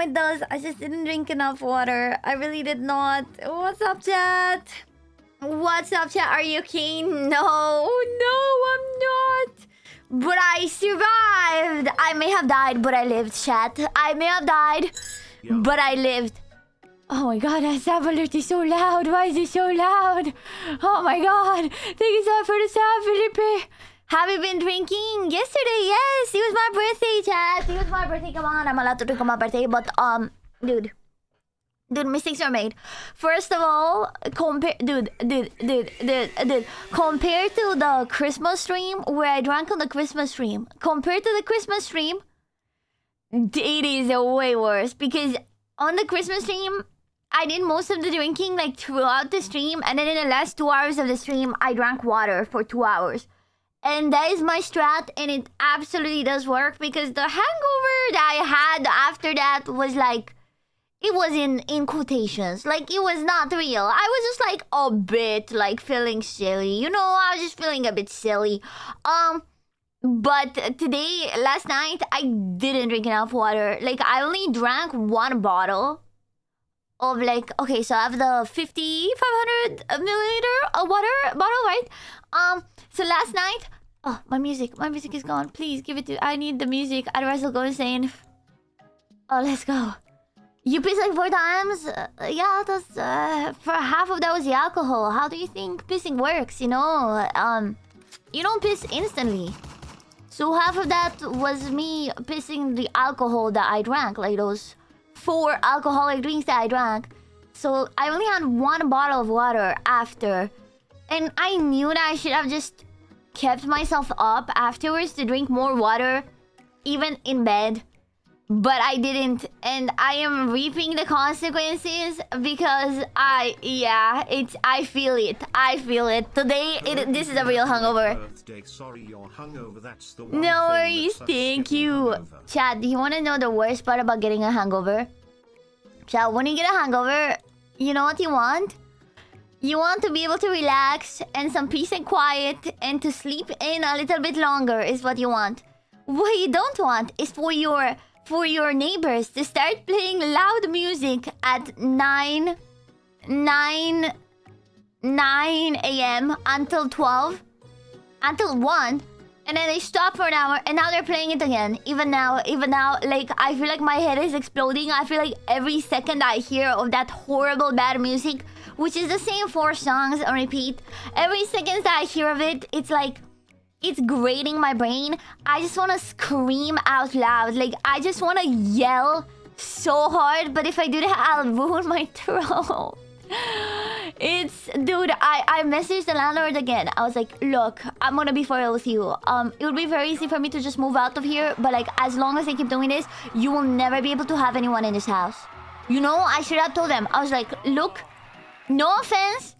it does. I just didn't drink enough water. I really did not. What's up, chat? What's up, chat? Are you okay? No, I'm not. But I survived. I may have died, but I lived, chat. I may have died, but I lived. Oh my god, that sound alert is so loud. Why is it so loud? Oh my god. Thank you so much for the sound, Felipe. Have you been drinking? Yesterday, yes. It was my birthday, chat. It was my birthday. Come on, I'm allowed to drink on my birthday. But, dude, mistakes are made. First of all, compared to the Christmas stream, where I drank on the Christmas stream, compared to the Christmas stream, it is way worse. Because on the Christmas stream, I did most of the drinking, like, throughout the stream. And then in the last 2 hours of the stream, I drank water for 2 hours. And that is my strat, and it absolutely does work, because the hangover that I had after that was like, it was in quotations. Like, it was not real. I was just like a bit like feeling silly. You know, I was just feeling a bit silly. But last night, I didn't drink enough water. Like, I only drank 1 bottle of like, okay, so I have the 500 milliliter water bottle, right? So last night, oh, my music is gone. Please give it to, I need the music, otherwise I'll go insane. Oh, let's go. You pissed like 4 times? Yeah, that's, for half of that was the alcohol. How do you think pissing works, you know? You don't piss instantly. So half of that was me pissing the alcohol that I drank, like those 4 alcoholic drinks that I drank. So I only had 1 bottle of water after. And I knew that I should have just kept myself up afterwards to drink more water, even in bed. But I didn't, and I am reaping the consequences because I feel it. Today, this is a real hangover. Sorry, you're hungover. That's the no worries, thank you. Chad, do you want to know the worst part about getting a hangover? Chad, when you get a hangover, you know what you want? You want to be able to relax and some peace and quiet and to sleep in a little bit longer is what you want. What you don't want is for your neighbors to start playing loud music at 9 a.m. until 12, until 1, and then they stop for an hour, and now they're playing it again. Even now, like, I feel like my head is exploding. I feel like every second I hear of that horrible bad music, which is the same 4 songs on repeat, every second that I hear of it, it's like, it's grating my brain. I just want to scream out loud. Like, I just want to yell so hard. But if I do that, I'll ruin my throat. Dude, I messaged the landlord again. I was like, look, I'm going to be for real with you. It would be very easy for me to just move out of here. But, like, as long as I keep doing this, you will never be able to have anyone in this house. You know, I should have told them. I was like, look, no offense.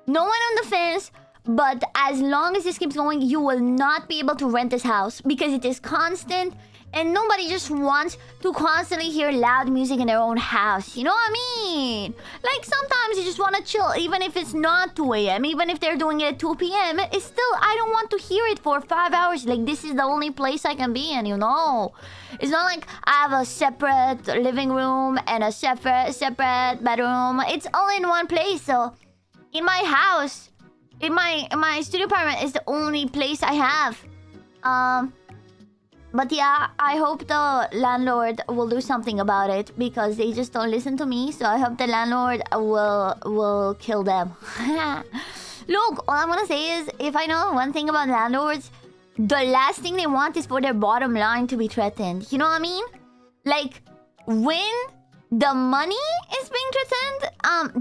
No one on the fence. But as long as this keeps going, you will not be able to rent this house because it is constant and nobody just wants to constantly hear loud music in their own house. You know what I mean? Like, sometimes you just want to chill, even if it's not 2 a.m., even if they're doing it at 2 p.m. It's still, I don't want to hear it for 5 hours. Like, this is the only place I can be in, you know? It's not like I have a separate living room and a separate bedroom. It's all in one place. So, in my house, in my studio apartment is the only place I have. But yeah, I hope the landlord will do something about it because they just don't listen to me. So I hope the landlord will kill them. Look, all I'm gonna say is, if I know one thing about landlords, the last thing they want is for their bottom line to be threatened. You know what I mean? Like, when the money is being threatened,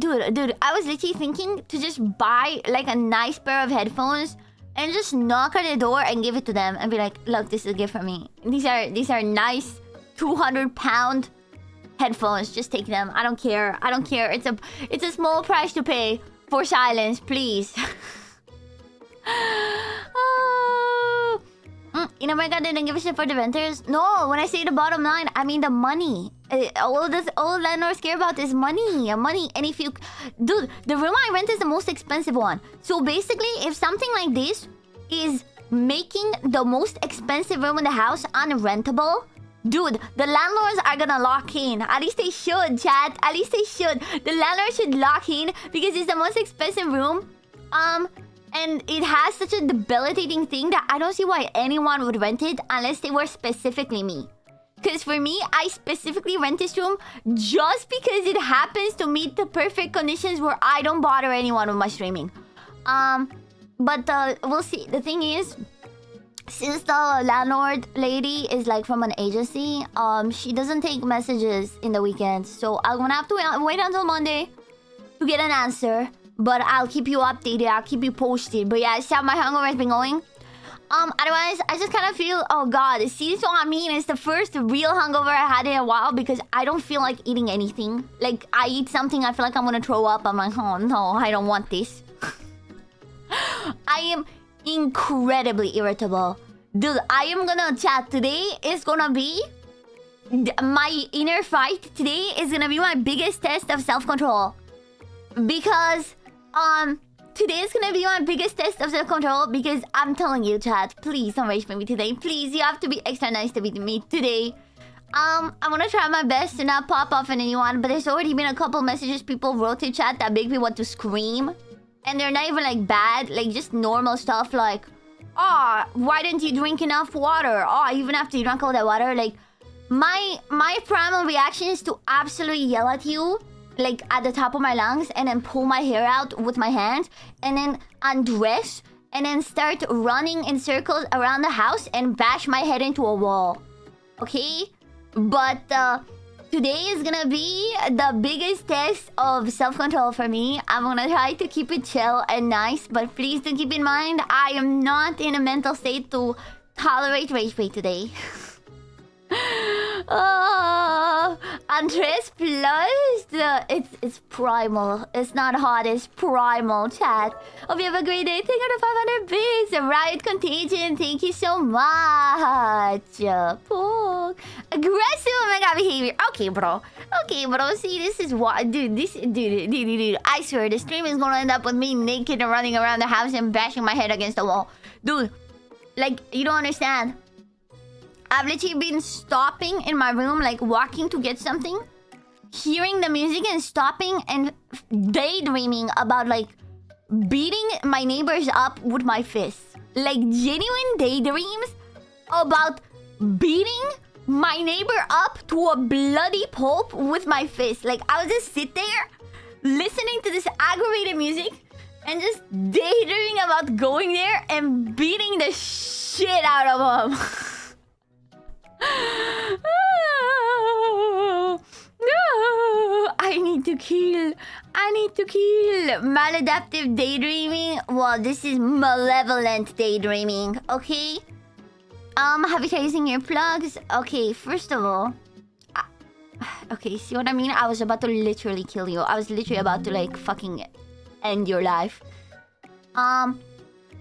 dude, I was literally thinking to just buy like a nice pair of headphones and just knock on the door and give it to them and be like, look, this is a gift from me. These are nice 200-pound headphones. Just take them. I don't care. It's a small price to pay for silence, please. In America, they didn't give a shit for the renters. No, when I say the bottom line, I mean the money. All landlords care about is money. And if you... Dude, the room I rent is the most expensive one. So basically, if something like this is making the most expensive room in the house unrentable, Dude, the landlords are gonna lock in. At least they should, chat. At least they should. The landlord should lock in because it's the most expensive room. And it has such a debilitating thing that I don't see why anyone would rent it unless they were specifically me. Because for me, I specifically rent this room just because it happens to meet the perfect conditions where I don't bother anyone with my streaming. But we'll see. The thing is, since the landlord lady is like from an agency, she doesn't take messages in the weekends. So I'm gonna have to wait until Monday to get an answer. But I'll keep you updated. I'll keep you posted. But yeah, see how my hangover has been going. Otherwise, I just kind of feel, oh god, see, this what I mean? It's the first real hangover I had in a while because I don't feel like eating anything. Like, I eat something, I feel like I'm gonna throw up. I'm like, oh no, I don't want this. I am incredibly irritable. Dude, I am gonna chat. Today is gonna be my inner fight. Today is gonna be my biggest test of self-control. Because, today is gonna be my biggest test of self-control because I'm telling you, chat, please don't rage with me today. Please, you have to be extra nice to me today. I'm gonna try my best to not pop off on anyone, but there's already been a couple messages people wrote to chat that make me want to scream. And they're not even like bad, like just normal stuff like, oh, why didn't you drink enough water? Oh, even after you drank all that water, like my primal reaction is to absolutely yell at you, like at the top of my lungs, and then pull my hair out with my hands, and then undress, and then start running in circles around the house and bash my head into a wall. Okay? But today is gonna be the biggest test of self-control for me. I'm gonna try to keep it chill and nice, but please do keep in mind, I am not in a mental state to tolerate rage bait today. Andres plus it's primal. It's not hot, it's primal, chat. Hope you have a great day. Thank you for 500 bits. Riot Contagion, thank you so much. Aggressive omega behavior. Okay, bro. See, this is what, dude. I swear, the stream is gonna end up with me naked and running around the house and bashing my head against the wall, dude. Like, you don't understand. I've literally been stopping in my room, like walking to get something, hearing the music and stopping and daydreaming about like beating my neighbors up with my fists. Like genuine daydreams about beating my neighbor up to a bloody pulp with my fist. Like I would just sit there listening to this aggravated music and just daydreaming about going there and beating the shit out of them. No, I need to kill. Maladaptive daydreaming. Well, this is malevolent daydreaming. Okay. Have you tried using earplugs? Okay, first of all, okay, see what I mean? I was about to literally kill you. I was literally about to like fucking end your life.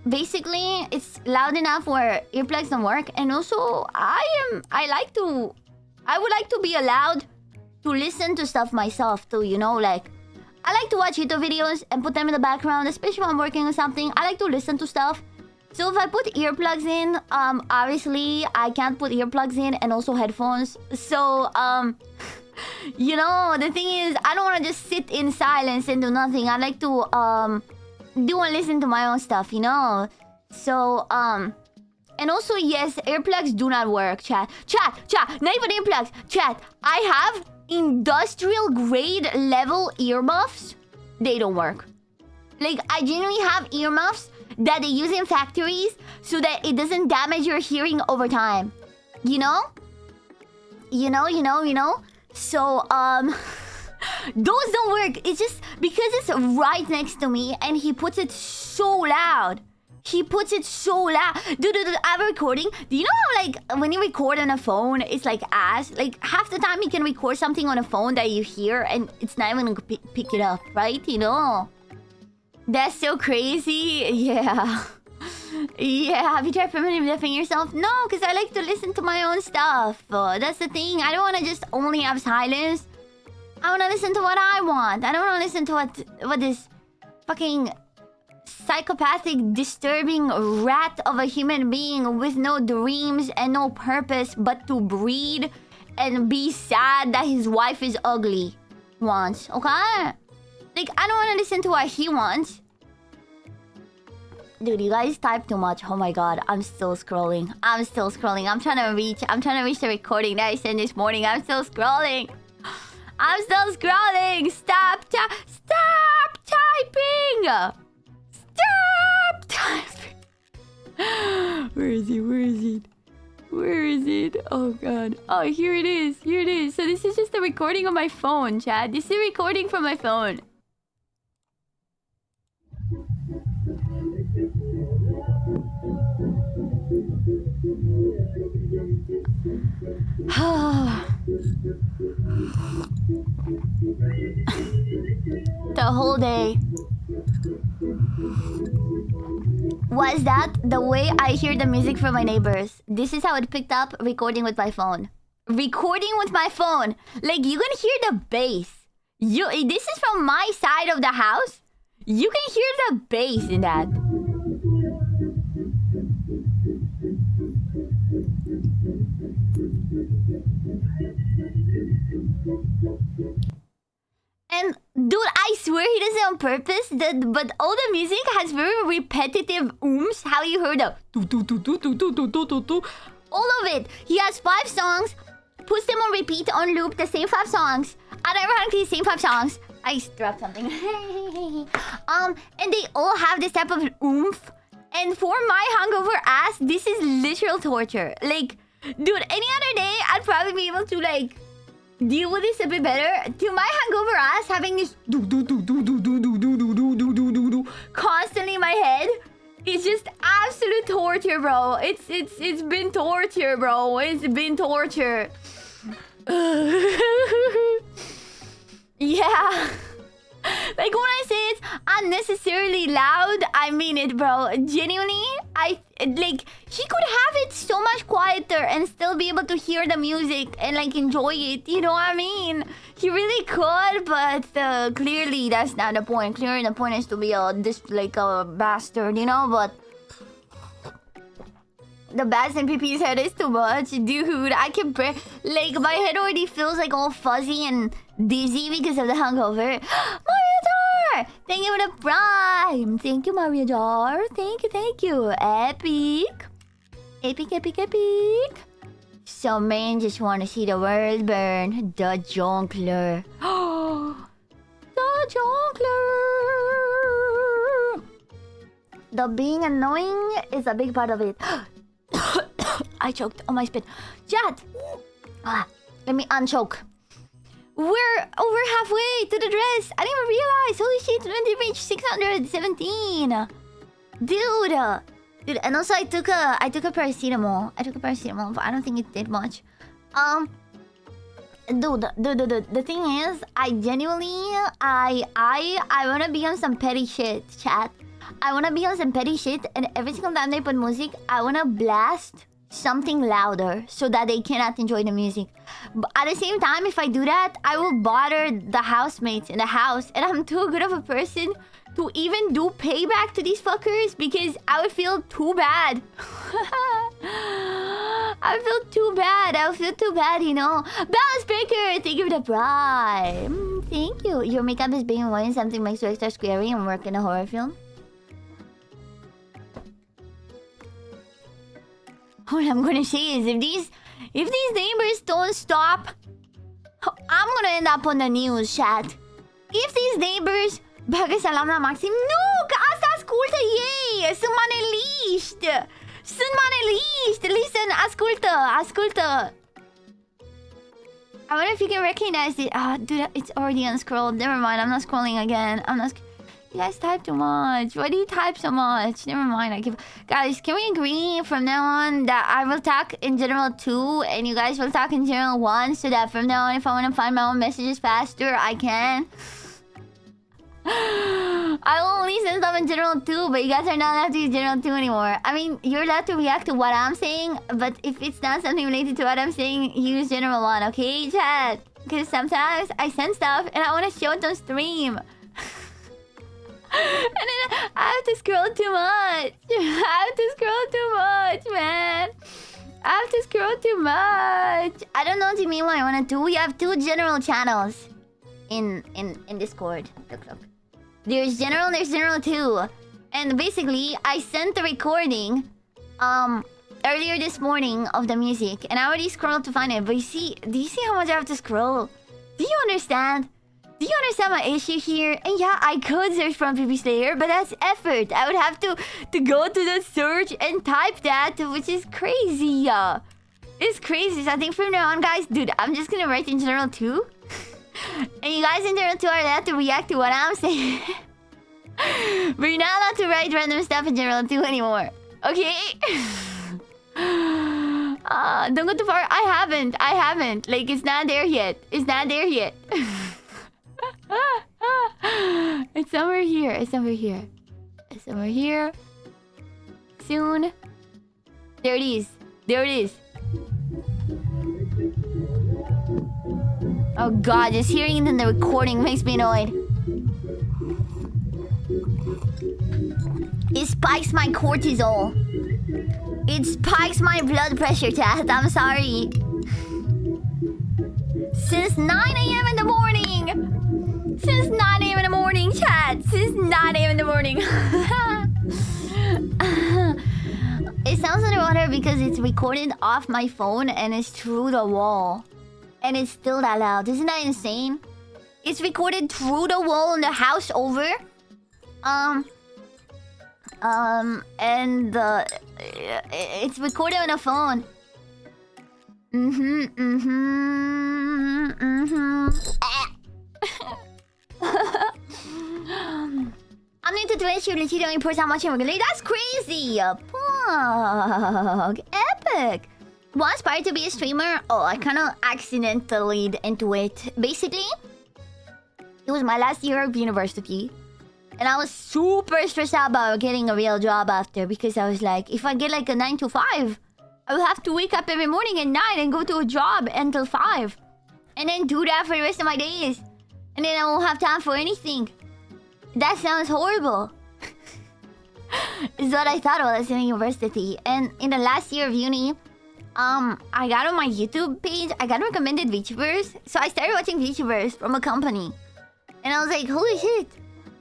Basically, it's loud enough where earplugs don't work, and also I would like to be allowed to listen to stuff myself too, you know, like I like to watch YouTube videos and put them in the background, especially when I'm working on something. I like to listen to stuff. So if I put earplugs in, obviously I can't put earplugs in and also headphones. So you know, the thing is, I don't want to just sit in silence and do nothing. I like to do and listen to my own stuff, you know? So, and also, yes, earplugs do not work, chat. Not even earplugs. Chat, I have industrial grade level earmuffs. They don't work. Like, I genuinely have earmuffs that they use in factories so that it doesn't damage your hearing over time. You know? You know? So, those don't work. It's just because it's right next to me and he puts it so loud. Dude, I have a recording. Do you know how, like, when you record on a phone, it's like ass? Like, half the time you can record something on a phone that you hear and it's not even gonna pick it up, right? You know? That's so crazy. Yeah. Yeah, have you tried permanently deafening yourself? No, because I like to listen to my own stuff. That's the thing. I don't want to just only have silence. I want to listen to what I want. I don't want to listen to what this fucking psychopathic, disturbing rat of a human being with no dreams and no purpose but to breed and be sad that his wife is ugly wants, okay? Like, I don't want to listen to what he wants. Dude, you guys type too much. Oh my god, I'm still scrolling. I'm trying to reach the recording that I sent this morning. I'm still scrolling. Stop typing. Stop typing. Where is it? Oh god. Oh, here it is. So this is just a recording on my phone, Chad. This is a recording from my phone. The whole day. Was that the way I hear the music from my neighbors? This is how it picked up recording with my phone. Like, you can hear the bass. This is from my side of the house. You can hear the bass in that. And dude, I swear he does it on purpose. But all the music has very repetitive ooms. How you heard the all of it. He has 5 songs, puts them on repeat, on loop, the same 5 songs. Unironically, the same 5 songs. I dropped something. And they all have this type of oomph. And for my hungover ass, this is literal torture. Like, dude, any other day, I'd probably be able to, like, deal with this a bit better. To my hangover ass, having this constantly in my head, it's just absolute torture, bro. It's been torture, bro. It's been torture. Yeah. Like, when I say it's unnecessarily loud, I mean it, bro. Genuinely, like, he could have it so much quieter and still be able to hear the music and, like, enjoy it. You know what I mean? He really could, but clearly that's not the point. Clearly the point is to be a bastard, you know? But the bass in PP's head is too much, dude. I can like, my head already feels like all fuzzy and dizzy because of the hungover. Mario Jar! Thank you for the prime. Thank you, Mario Jar. Thank you. Epic. Some men just want to see the world burn. The Jonkler. The Jonkler. The being annoying is a big part of it. I choked on my spit. Chat! Let me unchoke. We're over halfway to the dress. I didn't even realize. Holy shit, we reached 617. Dude, and also I took a paracetamol. But I don't think it did much. Dude, the thing is, I genuinely, I wanna be on some petty shit, chat. I wanna be on some petty shit, and every single time they put music, I wanna blast something louder so that they cannot enjoy the music. But at the same time, if I do that, I will bother the housemates in the house, and I'm too good of a person to even do payback to these fuckers because I would feel too bad. I would feel too bad, you know. Balance Breaker, thank you for the prime. Thank you. Your makeup is being worn, something makes you extra scary and work in a horror film. What I'm gonna say is, if these neighbors don't stop, I'm gonna end up on the news, chat. If these neighbors... Bagay salam na Maxim. No! Kaas ascultă ei! Sunt maneliști! Listen, ascultă! I wonder if you can recognize it. Dude, it's already unscrolled. Never mind, I'm not scrolling again. You guys type too much. Why do you type so much? Never mind. Guys, can we agree from now on that I will talk in general 2 and you guys will talk in general 1, so that from now on, if I want to find my own messages faster, I can? I will only send stuff in general 2, but you guys are not allowed to use general 2 anymore. I mean, you're allowed to react to what I'm saying, but if it's not something related to what I'm saying, use general 1, okay, chat? Because sometimes I send stuff and I want to show it on stream. And then I have to scroll too much. I have to scroll too much, man. I have to scroll too much. I don't know what you mean what I want to do. We have 2 general channels in Discord. Look. There's general and there's general 2. And basically, I sent the recording earlier this morning of the music, and I already scrolled to find it. But do you see how much I have to scroll? Do you understand? Do you understand my issue here? And yeah, I could search from PP Slayer, but that's effort. I would have to go to the search and type that, which is crazy. It's crazy. So I think from now on, guys, dude, I'm just gonna write in general 2. And you guys in general 2 are allowed to react to what I'm saying. But you're not allowed to write random stuff in general 2 anymore. Okay? Don't go too far. I haven't. Like, it's not there yet. It's somewhere here. Soon. There it is. Oh god, just hearing it in the recording makes me annoyed. It spikes my cortisol. It spikes my blood pressure, chat. I'm sorry. Since 9 a.m. in the morning, chat. Since 9 a.m. in the morning. It sounds underwater because it's recorded off my phone and it's through the wall. And it's still that loud. Isn't that insane? It's recorded through the wall in the house over. It's recorded on a phone. I'm new to Twitch. You literally only post how much I'm regularly. That's crazy. Pog. Epic. Was aspired to be a streamer? Oh, I kind of accidentally into it. Basically, it was my last year of university. And I was super stressed out about getting a real job after. Because I was like, if I get like a 9 to 5, I will have to wake up every morning at 9 and go to a job until 5. And then do that for the rest of my days. And then I won't have time for anything. That sounds horrible. Is what I thought while I was in university. And in the last year of uni, I got on my YouTube page, I got recommended VTubers. So I started watching VTubers from a company. And I was like, holy shit,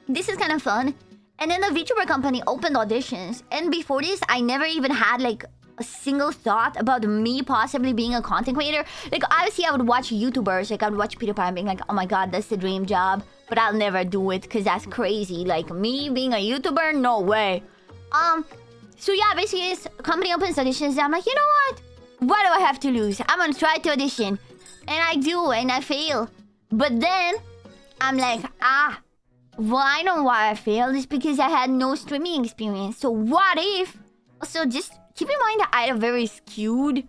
this is kind of fun. And then the VTuber company opened auditions. And before this, I never even had like a single thought about me possibly being a content creator. Like, obviously I would watch YouTubers, like I would watch PewDiePie and being like, oh my god, that's the dream job. But I'll never do it because that's crazy. Like, me being a YouTuber? No way. So yeah, basically this company opens auditions and I'm like, you know what? What do I have to lose? I'm gonna try to audition. And I do, and I fail. But then, I'm like, well, I know why I failed. It's because I had no streaming experience. So what if... So just keep in mind that I had a very skewed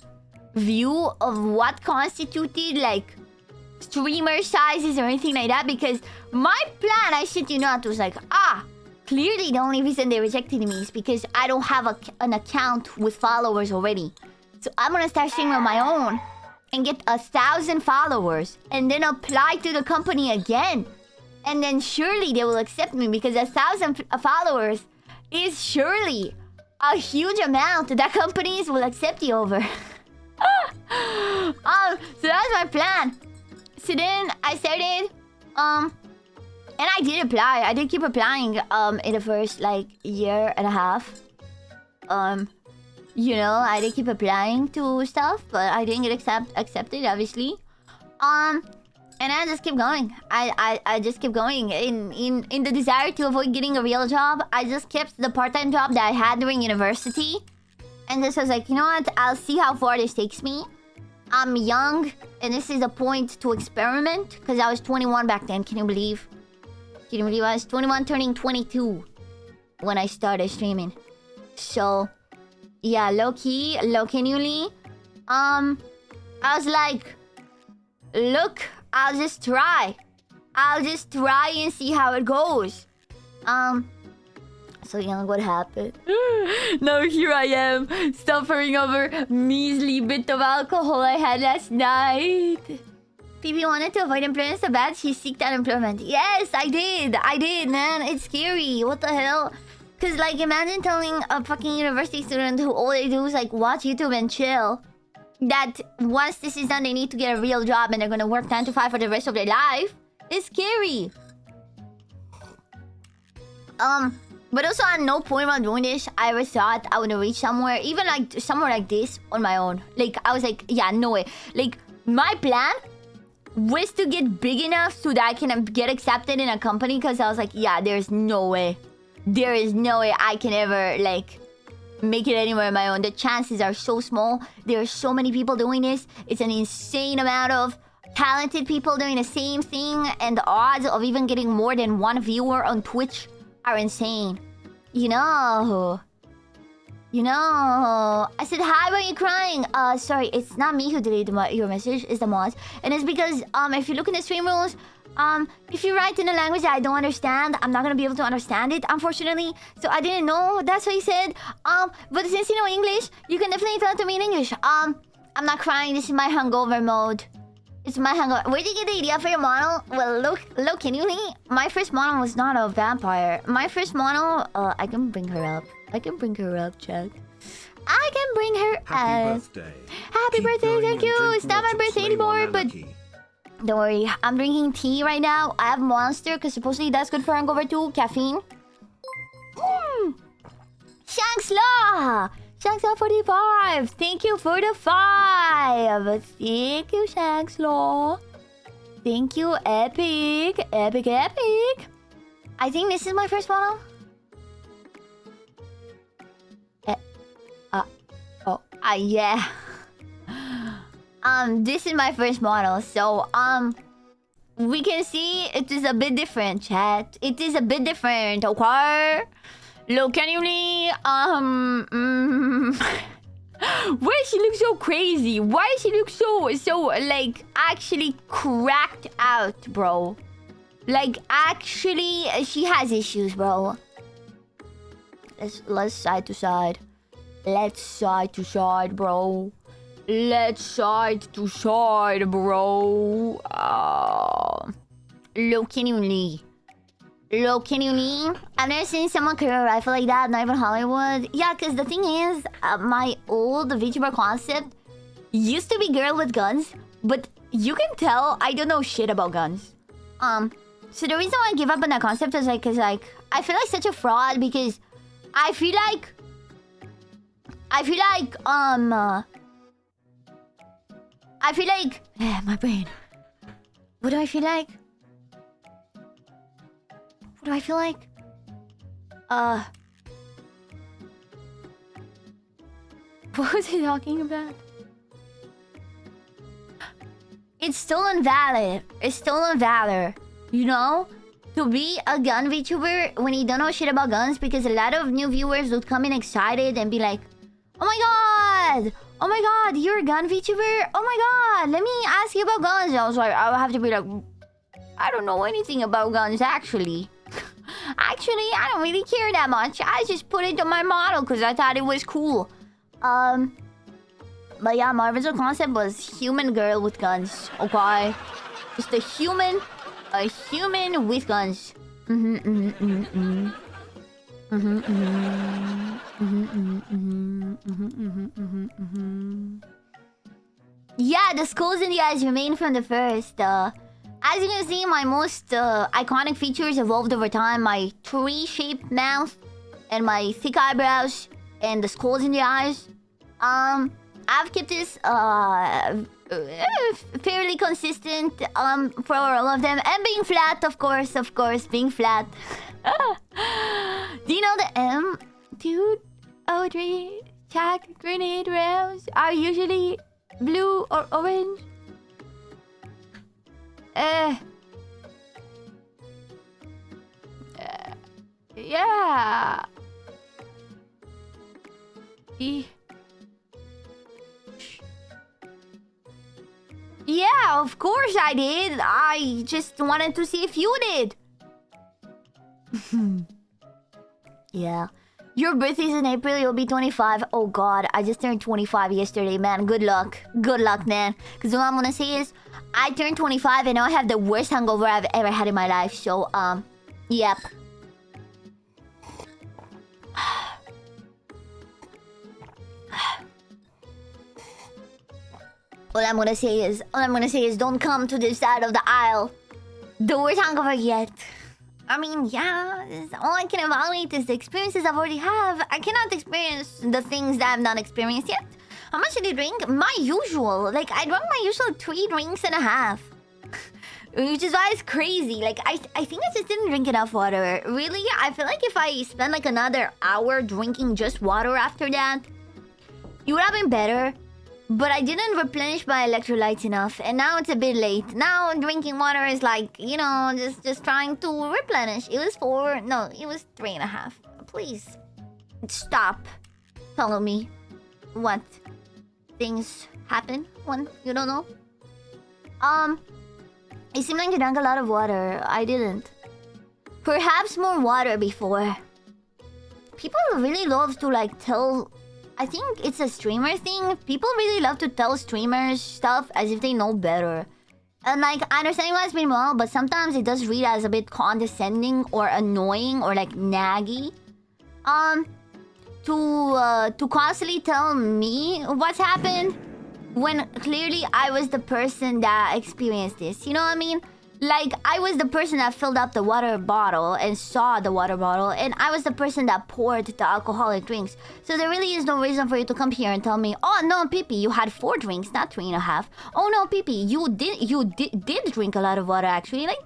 view of what constituted, like, streamer sizes or anything like that. Because my plan, I shit you not, was like, clearly the only reason they rejected me is because I don't have an account with followers already. So I'm gonna start streaming on my own and get 1,000 followers and then apply to the company again. And then surely they will accept me because 1,000 followers is surely a huge amount that companies will accept you over. So that's my plan. So then I started, and I did apply. I did keep applying in the first like year and a half. You know, I did keep applying to stuff, but I didn't get accepted, obviously. And I just kept going. I just kept going in the desire to avoid getting a real job. I just kept the part-time job that I had during university, and just was like, you know what? I'll see how far this takes me. I'm young, and this is a point to experiment. Because I was 21 back then. Can you believe? Can you believe I was 21 turning 22 when I started streaming? So... yeah, low-key, low-key-newly. I was like, look, I'll just try. I'll just try and see how it goes. So young, what happened? Now here I am, suffering over measly bit of alcohol I had last night. PP wanted to avoid employment so bad she seeked unemployment. Yes, I did, man. It's scary. What the hell? Cause like imagine telling a fucking university student who all they do is like watch YouTube and chill that once this is done they need to get a real job and they're gonna work 9 to 5 for the rest of their life. It's scary. But also at no point while doing this I ever thought I would reach somewhere, even like somewhere like this on my own. Like I was like, yeah, no way. Like my plan was to get big enough so that I can get accepted in a company, because I was like, yeah, there's no way. There is no way I can ever, like, make it anywhere on my own. The chances are so small. There are so many people doing this. It's an insane amount of talented people doing the same thing. And the odds of even getting more than one viewer on Twitch are insane. You know. I said, hi, why are you crying? Sorry, it's not me who deleted your message. It's the mods. And it's because, if you look in the stream rules... if you write in a language that I don't understand, I'm not gonna be able to understand it, unfortunately. So I didn't know. That's what he said. But since you know English, you can definitely tell it to me in English. I'm not crying. This is my hungover mode. It's my hangover. Where did you get the idea for your model? Well, look, can you see? My first model was not a vampire. My first model, I can bring her up. Chat. I can bring her up. Happy birthday. Happy birthday, thank you. It's not my birthday anymore, but... Don't worry, I'm drinking tea right now. I have Monster, because supposedly that's good for hangover too. Caffeine. Shanks Law! Shanks Law 45! Thank you for the 5! Thank you, Shanks Law. Thank you, Epic. Epic. I think this is my first model. Yeah. This is my first model, so, we can see it is a bit different, chat. It is a bit different, okay? Look, can you see, why she looks so crazy? Why she look so, like, actually cracked out, bro? Like, actually, she has issues, bro. Let's side to side. Let's side to side, bro. Let's side to side, bro. Look, can you see? I've never seen someone carry a rifle like that, not even Hollywood. Yeah, because the thing is, my old VTuber concept used to be girl with guns, but you can tell I don't know shit about guns. So the reason why I give up on that concept is like, cause like, I feel like such a fraud because I feel like, my brain. What do I feel like? What was he talking about? It's stolen valor. You know? To be a gun VTuber when you don't know shit about guns, because a lot of new viewers would come in excited and be like, oh my god, you're a gun VTuber? Oh my god, let me ask you about guns. And I was like, I would have to be like, I don't know anything about guns, actually. Actually, I don't really care that much. I just put it on my model because I thought it was cool. But yeah, my original concept was human girl with guns, okay? Just a human with guns. Yeah, the skulls in the eyes remain from the first. As you can see, my most iconic features evolved over time. My tree-shaped mouth, and my thick eyebrows, and the skulls in the eyes. I've kept this fairly consistent for all of them, and being flat, of course, being flat. Do you know the M203 tac grenade rounds are usually blue or orange? Yeah. Yeah, of course I did. I just wanted to see if you did. Yeah. Your birthday's in April, you'll be 25. Oh god, I just turned 25 yesterday, man. Good luck. Good luck, man. Because what I'm gonna say is, I turned 25 and now I have the worst hangover I've ever had in my life. So, yep. All I'm gonna say is don't come to this side of the aisle. The worst hangover yet. I mean, yeah, all I can evaluate is the experiences I've already have. I cannot experience the things that I've not experienced yet. How much did you drink? My usual. Like, I drank my usual 3 drinks and a half. Which is why it's crazy. Like, I think I just didn't drink enough water. Really, I feel like if I spent like another hour drinking just water after that, it would have been better. But I didn't replenish my electrolytes enough, and now it's a bit late. Now drinking water is like, you know, just trying to replenish. It was 4, no, it was 3.5. Please, stop. Follow me. What? Things happen when you don't know? It seemed like you drank a lot of water. I didn't. Perhaps more water before. People really love to like tell... I think it's a streamer thing. People really love to tell streamers stuff as if they know better. And like, I understand you guys mean well, but sometimes it does read as a bit condescending or annoying or like naggy. To constantly tell me what's happened when clearly I was the person that experienced this. You know what I mean? Like, I was the person that filled up the water bottle and saw the water bottle, and I was the person that poured the alcoholic drinks. So there really is no reason for you to come here and tell me, oh no, Pippi, you had 4 drinks, not 3.5. Oh no, Pippi, you did drink a lot of water actually. Like,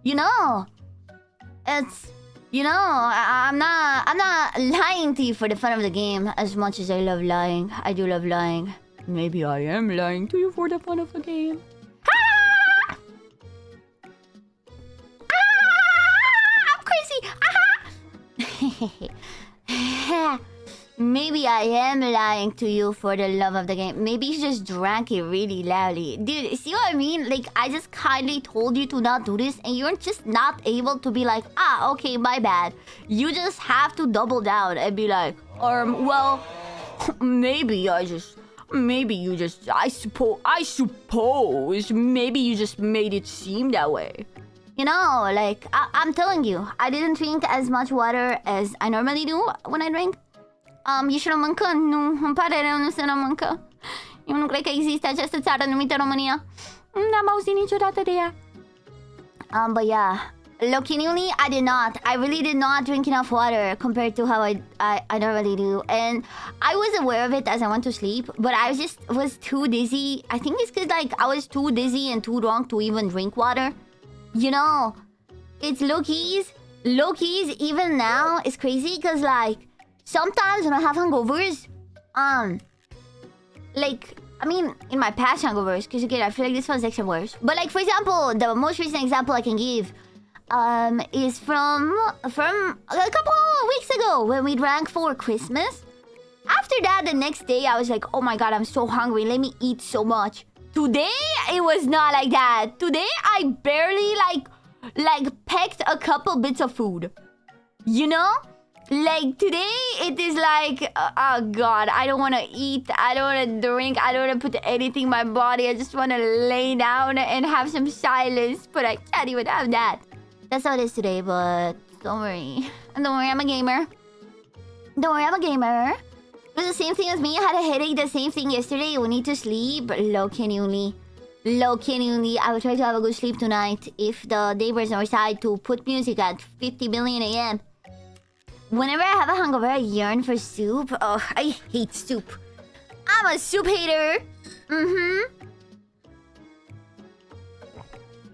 you know, it's, you know, I'm not lying to you for the fun of the game as much as I love lying. I do love lying. Maybe I am lying to you for the fun of the game. Maybe I am lying to you for the love of the game. Maybe you just drank it really loudly. Dude, see what I mean? Like, I just kindly told you to not do this, and you're just not able to be like, ah, okay, my bad. You just have to double down and be like, well, maybe you just, I suppose, maybe you just made it seem that way. You know, like, I'm telling you, I didn't drink as much water as I normally do when I drink. Ești româncă? Nu, îmi pare rău, nu sunt româncă. Eu nu cred că există această țară numită România. N-am auzit niciodată de ea. But yeah, genuinely, I really did not drink enough water compared to how I normally do. And I was aware of it as I went to sleep, but I was too dizzy. I think it's because, like, I was too dizzy and too drunk to even drink water. You know, it's low-keys, even now, it's crazy because, like, sometimes when I have hangovers, like, I mean, in my past hangovers, because again, I feel like this one's extra worse. But, like, for example, the most recent example I can give, is from a couple of weeks ago when we drank for Christmas. After that, the next day, I was like, oh my god, I'm so hungry, let me eat so much. Today, it was not like that. Today, I barely, like pecked a couple bits of food. You know? Like, today, it is like, oh god, I don't want to eat, I don't want to drink, I don't want to put anything in my body. I just want to lay down and have some silence. But I can't even have that. That's how it is today, but don't worry. Don't worry, I'm a gamer. Don't worry, I'm a gamer. It was the same thing as me. I had a headache, the same thing yesterday. We need to sleep. Low genuinely. I will try to have a good sleep tonight if the neighbors decide to put music at 50 million AM. Whenever I have a hangover, I yearn for soup. Oh, I hate soup. I'm a soup hater.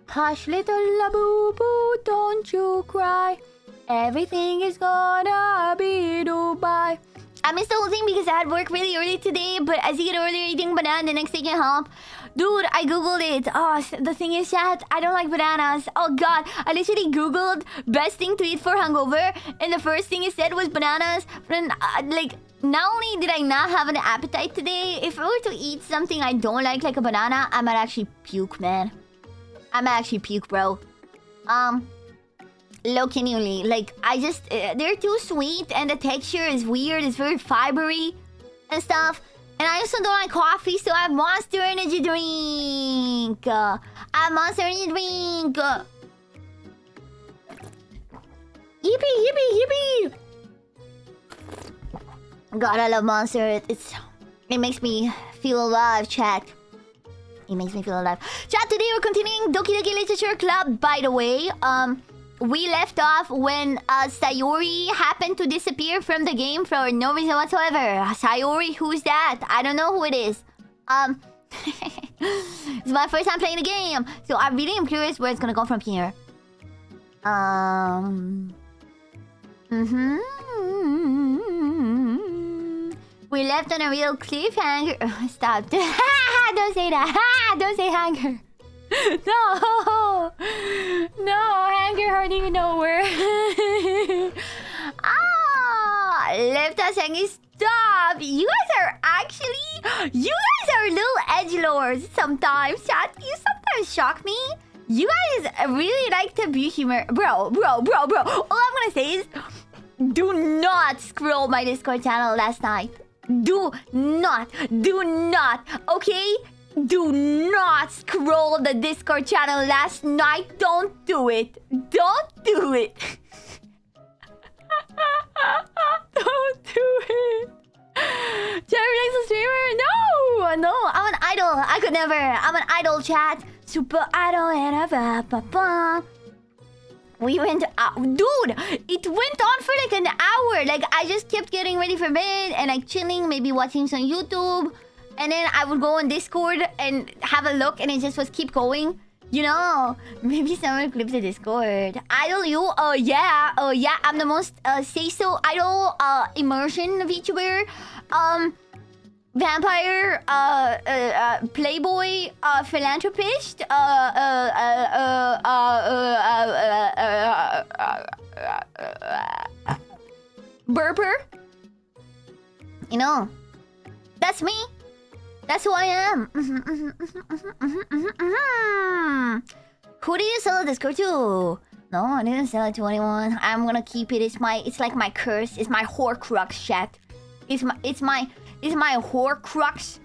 Hush, little boo-boo, don't you cry. Everything is gonna be Dubai. I missed the whole thing because I had work really early today, but as you get earlier eating banana, the next day can help. Dude, I googled it. Oh, the thing is, chat, I don't like bananas. Oh god, I literally googled best thing to eat for hangover, and the first thing it said was bananas. And like, not only did I not have an appetite today, if I were to eat something I don't like a banana, I might actually puke, man. I might actually puke, bro. Low genuinely, like, I just, they're too sweet and the texture is weird, it's very fibery and stuff. And I also don't like coffee, so I have Monster Energy drink. I have Monster Energy drink. Yippee, yippee, yippee. God, I love Monster. It makes me feel alive, chat. It makes me feel alive. Chat, today we're continuing Doki Doki Literature Club, by the way. We left off when Sayori happened to disappear from the game for no reason whatsoever. Sayori, who's that? I don't know who it is. It's my first time playing the game, so I really am curious where it's gonna go from here. We left on a real cliffhanger. Stop. Don't say that. Don't say hanger. No. No, hanger hardly even know where. Left us hanging. Stop. You guys are actually... You guys are little edgelords sometimes, chat. You sometimes shock me. You guys really like to be humor. Bro. All I'm gonna say is... Do not scroll my Discord channel last night. Do not, okay? Do not scroll the Discord channel last night. Don't do it. Don't do it. Don't do it. Jerry likes a streamer? No, I'm an idol. I could never. I'm an idol, chat. Super idol and a ba. We went out. Dude, it went on for like an hour. Like, I just kept getting ready for bed and like chilling, maybe watching some YouTube. And then I would go on Discord and have a look and it just was keep going. You know, maybe someone clip the Discord. Idol you? Oh yeah, I'm the most say-so idol immersion VTuber. Vampire, playboy, philanthropist, burper. You know, that's me. That's who I am. Who did you sell the Discord to? No, I didn't sell it to anyone. I'm gonna keep it. It's like my curse. It's my Horcrux, chat. It's my Horcrux.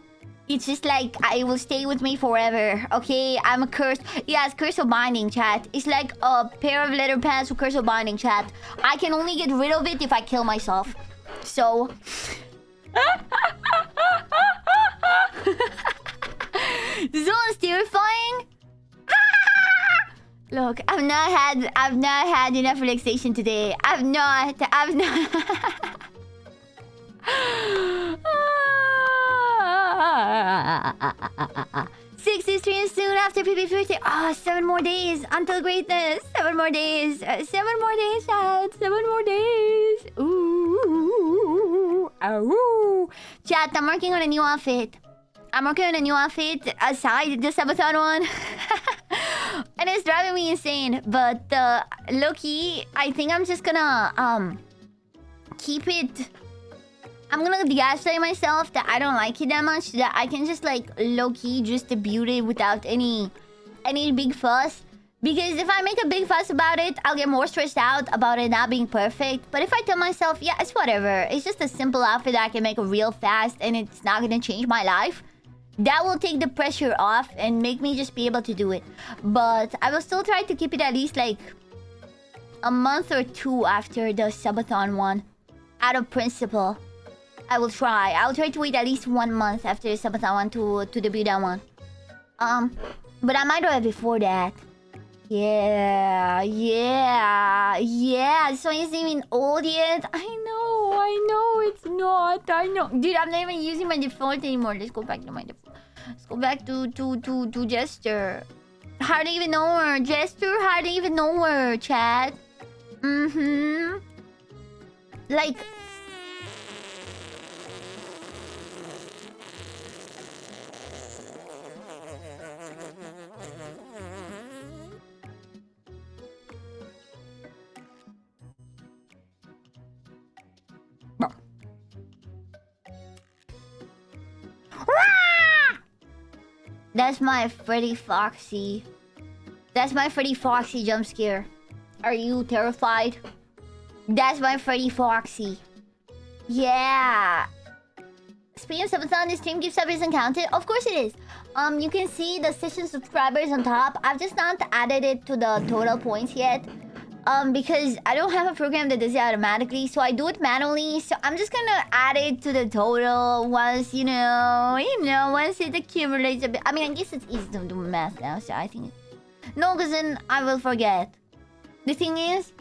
It's just like it will stay with me forever. Okay, I'm a curse. Yeah, it's curse of binding, chat. It's like a pair of leather pants with curse of binding, chat. I can only get rid of it if I kill myself. So. This one's terrifying. Look, I've not had enough relaxation today. I've not. 60 streams soon after PP50. Oh, 7 more days until greatness. 7 more days. 7 more days, chat. 7 more days. Ooh. Ooh. Chat, I'm working on a new outfit. Aside the Sabaton one. And it's driving me insane. But low-key, I think I'm just gonna keep it. I'm gonna gaslight myself that I don't like it that much. That I can just like low-key just debut it without any big fuss. Because if I make a big fuss about it, I'll get more stressed out about it not being perfect. But if I tell myself, yeah, it's whatever. It's just a simple outfit that I can make real fast and it's not gonna change my life. That will take the pressure off and make me just be able to do it. But I will still try to keep it at least like a month or 2 after the subathon one. Out of principle. I will try. I'll try to wait at least 1 month after the subathon one to debut that one. But I might do it before that. Yeah. So it's even old yet. I know it's not. I know. Dude, I'm not even using my default anymore. Let's go back to my default. Let's go back to Jester. Hardly even know her. Jester, hardly even know her, chat. Like... That's my Freddy Foxy. That's my Freddy Foxy jump scare. Are you terrified? That's my Freddy Foxy. Yeah. Speaking of subathon, this team gift sub isn't counted. Of course it is. You can see the session subscribers on top. I've just not added it to the total points yet. because I don't have a program that does it automatically, so I do it manually. So I'm just gonna add it to the total once, once it accumulates a bit. I mean, I guess it's easy to do math now, so I think... No, because then I will forget. The thing is,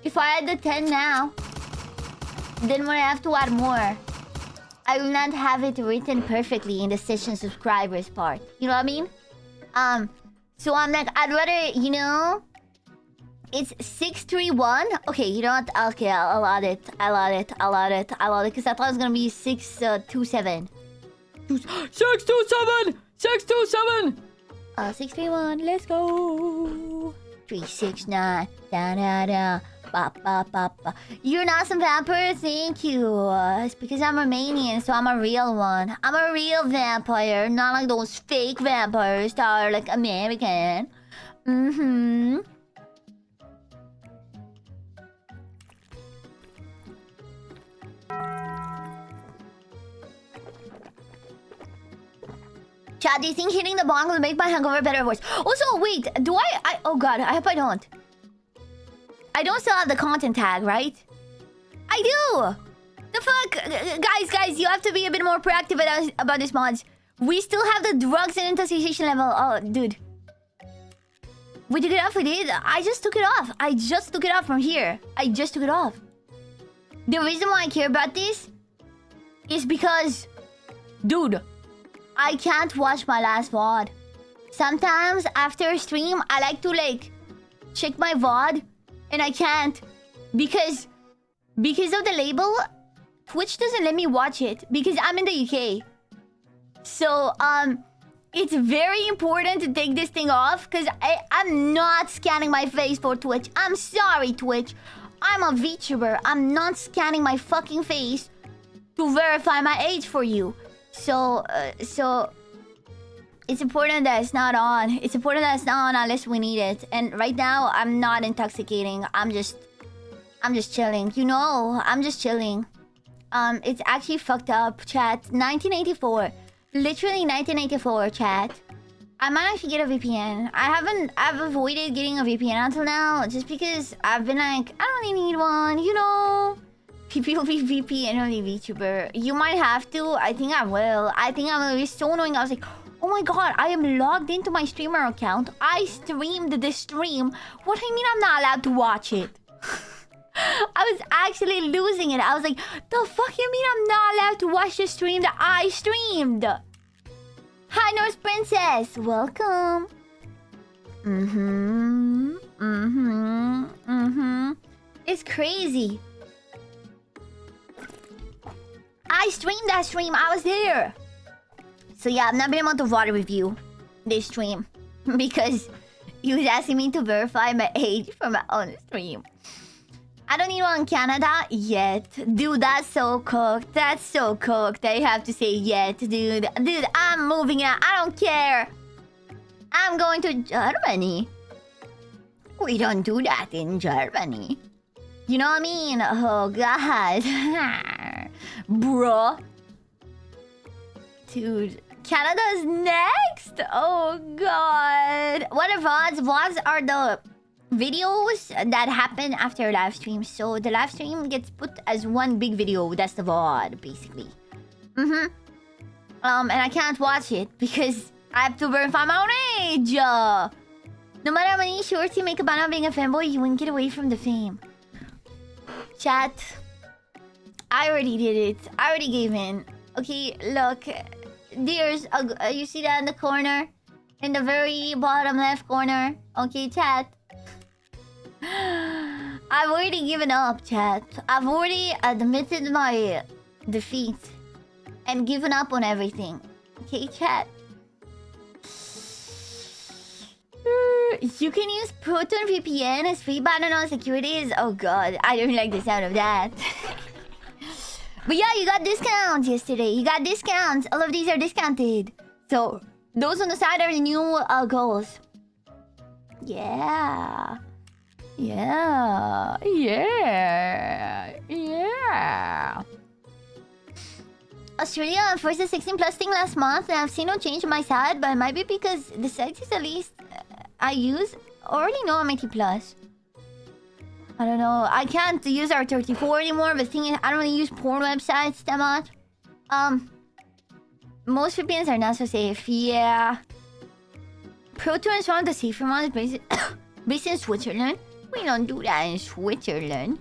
if I add the 10 now, then when I have to add more, I will not have it written perfectly in the session subscribers part. You know what I mean? So I'm like, I'd rather, it's 631. Okay, you know what? Okay, I'll add it. Because I thought it was gonna be 627. 627! 627! 631, let's go. 369, da da da, ba ba ba ba. You're an awesome vampire, thank you. It's because I'm Romanian, so I'm a real one. I'm a real vampire, not like those fake vampires that are like American. Chad, do you think hitting the bong will make my hangover better or worse? Also, wait, do I... Oh god, I hope I don't. I don't still have the content tag, right? I do! The fuck? Guys, you have to be a bit more proactive about this mods. We still have the drugs and intoxication level. Oh, dude. We took it off, we did. I just took it off. I just took it off from here. I just took it off. The reason why I care about this is because... Dude... I can't watch my last VOD. Sometimes after a stream, I like to check my VOD, and I can't because of the label. Twitch doesn't let me watch it because I'm in the UK. So it's very important to take this thing off because I'm not scanning my face for Twitch. I'm sorry, Twitch. I'm a VTuber. I'm not scanning my fucking face to verify my age for you. So it's important that it's not on. It's important that it's not on unless we need it. And right now, I'm not intoxicating. I'm just chilling. I'm just chilling. It's actually fucked up, chat. 1984. Literally 1984, chat. I might actually get a VPN. I've avoided getting a VPN until now just because I've been like, I don't really need one, PPOV VP and only VTuber. You might have to. I think I will. It's so annoying. I was like, oh my god, I am logged into my streamer account. I streamed the stream. What do you mean I'm not allowed to watch it? I was actually losing it. I was like, the fuck you mean I'm not allowed to watch the stream that I streamed? Hi, Norse Princess. Welcome. It's crazy. I streamed that stream. I was there. So yeah, I've not been able to VOD review this stream because he was asking me to verify my age for my own stream. I don't need one in Canada yet. Dude, that's so cooked. That's so cooked that you have to say yet, dude. Dude, I'm moving out. I don't care. I'm going to Germany. We don't do that in Germany. You know what I mean? Oh, God. Bruh. Dude. Canada's next? Oh, God. What are VODs? VODs are the videos that happen after live stream. So the live stream gets put as one big video. That's the VOD, basically. And I can't watch it because I have to verify my own age. No matter how many shorts you make about not being a fanboy, you won't get away from the fame. Chat. I already did it. I already gave in. Okay, look. There's a... you see that in the corner? In the very bottom left corner? Okay, chat. I've already given up, chat. I've already admitted my defeat. And given up on everything. Okay, chat. You can use Proton VPN as free button on securities. Oh god, I don't like the sound of that. But yeah, you got discounts yesterday. You got discounts. All of these are discounted. So, those on the side are the new goals. Yeah. Yeah. Yeah. Yeah. Australia enforced the 16 plus thing last month and I've seen no change on my side, but it might be because the sex is the least I use. Already know I'm 80 plus. I don't know. I can't use our 34 anymore, but the thing is, I don't really use porn websites that much. Most VPNs are not so safe. Yeah. Proton is one of the safer ones based in Switzerland. We don't do that in Switzerland.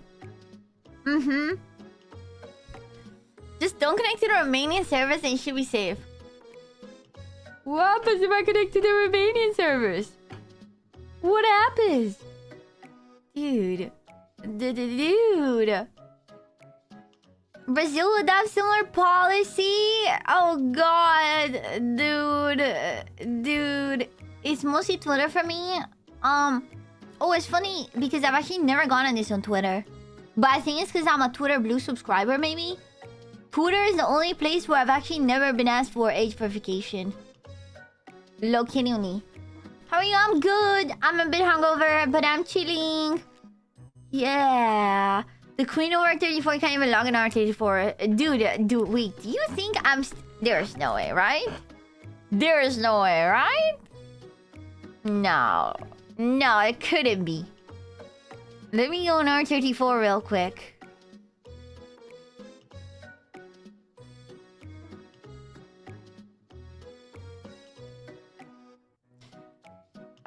Just don't connect to the Romanian servers and you should be safe. What happens if I connect to the Romanian servers? What happens? Dude. Dude. Brazil would have similar policy? Oh god. Dude. It's mostly Twitter for me. Oh, it's funny because I've actually never gone on this on Twitter. But I think it's because I'm a Twitter Blue subscriber, maybe. Twitter is the only place where I've actually never been asked for age verification. Low-key. How are you? I'm good. I'm a bit hungover, but I'm chilling. Yeah. The Queen over 34 can't even log in R34. Dude, wait. Do you think I'm... There's no way, right? There's no way, right? No, it couldn't be. Let me go on R34 real quick.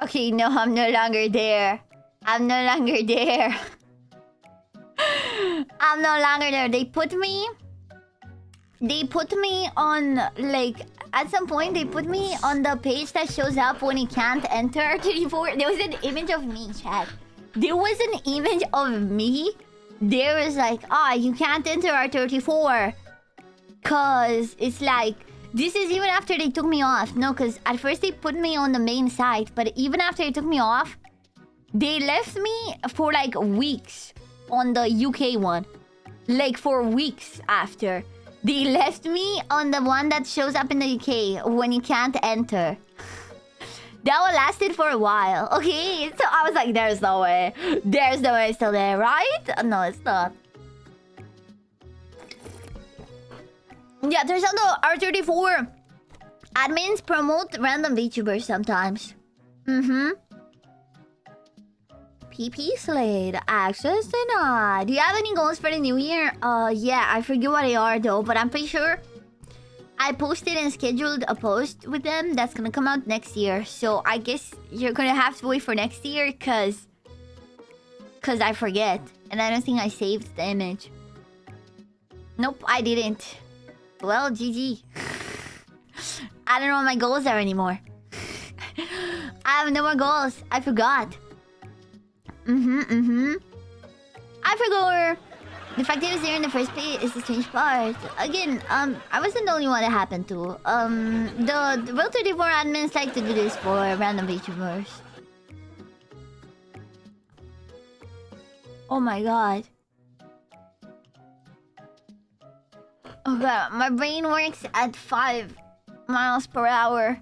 Okay, no, I'm no longer there. I'm no longer there. I'm no longer there. They put me on, like, at some point they put me on the page that shows up when you can't enter R34. There was an image of me, chat. There was an image of me. There was like, you can't enter R34. Cause it's like, this is even after they took me off. No, cause at first they put me on the main site, but even after they took me off, they left me for like weeks on the UK one. Like for weeks after. They left me on the one that shows up in the UK when you can't enter. That one lasted for a while. Okay, so I was like, there's no way. There's no way it's still there, right? No, it's not. Yeah, there's also R34. Admins promote random VTubers sometimes. PP Slade. Access denied. Do you have any goals for the new year? Yeah, I forget what they are though, but I'm pretty sure I posted and scheduled a post with them that's gonna come out next year. So I guess you're gonna have to wait for next year cause I forget. And I don't think I saved the image. Nope, I didn't. Well, GG. I don't know what my goals are anymore. I have no more goals. I forgot. I forgot. The fact that it was there in the first place is the strange part. Again, I wasn't the only one that happened to. The World 34 admins like to do this for random VTubers. Oh my god. Oh god, my brain works at 5 miles per hour.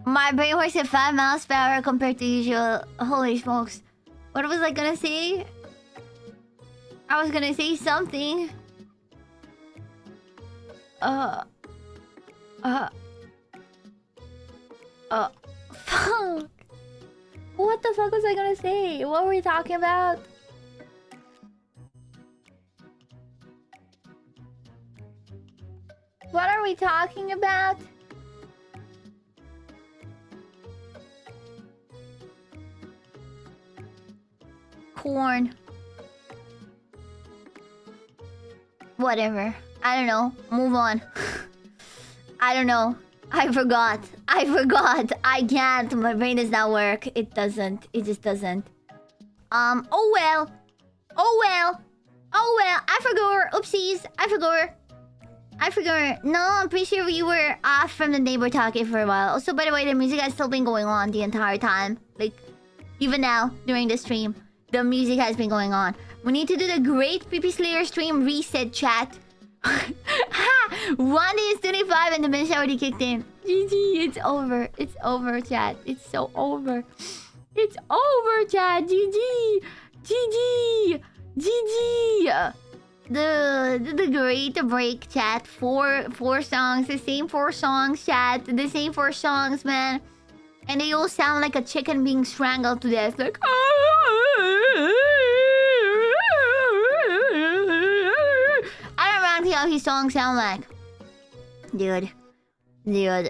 My brain works at 5 miles per hour compared to usual. Holy smokes. What was I gonna say? I was gonna say something. Fuck. What the fuck was I gonna say? What were we talking about? What are we talking about? Corn. Whatever. I don't know. Move on. I don't know. I forgot. I can't. My brain does not work. It doesn't. It just doesn't. Oh well. I forgot. Oopsies. I forgot. No, I'm pretty sure we were off from the neighbor talking for a while. Also, by the way, the music has still been going on the entire time. Like, even now, during the stream, the music has been going on. We need to do the great PP Slayer stream reset, chat. Ha! 1 day is 25 and the bench already kicked in. GG, it's over. It's over, chat. It's so over. It's over, chat. GG. The great break, chat. Four songs. The same 4 songs, chat. The same 4 songs, man. And they all sound like a chicken being strangled to death. Like... how his songs sound like. Dude. No,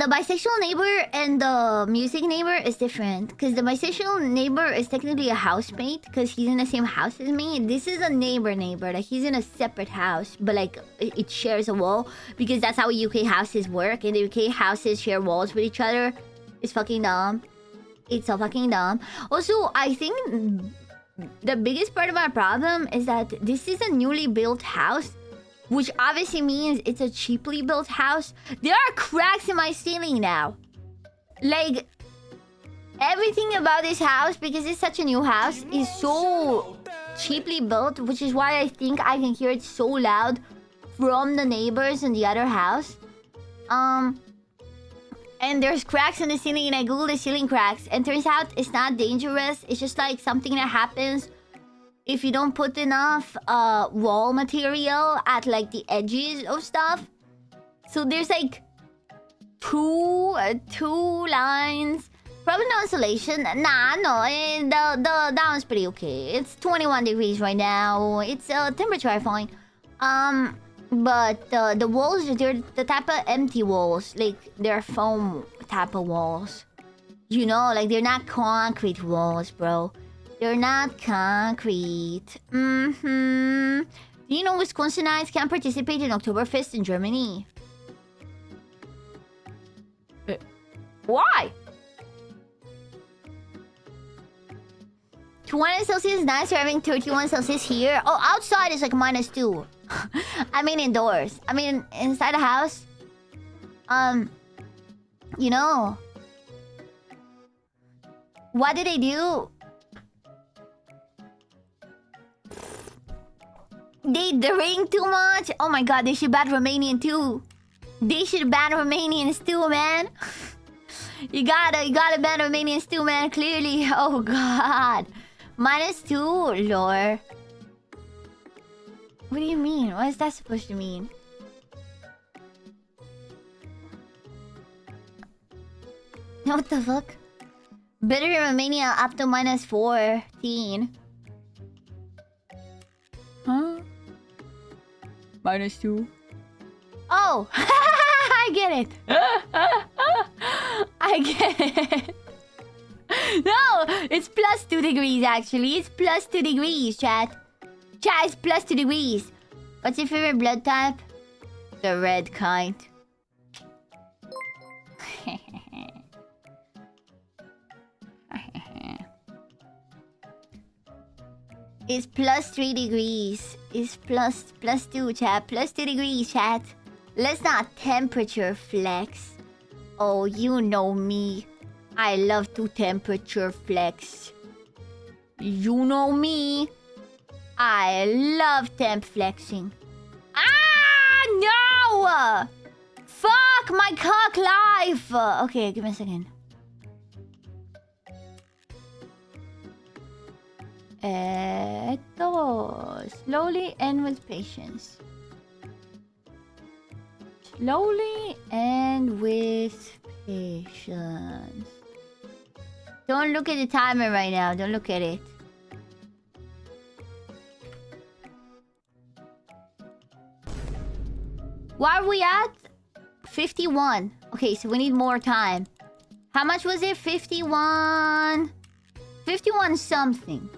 the bisexual neighbor and the music neighbor is different. Because the bisexual neighbor is technically a housemate. Because he's in the same house as me. This is a neighbor. Like, he's in a separate house. But, like, it shares a wall. Because that's how UK houses work. And the UK houses share walls with each other. It's fucking dumb. It's so fucking dumb. Also, I think the biggest part of my problem is that this is a newly built house. Which obviously means it's a cheaply built house. There are cracks in my ceiling now. Like, everything about this house, because it's such a new house, is so cheaply built. Which is why I think I can hear it so loud from the neighbors in the other house. And there's cracks in the ceiling, and I googled the ceiling cracks. And turns out it's not dangerous. It's just like something that happens if you don't put enough wall material at like the edges of stuff. So there's like two lines. Probably no insulation. Nah, no. That one's pretty okay. It's 21 degrees right now. It's temperature fine. But the walls, they're the type of empty walls. Like, they're foam type of walls. You know, like, they're not concrete walls, bro. They're not concrete. Do you know Wisconsinites can't participate in Oktoberfest in Germany? Why? 21 Celsius is nice. We're having 31 Celsius here. Oh, outside is like -2. I mean indoors. I mean inside the house. You know. What did they do? They drink too much? Oh my god, they should ban Romanian too. They should ban Romanians too, man. You gotta ban Romanians too, man, clearly. Oh god. -2, lore. What do you mean? What is that supposed to mean? What the fuck? Better in Romania up to -14. Huh? -2. Oh! I get it! I get it! No! It's +2 degrees actually. It's +2 degrees, chat. Chat, it's +2 degrees. What's your favorite blood type? The red kind. It's +3 degrees. It's +2, chat. +2 degrees, chat. Let's not temperature flex. Oh, you know me. I love to temperature flex. You know me. I love temp flexing. Ah, no! Fuck my cock life! Okay, give me a second. Slowly and with patience. Slowly and with patience. Don't look at the timer right now. Don't look at it. Where are we at? 51. Okay, so we need more time. How much was it? 51... 51 something.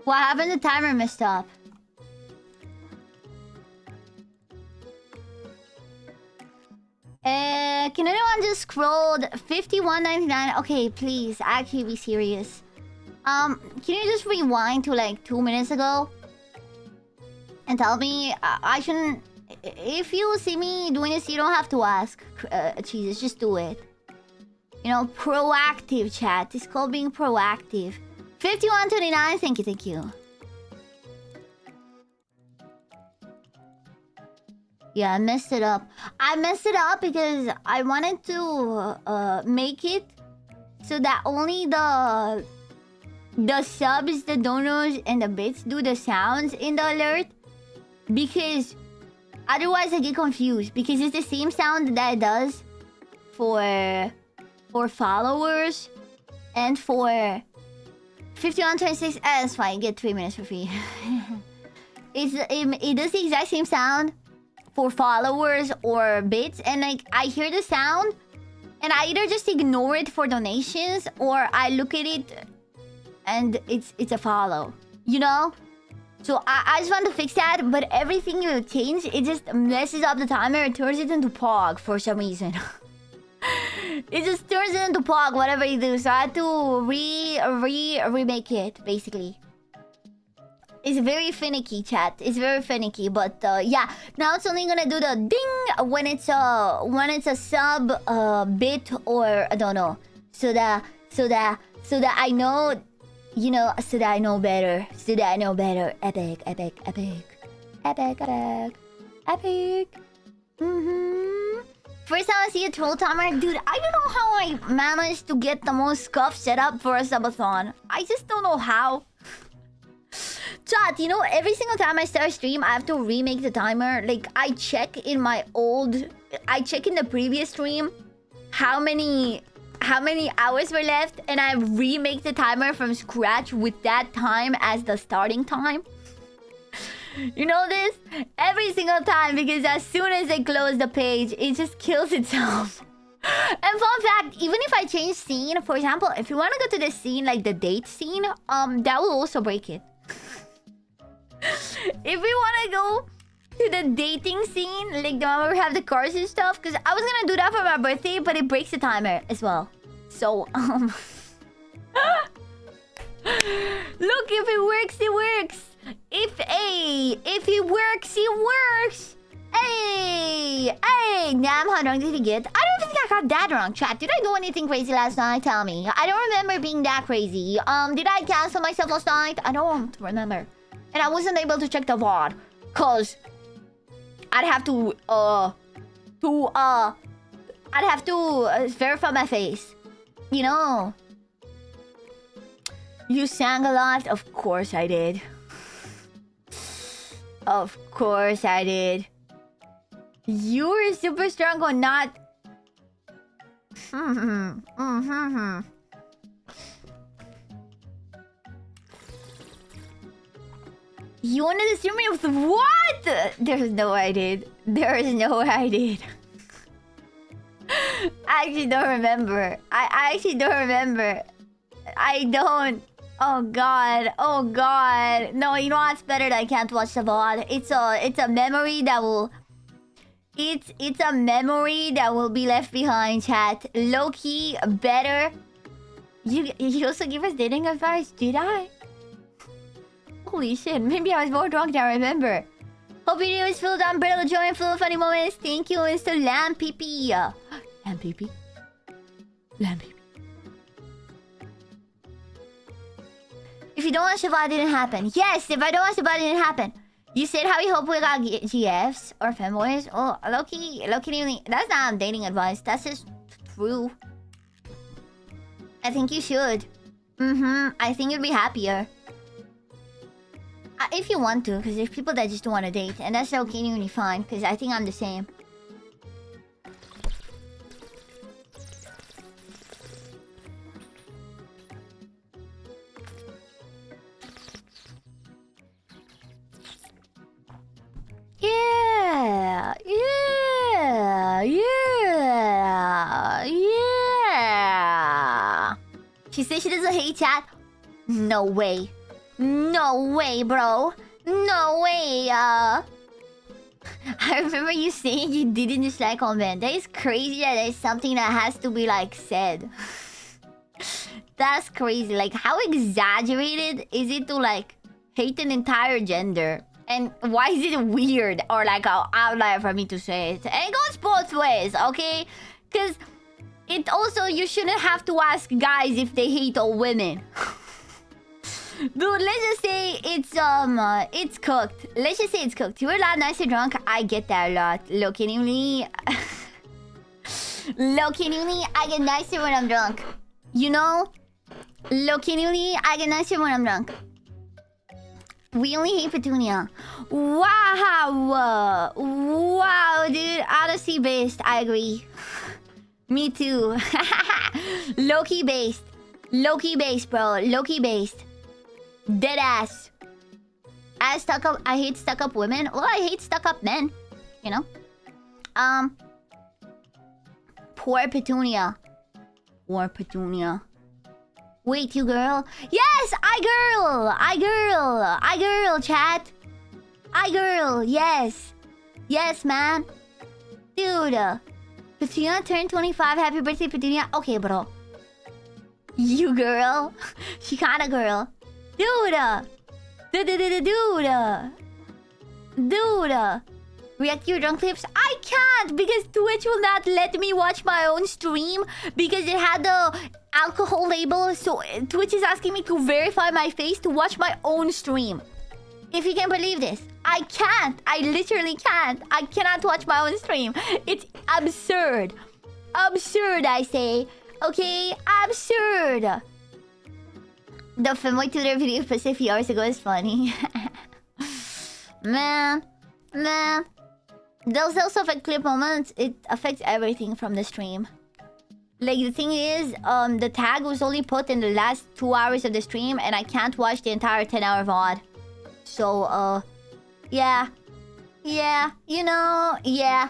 What happened? The timer messed up. Can anyone just scroll 51.99? Okay, please. Actually, be serious. Can you just rewind to like 2 minutes ago? And tell me, I shouldn't... If you see me doing this, you don't have to ask. Jesus, just do it. You know, proactive, chat. It's called being proactive. 51.29, thank you, thank you. Yeah, I messed it up. I messed it up because I wanted to make it so that only the subs, the donors, and the bits do the sounds in the alert. Because Otherwise, I get confused because it's the same sound that it does for followers and for 5126. That's fine. Get 3 minutes for free. It does the exact same sound for followers or bits, and like I hear the sound, and I either just ignore it for donations or I look at it, and it's a follow. You know. So I just want to fix that, but everything you change, it just messes up the timer. It turns it into POG for some reason. It just turns it into POG, whatever you do. So I had to remake it, basically. It's very finicky, chat. It's very finicky, but yeah. Now it's only gonna do the ding when it's a sub bit or I don't know. So that I know. You know, so that I know better. So that I know better. Epic. First time I see a troll timer, dude, I don't know how I managed to get the most scuff set up for a subathon. I just don't know how. Chat, you know, every single time I start a stream, I have to remake the timer. Like, I check in the previous stream how many hours were left, and I remake the timer from scratch with that time as the starting time. You know this? Every single time, because as soon as I close the page, it just kills itself. And fun fact, even if I change scene, for example, if you want to go to the scene, like the date scene, that will also break it. If we want to go to the dating scene, like the one where we have the cars and stuff, because I was gonna do that for my birthday, but it breaks the timer as well. So, look, if it works, it works. If it works, it works. Hey, damn, how drunk did he get? I don't think I got that drunk, chat. Did I do anything crazy last night? Tell me. I don't remember being that crazy. Did I cancel myself last night? I don't remember. And I wasn't able to check the VOD, cause I'd have to verify my face. You know. You sang a lot? Of course I did. Of course I did. You were super strong or not? You wanted to stream me with what? There's no way I did. There is no way I did. I actually don't remember. I actually don't remember. I don't. Oh god. Oh god. No, you know what's better than I can't watch the VOD? It's a memory that will... It's a memory that will be left behind, chat. Low-key, better. You also give us dating advice, did I? Holy shit, maybe I was more drunk than I remember. Hope your video is full of umbrella joy and full of funny moments. Thank you, Mr. Lamb Pee. Lamb Pee? Lamb Pee. If you don't watch the VOD, it didn't happen. Yes, if I don't watch the VOD, it didn't happen. You said how you hope we got GFs or femboys. Oh, low-key, that's not dating advice. That's just true. I think you should. I think you'd be happier. If you want to, because there's people that just don't want to date. And that's genuinely fine, because I think I'm the same. Yeah! She says she doesn't hate chat. No way. No way, bro. No way. I remember you saying you didn't dislike comment. That is crazy that there's something that has to be like said. That's crazy. Like, how exaggerated is it to like hate an entire gender? And why is it weird or like an outlier for me to say it? And it goes both ways, okay? Because it also, you shouldn't have to ask guys if they hate all women. Dude, let's just say it's cooked. Let's just say it's cooked. You were a lot nicer drunk. I get that a lot. Low-key, I get nicer when I'm drunk. You know? Low-key, I get nicer when I'm drunk. We only hate Petunia. Wow! Honestly based, I agree. Me too. Low-key based. Low-key based, bro. Low-key based. Dead ass. I hate stuck-up women. Well, I hate stuck-up men. You know? Poor Petunia. Poor Petunia. Wait, you girl? Yes, I girl, chat. I girl, yes. Yes, man. Dude. Petunia turned 25. Happy birthday, Petunia. Okay, bro. You girl. She kinda girl. Dude. Dude. React to your drunk clips? I can't because Twitch will not let me watch my own stream because it had the alcohol label. So Twitch is asking me to verify my face to watch my own stream. If you can believe this, I can't. I literally can't. I cannot watch my own stream. It's absurd. Absurd, I say. Okay? Absurd. The Femboy Tutor video posted a few hours ago is funny. Man. Those also affect clip moments. It affects everything from the stream. Like, the thing is, the tag was only put in the last 2 hours of the stream, and I can't watch the entire 10-hour VOD. So, yeah. Yeah, you know, yeah.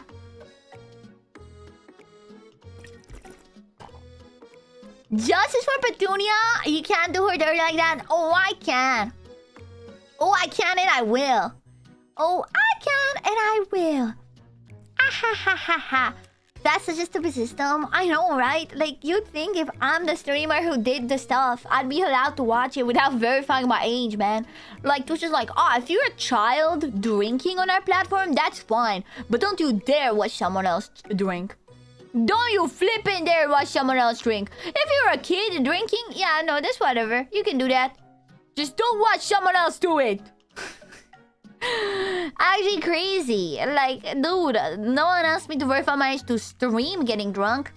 Justice for Petunia? You can't do her dirty like that. Oh, I can. Oh, I can and I will. Oh, I can and I will. Ah, ha, ha, ha, ha. That's such a stupid system. I know, right? Like, you'd think if I'm the streamer who did the stuff, I'd be allowed to watch it without verifying my age, man. Like, Twitch is like, if you're a child drinking on our platform, that's fine. But don't you dare watch someone else drink. Don't you flippin' dare watch someone else drink. If you're a kid drinking, yeah, no, that's whatever. You can do that. Just don't watch someone else do it. Actually crazy. Like, dude, no one asked me to verify my age to stream getting drunk.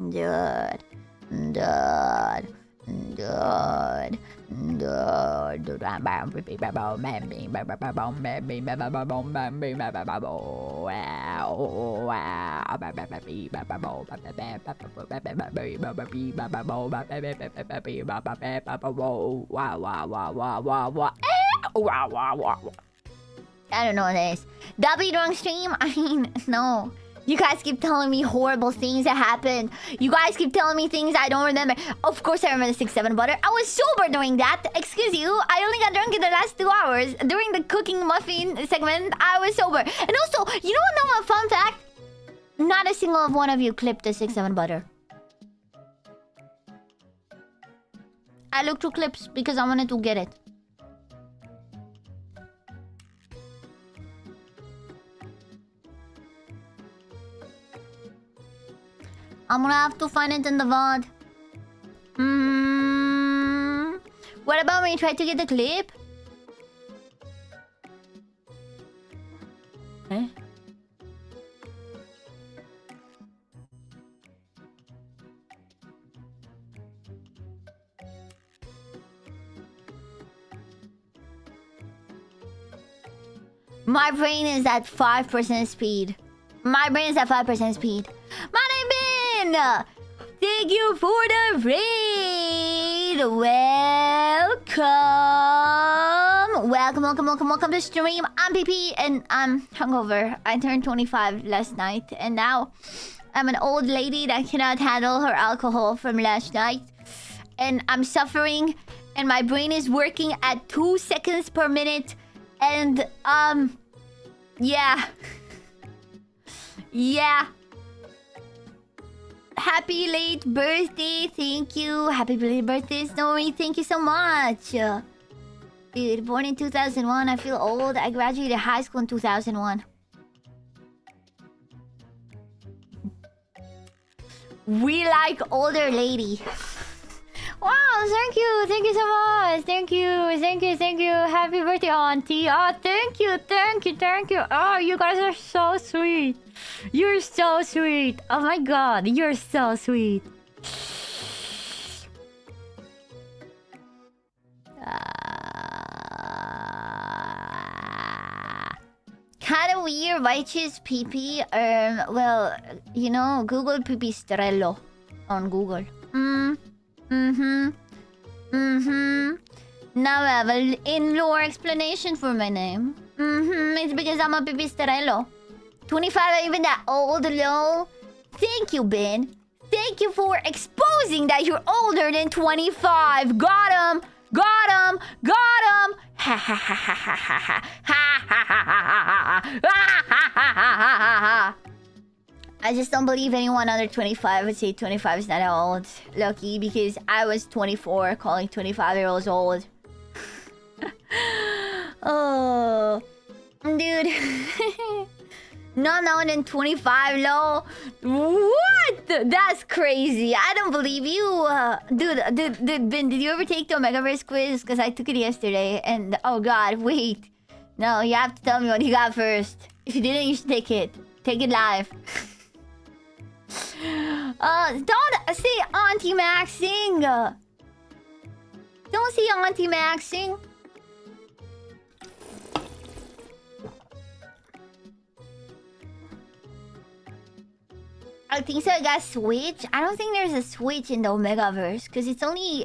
Dude. I don't know this. W drunk stream? I mean, no. You guys keep telling me horrible things that happened. You guys keep telling me things I don't remember. Of course I remember the 6-7 butter. I was sober doing that. Excuse you. I only got drunk in the last 2 hours. During the cooking muffin segment, I was sober. And also, you know a fun fact? Not a single one of you clipped the 6-7 butter. I looked through clips because I wanted to get it. I'm gonna have to find it in the VOD. What about when you try to get the clip? Eh? My brain is at 5% speed. My brain is at 5% speed. My name Ben! Thank you for the raid! Welcome to stream. I'm PP and I'm hungover. I turned 25 last night and now I'm an old lady that cannot handle her alcohol from last night. And I'm suffering and my brain is working at 2 seconds per minute. And, yeah. Yeah. Happy late birthday. Thank you. Happy late birthday, Snowy. Thank you so much. Dude, born in 2001. I feel old. I graduated high school in 2001. We like older lady. Wow, thank you. Thank you so much. Thank you. Happy birthday, auntie. Oh, thank you. Oh, you guys are so sweet. You're so sweet. Oh my god, you're so sweet. kind of weird. Why choose PP? Well, you know, Google pipistrello on Google. Now I have an in-lore explanation for my name. It's because I'm a pipistrello. 25 ain't even that old, lol. Thank you, Ben. Thank you for exposing that you're older than 25. Got him! Got him! Got him! Ha ha ha ha ha ha ha ha ha ha ha ha. I just don't believe anyone under 25 would say 25 is not that old. Lucky, because I was 24 calling 25-year-olds old. Oh, dude. Not more than 25, lol. What? That's crazy. I don't believe you. Dude, Ben, did you ever take the Omegaverse quiz? Because I took it yesterday. And, oh god, wait. No, you have to tell me what you got first. If you didn't, you should take it. Take it live. Don't say anti-maxing. Don't say anti-maxing. I think so. I got Switch. I don't think there's a Switch in the Omegaverse because it's only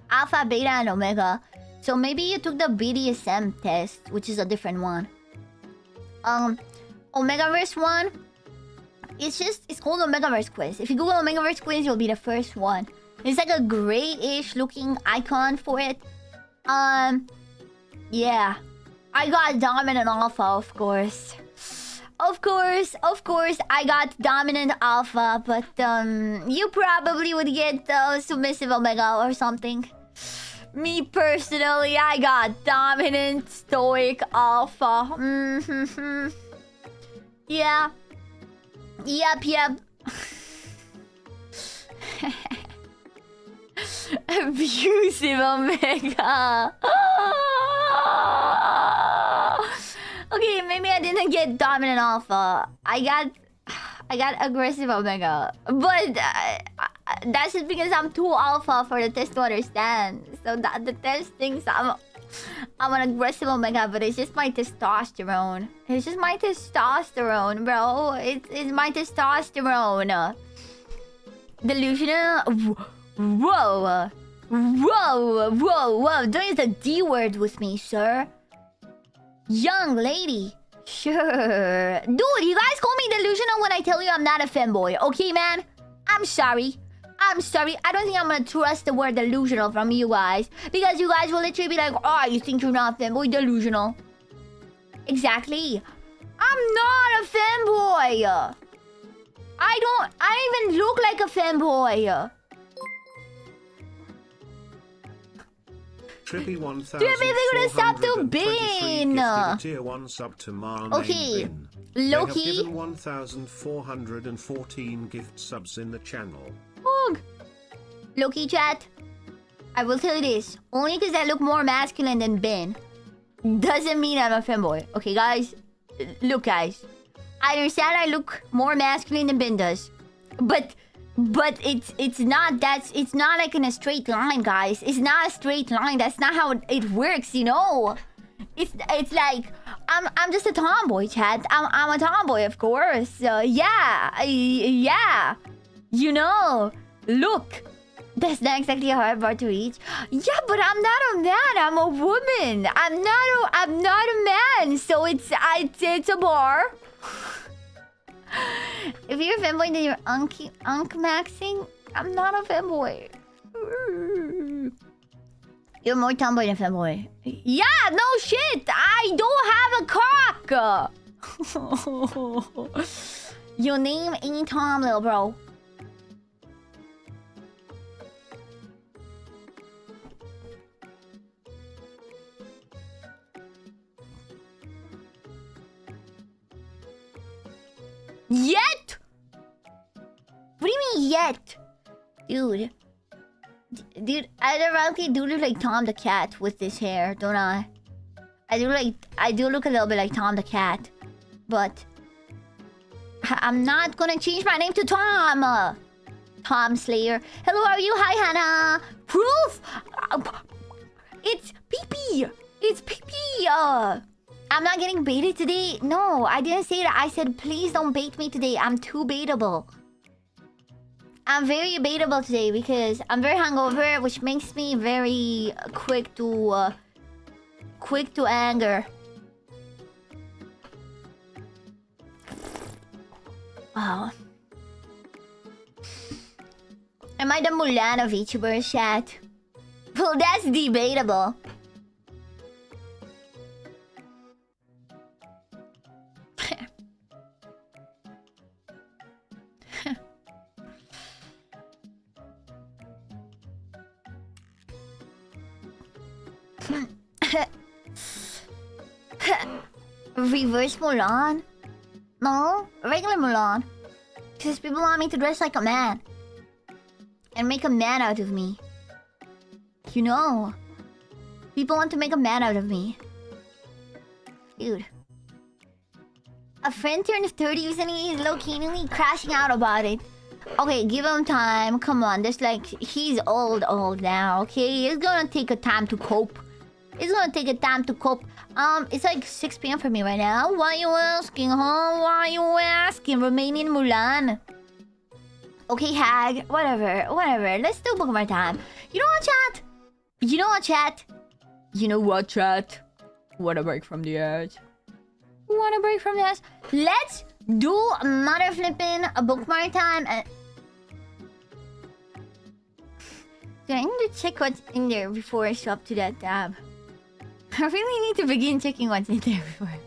Alpha, Beta, and Omega. So maybe you took the BDSM test, which is a different one. Omegaverse one. It's called Omegaverse quiz. If you Google Omegaverse quiz, you'll be the first one. It's like a grayish looking icon for it. Yeah. I got Dominant Alpha, of course. Of course, I got Dominant Alpha, but you probably would get Submissive Omega or something. Me personally, I got Dominant Stoic Alpha. Yeah. Yep. Abusive Omega. Okay, maybe I didn't get Dominant Alpha. I got Aggressive Omega. But that's just because I'm too alpha for the test to understand. So the test thinks I'm an aggressive Omega, but it's just my testosterone. It's just my testosterone, bro. It's my testosterone. Delusional. Whoa. Don't use the D word with me, sir. Young lady. Sure. Dude, you guys call me delusional when I tell you I'm not a femboy. Okay, man? I'm sorry. I don't think I'm gonna trust the word delusional from you guys. Because you guys will literally be like, oh, you think you're not a femboy? Delusional. Exactly. I'm not a femboy. I don't even look like a femboy. Trippy 1000. Dude, maybe they're gonna stop to Bean. Tier 1 sub to Mar Okay. Loki. They have Loki. given 1,414 gift subs in the channel. Hoog. Loki chat. I will tell you this. Only because I look more masculine than Ben doesn't mean I'm a femboy. Okay, guys? Look, guys. I understand I look more masculine than Ben does. But it's not like in a straight line, guys. It's not a straight line. That's not how it works, you know. It's like I'm just a tomboy, chat. I'm a tomboy, of course. Yeah. You know. Look. That's not exactly a hard bar to reach. Yeah, but I'm not a man. I'm a woman. I'm not a man. So it's a bar. If you're a femboy, then you're unk-maxing. I'm not a femboy. You're more tomboy than femboy. Yeah, no shit. I don't have a cock. Your name ain't Tom, little bro. Yet? What do you mean yet? Dude, I ironically do look like Tom the Cat with this hair, don't I? I do look a little bit like Tom the Cat. But I'm not gonna change my name to Tom. Tom Slayer. Hello, how are you? Hi, Hannah. Proof? It's pee-pee. It's pee-pee. I'm not getting baited today. No, I didn't say that. I said, please don't bait me today. I'm too baitable. I'm very baitable today because I'm very hungover, which makes me very quick to anger. Wow. Am I the Mulan of VTuber chat? Well, that's debatable. Reverse Mulan? No, regular Mulan. Because people want me to dress like a man. And make a man out of me. You know. People want to make a man out of me. Dude. A friend turned 30 recently. He's low-key crashing out about it. Okay, give him time. Come on. There's like... He's old now, okay? It's gonna take a time to cope. It's gonna take a time to cope. It's like 6 p.m. for me right now. Why you asking, huh? Why you asking? Romanian Mulan. Okay, Hag. Whatever. Let's do book more time. You know what, chat? You know what, chat? Want a break from the edge? Want a break from this? Let's do mother flipping a bookmark time. I need to check what's in there before I swap to that tab. I really need to begin checking what's in there before.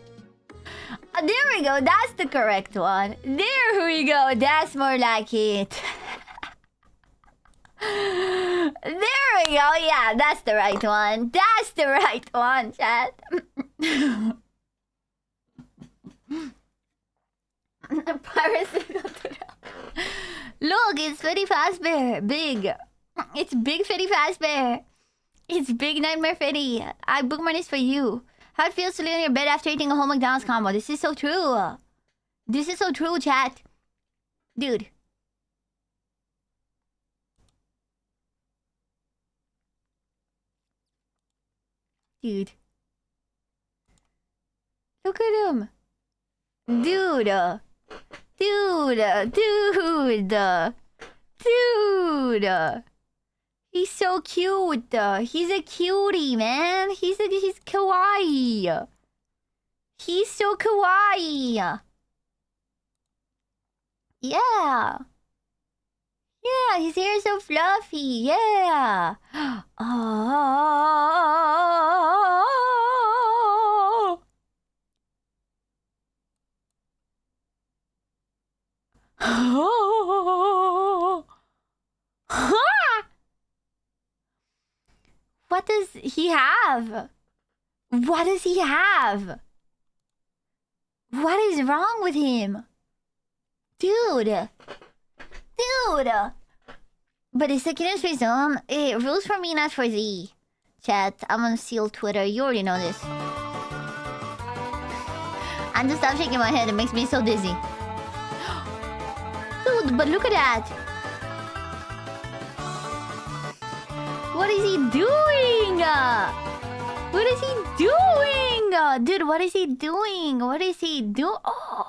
There we go. That's the correct one. There we go. That's more like it. There we go. Yeah, that's the right one. That's the right one, chat. Look, it's Freddy Fazbear. Big. It's Big Freddy Fazbear. It's Big Nightmare Freddy. I bookmarked this for you. How it feels to lay on your bed after eating a whole McDonald's combo. This is so true. This is so true, chat. Dude. Dude. Look at him. Dude. He's so cute. He's a cutie, man. He's kawaii. He's so kawaii. Yeah. Yeah, his hair is so fluffy. Yeah. Oh. What does he have? What does he have? What is wrong with him? Dude. But it's the killer's face on. It rules for me, not for Z. Chat, I'm on Seal Twitter. You already know this. I'm just stop shaking my head. It makes me so dizzy. Dude, but look at that. What is he doing? What is he doing? Dude, what is he doing? What is he doing? Oh.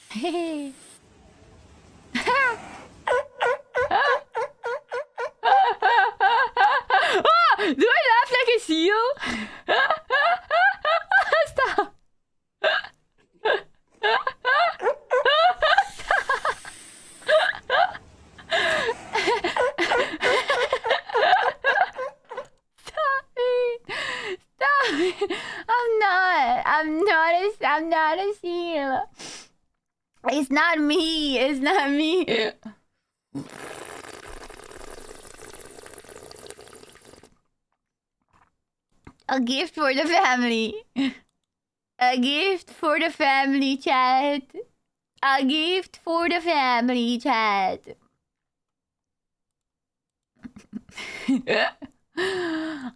Hey. Do I laugh like I see you? Stop. Stop it. I'm not a seal. It's not me. A gift for the family. A gift for the family, chat. A gift for the family, chat.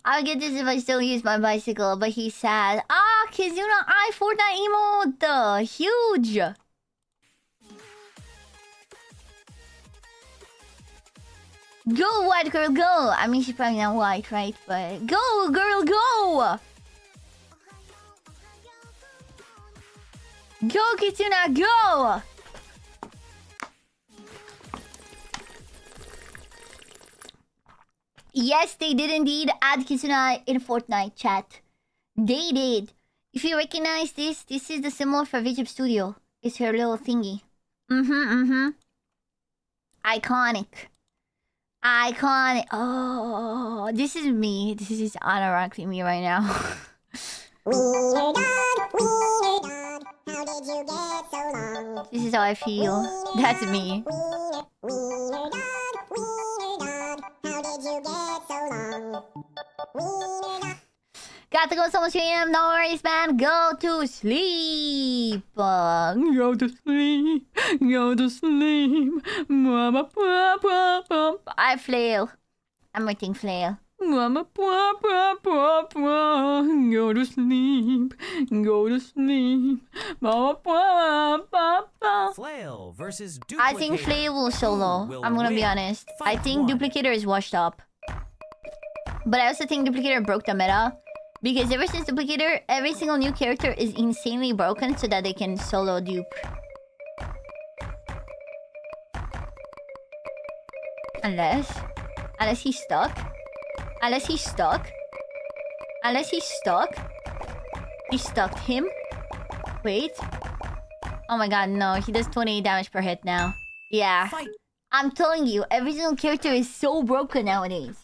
I'll get this if I still use my bicycle, but he's sad. Kizuna I Fortnite emote! Huge! Go, white girl, go! I mean, she's probably not white, right? But go, girl, go! Go, Kitsuna, go! Yes, they did indeed add Kitsuna in Fortnite chat. They did. If you recognize this, this is the symbol for Vijib Studio. It's her little thingy. Iconic. Iconic. Oh, this is me. This is unironically me right now. Wiener dog, how did you get so long? This is how I feel. That's me. Wiener dog, how did you get so long? Wiener dog. Got to go so much stream. No worries, man. Go to sleep. Go to sleep. Go to sleep. I flail. I'm waiting flail. Go to sleep. Go to sleep. Flail versus Duplicator. I think Flail will solo. I'm gonna be honest. I think Duplicator is washed up. But I also think Duplicator broke the meta. Because ever since Duplicator, every single new character is insanely broken so that they can solo dupe. Unless he's stuck. Unless he's stuck. Unless he's stuck. He stuck him. Wait. Oh my god, no. He does 28 damage per hit now. Yeah. Fight. I'm telling you, every single character is so broken nowadays.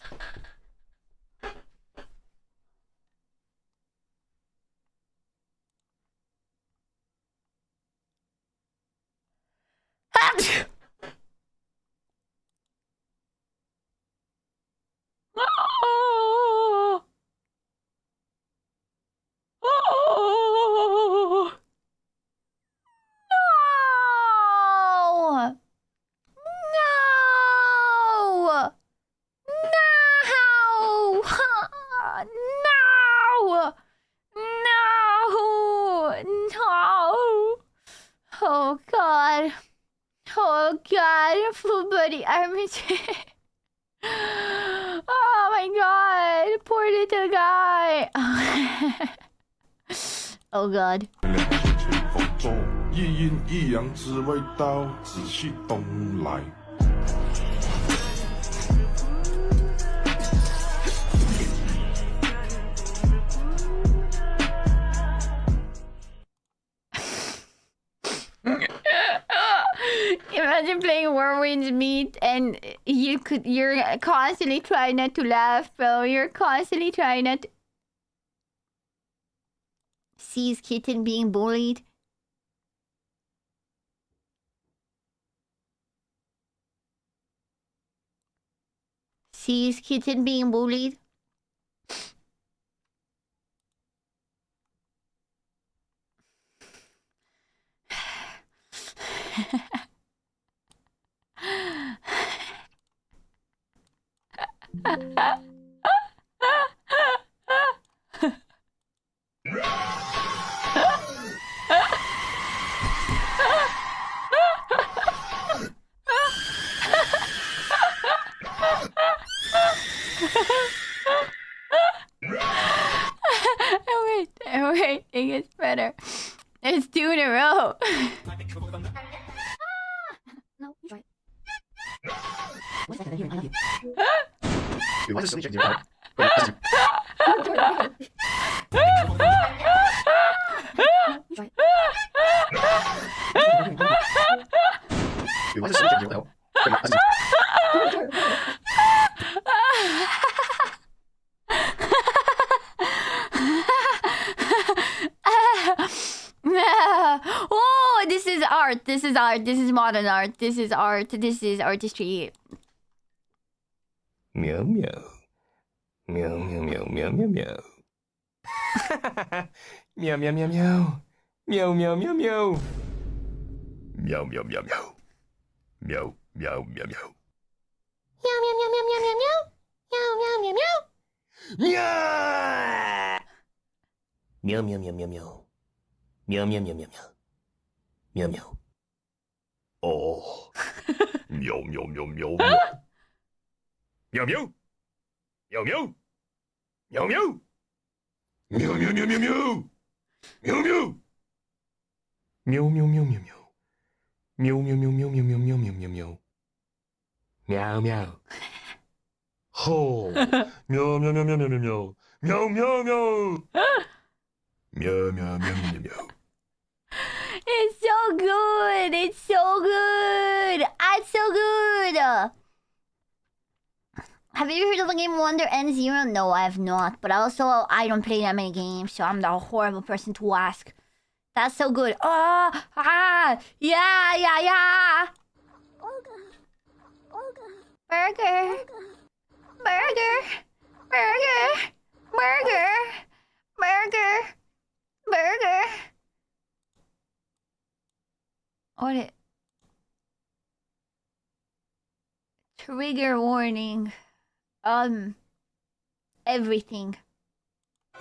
No! No! No! No! No! No! Oh god. Oh god. Full body armor. Oh my god. Poor little guy. Oh god. 合作，一阴一阳之谓道，仔细东来。Imagine playing Whirlwind's Meat and you're constantly trying not to laugh, bro. You're constantly trying not to... Sees kitten being bullied. Sees kitten being bullied. Wait, it gets better. It's 2 in a row. No, he's right. Oh, this is art. This is art. This is modern art. This is art. This is artistry. Meow meow. Meow meow meow meow meow meow. Meow meow meow meow. Meow meow meow meow. Meow meow meow meow. Meow meow meow meow. Meow meow meow meow meow meow meow. Meow meow meow meow. Meow meow meow meow meow. Meow meow meow meow meow. Meow meow. Oh. Meow meow meow meow meow. Meow meow. Meow meow. Meow meow. Meow meow meow meow meow. Meow meow. Meow meow meow meow meow. Meow meow meow meow meow meow meow meow meow meow. Meow meow. Oh. Meow meow meow meow meow meow. Meow meow meow. Meow meow meow meow meow. It's so good. It's so good. It's so good. Have you heard of the game Wonder N0? No, I have not. But also, I don't play that many games, so I'm the horrible person to ask. That's so good. Oh, yeah, yeah, yeah. Burger. Burger. Burger. Burger. Burger. Burger. What it? Trigger warning. Everything.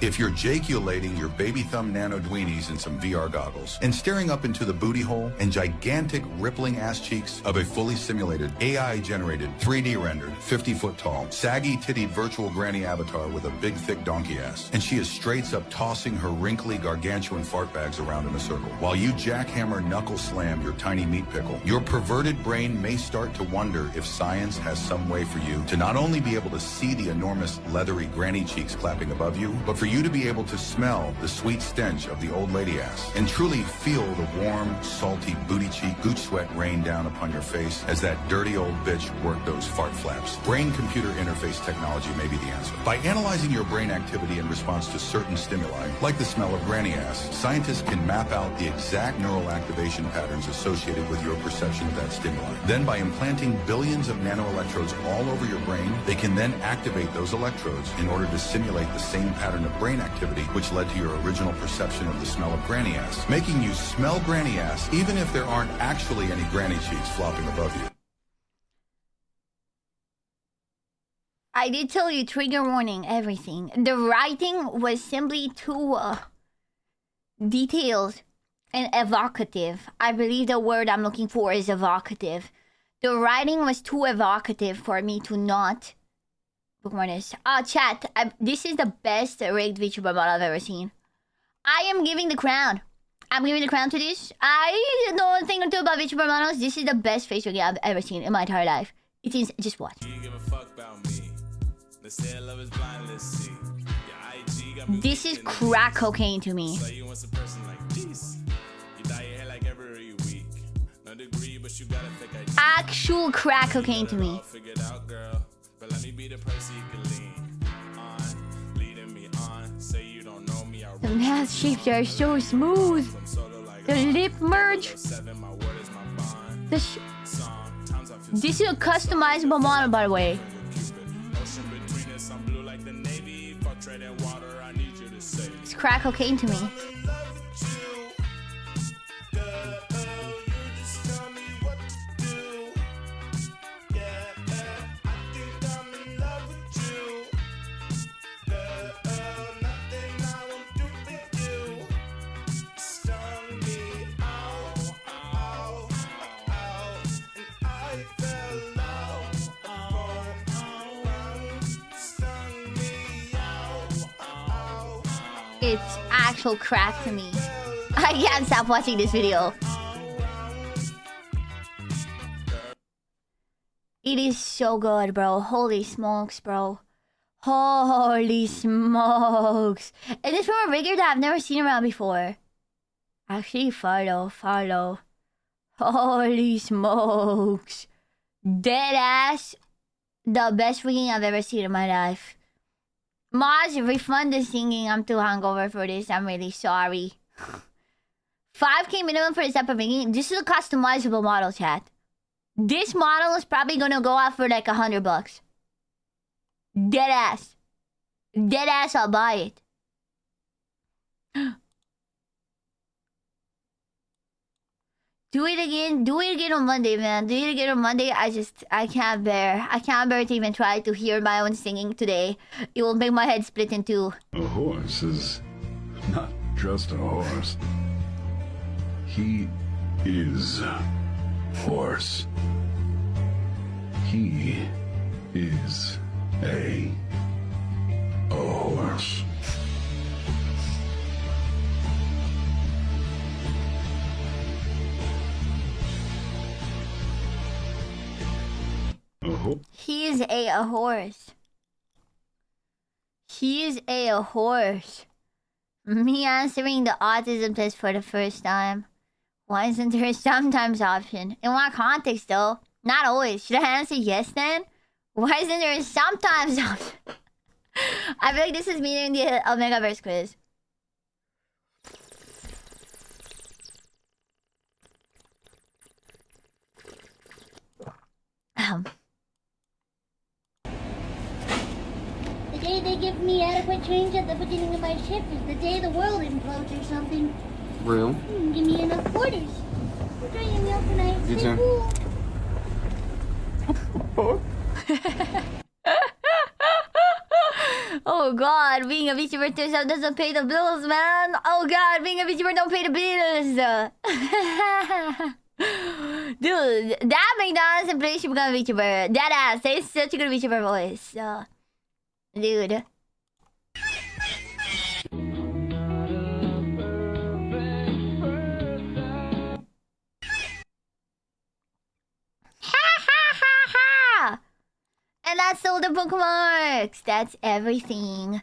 If you're jaculating your baby thumb nano dweenies in some VR goggles and staring up into the booty hole and gigantic rippling ass cheeks of a fully simulated, AI-generated, 3D rendered, 50-foot tall, saggy-tittied virtual granny avatar with a big, thick donkey ass, and she is straight up tossing her wrinkly, gargantuan fart bags around in a circle, while you jackhammer knuckle slam your tiny meat pickle, your perverted brain may start to wonder if science has some way for you to not only be able to see the enormous, leathery granny cheeks clapping above you, but for you to be able to smell the sweet stench of the old lady ass and truly feel the warm, salty booty cheek gooch sweat rain down upon your face as that dirty old bitch worked those fart flaps. Brain-computer interface technology may be the answer. By analyzing your brain activity in response to certain stimuli, like the smell of granny ass, scientists can map out the exact neural activation patterns associated with your perception of that stimuli. Then by implanting billions of nanoelectrodes all over your brain, they can then activate those electrodes in order to simulate the same pattern of brain activity which led to your original perception of the smell of granny ass, making you smell granny ass even if there aren't actually any granny cheeks flopping above you. I did tell you, trigger warning, everything. The writing was simply too detailed and evocative. I believe the word I'm looking for is evocative. The writing was too evocative for me to not bookmark this. Chat, this is the best rigged VTuber model I've ever seen. I am giving the crown. I'm giving the crown to this. I don't think until about VTuber models. This is the best face rigging I've ever seen in my entire life. It is, just watch. This is crack cocaine to me. Actual crack cocaine to me. The math shapes are so smooth. The lip merge. This is a customizable model, by the way. It's crack cocaine to me. It's actual crack to me. I can't stop watching this video. It is so good, bro. Holy smokes, bro. Holy smokes. And it's from a rigger that I've never seen around before. Actually, follow. Holy smokes. Dead ass. The best rigging I've ever seen in my life. Maj, refund the singing. I'm too hungover for this. I'm really sorry. 5K minimum for this type of rigging. This is a customizable model, chat. This model is probably gonna go out for like $100. Dead ass. Dead ass, I'll buy it. Do it again. Do it again on Monday, man. Do it again on Monday. I can't bear. I can't bear to even try to hear my own singing today. It will make my head split in two. A horse is not just a horse. He is horse. He is A horse. He's a horse. He's a horse. Me answering the autism test for the first time. Why isn't there a sometimes option? In what context though? Not always. Should I answer yes then? Why isn't there a sometimes option? I feel like this is me in the Omegaverse quiz. The day they give me adequate change at the beginning of my shift is the day the world implodes or something. Real? Give me enough quarters. We're drinking milk tonight. You Stay too. cool. Oh god, being a VTuber doesn't pay the bills, man. Oh god, being a VTuber don't pay the bills. Dude, that McDonald's employee should become a VTuber. That ass, they such a good VTuber voice. Dude. And that's all the bookmarks. That's everything.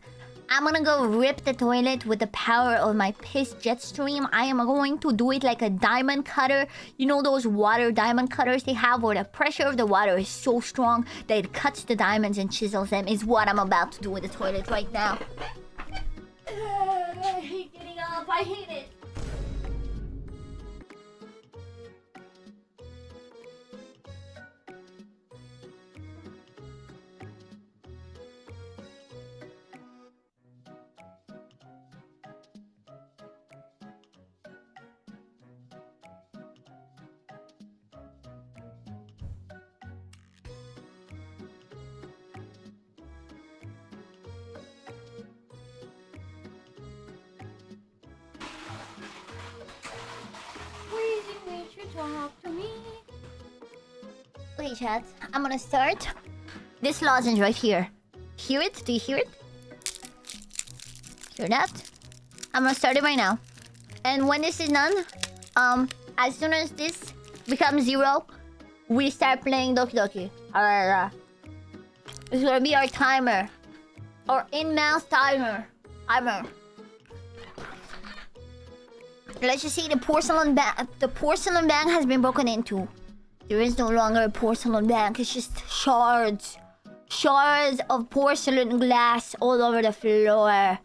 I'm gonna go rip the toilet with the power of my piss jet stream. I am going to do it like a diamond cutter. You know those water diamond cutters they have where the pressure of the water is so strong that it cuts the diamonds and chisels them is what I'm about to do with the toilet right now. I hate getting up. I hate it. Talk to me. Okay, chat. I'm gonna start. This lozenge right here. Hear it? Do you hear it? Hear that? I'm gonna start it right now. And when this is done, as soon as this becomes 0, we start playing Doki Doki. Alright. This is gonna be our timer. Our in-mouse timer. Let's just see the porcelain bank. The porcelain bank has been broken into. There is no longer a porcelain bank. It's just shards. Shards of porcelain glass all over the floor.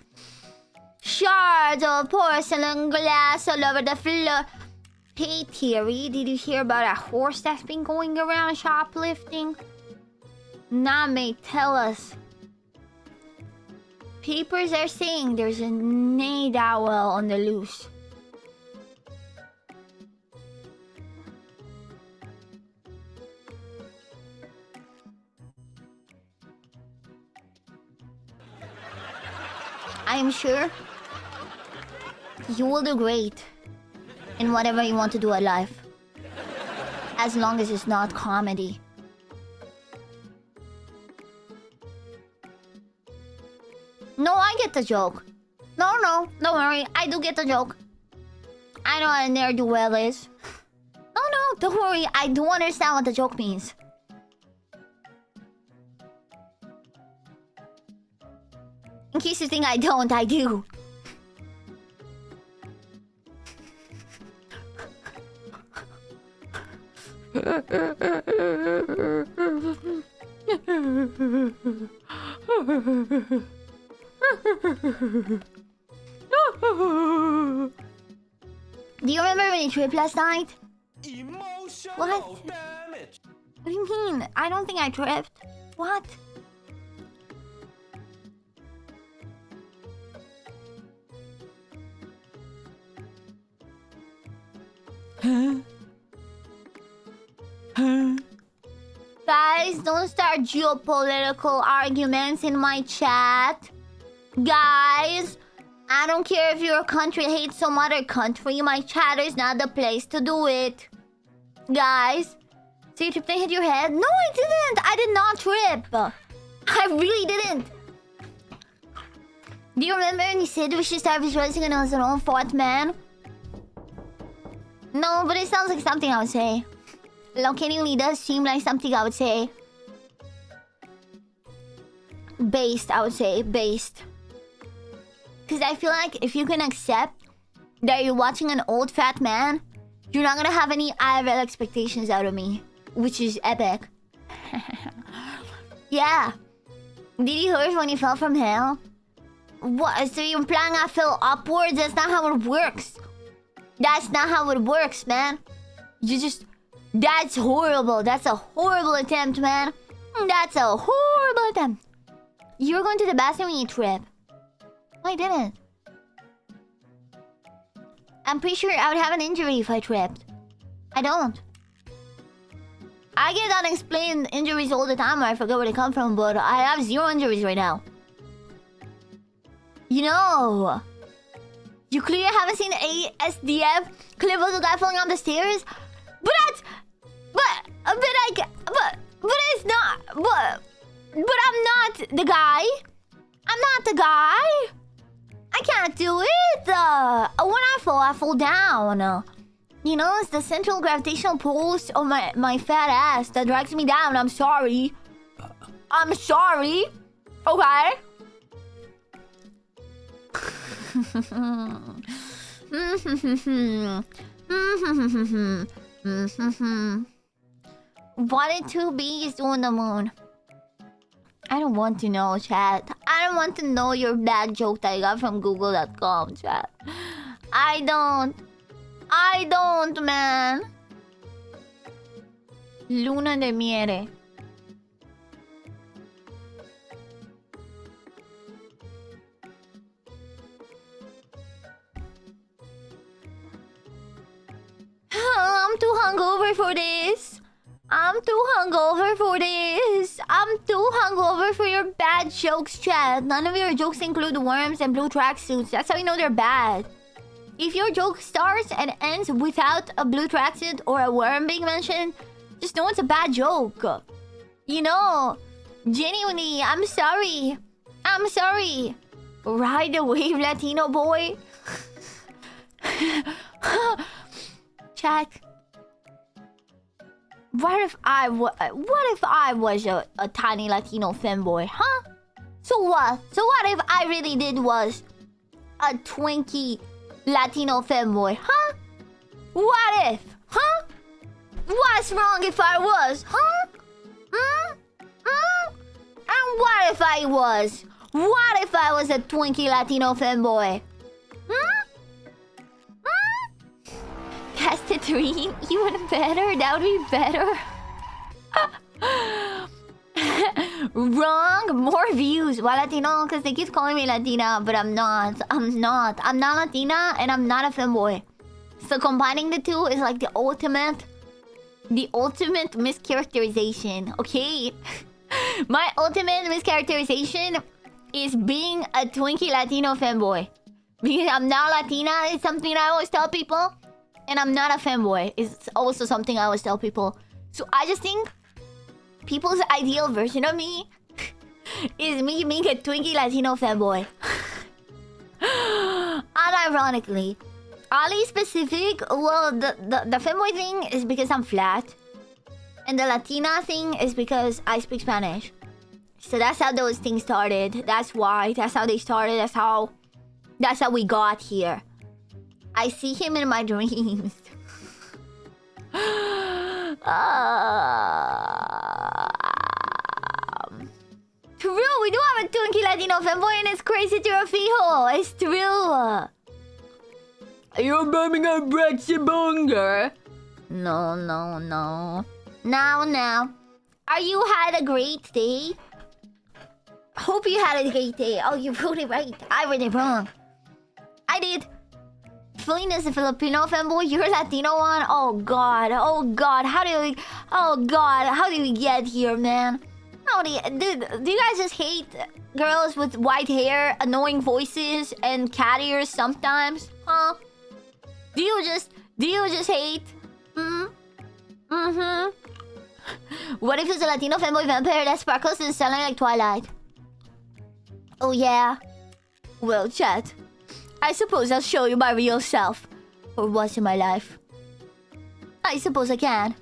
Shards of porcelain glass all over the floor. Hey, Terry, did you hear about a horse that's been going around shoplifting? Name, tell us. Papers are saying there's a night owl on the loose. I am sure you will do great in whatever you want to do in life. As long as it's not comedy. No, I get the joke. No, don't worry. I do get the joke. I know what a ne'er-do-well is. No, don't worry. I do understand what the joke means. In case you think I don't, I do. Do you remember when you tripped last night? Emotional What? damage. What do you mean? I don't think I tripped. What? Guys, don't start geopolitical arguments in my chat. Guys, I don't care if your country hates some other country. My chat is not the place to do it. Guys, so you tripped and hit your head? No, I didn't. I did not trip. I really didn't. Do you remember when you said we should start visualizing and it was an own fourth man? No, but it sounds like something I would say. Locatingly does seem like something I would say. Based, I would say. Based. Because I feel like if you can accept that you're watching an old fat man, you're not gonna have any IRL expectations out of me. Which is epic. Yeah. Did you hurt when you fell from hell? What? So you're implying I fell upwards? That's not how it works. That's not how it works, man. You just... That's horrible. That's a horrible attempt, man. That's a horrible attempt. You were going to the bathroom when you tripped. No, I didn't. I'm pretty sure I would have an injury if I tripped. I don't. I get unexplained injuries all the time where I forget where they come from, but I have 0 injuries right now. You know, you clearly haven't seen a SDF clip of the guy falling down the stairs? But that's... But it's not... But I'm not the guy. I'm not the guy. I can't do it. When I fall down. You know, it's the central gravitational pulse of my fat ass that drags me down. I'm sorry. I'm sorry. Okay? What did 2 bees do on the moon? I don't want to know, chat. I don't want to know your bad joke that I got from google.com, chat. I don't, man. Luna de miere. I'm too hungover for this. I'm too hungover for this. I'm too hungover for your bad jokes, chat. None of your jokes include worms and blue tracksuits. That's how you know they're bad. If your joke starts and ends without a blue tracksuit or a worm being mentioned, just know it's a bad joke. You know, genuinely, I'm sorry. I'm sorry. Ride the wave, Latino boy. Chat. What if I was a tiny Latino femboy, huh? So what? So what if I really did was a Twinkie Latino femboy, huh? What if? Huh? What's wrong if I was, huh? And what if I was? What if I was a Twinkie Latino femboy? That's the dream? Even better? That would be better. Wrong. More views. Why Latino? Because they keep calling me Latina, but I'm not. I'm not Latina and I'm not a femboy. So combining the two is like the ultimate mischaracterization. Okay? My ultimate mischaracterization is being a Twinkie Latino femboy. Because I'm not Latina is something I always tell people. And I'm not a femboy. It's also something I always tell people. So I just think people's ideal version of me is me being a Twinkie Latino femboy. Unironically. Ali specific, well, the femboy thing is because I'm flat. And the Latina thing is because I speak Spanish. So that's how those things started. That's why. That's how they started. That's how we got here. I see him in my dreams. True, we do have a Twinkie Latino femboy and it's crazy to a fijo. It's true. You're Birmingham Brexit Bunger. No. Now. Are you had a great day? Hope you had a great day. Oh, you wrote it right. I read it wrong. I did. Feline is a Filipino femboy. You're a Latino one. Oh God. How do we get here, man? Do you guys just hate girls with white hair, annoying voices, and cat ears sometimes? Huh? Do you just hate? What if it's a Latino fanboy vampire that sparkles in sunlight like Twilight? Oh yeah? Well, chat, I suppose I'll show you my real self for once in my life. I suppose I can.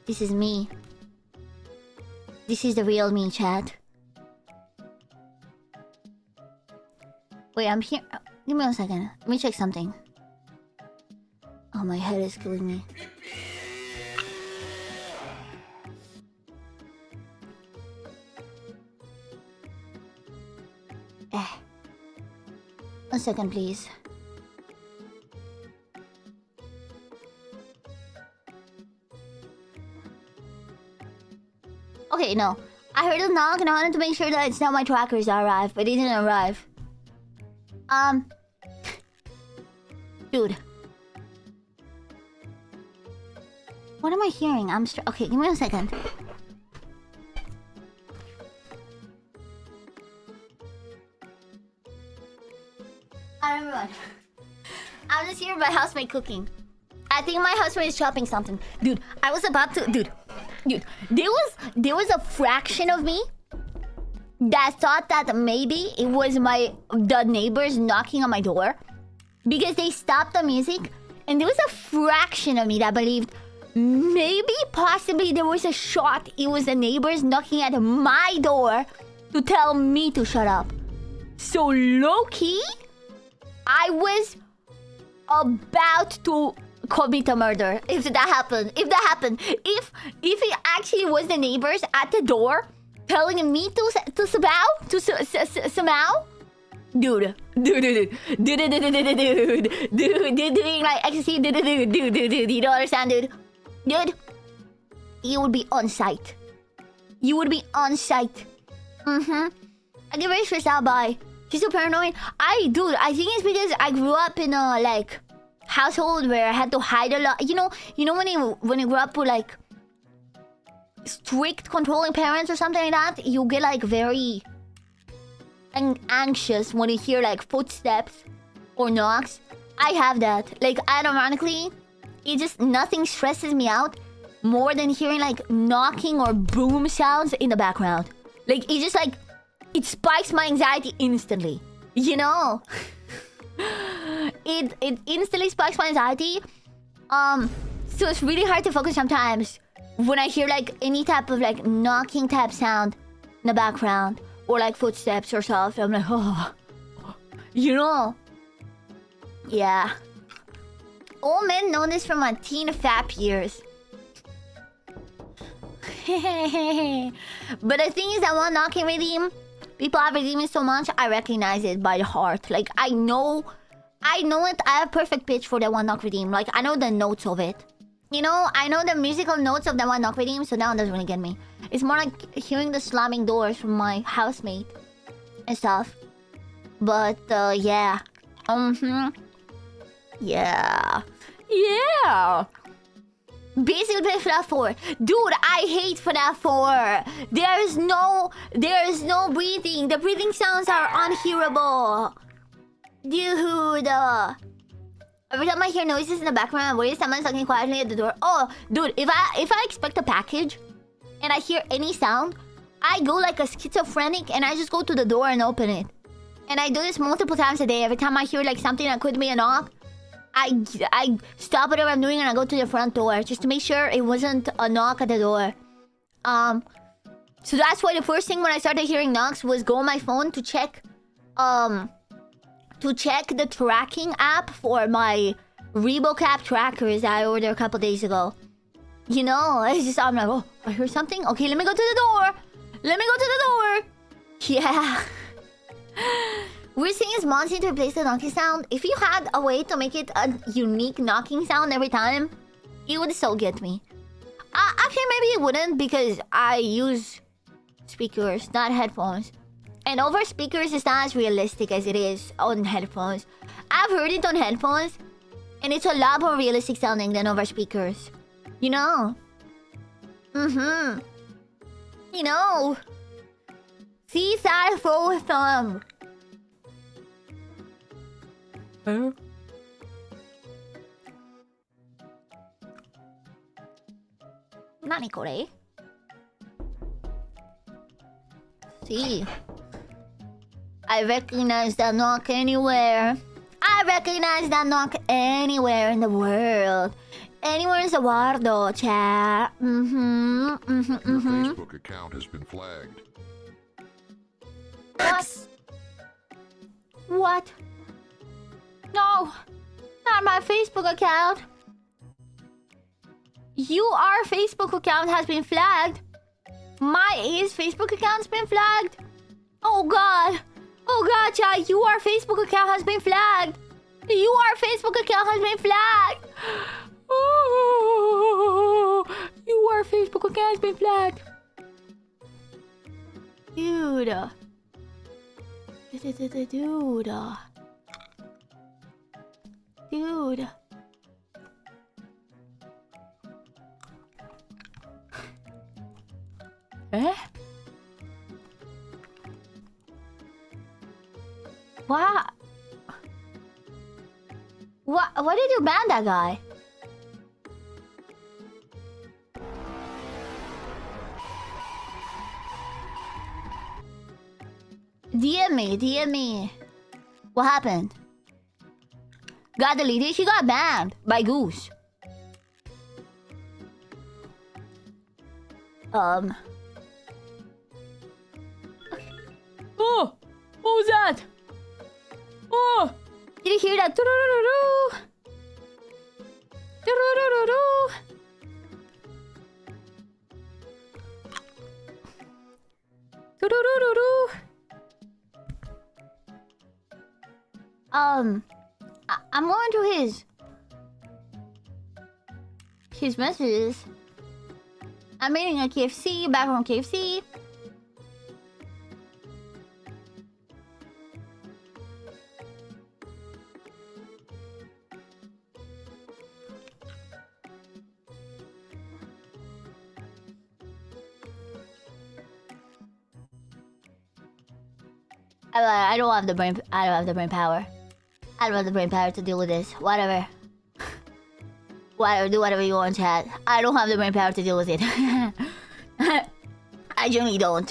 This is me. This is the real me, chat. Wait, I'm here. Give me 1 second. Let me check something. Oh, my head is killing me. Eh. 1 second, please. Okay, no. I heard a knock and I wanted to make sure that it's not my trackers that arrived, but it didn't arrive. Dude. What am I hearing? Okay, give me 1 second. Hi everyone. I'm just here with my housemate cooking. I think my housemate is chopping something. Dude, I was about to... Dude, there was a fraction of me that thought that maybe it was the neighbors knocking on my door because they stopped the music, and there was a fraction of me that believed maybe possibly there was a shot it was the neighbors knocking at my door to tell me to shut up. So low-key, I was about to commit a murder if that happened. If it actually was the neighbors at the door telling me to somehow, dude, doing like ecstasy, dude, you don't understand, dude, you would be on site. You would be on site. I get very stressed out by she's so paranoid. I think it's because I grew up in a like household where I had to hide a lot. You know when you grow up with like strict controlling parents or something like that, you get like very anxious when you hear like footsteps or knocks. I have that. Like ironically, nothing stresses me out more than hearing like knocking or boom sounds in the background. Like it just like it spikes my anxiety instantly. You know? It instantly spikes my anxiety. So it's really hard to focus sometimes when I hear like any type of like knocking type sound in the background or like footsteps or stuff. I'm like, oh, you know? Yeah. All men know this from my teen fap years. But the thing is that one knocking redeem, people have redeemed it so much, I recognize it by heart. Like I know it. I have perfect pitch for that one knock redeem. Like I know the notes of it. You know, I know the musical notes of that one knock redeem, so that one doesn't really get me. It's more like hearing the slamming doors from my housemate and stuff. But yeah. Yeah. Yeah. Basically play FNAF 4. Dude, I hate FNAF 4. There is no breathing. The breathing sounds are unhearable. Dude. Every time I hear noises in the background, I worry someone's talking quietly at the door. Oh, dude, if I expect a package and I hear any sound, I go like a schizophrenic and I just go to the door and open it. And I do this multiple times a day. Every time I hear like something that could be a knock, I stop whatever I'm doing and I go to the front door just to make sure it wasn't a knock at the door. So that's why the first thing when I started hearing knocks was go on my phone to check the tracking app for my ReboCap trackers that I ordered a couple days ago. You know, it's just I'm like, oh, I heard something. Okay, let me go to the door. Yeah. We're seeing is Monty to replace the knocking sound. If you had a way to make it a unique knocking sound every time, it would so get me. Actually, maybe it wouldn't because I use speakers, not headphones. And over speakers is not as realistic as it is on headphones. I've heard it on headphones, and it's a lot more realistic sounding than over speakers. You know? You know? See, side forward thumb. Nani kore? See. I recognize that knock anywhere. I recognize that knock anywhere in the world. Anywhere in the world, though, chat. Your Facebook account has been flagged. What? What? No, not my Facebook account. Your Facebook account has been flagged. His Facebook account's been flagged. Oh God. Oh God, chat. Your Facebook account has been flagged. Your Facebook account has been flagged. Oh, your Facebook account has been flagged. Dude. Dude. Eh? What? What did you ban that guy? DM me. What happened? Got deleted? She got banned by Goose. Oh, what was that? Oh, did you hear that? I'm going to his messages. I'm eating a KFC, back from KFC. I don't have the brain power. I don't have the brain power to deal with this. Whatever. Whatever, do whatever you want, chat. I don't have the brain power to deal with it. I genuinely don't.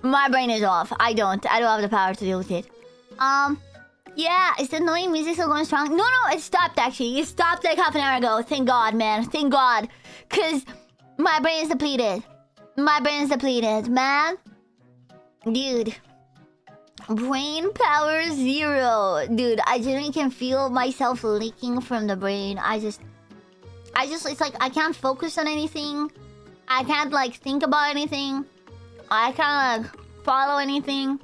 My brain is off. I don't have the power to deal with it. Yeah, is the annoying music still going strong? No, it stopped actually. It stopped like half an hour ago. Thank God, man. Thank God. Cause my brain is depleted. Man. Dude. Brain power 0. Dude, I genuinely can feel myself leaking from the brain. I just, it's like I can't focus on anything. I can't like think about anything. I can't like follow anything.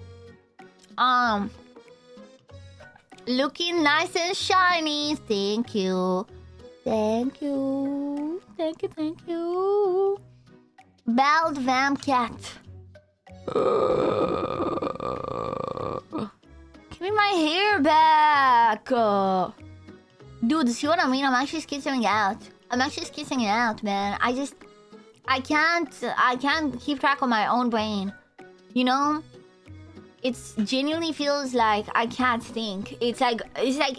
Looking nice and shiny. Thank you. Bald Vam Cat. Give me my hair back. Dude, see what I mean? I'm actually skizzing out, man. I can't keep track of my own brain. You know? It genuinely feels like I can't think. It's like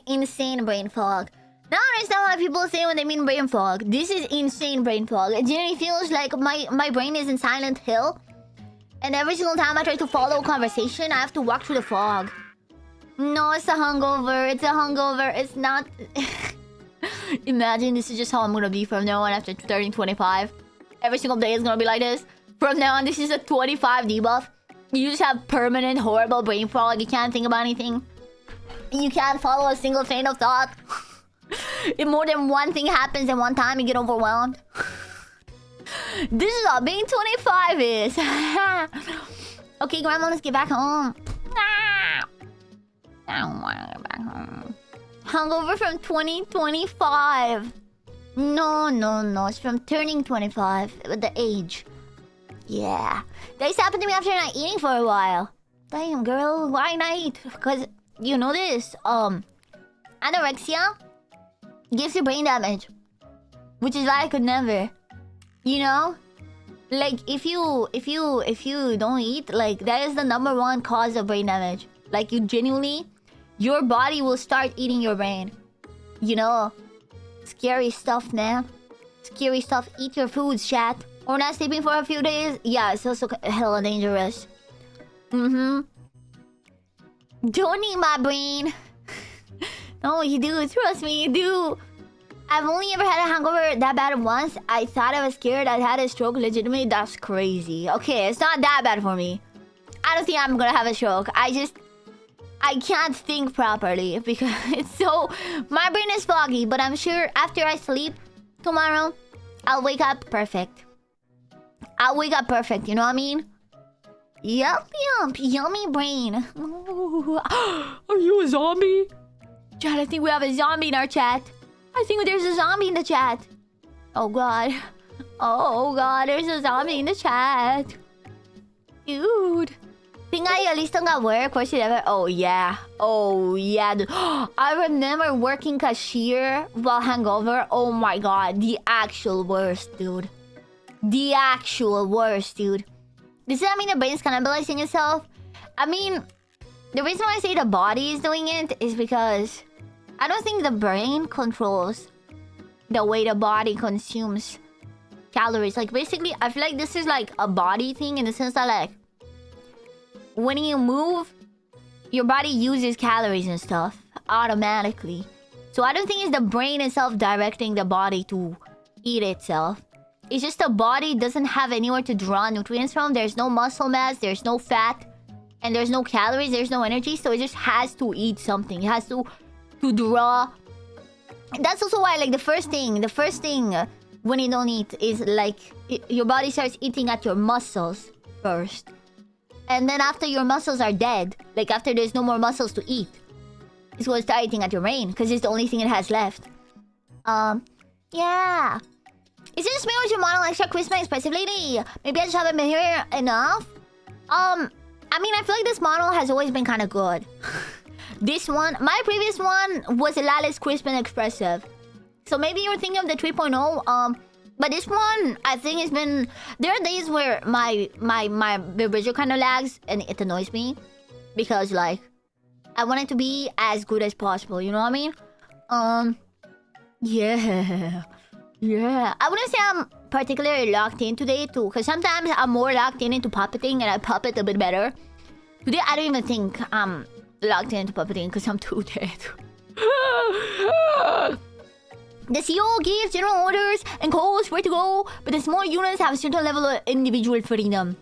insane brain fog. Now I understand what people say when they mean brain fog. This is insane brain fog. It genuinely feels like my brain is in Silent Hill. And every single time I try to follow a conversation, I have to walk through the fog. No, it's a hungover. It's not... Imagine this is just how I'm gonna be from now on after turning 25. Every single day is gonna be like this. From now on, this is a 25 debuff. You just have permanent, horrible brain fog. You can't think about anything. You can't follow a single train of thought. If more than one thing happens at one time, you get overwhelmed. This is what being 25 is. Okay, Grandma, let's get back home. I don't want to get back home. Hungover from 2025. No. It's from turning 25 with the age. Yeah. This happened to me after not eating for a while. Damn, girl. Why not eat? Because, you know this. Anorexia gives you brain damage. Which is why I could never. You know? Like, if you don't eat, like, that is the #1 cause of brain damage. Like, you your body will start eating your brain. You know, scary stuff, man. Scary stuff. Eat your foods, chat. Or not sleeping for a few days. Yeah, it's also hella dangerous. Don't eat my brain. No, you do. Trust me, you do. I've only ever had a hangover that bad once. I thought I was scared. I had a stroke. Legitimately, that's crazy. Okay, it's not that bad for me. I don't think I'm gonna have a stroke. I can't think properly because it's so... My brain is foggy, but I'm sure after I sleep tomorrow, I'll wake up perfect. I'll wake up perfect, you know what I mean? Yup, yummy brain. Ooh. Are you a zombie? Chat, I think we have a zombie in our chat. I think there's a zombie in the chat. Oh god. Oh god, there's a zombie in the chat. Dude. Think I at least don't got work? Worst shit ever? Oh yeah. Oh yeah, dude. I remember working cashier while hangover. Oh my god. The actual worst, dude. The actual worst, dude. Does that mean the brain's cannibalizing itself? I mean, the reason why I say the body is doing it is because I don't think the brain controls the way the body consumes calories. Like, basically, I feel like this is like a body thing in the sense that, like, when you move, your body uses calories and stuff automatically. So I don't think it's the brain itself directing the body to eat itself. It's just the body doesn't have anywhere to draw nutrients from. There's no muscle mass, there's no fat, and there's no calories, there's no energy. So it just has to eat something. It has to draw. That's also why, like, the first thing when you don't eat is, like, your body starts eating at your muscles first. And then after your muscles are dead, like after there's no more muscles to eat, it's going to start eating at your brain because it's the only thing it has left. Yeah. Is this me or your model extra Christmas expressive lady? Maybe I just haven't been here enough? I mean, I feel like this model has always been kind of good. This one, my previous one was a lot less crisp and expressive. So maybe you're thinking of the 3.0, but this one, I think it's been... There are days where my vibrator kind of lags and it annoys me. Because, like, I want it to be as good as possible, you know what I mean? Yeah. Yeah. I wouldn't say I'm particularly locked in today, too. Because sometimes I'm more locked in into puppeting and I puppet a bit better. Today, I don't even think I'm locked into puppeting because I'm too dead. The CEO gives general orders and calls where to go, but the small units have a certain level of individual freedom.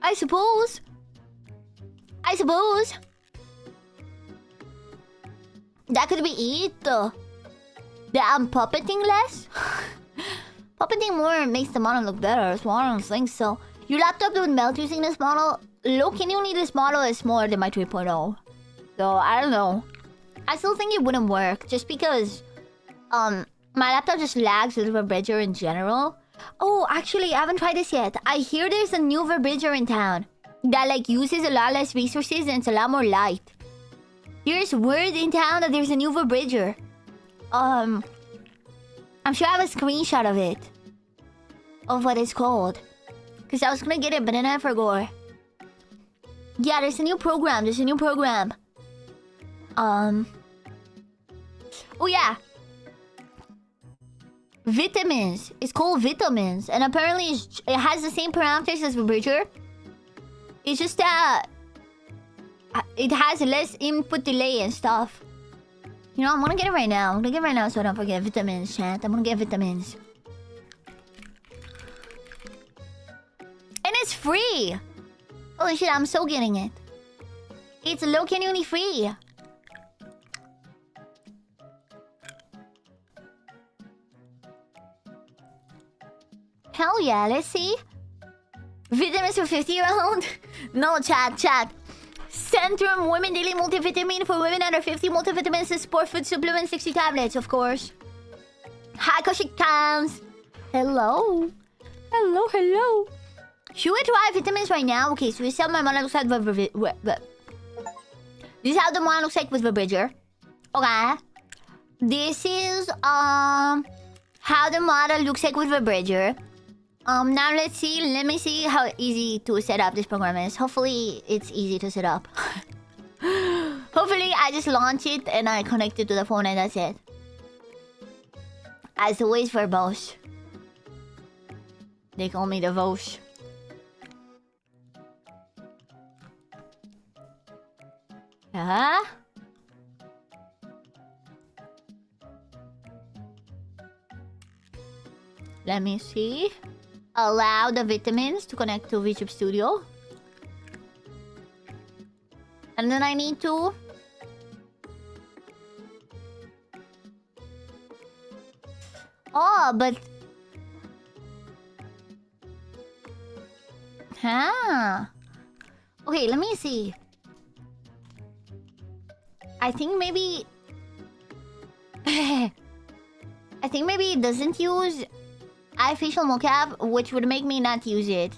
I suppose. That could be it. That I'm puppeting less? Puppeting more makes the model look better, so I don't think so. Your laptop would melt using this model? Look, can you need this model is smaller than my 3.0. So, I don't know. I still think it wouldn't work, just because... my laptop just lags with Vibrator in general. Oh, actually, I haven't tried this yet. I hear there's a new Vibrator in town. That, like, uses a lot less resources and it's a lot more light. Here's word in town that there's a new Vibrator. I'm sure I have a screenshot of it. Of what it's called. Because I was gonna get it, but then I forgot. Yeah, there's a new program. Oh, yeah. Vitamins. It's called Vitamins. And apparently it has the same parameters as Vibrator. It's just that... it has less input delay and stuff. You know, I'm gonna get it right now. So I don't forget. Vitamins, chat. I'm gonna get Vitamins. And it's free! Holy shit, I'm so getting it. It's low-calorie free. Hell yeah, let's see. Vitamins for 50-year-old? No, chat. Centrum Women Daily Multivitamin for women under 50. Multivitamins and sport food supplement 60 tablets, of course. Hi, Koshik Times. Hello. Should we try vitamins right now? Okay, so this is how my model looks like with this is how the model looks like with Vibrator. Okay. This is how the model looks like with Vibrator. Now let's see. Let me see how easy to set up this program is. Hopefully, it's easy to set up. Hopefully, I just launch it and I connect it to the phone and that's it. As always, verbose. They call me the Vosh. Yeah. Let me see. Allow the vitamins to connect to VTube Studio. And then I need to... Oh, but... Huh. Okay, let me see. I think maybe... I think maybe it doesn't use iFacial mocap, which would make me not use it.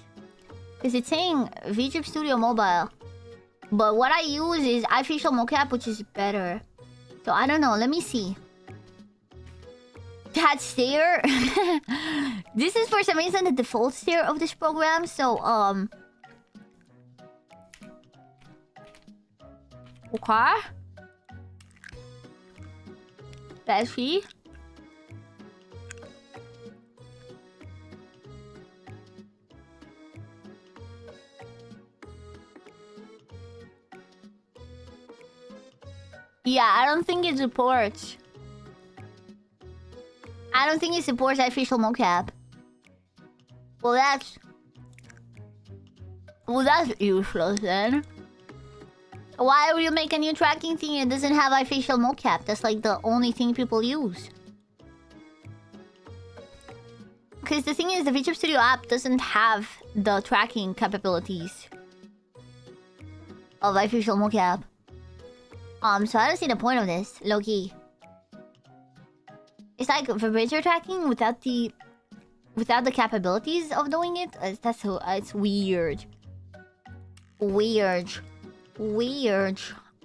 Because it's saying VTube Studio Mobile. But what I use is iFacial mocap, which is better. So I don't know, let me see. That stare. This is for some reason the default stare of this program, so okay. Let's see. Yeah, I don't think it supports. I don't think it supports iFacial mocap. Well, that's useless then. Why would you make a new tracking thing that doesn't have iFacial mocap? That's like the only thing people use. Because the thing is, the VTube Studio app doesn't have the tracking capabilities of iFacial mocap. So I don't see the point of this, low-key. It's like vibrator tracking without the capabilities of doing it. It's weird. Weird.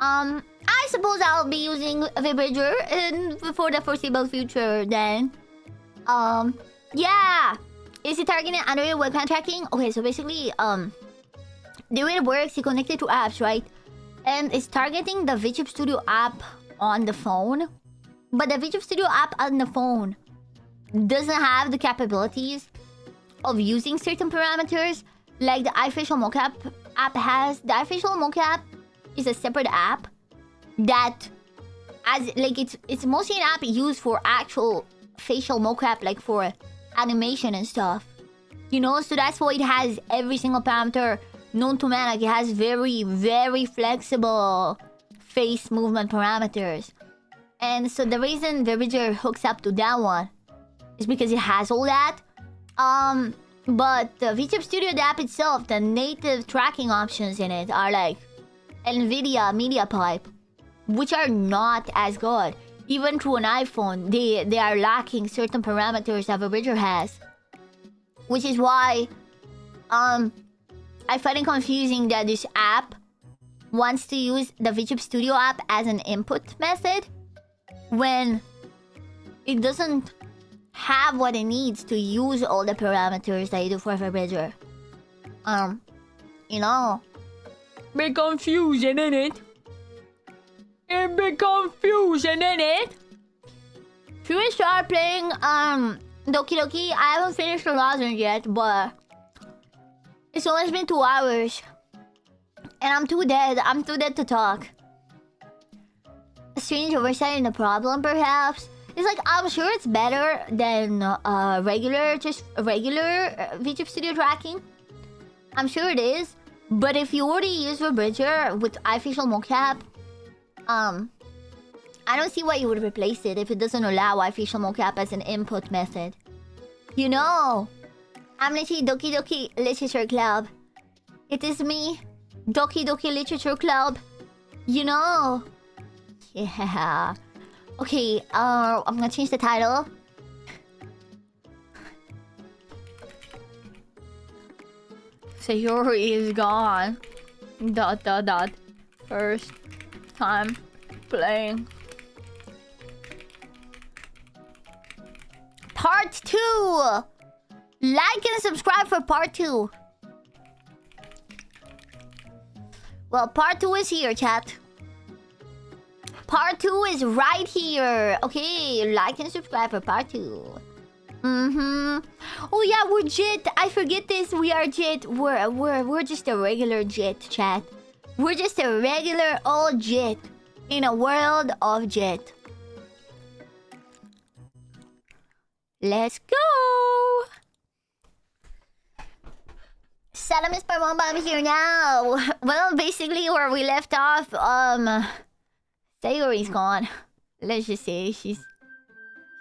I suppose I'll be using vibrator for the foreseeable future then. Yeah. Is it targeting Android webcam tracking? Okay, so basically, the way it works, you connect it to apps, right? And it's targeting the VTube Studio app on the phone. But the VTube Studio app on the phone doesn't have the capabilities of using certain parameters like the iFacial mocap app has. The iFacial mocap is a separate app that it's mostly an app used for actual facial mocap, like for animation and stuff. You know, so that's why it has every single parameter known to man. Like, it has very, very flexible face movement parameters. And so the reason Vibrator hooks up to that one is because it has all that. But the VTube Studio the app itself, the native tracking options in it are like NVIDIA Media Pipe, which are not as good. Even through an iPhone, they are lacking certain parameters that Vibrator has. Which is why I find it confusing that this app wants to use the VTube Studio app as an input method when it doesn't have what it needs to use all the parameters that you do for Vibrator. You know, big confusion in it. A big confusion in it. Should we start playing Doki Doki? I haven't finished the lozenge yet, but it's almost been 2 hours. And I'm too dead. I'm too dead to talk. A strange oversight in the problem, perhaps. It's like, I'm sure it's better than regular VTube Studio tracking. I'm sure it is. But if you already use Vibrator with iFacial mocap, I don't see why you would replace it if it doesn't allow iFacial mocap as an input method. You know, I'm literally Doki Doki Literature Club. It is me, Doki Doki Literature Club. You know. Yeah. Okay, I'm gonna change the title. Sayori is gone. ... First time playing. Part 2! Like and subscribe for part 2. Well, part 2 is here, chat. Part 2 is right here. Okay, like and subscribe for part 2. Oh yeah, we're Jit. I forget this. We are Jit. We're just a regular Jit, chat. We're just a regular old Jit in a world of Jit. Let's go. Salam is I'm here now. Well, basically where we left off, Sayori's gone. Let's just say she's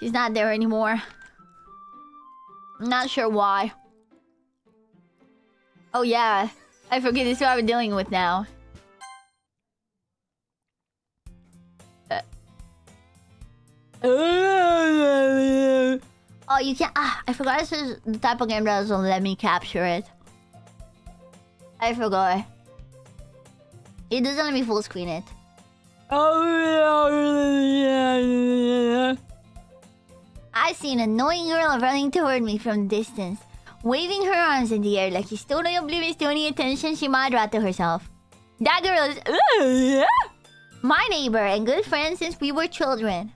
not there anymore. I'm not sure why. Oh yeah, I forget this is what I'm dealing with now. Oh, you can't. I forgot this is the type of game that doesn't let me capture it. I forgot. It doesn't let me full screen it. I see an annoying girl running toward me from distance, waving her arms in the air like she's totally oblivious to any attention she might draw to herself. That girl is my neighbor and good friend since we were children.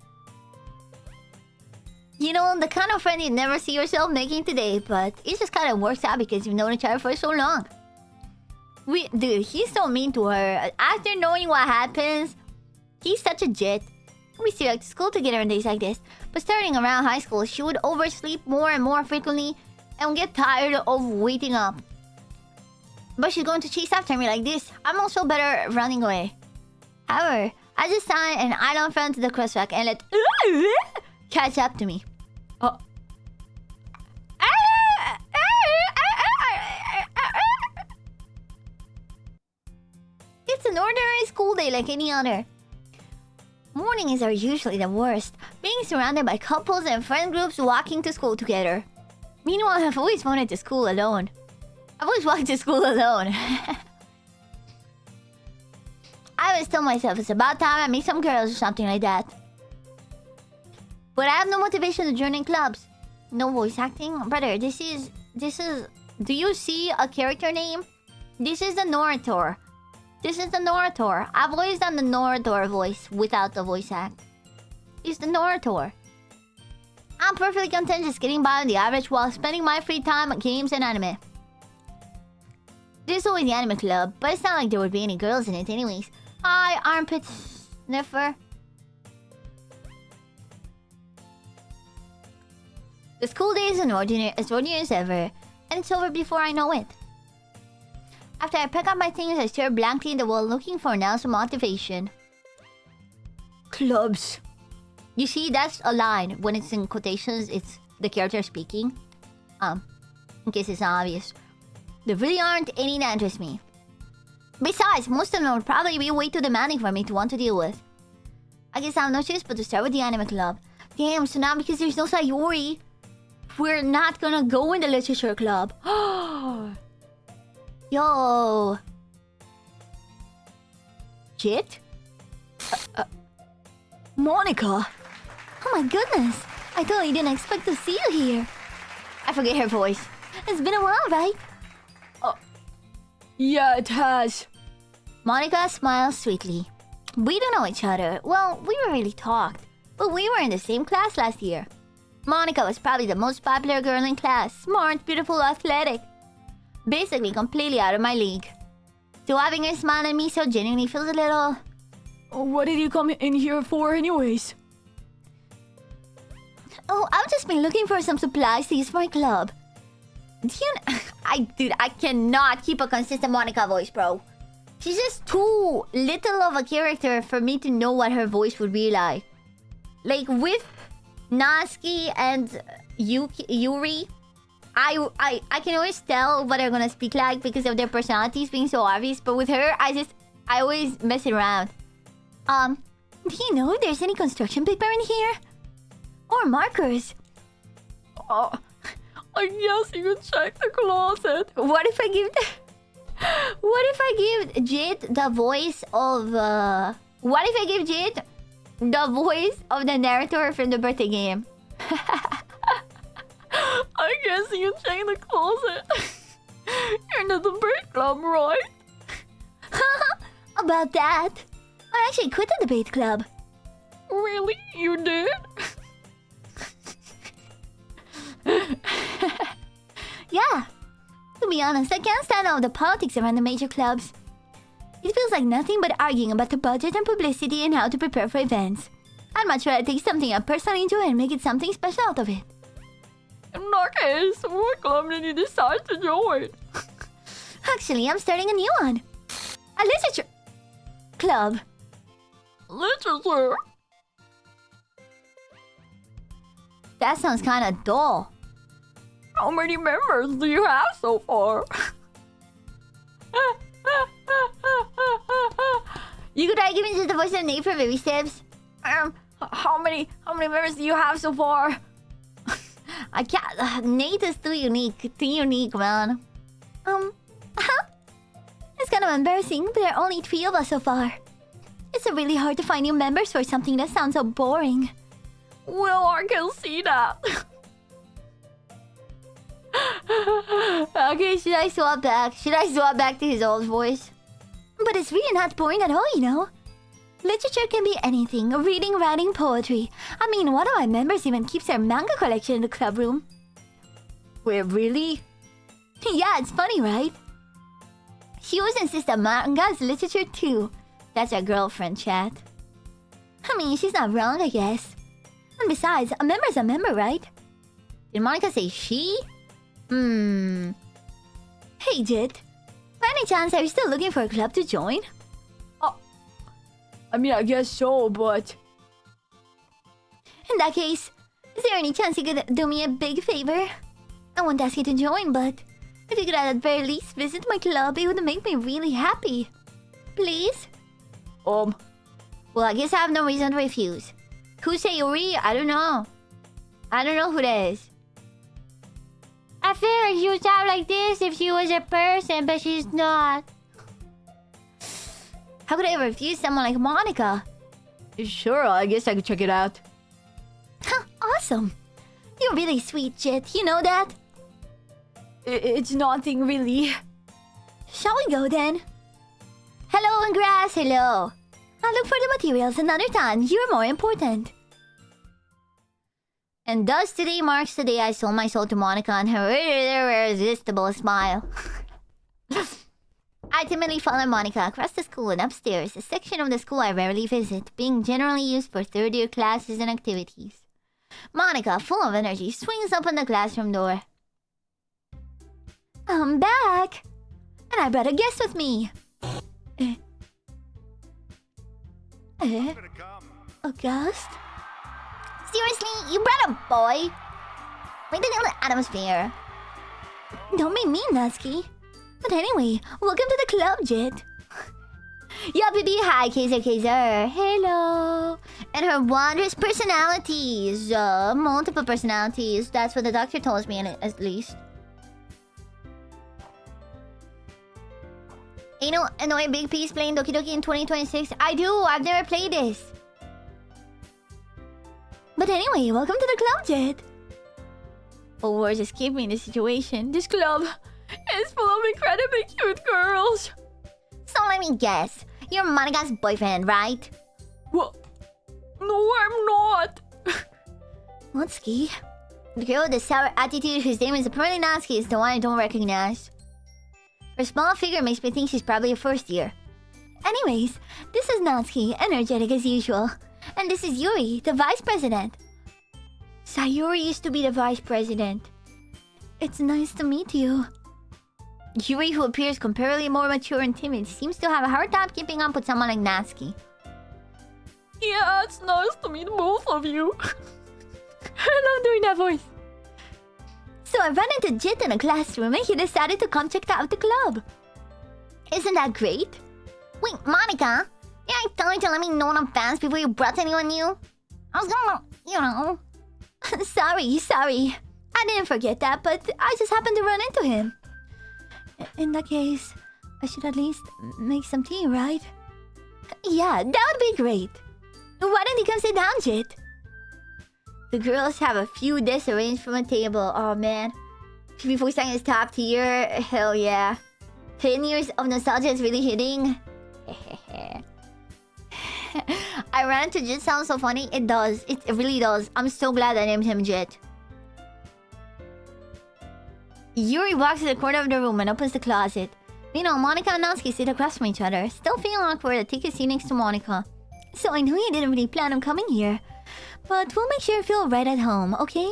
You know, the kind of friend you'd never see yourself making today, but it just kind of works out because you've known each other for so long. Dude, he's so mean to her. After knowing what happens, he's such a Jit. We still like to school together on days like this, but starting around high school, she would oversleep more and more frequently and would get tired of waking up. But she's going to chase after me like this. I'm also better at running away. However, I just stand and I don't run to the crosswalk and let catch up to me. Oh. It's an ordinary school day like any other. Mornings are usually the worst, being surrounded by couples and friend groups walking to school together. Meanwhile, I've always wanted to school alone. I've always walked to school alone. I always tell myself it's about time I meet some girls or something like that. But I have no motivation to join in clubs. No voice acting? Brother, this is... Do you see a character name? This is the narrator. This is the narrator. I've always done the narrator voice without the voice act. It's the narrator. I'm perfectly content just getting by on the average while spending my free time on games and anime. There's always the anime club, but it's not like there would be any girls in it anyways. Hi, armpit sniffer. The school day is as ordinary as ever, and it's over before I know it. After I pick up my things, I stare blankly at the wall looking for an ounce of motivation. Clubs. You see, that's a line. When it's in quotations, it's the character speaking. In case it's not obvious. There really aren't any that interest me. Besides, most of them would probably be way too demanding for me to want to deal with. I guess I have no choice but to start with the anime club. Damn, so now because there's no Sayori, we're not gonna go in the literature club. Yo. Jit? Monica. Oh my goodness. I totally didn't expect to see you here. I forget her voice. It's been a while, right? Oh. Yeah, it has. Monica smiles sweetly. We don't know each other. Well, we rarely talked. But we were in the same class last year. Monica was probably the most popular girl in class. Smart, beautiful, athletic. Basically completely out of my league. So having her smile at me so genuinely feels a little... What did you come in here for anyways? Oh, I've just been looking for some supplies to use for my club. Dude, I cannot keep a consistent Monica voice, bro. She's just too little of a character for me to know what her voice would be like. Like with Natsuki and Yuri, I can always tell what they're gonna speak like because of their personalities being so obvious. But with her, I always mess it around. Do you know if there's any construction paper in here? Or markers? Oh, I guess you can check the closet. What if I give Jit the voice of what if I give Jit the voice of the narrator from the birthday game? I guess you check the closet. You're in the debate club, right? About that, I actually quit the debate club. Really? You did? Yeah. To be honest, I can't stand all the politics around the major clubs. It feels like nothing but arguing about the budget and publicity and how to prepare for events. I'd much rather take something I personally enjoy and make it something special out of it. In that case, what club did you decide to join? Actually, I'm starting a new one. A literature club. Literature? That sounds kinda dull. How many members do you have so far? You could try giving just the voice of Nate for baby steps. How many members do you have so far? I can't. Nate is too unique, man. It's kind of embarrassing, but there are only 3 of us so far. It's really hard to find new members for something that sounds so boring. Well, I can see that. Okay, should I swap back? Should I swap back to his old voice? But it's really not boring at all, you know. Literature can be anything. Reading, writing, poetry. I mean, one of my members even keeps their manga collection in the club room. Wait, really? Yeah, it's funny, right? She always insists that manga is literature too. That's her girlfriend, chat. I mean, she's not wrong, I guess. And besides, a member's a member, right? Did Monica say she? Hey, Jit. By any chance, are you still looking for a club to join? I mean, I guess so, but... In that case, is there any chance you could do me a big favor? I won't ask you to join, but if you could at the very least visit my club, it would make me really happy. Please? Well, I guess I have no reason to refuse. Who's Sayuri? I don't know. I don't know who that is. I feel like she would sound like this if she was a person, but she's not. How could I refuse someone like Monica? Sure, I guess I could check it out. Awesome. You're really sweet, Jit. You know that? It's nothing really. Shall we go then? Hello, Ingrass. Hello. I'll look for the materials another time. You're more important. And thus today marks the day I sold my soul to Monica and her irresistible smile. I timidly follow Monica across the school and upstairs, a section of the school I rarely visit, being generally used for third-year classes and activities. Monica, full of energy, swings open the classroom door. I'm back! And I brought a guest with me. August? Seriously? You brought a boy? Like the atmosphere. Don't be mean, Nusky. But anyway, welcome to the club, Jit. Yeah, baby. Hi, Kaiser. Hello. And her wondrous personalities. Multiple personalities. That's what the doctor told me, at least. You know, annoy Big Piece playing Doki Doki in 2026? I do. I've never played this. But anyway, welcome to the club, Jit. Oh, words escape me in this situation. This club is full of incredibly cute girls. So let me guess. You're Monica's boyfriend, right? What? No, I'm not. Natsuki. The girl with the sour attitude whose name is apparently Natsuki is the one I don't recognize. Her small figure makes me think she's probably a first year. Anyways, this is Natsuki, energetic as usual. And this is Yuri, the vice president. Sayuri used to be the vice president. It's nice to meet you. Yuri, who appears comparably more mature and timid, seems to have a hard time keeping up with someone like Natsuki. Yeah, it's nice to meet both of you. I love doing that voice. So I ran into Jit in a classroom and he decided to come check out the club. Isn't that great? Wait, Monica, did I tell you to let me know in advance before you brought anyone new? I was gonna, you know... sorry. I didn't forget that, but I just happened to run into him. In that case, I should at least make some tea, right? Yeah, that would be great. Why don't you come sit down, Jit? The girls have a few desks arranged from a table. Oh man, TV4 sang is top tier. Hell yeah. 10 years of nostalgia is really hitting. Ironic to Jit sounds so funny. It does. It really does. I'm so glad I named him Jit. Yuri walks to the corner of the room and opens the closet. Meanwhile, Monica and Natsuki sit across from each other, still feeling awkward to take a seat next to Monica. So I know you didn't really plan on coming here, but we'll make sure you feel right at home, okay?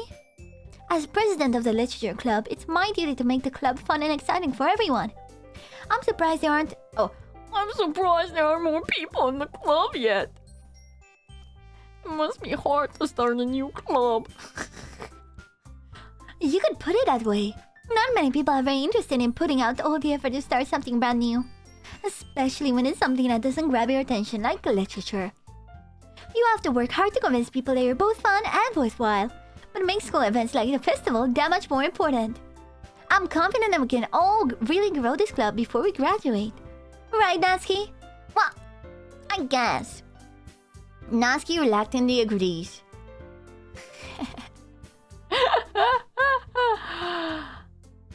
As president of the literature club, it's my duty to make the club fun and exciting for everyone. I'm surprised there aren't... Oh, I'm surprised there are more people in the club yet. It must be hard to start a new club. you could put it that way. Not many people are very interested in putting out all the effort to start something brand new. Especially when it's something that doesn't grab your attention like literature. You have to work hard to convince people that you're both fun and worthwhile. But it makes school events like the festival that much more important. I'm confident that we can all really grow this club before we graduate. Right, Natsuki? Well, I guess. Natsuki reluctantly agrees.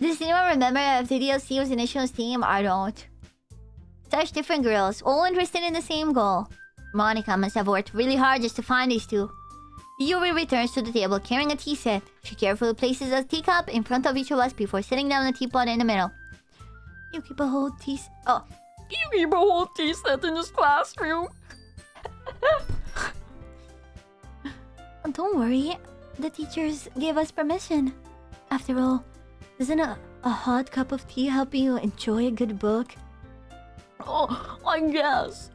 Does anyone remember if the DLC was Initial's team? I don't. Such different girls, all interested in the same goal. Monica must have worked really hard just to find these two. Yuri returns to the table carrying a tea set. She carefully places a teacup in front of each of us before setting down the teapot in the middle. You keep a whole tea... Oh. You keep a whole tea set in this classroom. Don't worry. The teachers gave us permission. After all, doesn't a hot cup of tea help you enjoy a good book? Oh, I guess.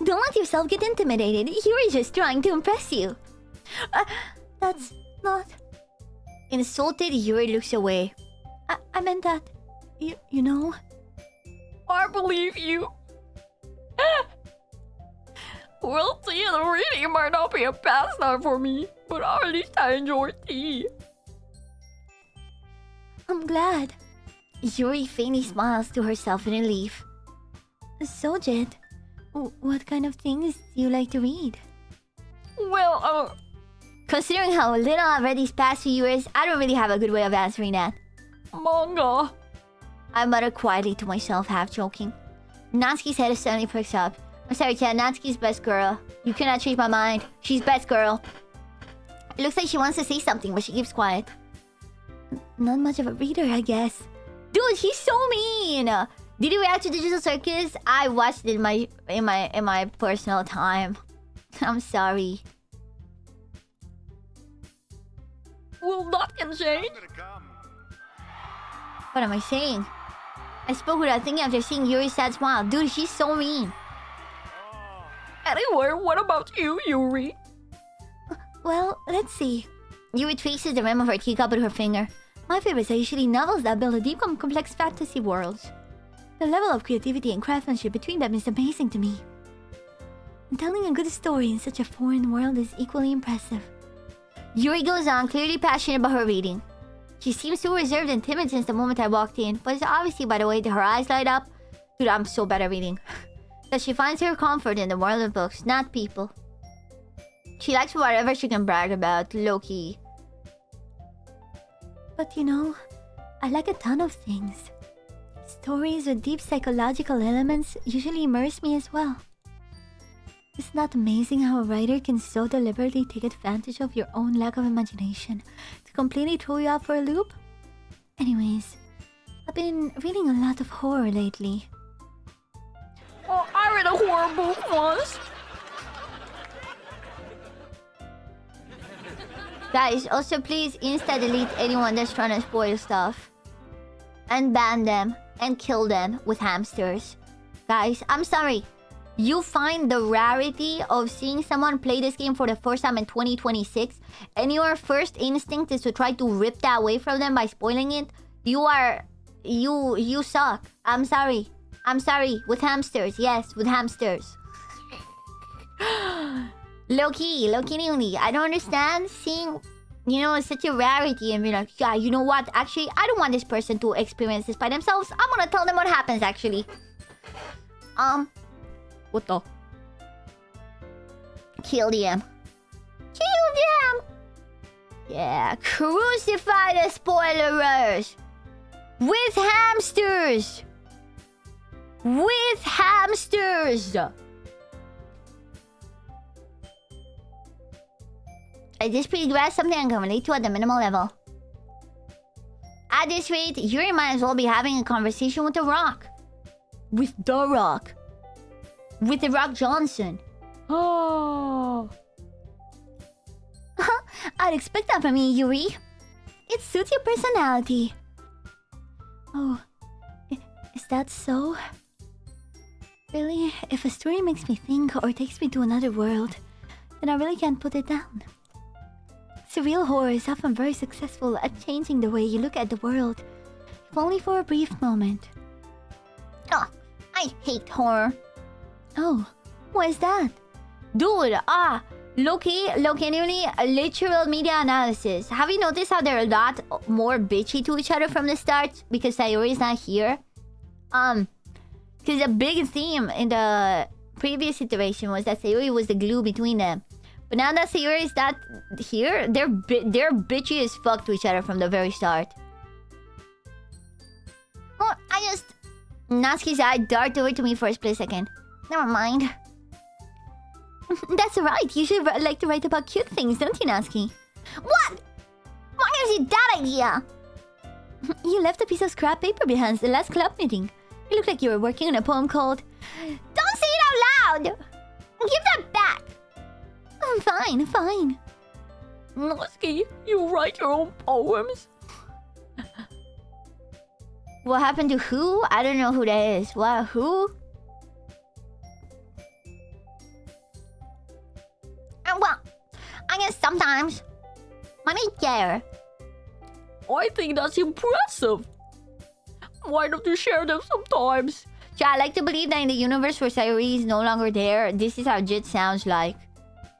Don't let yourself get intimidated. Yuri's just trying to impress you. That's not... Insulted, Yuri looks away. I meant that... You know... I believe you. Well, tea and reading might not be a pastime for me, but at least I enjoy tea. I'm glad. Yuri faintly smiles to herself in relief. So, Jet, what kind of things do you like to read? Well, Considering how little I've read these past few years, I don't really have a good way of answering that. Manga. I mutter quietly to myself, half joking. Natsuki's head suddenly perks up. I'm sorry, Chad, Natsuki's best girl. You cannot change my mind. She's best girl. It looks like she wants to say something, but she keeps quiet. Not much of a reader, I guess. Dude, he's so mean! Did you react to Digital Circus? I watched it in my personal time. I'm sorry. Well, that can change. What am I saying? I spoke without thinking after seeing Yuri's sad smile. Dude, she's so mean. Anyway, what about you, Yuri? Well, let's see. Yuri traces the rim of her teacup with her finger. My favorites are usually novels that build a deep and complex fantasy worlds. The level of creativity and craftsmanship between them is amazing to me. And telling a good story in such a foreign world is equally impressive. Yuri goes on, clearly passionate about her reading. She seems so reserved and timid since the moment I walked in, but it's obviously by the way that her eyes light up. Dude, I'm so bad at reading. That she finds her comfort in the world of books, not people. She likes whatever she can brag about, low-key. But you know, I like a ton of things. Stories with deep psychological elements usually immerse me as well. Isn't that amazing how a writer can so deliberately take advantage of your own lack of imagination to completely throw you off for a loop? Anyways, I've been reading a lot of horror lately. Oh, I read a horror book once. Guys, also please insta-delete anyone that's trying to spoil stuff. And ban them and kill them with hamsters. Guys, I'm sorry. You find the rarity of seeing someone play this game for the first time in 2026 and your first instinct is to try to rip that away from them by spoiling it. You suck. I'm sorry. I'm sorry. With hamsters. Yes, with hamsters. Low-key, only. I don't understand seeing, you know, such a rarity and be like, yeah, you know what? Actually, I don't want this person to experience this by themselves. I'm gonna tell them what happens, actually. What the? Kill them. Kill them! Yeah, crucify the spoilers! With hamsters! With hamsters! At this rate, grasp something I can relate to at the minimal level. At this rate, Yuri might as well be having a conversation with The Rock. With The Rock. With The Rock Johnson. Oh. I'd expect that from you, Yuri. It suits your personality. Oh, is that so? Really, if a story makes me think or takes me to another world, then I really can't put it down. Surreal horror is often very successful at changing the way you look at the world, if only for a brief moment. Oh, I hate horror. Oh, what is that? Dude, genuinely literal media analysis. Have you noticed how they're a lot more bitchy to each other from the start? Because Sayori is not here? Because a big theme in the previous iteration was that Sayori was the glue between them. But now that Sayori is not here, they're bitchy as fuck to each other from the very start. Oh, Natsuki's eye darted over to me for a split second. Never mind. That's right, you should like to write about cute things, don't you, Natsuki? What? Why gives you that idea? You left a piece of scrap paper behind the last club meeting. You look like you were working on a poem called... Don't say it out loud! Give that back! Fine. Natsuki, you write your own poems? What happened to who? I don't know who that is. What? Who? Well, I guess sometimes. I mean, yeah. I think that's impressive. Why don't you share them sometimes? Yeah, I like to believe that in the universe where Sayori is no longer there, this is how Jit sounds like.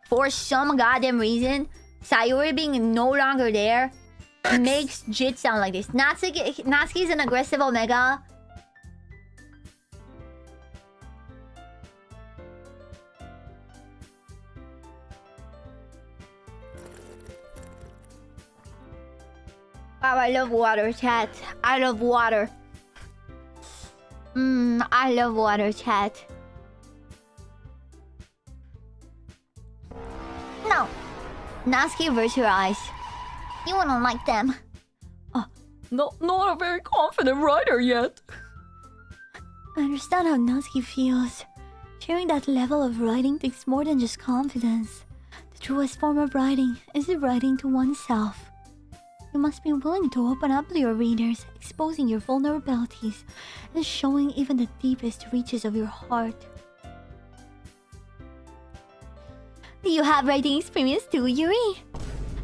For some goddamn reason, Sayori being no longer there makes Jit sound like this. Natsuki is an aggressive Omega. Wow, I love water, chat. I love water. I love water, chat. No. Natsuki averts her eyes. You wouldn't like them. Not a very confident writer yet. I understand how Natsuki feels. Sharing that level of writing takes more than just confidence. The truest form of writing is the writing to oneself. You must be willing to open up to your readers, exposing your vulnerabilities, and showing even the deepest reaches of your heart. Do you have writing experience too, Yuri?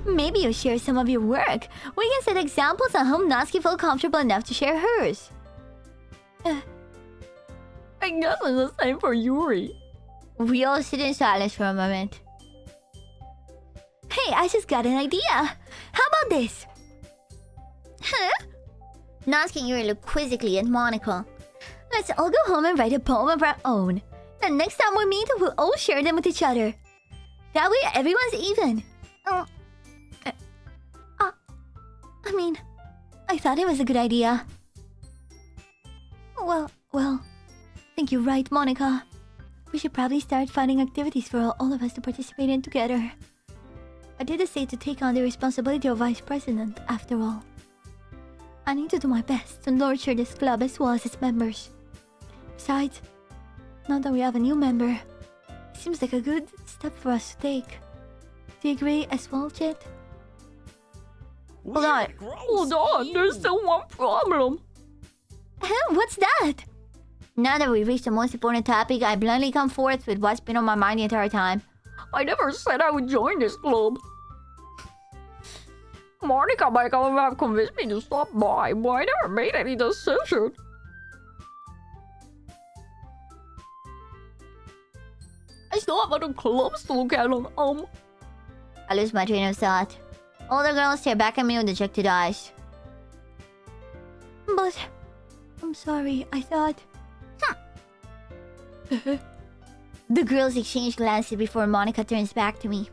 Maybe you share some of your work. We can set examples on whom Natsuki felt comfortable enough to share hers. I guess it's the same for Yuri. We all sit in silence for a moment. Hey, I just got an idea. How about this? Huh? Natsuki and Yuri look quizzically at Monica. Let's all go home and write a poem of our own. The next time we meet, we'll all share them with each other. That way, everyone's even. I thought it was a good idea. Well, I think you're right, Monica. We should probably start finding activities for all of us to participate in together. I did say to take on the responsibility of vice president, after all. I need to do my best to nurture this club as well as its members. Besides, now that we have a new member, it seems like a good step for us to take. Do you agree as well, Jet? Hold on, there's still one problem. What's that? Now that we've reached the most important topic, I bluntly come forth with what's been on my mind the entire time. I never said I would join this club. Monica might have convinced me to stop by, but I never made any decision. I still have other clubs to look at on, I lose my train of thought. All the girls stare back at me with dejected eyes. But... I'm sorry, I thought... The girls exchange glances before Monica turns back to me.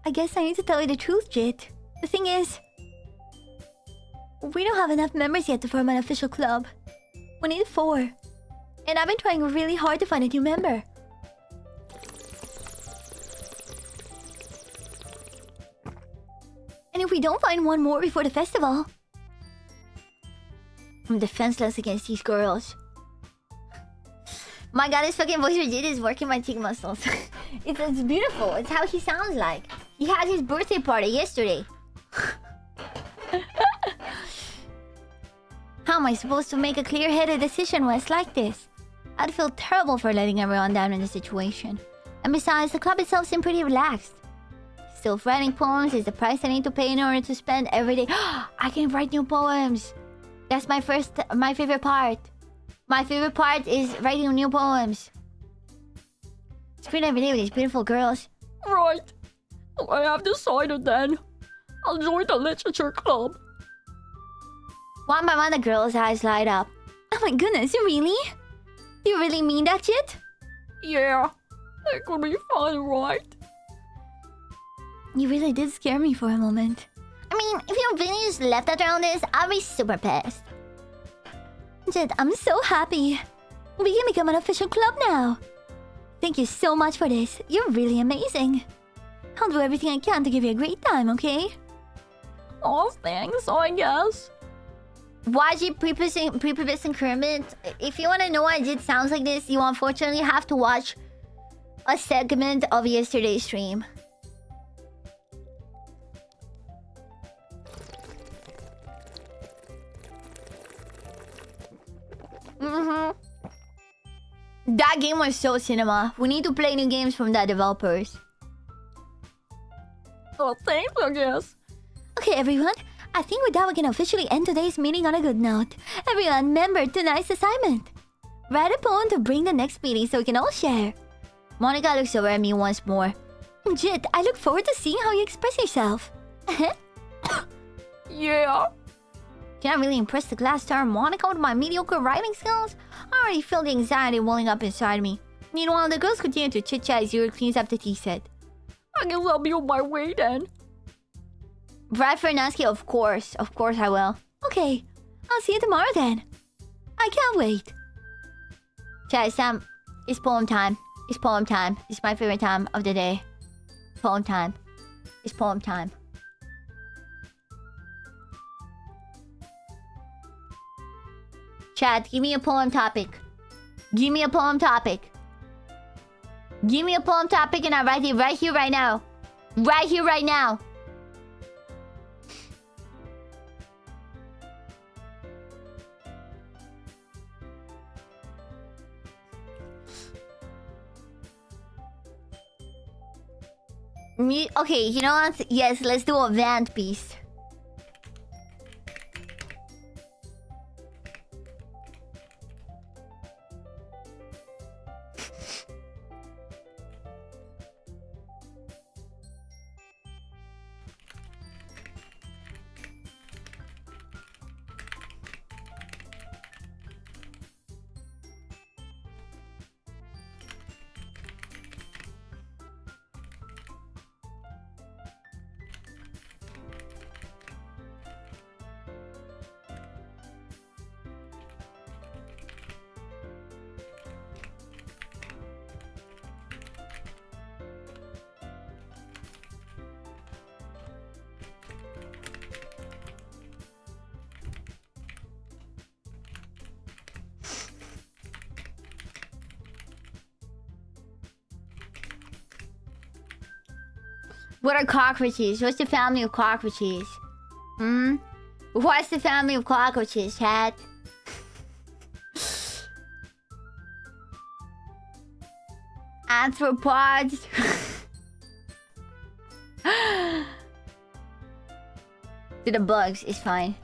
I guess I need to tell you the truth, Jit. The thing is, we don't have enough members yet to form an official club. We need 4. And I've been trying really hard to find a new member. And if we don't find one more before the festival, I'm defenseless against these girls. My god, this fucking voice Jit is working my cheek muscles. it's beautiful. It's how he sounds like. He had his birthday party yesterday. How am I supposed to make a clear-headed decision when it's like this? I'd feel terrible for letting everyone down in the situation. And besides, the club itself seemed pretty relaxed. Still, writing poems is the price I need to pay in order to spend every day. I can write new poems. That's my favorite part. My favorite part is writing new poems. Spend every day with these beautiful girls. Right. I have decided then. I'll join the literature club. One by one, the girls' eyes light up. Oh my goodness, really? You really mean that shit? Yeah. It could be fun, right? You really did scare me for a moment. I mean, if you really just left out around this, I'd be super pissed. Jit, I'm so happy. We can become an official club now. Thank you so much for this. You're really amazing. I'll do everything I can to give you a great time, okay? Oh, thanks, I guess. Watch it, Prepubis and Kermit. If you want to know why Jit sounds like this, you unfortunately have to watch a segment of yesterday's stream. That game was so cinema. We need to play new games from the developers. Oh, thanks, I guess. Okay, everyone. I think with that we can officially end today's meeting on a good note. Everyone, remember tonight's assignment. Write a poem to bring the next meeting so we can all share. Monica looks over at me once more. Jit, I look forward to seeing how you express yourself. Yeah. Can't really impress the glass star Monica with my mediocre writing skills. I already feel the anxiety welling up inside me. Meanwhile, the girls continue to chit-chat as Yuri cleans up the tea set. I guess I'll be on my way then. Brad Fernansky, of course. Of course I will. Okay, I'll see you tomorrow then. I can't wait. Chat, Sam, it's poem time. It's poem time. It's my favorite time of the day. Poem time. It's poem time. Chat, give me a poem topic. Give me a poem topic. Give me a poem topic and I'll write it right here, right now. Right here, right now. Okay, you know what? Yes, let's do a Vant Beast. What are cockroaches? What's the family of cockroaches? What's the family of cockroaches, chat? Arthropods. To the bugs is fine.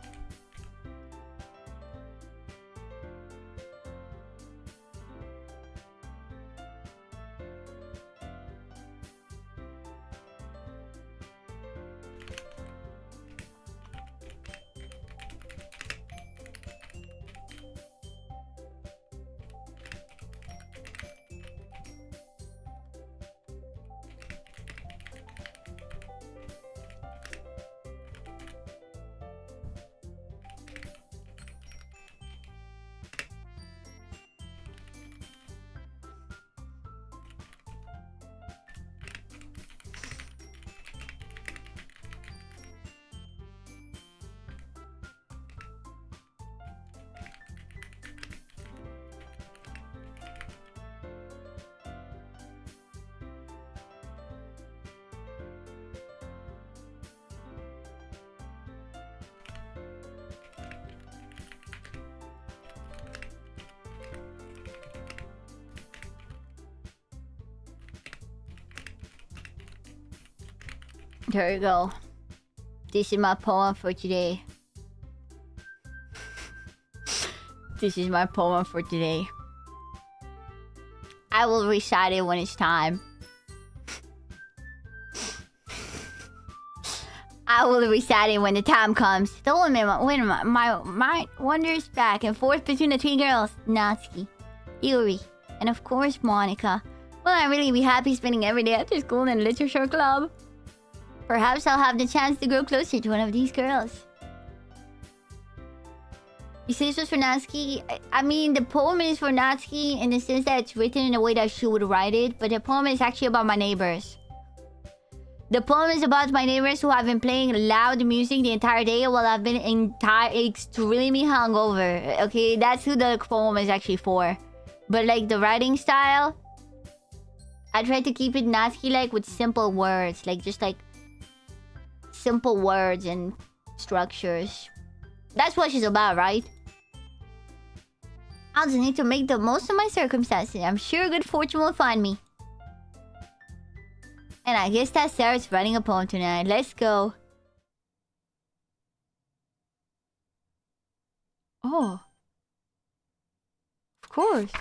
There you go. This is my poem for today. This is my poem for today. I will recite it when it's time. I will recite it when the time comes. Wait a minute. My mind wanders back and forth between the three girls. Natsuki, Yuri, and of course Monica. Will I really be happy spending every day after school in a literature club? Perhaps I'll have the chance to grow closer to one of these girls. You say this was for Natsuki? I mean, the poem is for Natsuki in the sense that it's written in a way that she would write it, but the poem is actually about my neighbors. The poem is about my neighbors who have been playing loud music the entire day while I've been extremely hungover. Okay, that's who the poem is actually for. But like the writing style, I try to keep it Natsuki-like with simple words. Like just like simple words and structures. That's what she's about, right? I'll just need to make the most of my circumstances. I'm sure good fortune will find me. And I guess that Sarah's writing a poem tonight. Let's go. Oh. Of course.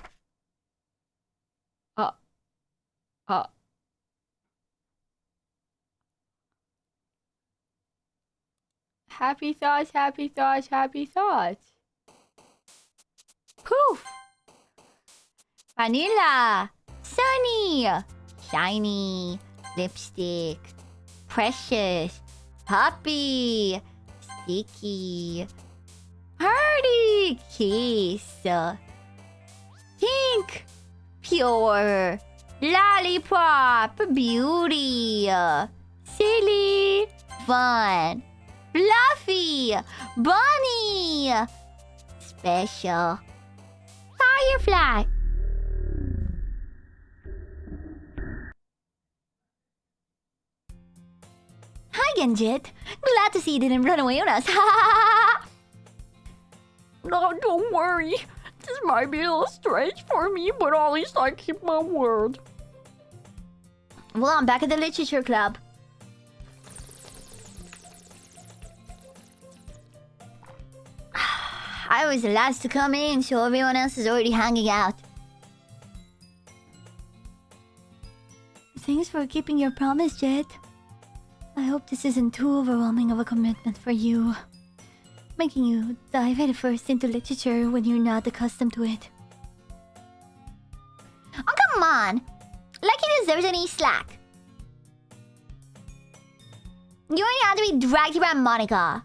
Happy thoughts, happy thoughts, happy thoughts. Poof! Vanilla! Sunny! Shiny! Lipstick! Precious! Puppy! Sticky! Party! Kiss! Pink! Pure! Lollipop! Beauty! Silly! Fun! Fluffy! Bunny! Special! Firefly! Hi, Genjit! Glad to see you didn't run away on us. No, don't worry. This might be a little strange for me, but at least I keep my word. Well, I'm back at the literature club. I was the last to come in, so everyone else is already hanging out. Thanks for keeping your promise, Jet. I hope this isn't too overwhelming of a commitment for you. Making you dive headfirst into literature when you're not accustomed to it. Oh, come on! Like he deserves any slack. You only have to be dragged around Monica.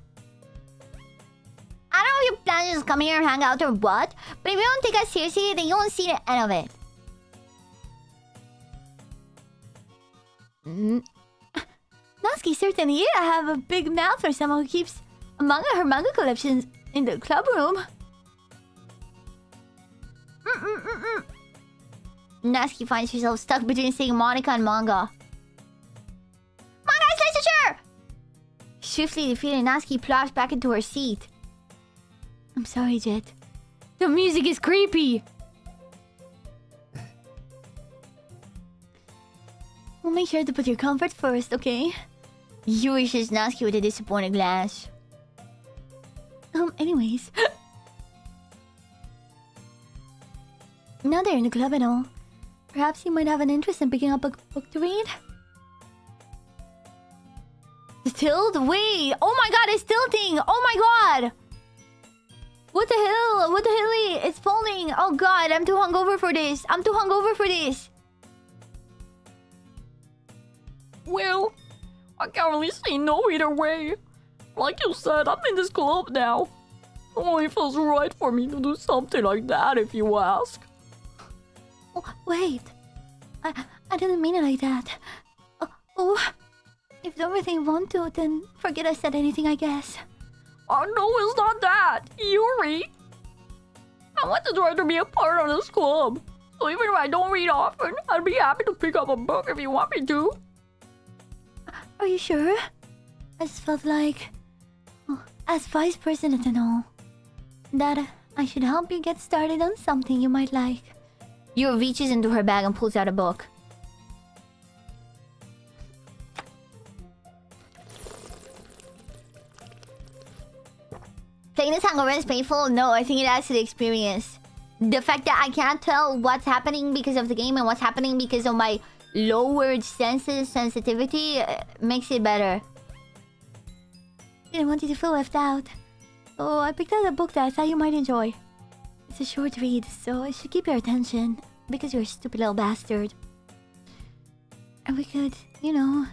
I don't know if your plan is just come here and hang out or what, but if you don't take us seriously, then you won't see the end of it. Natsuki certainly have a big mouth for someone who keeps her manga collections in the club room. Natsuki finds herself stuck between saying Monica and manga. Manga is literature! Swiftly defeated, Natsuki plops back into her seat. I'm sorry, Jet. The music is creepy. We'll make sure to put your comfort first, okay? Yuri says Natsuki with a disappointed glance. Anyways. Now they're in the club and all. Perhaps you might have an interest in picking up a book to read? Tilt? Wait! Oh my god, it's tilting! Oh my god! What the hell? What the hell? It's falling! Oh god, I'm too hungover for this! I'm too hungover for this! Well, I can't really say no either way. Like you said, I'm in this club now. It only feels right for me to do something like that, if you ask. Oh, wait. I didn't mean it like that. Oh, if you don't really want to, then forget I said anything, I guess. Oh, no, it's not that. Yuri. I want to try to be a part of this club. So even if I don't read often, I'd be happy to pick up a book if you want me to. Are you sure? I just felt like, as vice president and all, that I should help you get started on something you might like. Yuri reaches into her bag and pulls out a book. Playing this Hungover is painful? No, I think it adds to the experience. The fact that I can't tell what's happening because of the game and what's happening because of my lowered sensitivity makes it better. I didn't want you to feel left out. Oh, I picked out a book that I thought you might enjoy. It's a short read, so it should keep your attention. Because you're a stupid little bastard. And we could, you know,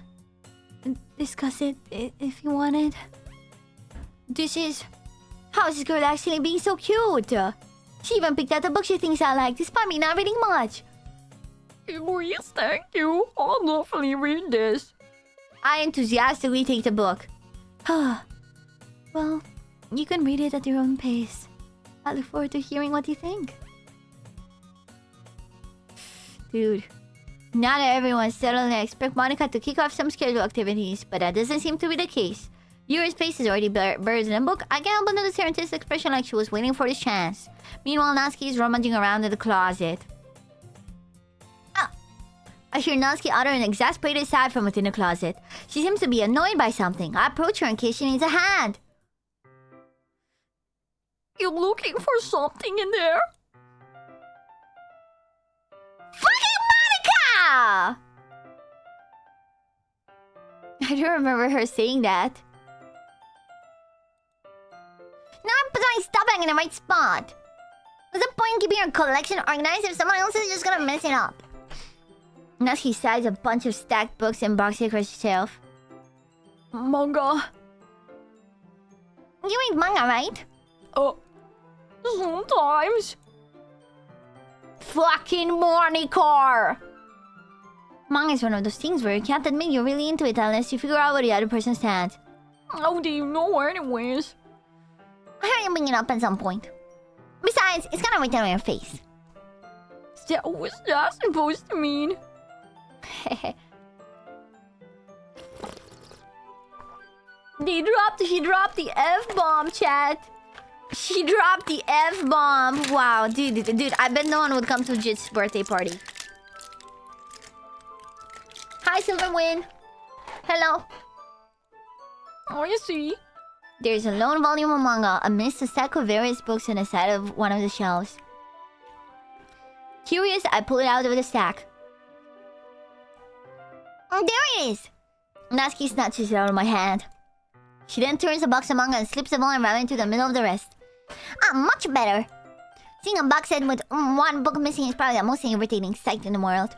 discuss it if you wanted. This is... How is this girl actually being so cute? She even picked out the book she thinks I like, despite me not reading much. Please, thank you. I'll definitely read this. I enthusiastically take the book. Well, you can read it at your own pace. I look forward to hearing what you think. Dude, not everyone's settled and I expect Monica to kick off some scheduled activities, but that doesn't seem to be the case. Yuri's face is already buried in a book. I can't help but notice her intense expression like she was waiting for this chance. Meanwhile, Natsuki is rummaging around in the closet. I hear Natsuki utter an exasperated sigh from within the closet. She seems to be annoyed by something. I approach her in case she needs a hand. You looking for something in there? Fucking Monica! I don't remember her saying that. Now I'm putting stuff back in the right spot. What's the point in keeping your collection organized if someone else is just gonna mess it up? Natsuki sighs a bunch of stacked books and boxes across the shelf. Manga. You read manga, right? Sometimes. Fucking Monica! Manga is one of those things where you can't admit you're really into it unless you figure out where the other person stands. How do you know anyways? I heard you bring it up at some point. Besides, it's kind of written on your face. What's that supposed to mean? She dropped the F-bomb, chat. She dropped the F-bomb. Wow, dude, I bet no one would come to Jit's birthday party. Hi, Silverwind. Hello. Oh, you see. There's a lone volume of manga amidst a stack of various books on the side of one of the shelves. Curious, I pull it out of the stack. Oh, there it is! Natsuki snatches it out of my hand. She then turns the box of manga and slips the volume right into the middle of the rest. Much better. Seeing a box set with one book missing is probably the most irritating sight in the world.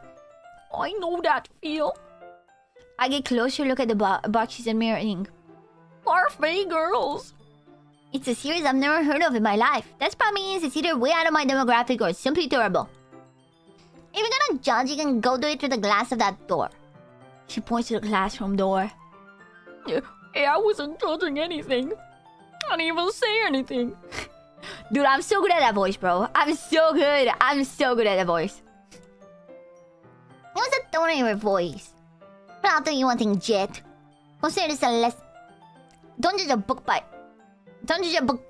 I know that feel. I get closer, look at the box she's admiring. Parfait girls. It's a series I've never heard of in my life. That probably means it's either way out of my demographic or simply terrible. If you're gonna judge, you can go do it through the glass of that door. She points to the classroom door. Yeah, I wasn't judging anything. I didn't even say anything. Dude, I'm so good at that voice, bro. I'm so good at that voice. What's the tone of your voice? But I'll tell you one thing, Jet. Consider this a lesson. Don't judge a book by... Don't judge a book...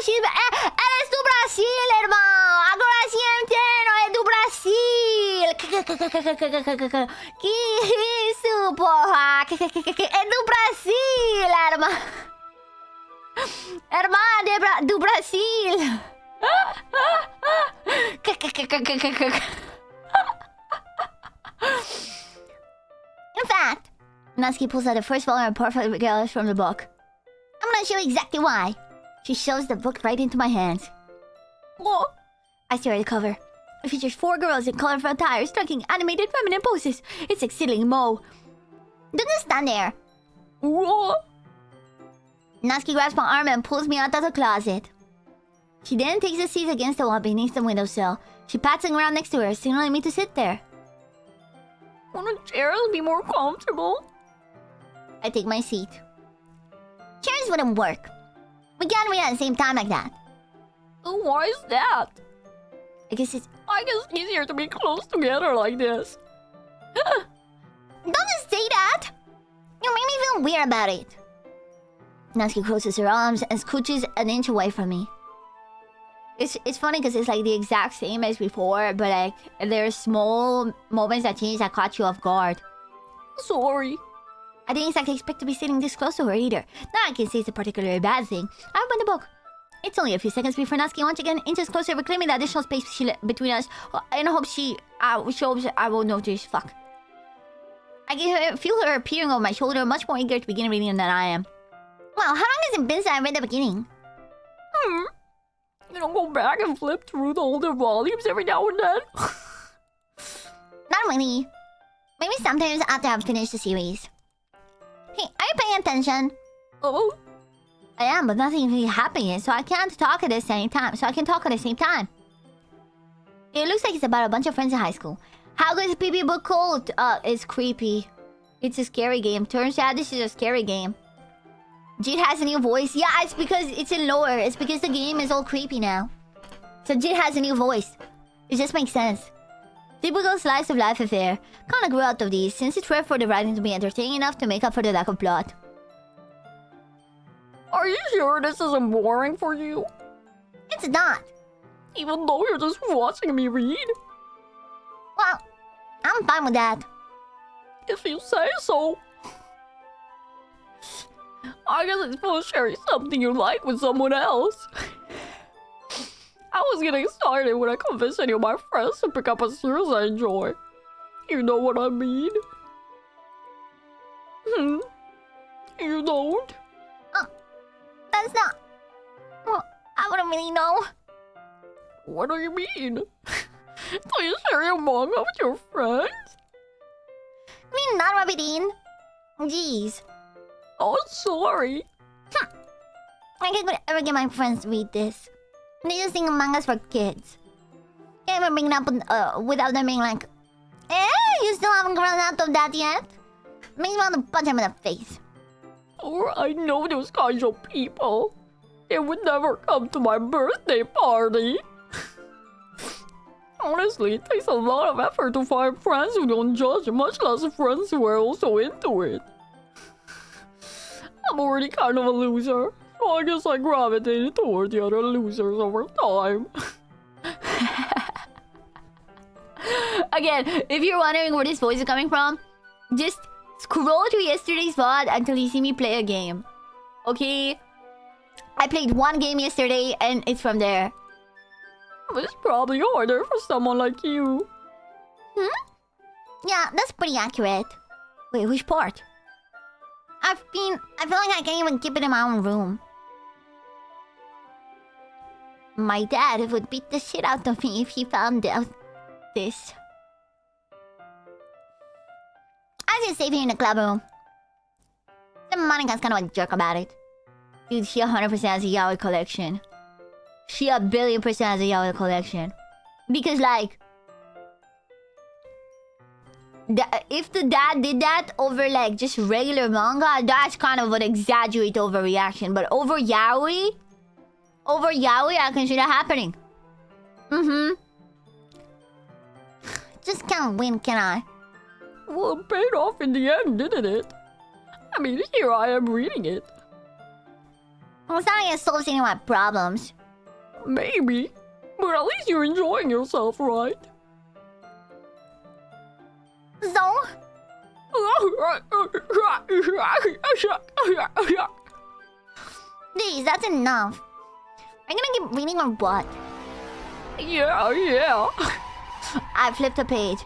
she's... Eres do Brasil, irmão! Agora sí entendo, é do Brasil! Que isso, porra? É do Brasil, irmã! Irmã do Brasil! In fact, Natsuki pulls out the first volume of Perfect Girls from the book. I'm gonna show you exactly why. She shoves the book right into my hands. What? I stare at the cover. It features 4 girls in colorful attire striking animated feminine poses. It's exceedingly Mo. Don't just stand there. What? Natsuki grabs my arm and pulls me out of the closet. She then takes a seat against the wall beneath the windowsill. She pats the ground next to her, signaling me to sit there. Wouldn't chairs be more comfortable? I take my seat. Chairs wouldn't work. We can't read at the same time like that. Why is that? I guess it's easier to be close together like this. Don't just say that! You make me feel weird about it. Natsuki crosses her arms and scooches an inch away from me. It's funny because it's like the exact same as before, but like there's small moments that change that caught you off guard. Sorry. I didn't exactly expect to be sitting this close to her either. Now I can say it's a particularly bad thing. I opened the book. It's only a few seconds before Natsuki once again inches closer, reclaiming the additional space between us, in hopes she hopes I won't notice. Fuck. I feel her peering over my shoulder, much more eager to begin reading than I am. Wow, how long has it been since I read the beginning? You don't go back and flip through the older volumes every now and then? Not really. Maybe sometimes after I've finished the series. Hey, are you paying attention? Oh? I am, but nothing really happened yet, so I can't talk at the same time. It looks like it's about a bunch of friends in high school. How good is PP book called? It's creepy. It's a scary game. Turns out this is a scary game. Jit has a new voice. Yeah, it's because it's in lore. It's because the game is all creepy now. So Jit has a new voice. It just makes sense. Typical slice of life affair. Kinda grew out of these, since it's rare for the writing to be entertaining enough to make up for the lack of plot. Are you sure this isn't boring for you? It's not. Even though you're just watching me read? Well, I'm fine with that. If you say so. I guess it's for sharing something you like with someone else. I was getting started when I convinced any of my friends to pick up a series I enjoy. You know what I mean? You don't? That's not... Well, I wouldn't really know. What do you mean? Do you share your manga with your friends? I mean, not Rabbidine. Jeez. Oh, sorry. I could ever get my friends to read this. They just think manga's for kids. Can't even bring it up without them being like, you still haven't grown out of that yet? Makes me want to punch him in the face. Or I know those kinds of people. They would never come to my birthday party. Honestly, it takes a lot of effort to find friends who don't judge, much less friends who are also into it. I'm already kind of a loser, so I guess I gravitated toward the other losers over time. Again, if you're wondering where this voice is coming from, just scroll to yesterday's VOD until you see me play a game. Okay? I played one game yesterday and it's from there. It's probably harder for someone like you. Yeah, that's pretty accurate. Wait, which part? I feel like I can't even keep it in my own room. My dad would beat the shit out of me if he found out this. I just save here in the club room. The Monica's kind of a jerk about it. Dude, she 100% has a yaoi collection. She 1,000,000,000% has a yaoi collection. Because, like... if the dad did that over, like, just regular manga, that's kind of an exaggerate overreaction. But over yaoi... I can see that happening. Just can't win, can I? Well, it paid off in the end, didn't it? I mean, here I am reading it. Well, it's not like it solves any of my problems. Maybe. But at least you're enjoying yourself, right? So? Please, that's enough. Are you gonna keep reading or what? Yeah. I flipped a page.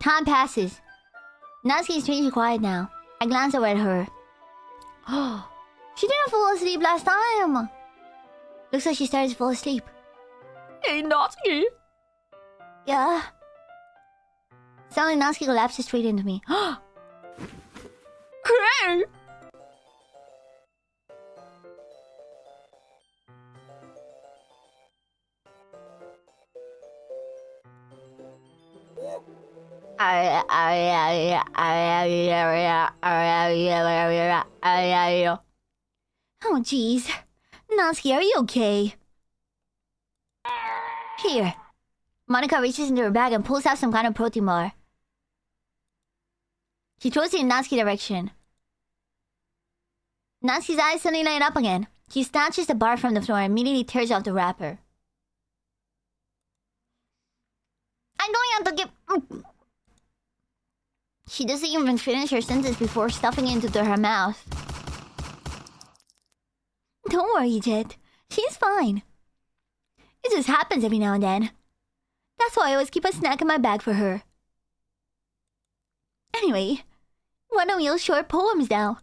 Time passes. Natsuki is strangely quiet now. I glance over at her. She didn't fall asleep last time. Looks like she started to fall asleep. Hey, Natsuki. Yeah. Suddenly Natsuki collapses straight into me. Hey! Oh, jeez. Natsuki, are you okay? Here. Monica reaches into her bag and pulls out some kind of protein bar. She throws it in Natsuki's direction. Natsuki's eyes suddenly light up again. She snatches the bar from the floor and immediately tears off the wrapper. I'm going out to give... She doesn't even finish her sentence before stuffing it into her mouth. Don't worry, Jet. She's fine. It just happens every now and then. That's why I always keep a snack in my bag for her. Anyway, why don't we all short poems now?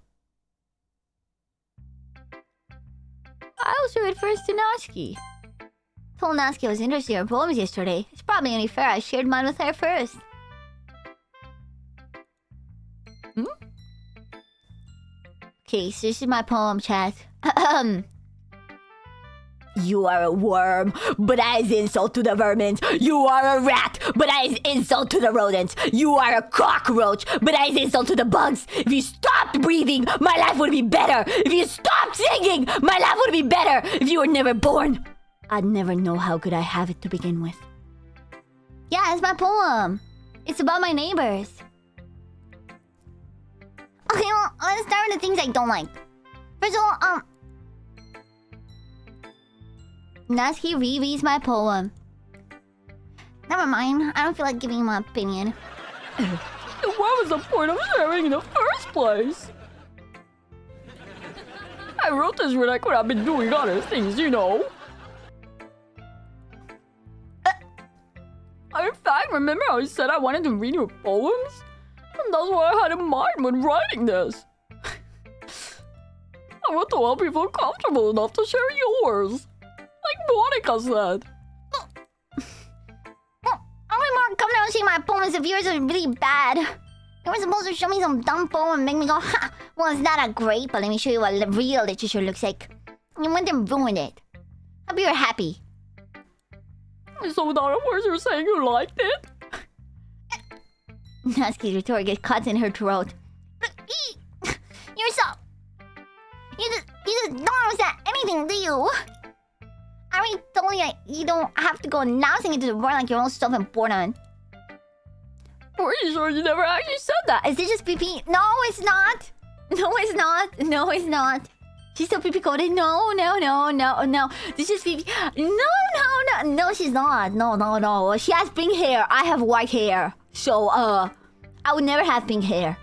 I'll show it first to Natsuki. Told Natsuki I was interested in her poems yesterday. It's probably only fair I shared mine with her first. Okay, so this is my poem, chat. You are a worm, but that is insult to the vermins. You are a rat, but that is insult to the rodents. You are a cockroach, but that is insult to the bugs. If you stopped breathing, my life would be better. If you stopped singing, my life would be better. If you were never born, I'd never know how good I have it to begin with. Yeah, it's my poem. It's about my neighbors. Okay, well, let's start with the things I don't like. First of all, Natsuki rereads my poem. Never mind, I don't feel like giving my opinion. What was the point of sharing in the first place? I wrote this when I could have been doing other things, you know. I in fact remember how I said I wanted to read your poems? And that's what I had in mind when writing this. I want to help you feel comfortable enough to share yours. Like Monica said. Well, I'll be more comfortable seeing my poems if yours are really bad. You were supposed to show me some dumb poem and make me go, ha! Well, it's not that great, but let me show you what real literature looks like. You went and ruined it. Hope you're happy. So now of course you're saying you liked it? Natsuki's retort gets caught in her throat. You're so... You just don't understand anything, do you? I already told you that you don't have to go announcing it to the world like your own stuff important. Are you sure you never actually said that? Is this just PP? No, it's not. No, it's not. No, it's not. She's still PP coded. No. This is PP. No, she's not. No. She has pink hair. I have white hair. So, I would never have pink hair.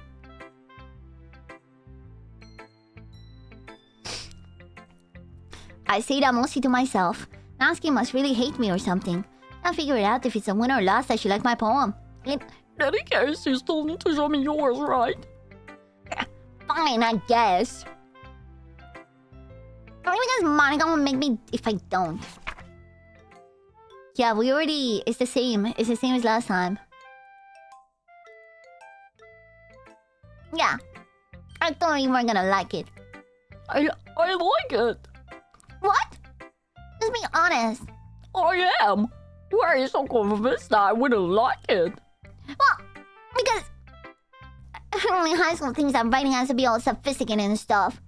I say that mostly to myself. Natsuki must really hate me or something. I'll figure it out if it's a win or loss that she liked my poem. In any case, you still need to show me yours, right? Fine, I guess. Only because Monica will make me if I don't. Yeah, we already... It's the same. It's the same as last time. Yeah. I thought you weren't gonna like it. I like it. What? Just be honest. I am. Why are you so convinced that I wouldn't like it? Well, because... Only high school thinks that writing has to be all sophisticated and stuff.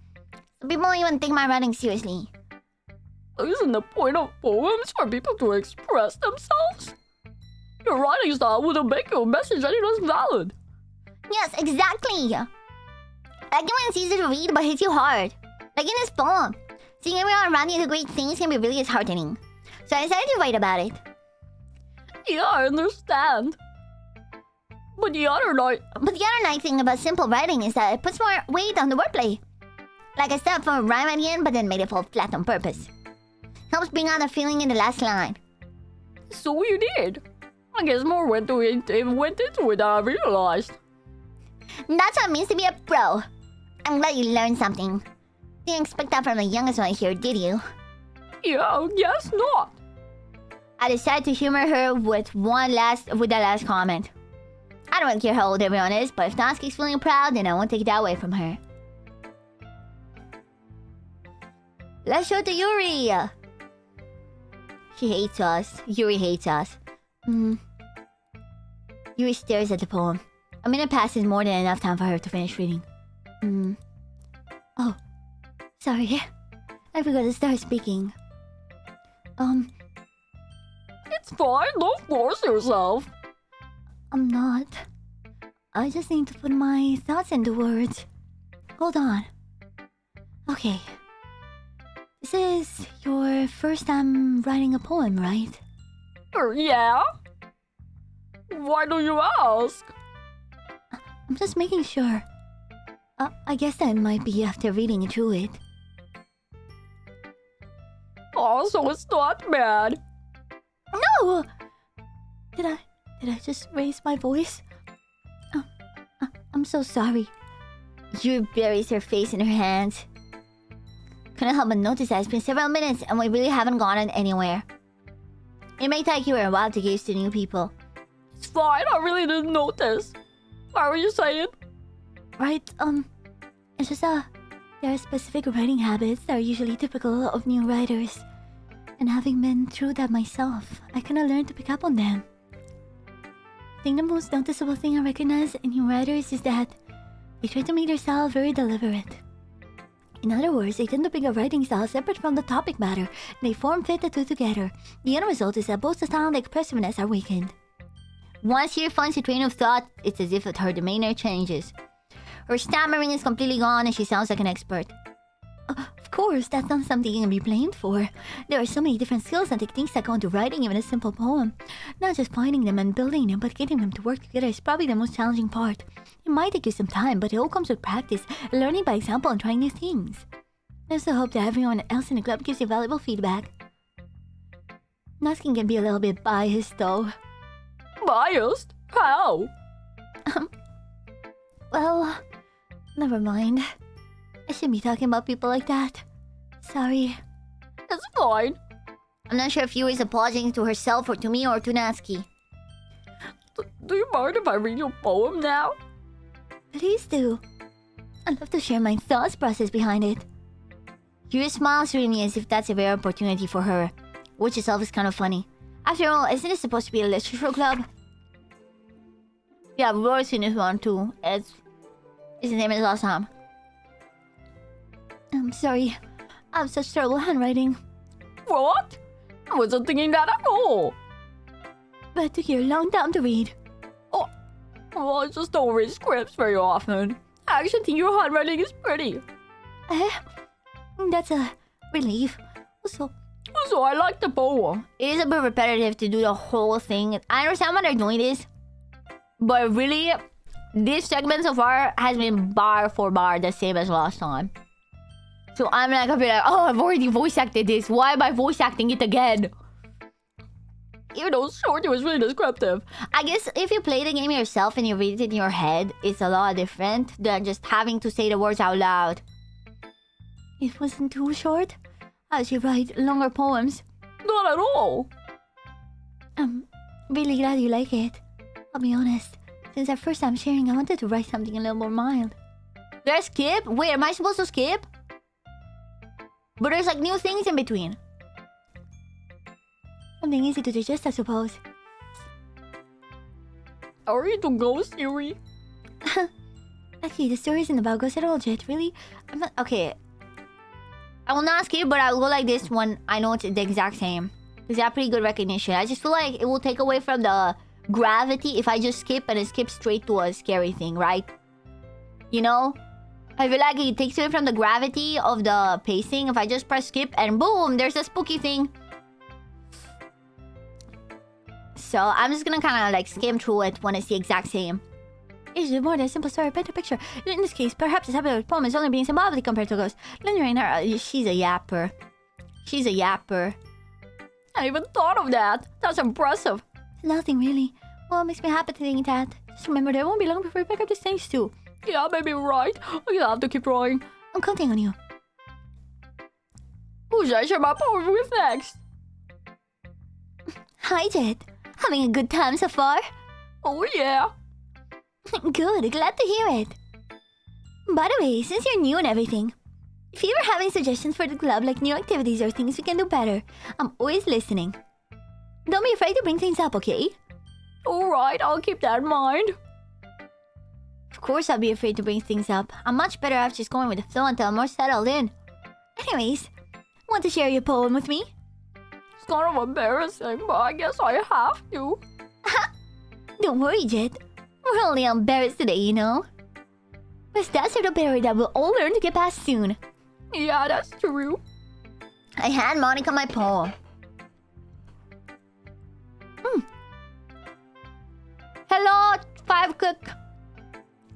So people don't even take my writing seriously. Isn't the point of poems for people to express themselves? Your writing style wouldn't make your message any less valid. Yes, exactly. Like it when it's easy to read but hits you hard. Like in this poem. Seeing everyone around you do great things can be really disheartening. So I decided to write about it. Yeah, I understand. But the other nice thing about simple writing is that it puts more weight on the wordplay. Like I set up for a rhyme at the end, but then made it fall flat on purpose. Helps bring out the feeling in the last line. So you did. I guess more went into it than I realized. That's what it means to be a pro. I'm glad you learned something. Didn't expect that from the youngest one here, did you? Yeah, guess not. I decided to humor her with the last comment. I don't really care how old everyone is, but if Natsuki's feeling proud, then I won't take that away from her. Let's show it to Yuri. She hates us. Yuri hates us. Yuri stares at the poem. A minute passes more than enough time for her to finish reading. Oh. Sorry. I forgot to start speaking. It's fine. Don't force yourself. I'm not. I just need to put my thoughts into words. Hold on. Okay. This is your first time writing a poem, right? Yeah? Why do you ask? I'm just making sure. I guess that might be after reading through it. Oh, so it's not bad. No! Did I just raise my voice? I'm so sorry. Yu buries her face in her hands. Couldn't help but notice that it's been several minutes and we really haven't gotten anywhere. It may take you a while to get used to new people. It's fine, I really didn't notice. What were you saying? Right, it's just, there are specific writing habits that are usually typical of new writers. And having been through that myself, I kinda learned to pick up on them. I think the most noticeable thing I recognize in new writers is that they try to make their style very deliberate. In other words, they tend to pick a writing style separate from the topic matter, and they form-fit the two together. The end result is that both the style and the expressiveness are weakened. Once she finds her train of thought, it's as if her demeanor changes. Her stammering is completely gone and she sounds like an expert. Of course, that's not something you can be blamed for. There are so many different skills and techniques that go into writing even a simple poem. Not just finding them and building them, but getting them to work together is probably the most challenging part. It might take you some time, but it all comes with practice, learning by example and trying new things. I also hope that everyone else in the club gives you valuable feedback. Naskin can be a little bit biased though. Biased? How? Well, never mind. I shouldn't be talking about people like that. Sorry. It's fine. I'm not sure if Yuri is apologizing to herself or to me or to Natsuki. Do you mind if I read your poem now? Please do. I'd love to share my thoughts process behind it. Yuri smiles through me as if that's a rare opportunity for her, which itself is kind of funny. After all, isn't it supposed to be a literature club? Yeah, Roy's in this one too. His name is awesome. I'm sorry. I have such terrible handwriting. What? I wasn't thinking that at all. But it took you a long time to read. Oh, well, I just don't read scripts very often. I actually think your handwriting is pretty. That's a relief. So I like the poem. it is a bit repetitive to do the whole thing. I understand why they're doing this. But really, this segment so far has been bar for bar the same as last time. So I'm not gonna be like, oh, I've already voice acted this. Why am I voice acting it again? Even though short, it was really descriptive. I guess if you play the game yourself and you read it in your head, it's a lot different than just having to say the words out loud. It wasn't too short. I should write longer poems. Not at all. I'm really glad you like it. I'll be honest. Since our first time sharing, I wanted to write something a little more mild. There's skip? Wait, am I supposed to skip? But there's like new things in between. Something easy to digest, I suppose. Are you to ghost, Yuri? Actually, the story isn't about ghosts at all, Jet. Really? I'm not... Okay. I will not skip, but I'll go like this when I know it's the exact same. Because I have pretty good recognition. I just feel like it will take away from the gravity if I just skip and it skips straight to a scary thing, right? You know? I feel like it takes away from the gravity of the pacing if I just press skip and boom, there's a spooky thing. So I'm just gonna kind of like skim through it when it's the exact same. It's more than a simple story, paint a picture. In this case, perhaps this episode poem is only being symbolically compared to a ghost. Lingering her, she's a yapper. She's a yapper. I even thought of that. That's impressive. Nothing really. Well, it makes me happy to think that. Just remember that it won't be long before we pick up these things too. Yeah, maybe you're right. I have to keep drawing. I'm counting on you. Who should I share my poem with next? Hi, Jet. Having a good time so far? Oh, yeah. Good, glad to hear it. By the way, since you're new and everything, if you ever have any suggestions for the club, like new activities or things we can do better, I'm always listening. Don't be afraid to bring things up, okay? Alright, I'll keep that in mind. Of course I'll be afraid to bring things up. I'm much better off just going with the flow until I'm more settled in. Anyways, want to share your poem with me? It's kind of embarrassing, but I guess I have to. Don't worry, Jet. We're only embarrassed today, you know? But that's sort of barrier that we'll all learn to get past soon. Yeah, that's true. I hand Monica my poem. Hello, 5 o'clock.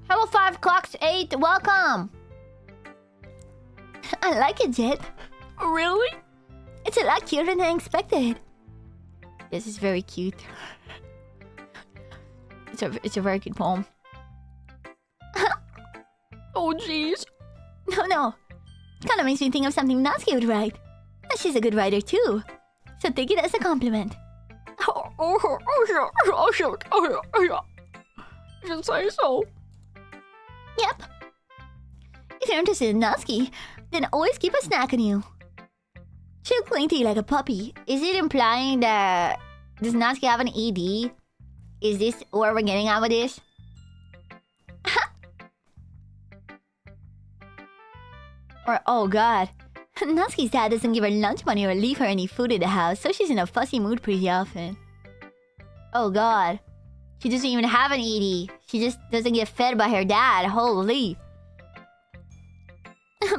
Hello, 5 o'clock, 8. Welcome. I like it, Jet. Really? It's a lot cuter than I expected. This is very cute. It's a very good poem. Oh, jeez. No. It kind of makes me think of something Natsuki would write. And she's a good writer too. So take it as a compliment. You say so. Yep. If you're interested in Natsuki, then always keep a snack on you. She'll cling to you like a puppy. Is it implying that does Natsuki have an ED? Is this where we're getting at with this? Or, oh god, Natsuki's dad doesn't give her lunch money or leave her any food in the house, so she's in a fussy mood pretty often. Oh god, she doesn't even have an ED. She just doesn't get fed by her dad, holy.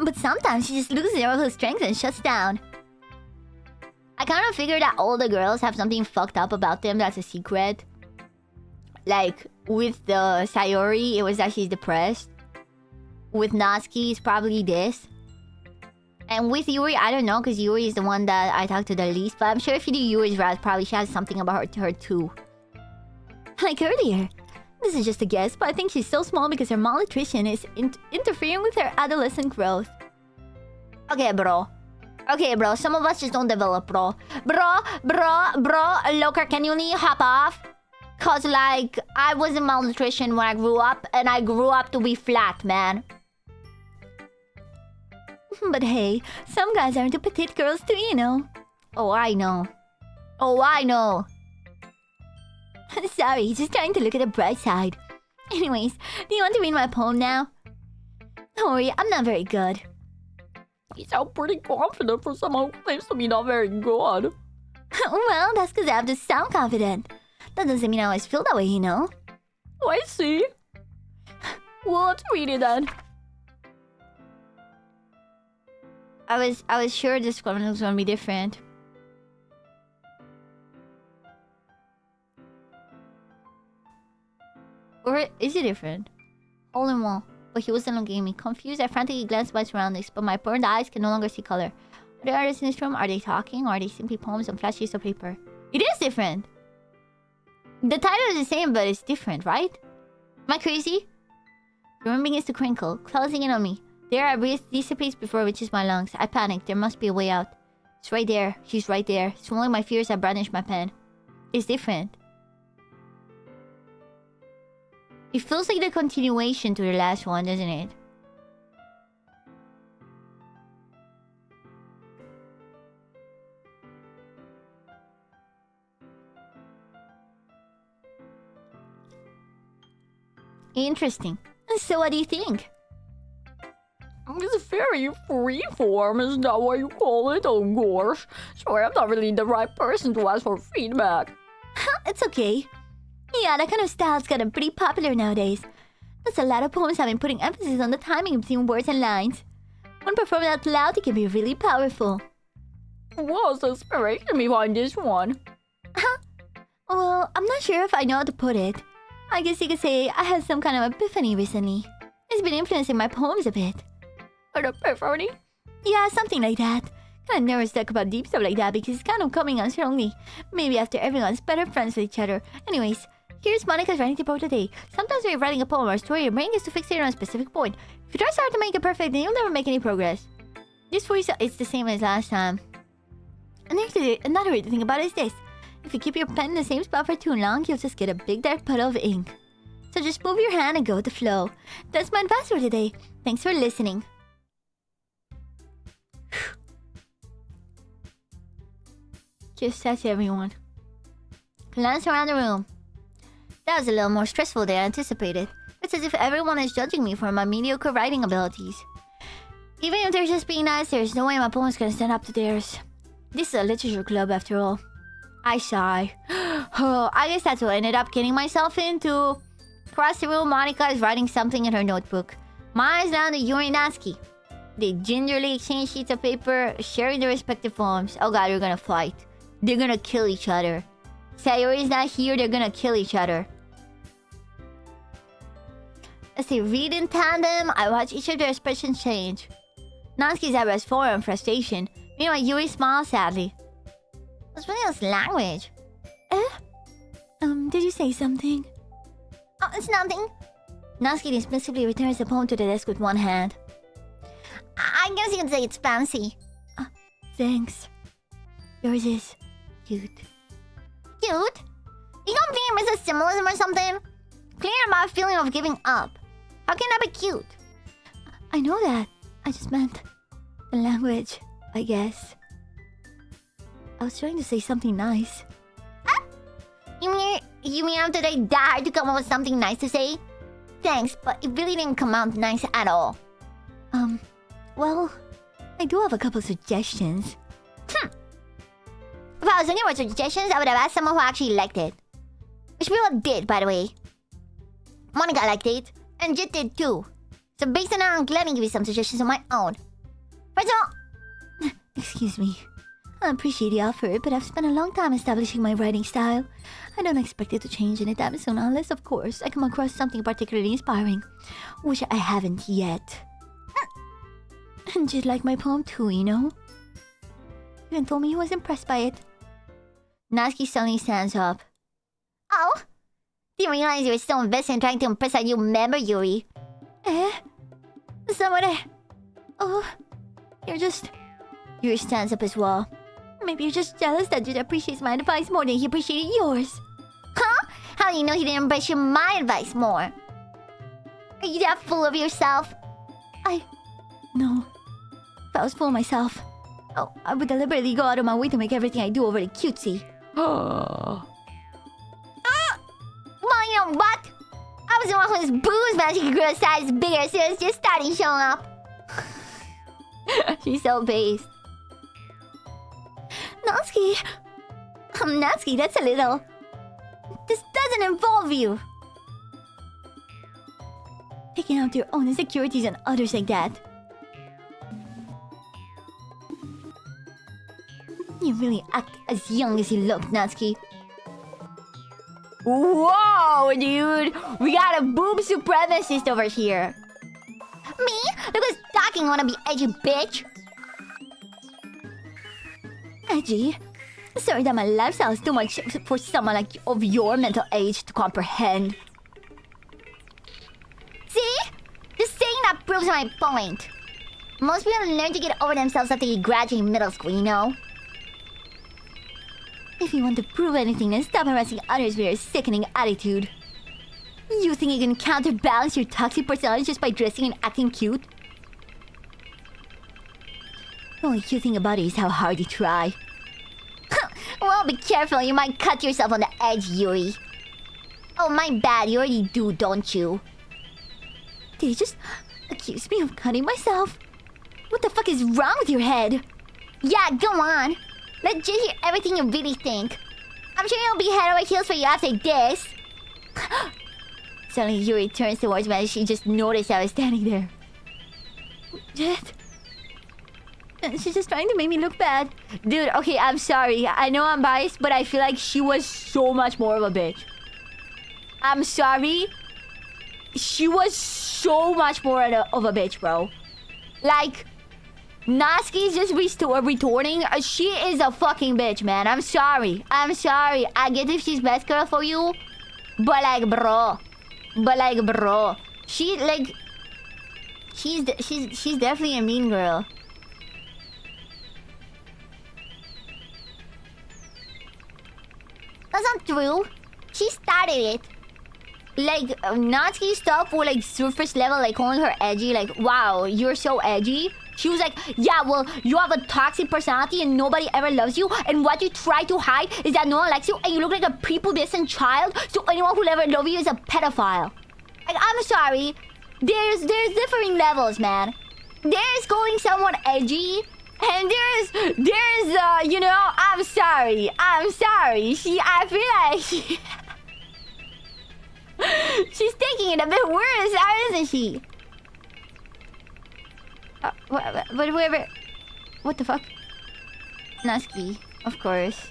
But sometimes she just loses all her strength and shuts down. I kind of figured that all the girls have something fucked up about them that's a secret. Like, with the Sayori, it was that she's depressed. With Natsuki, it's probably this. And with Yuri, I don't know, because Yuri is the one that I talk to the least. But I'm sure if you do Yuri's route, probably she has something about her too. Like earlier. This is just a guess, but I think she's so small because her malnutrition is interfering with her adolescent growth. Okay, bro. Some of us just don't develop, bro. Bro, Loker, can you hop off? Cause, like, I wasn't malnutrition when I grew up, and I grew up to be flat, man. But hey, some guys are into petite girls too, you know. Oh, I know. Sorry, just trying to look at the bright side. Anyways, do you want to read my poem now? Don't worry, I'm not very good. You sound pretty confident for someone who claims to be not very good. Well, that's because I have to sound confident. That doesn't mean I always feel that way, you know? Oh, I see. Well, let's read it then. I was sure this one was gonna be different. Or is it different? Hole in wall. But he wasn't looking at me. Confused, I frantically glanced at my surroundings, but my burned eyes can no longer see color. Are the artists in this room? Are they talking? Or are they simply poems on flat sheets of paper? It is different! The title is the same, but it's different, right? Am I crazy? The room begins to crinkle, closing in on me. There, I breathed dissipates before it reaches my lungs. I panicked. There must be a way out. It's right there. She's right there. Swallowing my fears, I brandished my pen. It's different. It feels like the continuation to the last one, doesn't it? Interesting. So what do you think? It's very freeform, is that what you call it? Oh gosh. Sorry, I'm not really the right person to ask for feedback. It's okay. Yeah, that kind of style's gotten pretty popular nowadays. There's a lot of poems have been putting emphasis on the timing between words and lines. When performed out loud, it can be really powerful. What's the inspiration behind this one? Well, I'm not sure if I know how to put it. I guess you could say I had some kind of epiphany recently. It's been influencing my poems a bit. An epiphany? Yeah, something like that. Kinda never talk about deep stuff like that because it's kind of coming on strongly. Maybe after everyone's better friends with each other. Anyways, here's Monica's writing tip for today. Sometimes when you're writing a poem or a story, your brain gets to fixate on a specific point. If you try so hard to make it perfect, then you'll never make any progress. This voice, it's the same as last time. And another weird thing about it is this. If you keep your pen in the same spot for too long, you'll just get a big dark puddle of ink. So just move your hand and go with the flow. That's my advice for today. Thanks for listening. Just that's everyone. Glance around the room. That was a little more stressful than I anticipated. It's as if everyone is judging me for my mediocre writing abilities. Even if they're just being nice, there's no way my poem's gonna stand up to theirs. This is a literature club after all. I sigh. Oh, I guess that's what I ended up getting myself into. Across the room, Monica is writing something in her notebook. Maya is down to Yuri and Natsuki. They gingerly exchange sheets of paper, sharing their respective forms. Oh god, they're gonna fight. They're gonna kill each other. Sayori's not here, they're gonna kill each other. As they read in tandem, I watch each of their expressions change. Natsuki's eyebrows furrow in frustration. Meanwhile, Yuri smiles sadly. What's William's language? Did you say something? Oh, it's nothing. Natsuki dismissively returns the poem to the desk with one hand. I guess you can say it's fancy. Thanks. Yours is cute. Cute? You don't think it misses symbolism or something? Clear about a feeling of giving up. How can that be cute? I know that. I just meant the language, I guess. I was trying to say something nice. You mean after they died to come up with something nice to say? Thanks, but it really didn't come out nice at all. Well, I do have a couple suggestions. If I was looking for suggestions, I would have asked someone who actually liked it. Which people did, by the way. Monica liked it, and Jit did too. So based on that, I'm glad to give you some suggestions of my own. First of all... Excuse me. I appreciate the offer, but I've spent a long time establishing my writing style. I don't expect it to change anytime soon unless, of course, I come across something particularly inspiring. Which I haven't yet. And Jit liked my poem too, you know? Even told me he was impressed by it. Natsuki suddenly stands up. Oh? Didn't realize you were so invested in trying to impress a new member, Yuri. Someone... Oh... You're just... Yuri stands up as well. Maybe you're just jealous that Jit appreciates my advice more than he appreciated yours. Huh? How do you know he didn't appreciate my advice more? Are you that full of yourself? No. If I was full of myself... Oh, I would deliberately go out of my way to make everything I do overly cutesy. Well, you know what? I was the one whose booze magically grew a size bigger, so it's just starting showing up. She's so based. Natsuki... Natsuki, that's a little... This doesn't involve you. Taking out your own insecurities on others like that. You really act as young as you look, Natsuki. Whoa, dude! We got a boob supremacist over here. Me? Look who's talking, wanna be edgy bitch. Edgy? Sorry that my lifestyle is too much for someone like of your mental age to comprehend. See? Just saying that proves my point. Most people learn to get over themselves after you graduate middle school, you know? If you want to prove anything, then stop harassing others with your sickening attitude. You think you can counterbalance your toxic personality just by dressing and acting cute? The only cute thing about it is how hard you try. Well, be careful, you might cut yourself on the edge, Yuri. Oh, my bad, you already do, don't you? Did you just accuse me of cutting myself? What the fuck is wrong with your head? Yeah, go on. Let's just hear everything you really think. I'm sure you'll be head over heels for you after this. Suddenly, Yuri turns towards me as she just noticed I was standing there. Jet? She's just trying to make me look bad. Dude, okay, I'm sorry. I know I'm biased, but I feel like she was so much more of a bitch. I'm sorry. She was so much more of a bitch, bro. Like... Natsuki's just retorting. She is a fucking bitch, man. I'm sorry. I'm sorry. I get if she's best girl for you. But like, bro. She, like... She's definitely a mean girl. That's not true. She started it. Like, Natsuki stuff for like surface level, like calling her edgy. Like, wow, you're so edgy. She was like, yeah, well, you have a toxic personality and nobody ever loves you. And what you try to hide is that no one likes you and you look like a prepubescent child. So anyone who'll ever love you is a pedophile. Like, I'm sorry. There's differing levels, man. There's calling someone edgy. And there's you know, I'm sorry. I feel like she... She's taking it a bit worse, isn't she? Whatever. What the fuck? Natsuki, of course.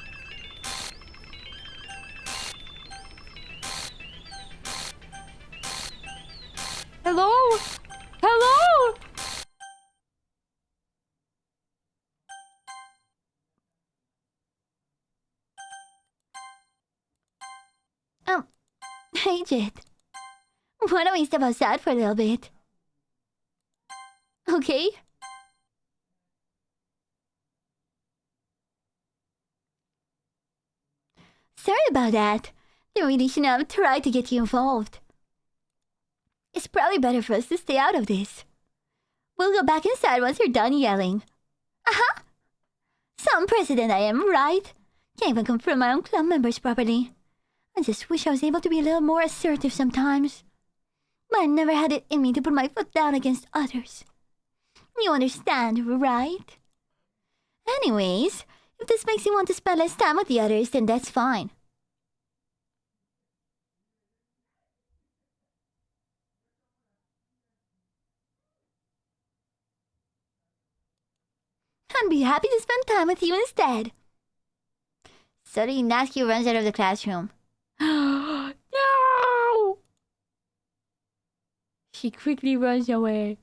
Hello? Hello? Hey, Jet. Why don't we step outside for a little bit? Okay? Sorry about that. They really shouldn't have tried to get you involved. It's probably better for us to stay out of this. We'll go back inside once you're done yelling. Uh-huh. Some president I am, right? Can't even confront my own club members properly. I just wish I was able to be a little more assertive sometimes. But I never had it in me to put my foot down against others. You understand, right? Anyways, if this makes you want to spend less time with the others, then that's fine. I'd be happy to spend time with you instead. Suddenly, Natsuki runs out of the classroom. No! She quickly runs away.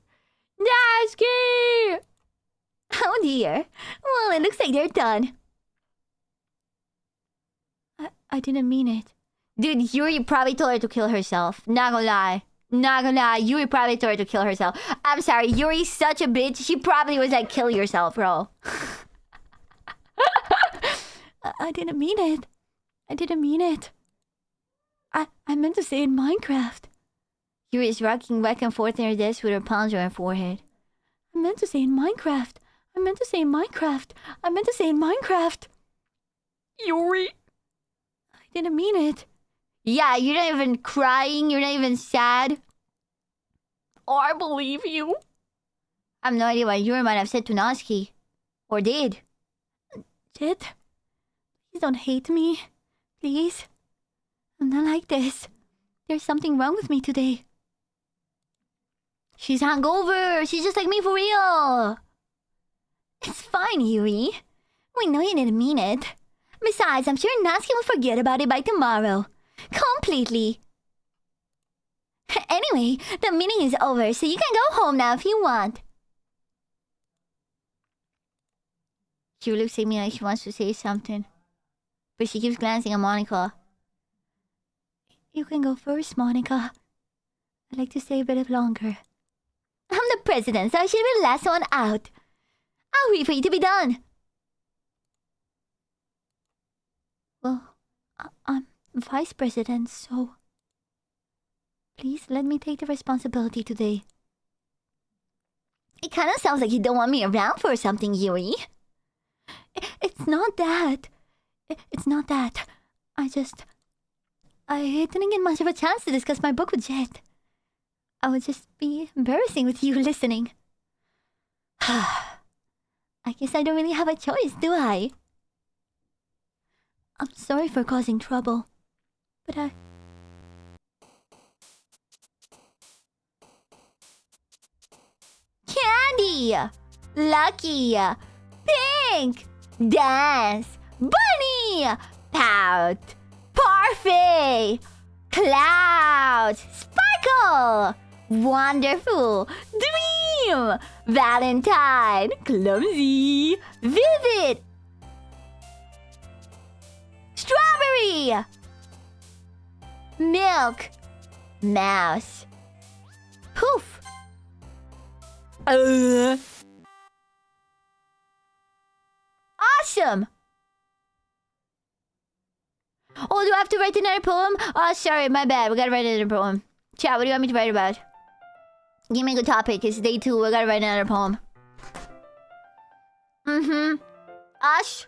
Natsuki! Oh dear. Well, it looks like they're done. I didn't mean it. Dude, Yuri probably told her to kill herself. Not gonna lie. Not gonna lie. Yuri probably told her to kill herself. I'm sorry. Yuri's such a bitch. She probably was like, kill yourself, bro. I didn't mean it. I didn't mean it. I meant to say in Minecraft. Yuri is rocking back and forth in her desk with her palms on her forehead. I meant to say in Minecraft. I meant to say in Minecraft. I meant to say in Minecraft. Yuri? I didn't mean it. Yeah, you're not even crying. You're not even sad. Oh, I believe you. I have no idea what Yuri might have said to Natsuki. Or did. Jet, please don't hate me. Please. I'm not like this. There's something wrong with me today. She's hungover. She's just like me for real. It's fine, Yuri. We know you didn't mean it. Besides, I'm sure Natsuki will forget about it by tomorrow. Completely. Anyway, the meeting is over, so you can go home now if you want. She looks at me like she wants to say something. But she keeps glancing at Monica. You can go first, Monica. I'd like to stay a bit longer. I'm the president, so I should be the last one out. I'll wait for you to be done. Well, I'm vice president, so... Please let me take the responsibility today. It kind of sounds like you don't want me around for something, Yuri. It's not that. It's not that. I didn't get much of a chance to discuss my book with Jet. I would just be embarrassing with you listening. I guess I don't really have a choice, do I? I'm sorry for causing trouble, but Candy! Lucky! Pink! Dance! Bunny! Pout! Parfait! Clouds! Sparkle! Wonderful! Dream! Valentine! Clumsy! Vivid! Strawberry! Milk! Mouse! Poof! Awesome! Oh, do I have to write another poem? Oh, sorry, my bad. We gotta write another poem. Chat, what do you want me to write about? Give me a good topic. It's day 2. We gotta write another poem. Ash?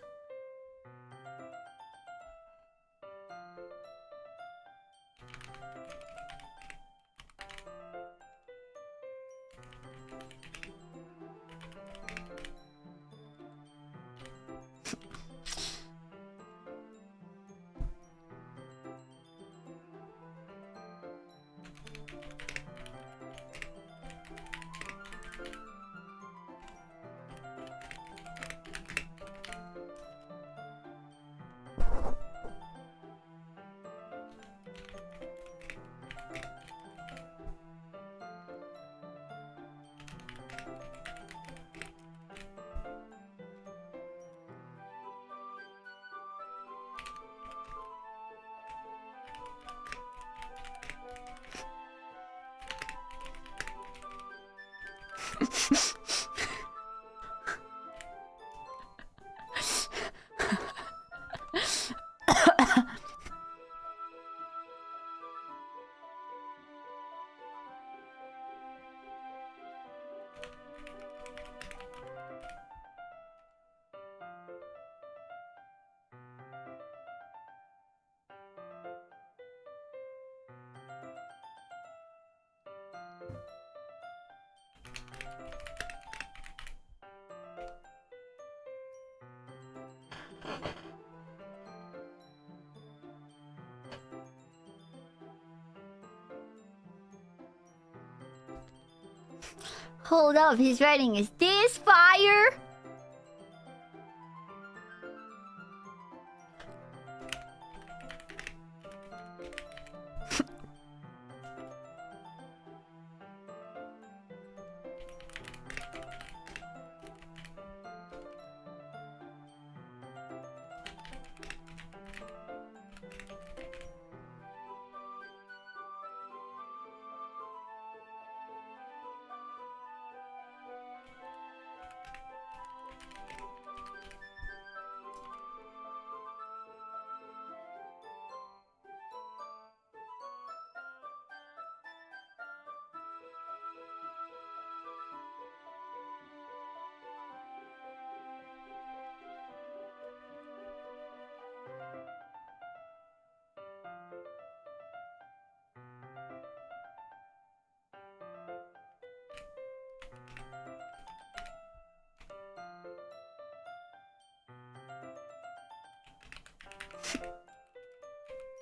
Hold up, his writing is this fire?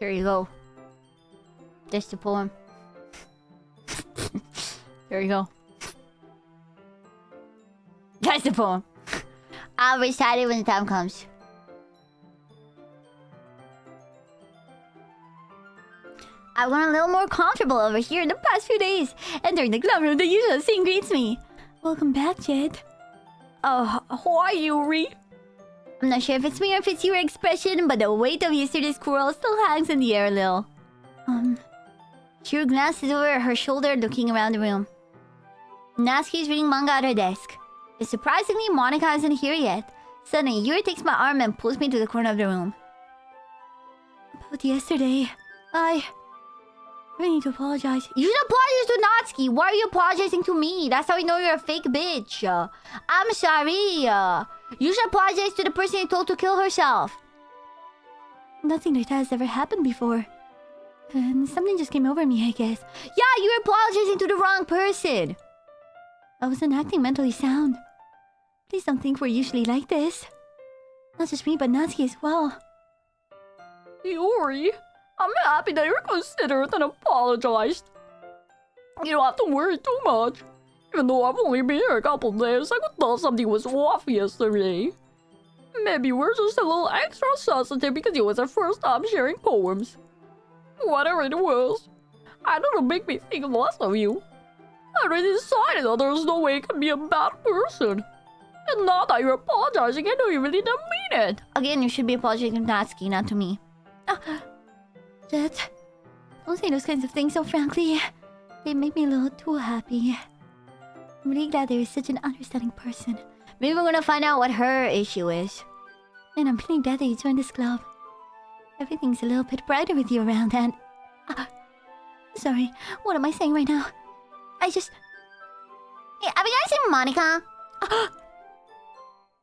There you go. That's the poem. There you go. That's the poem. I'll recite it when the time comes. I've gotten a little more comfortable over here in the past few days. Entering the club room, the usual scene greets me. Welcome back, Jed. Why, Yuri? I'm not sure if it's me or if it's your expression, but the weight of yesterday's quarrel still hangs in the air a little. Shiro glances over her shoulder, looking around the room. Natsuki is reading manga at her desk. But surprisingly, Monica isn't here yet. Suddenly, Yuri takes my arm and pulls me to the corner of the room. About yesterday, I need to apologize. You should apologize to Natsuki. Why are you apologizing to me? That's how we know you're a fake bitch. I'm sorry. You should apologize to the person you told to kill herself. Nothing like that has ever happened before. And something just came over me, I guess. Yeah, you're apologizing to the wrong person. I wasn't acting mentally sound. Please don't think we're usually like this. Not just me, but Natsuki as well. Yuri, I'm happy that you're considerate and apologized. You don't have to worry too much. Even though I've only been here a couple days, I could tell something was off yesterday. Maybe we're just a little extra sensitive because it was our first time sharing poems. Whatever it was, I don't know, make me think less of you. I already decided that there's no way I can be a bad person. And now that you're apologizing, I know you really didn't mean it. Again, you should be apologizing to Natsuki, not to me. Jet, don't say those kinds of things so frankly. They make me a little too happy. I'm really glad there is such an understanding person. Maybe we're gonna find out what her issue is. And I'm really glad that you joined this club. Everything's a little bit brighter with you around and... sorry, what am I saying right now? I just... Hey, have you guys seen Monica?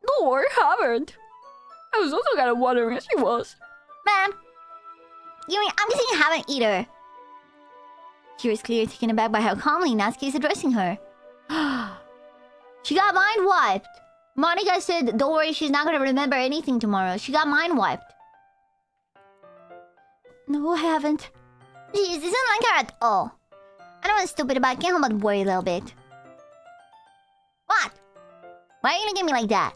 No, I haven't. I was also kind of wondering if she was. Man, Yuri, I'm guessing you haven't either. She was clearly taken aback by how calmly Natsuki is addressing her. She got mind wiped. Monica said, don't worry, she's not gonna remember anything tomorrow. She got mind wiped. No, I haven't. Jeez, this isn't like her at all. I know what's stupid about it. Can't help but worry a little bit. What? Why are you gonna get me like that?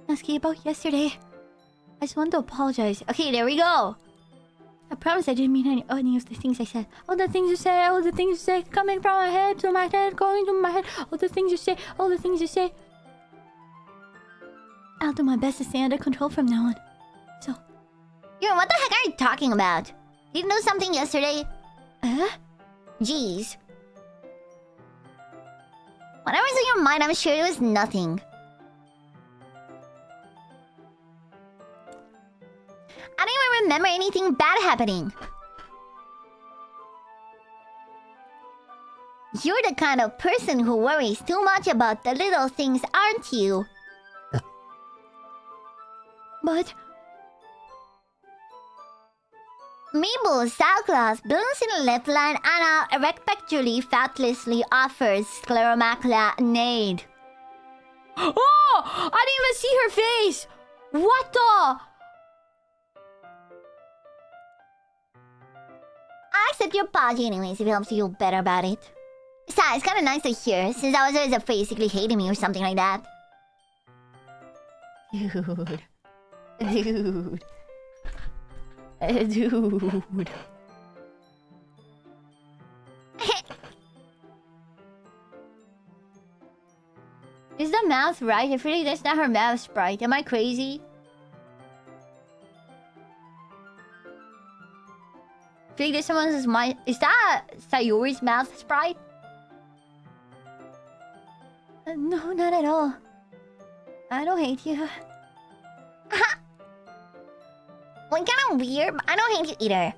Natsuki, about yesterday. I just wanted to apologize. Okay, there we go. I promise I didn't mean any of the things I said. All the things you say, all the things you say, coming from my head to my head, going to my head. All the things you say, all the things you say. I'll do my best to stay under control from now on. So... Yo, what the heck are you talking about? Did you know something yesterday? Jeez. Whatever's in your mind, I'm sure it was nothing. I don't even remember anything bad happening. You're the kind of person who worries too much about the little things, aren't you? But... Meeble Salclaws blooms in the left line and respectfully fatlessly offers scleromaclinade. Oh! I didn't even see her face! What the? I accept your apology anyways if it helps you feel better about it. Besides, it's kinda nice to hear, since I was always basically hating me or something like that. Dude. Dude. Dude. Is the mouth right? I feel like that's not her mouth sprite. Am I crazy? I feel like there's someone's mind. Is that Sayori's mouth sprite? No, not at all. I don't hate you. Well, kinda weird, but I don't hate you either.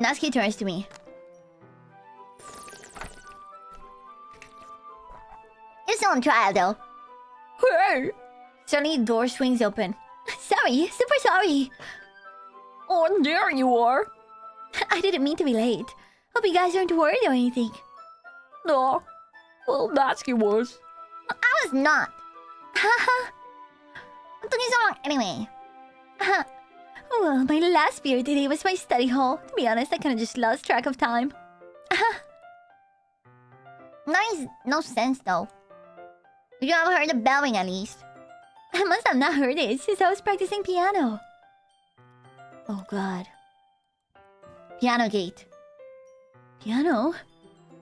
Natsuki turns to me. You're still on trial, though. Hey! Suddenly, the door swings open. Sorry, super sorry. Oh, there you are. I didn't mean to be late. Hope you guys aren't worried or anything. No. Well, Natsuki was. I was not. Haha. What took you so long anyway? Well, my last period today was my study hall. To be honest, I kind of just lost track of time. Nice, no sense though. You haven't heard the bell ring at least. I must have not heard it since I was practicing piano. Oh god. Piano gate. Piano?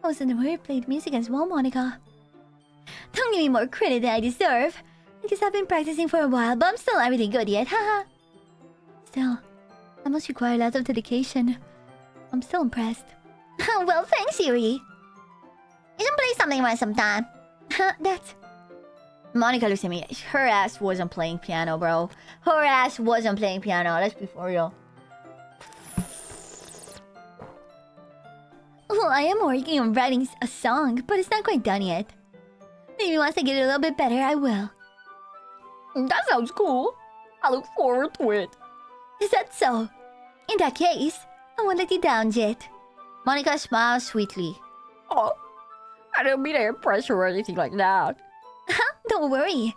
I wasn't aware I played music as well, Monica. Don't give me more credit than I deserve. I guess I've been practicing for a while, but I'm still not really good yet, haha. Still, that must require lots of dedication. I'm still impressed. Well, thanks, Yuri. You should play something about sometime. That's... Monica looks at me. Her ass wasn't playing piano, bro. Her ass wasn't playing piano. Let's be for real. Well, I am working on writing a song, but it's not quite done yet. Maybe once I get it a little bit better, I will. That sounds cool. I look forward to it. Is that so? In that case, I won't let you down, Jet. Monica smiles sweetly. Oh, I didn't mean to impress her or anything like that. Don't worry.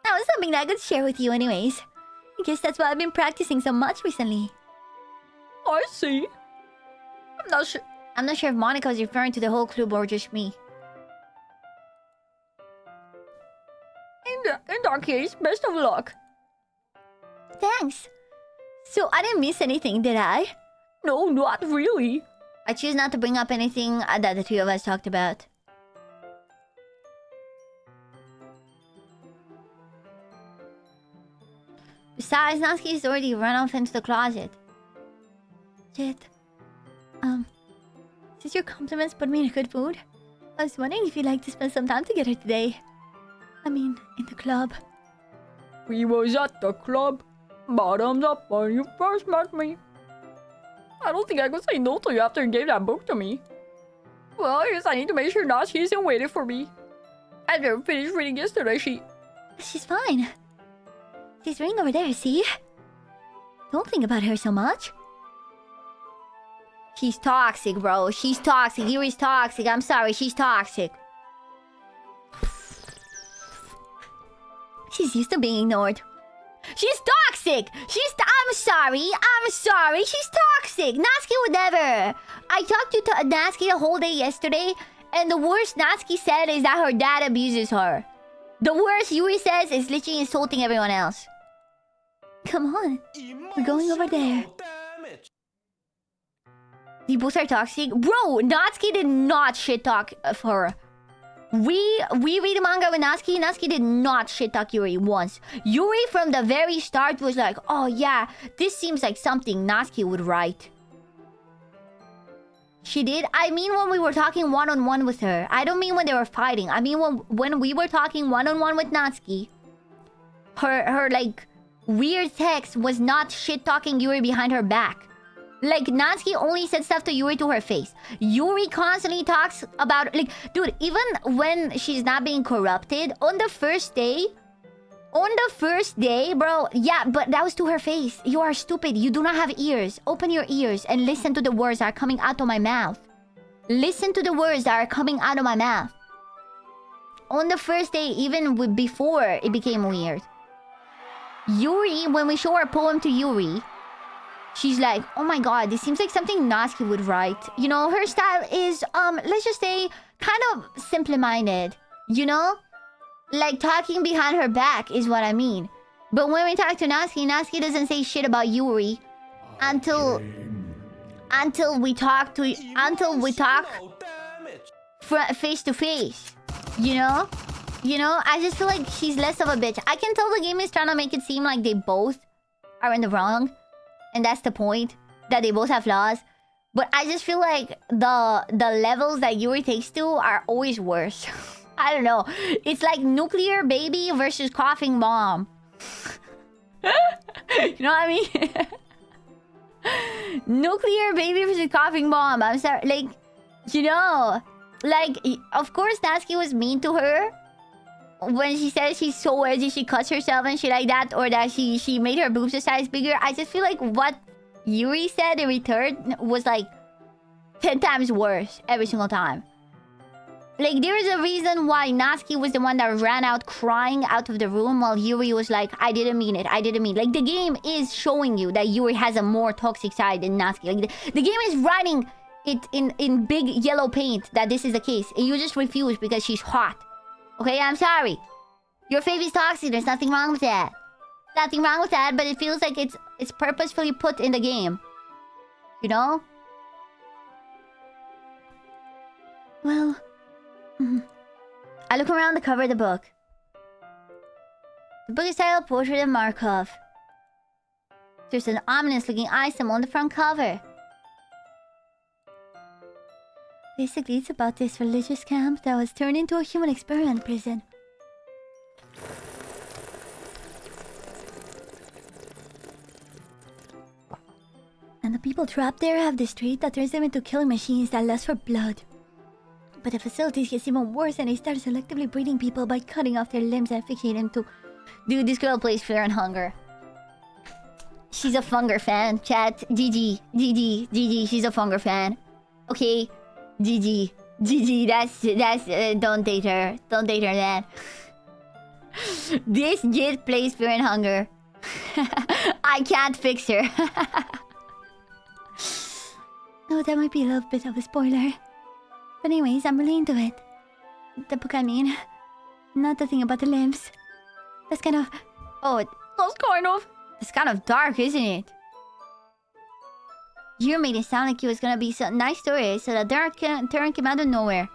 That was something that I could share with you anyways. I guess that's why I've been practicing so much recently. I see. I'm not sure if Monica was referring to the whole club or just me. In that case, best of luck. Thanks. So I didn't miss anything, did I? No, not really. I choose not to bring up anything that the three of us talked about. Besides, Natsuki's already run off into the closet. Jet, since your compliments put me in a good mood, I was wondering if you'd like to spend some time together today. I mean, in the club. We was at the club. Bottoms up when you first met me. I don't think I could say no to you after you gave that book to me. Well, I guess I need to make sure Natsuki isn't waiting for me. After I finished reading yesterday, She's fine. She's reading over there, see? Don't think about her so much. She's toxic, bro. She's toxic. Yuri's toxic. I'm sorry, she's toxic. She's used to being ignored. She's toxic! I'm sorry. She's toxic. Natsuki would never. I talked to Natsuki the whole day yesterday, and the worst Natsuki said is that her dad abuses her. The worst Yuri says is literally insulting everyone else. Come on. We're going over there. You both are toxic? Bro, Natsuki did not shit talk of her. We read the manga with Natsuki. Natsuki did not shit talk Yuri once. Yuri from the very start was like, oh yeah, this seems like something Natsuki would write. She did? I mean when we were talking one-on-one with her. I don't mean when they were fighting. I mean when we were talking one-on-one with Natsuki. Her like weird text was not shit-talking Yuri behind her back. Like, Natsuki only said stuff to Yuri to her face. Yuri constantly talks about... Like, dude, even when she's not being corrupted, on the first day... On the first day, bro... Yeah, but that was to her face. You are stupid. You do not have ears. Open your ears and listen to the words that are coming out of my mouth. Listen to the words that are coming out of my mouth. On the first day, even before it became weird. Yuri, when we show our poem to Yuri... She's like, oh my god, this seems like something Natsuki would write. You know, her style is, let's just say, kind of simple-minded. You know? Like, talking behind her back is what I mean. But when we talk to Natsuki, Natsuki doesn't say shit about Yuri until we talk face to face. You know? You know, I just feel like she's less of a bitch. I can tell the game is trying to make it seem like they both are in the wrong. And that's the point, that they both have flaws. But I just feel like the levels that Yuri takes to are always worse. I don't know. It's like nuclear baby versus coughing bomb. You know what I mean? Nuclear baby versus coughing bomb. I'm sorry. Like, you know, like, of course Natsuki was mean to her. When she says she's so edgy, she cuts herself and shit like that, or that she made her boobs a size bigger. I just feel like what Yuri said in return was like 10 times worse every single time. Like, there is a reason why Natsuki was the one that ran out crying out of the room, while Yuri was like, I didn't mean it, I didn't mean it. Like, the game is showing you that Yuri has a more toxic side than Natsuki. Like, the game is writing it in big yellow paint that this is the case, and you just refuse because she's hot. Okay, I'm sorry. Your faith is toxic. There's nothing wrong with that. Nothing wrong with that, but it feels like it's purposefully put in the game. You know? Well... I look around the cover of the book. The book is titled Portrait of Markov. There's an ominous-looking eye symbol on the front cover. Basically, it's about this religious camp that was turned into a human experiment prison. And the people trapped there have this trait that turns them into killing machines that lust for blood. But the facilities gets even worse and they start selectively breeding people by cutting off their limbs and fixing them to... Dude, this girl plays Fear and Hunger. She's a Funger fan. Chat, GG, she's a Funger fan. Okay? GG, that's don't date her. Don't date her, man. This jit plays Fear and Hunger. I can't fix her. Oh, that might be a little bit of a spoiler. But anyways, I'm really into it. The book, I mean. Not the thing about the limbs. That's kind of... Oh, that's kind of dark, isn't it? You made it sound like it was gonna be some nice story, so the dark turn came out of nowhere.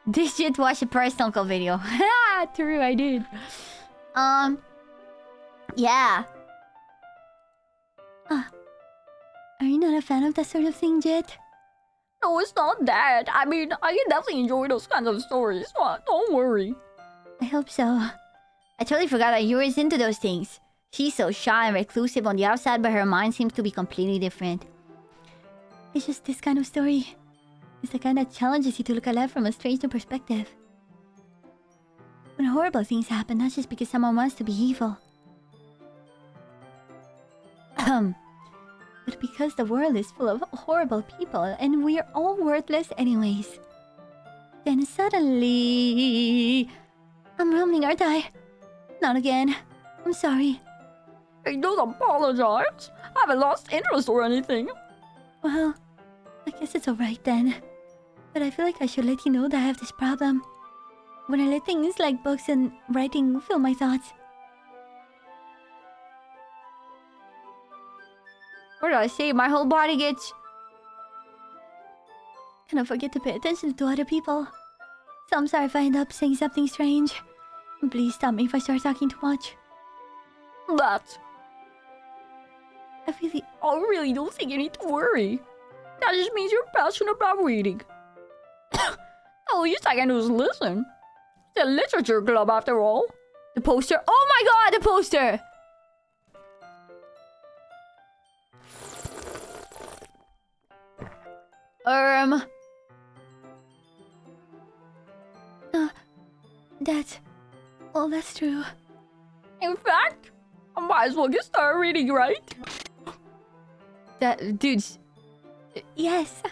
This shit was a personal call video. Ha! True, I did. Yeah. Are you not a fan of that sort of thing, Jet? No, it's not that. I mean, I can definitely enjoy those kinds of stories. Don't worry. I hope so. I totally forgot that Yuri's into those things. She's so shy and reclusive on the outside, but her mind seems to be completely different. It's just this kind of story. It's the kind that challenges you to look at life from a strange new perspective. When horrible things happen, not just because someone wants to be evil. But because the world is full of horrible people and we're all worthless anyways. Then suddenly... I'm rambling, aren't I? Not again. I'm sorry. Hey, don't apologize. I haven't lost interest or anything. Well, I guess it's alright then. But I feel like I should let you know that I have this problem. When I let things like books and writing fill my thoughts. What did I say? My whole body gets... Kind of forget to pay attention to other people. So I'm sorry if I end up saying something strange. Please stop me if I start talking too much. That. I really don't think you need to worry. That just means you're passionate about reading. The least I can do is listen. It's a literature club after all. The poster. Oh my god, the poster! That's... Well, that's true. In fact, I might as well get started reading, right? Dudes... Yes.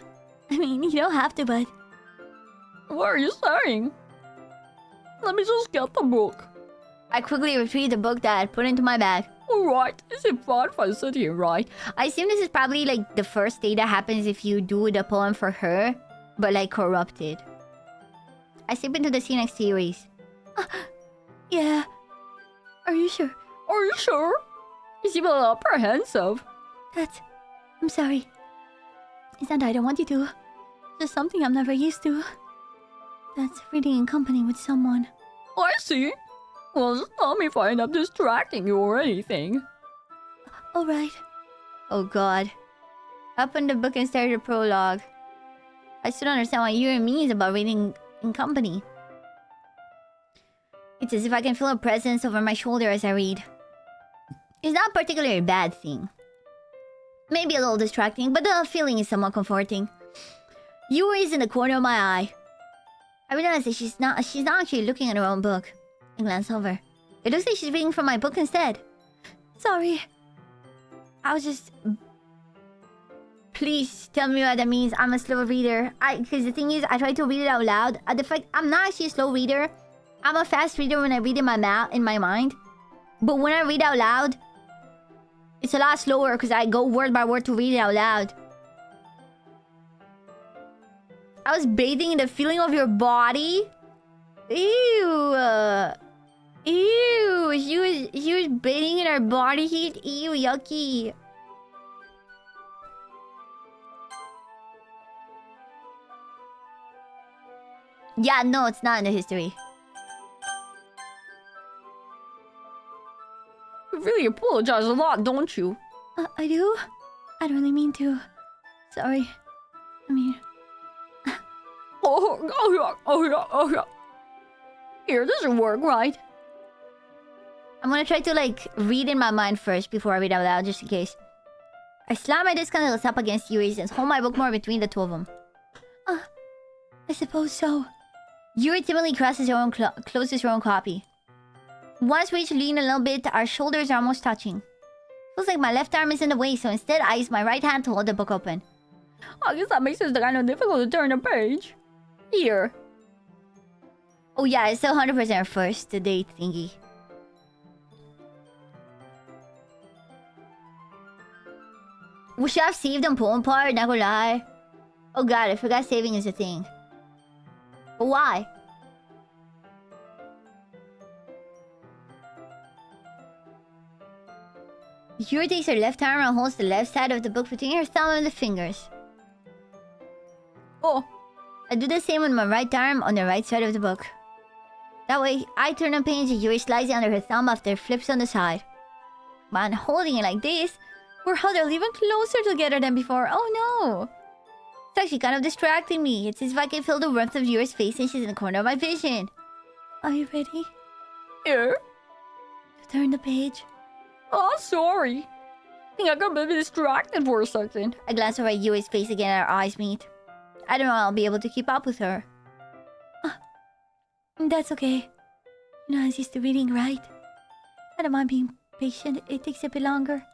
I mean, you don't have to, but... What are you saying? Let me just get the book. I quickly retrieved the book that I put into my bag. Alright, is it fine if I sit here, right? I assume this is probably like the first day that happens if you do the poem for her, but like corrupted. I slip into the scene next to Yuri's. Yeah. Are you sure? Are you sure? You seem a little apprehensive. I'm sorry. It's not that I don't want you to. It's just something I'm never used to. That's reading in company with someone. I see. Well, just tell me if I end up distracting you or anything. Alright. Oh god. I opened the book and started the prologue. I still don't understand what Yuri means about reading in company. It's as if I can feel a presence over my shoulder as I read. It's not particularly a bad thing. Maybe a little distracting, but the feeling is somewhat comforting. Yuri is in the corner of my eye. I realize that she's not actually looking at her own book. I glance over. It looks like she's reading from my book instead. Sorry. I was just... Please tell me what that means. I'm a slow reader. Because the thing is, I try to read it out loud. The fact I'm not actually a slow reader. I'm a fast reader when I read in my mind. But when I read out loud, it's a lot slower because I go word by word to read it out loud. I was bathing in the feeling of your body. Ew. Ew. She was bathing in her body heat. Ew, yucky. Yeah, no, it's not in the history. You really apologize a lot, don't you? I do? I don't really mean to. Sorry. I mean... Oh yeah. Here, this should work, right? I'm gonna try to, like, read in my mind first before I read out loud, just in case. I slam my disc up against Yuri's and hold my book more between the two of them. I suppose so. Yuri timidly closes her own copy. Once we each lean a little bit, our shoulders are almost touching. Feels like my left arm is in the way, so instead I use my right hand to hold the book open. I guess that makes it kind of difficult to turn a page. Here. Oh yeah, it's still 100% first, the date thingy. We should have saved the poem part, not gonna lie. Oh god, I forgot saving is a thing. But why? Yuri takes her left arm and holds the left side of the book between her thumb and the fingers. Oh. I do the same with my right arm on the right side of the book. That way, I turn the page and Yuri slides it under her thumb after it flips on the side. Man, holding it like this, we're huddled even closer together than before. Oh no! It's actually kind of distracting me. It's as if I can feel the warmth of Yuri's face and she's in the corner of my vision. Are you ready? Here. To turn the page? Oh, sorry. I think I got a bit distracted for a second. I glance over at Yuri's face again and our eyes meet. I don't know I'll be able to keep up with her. That's okay. You know, I was used to reading, right? I don't mind being patient. It takes a bit longer.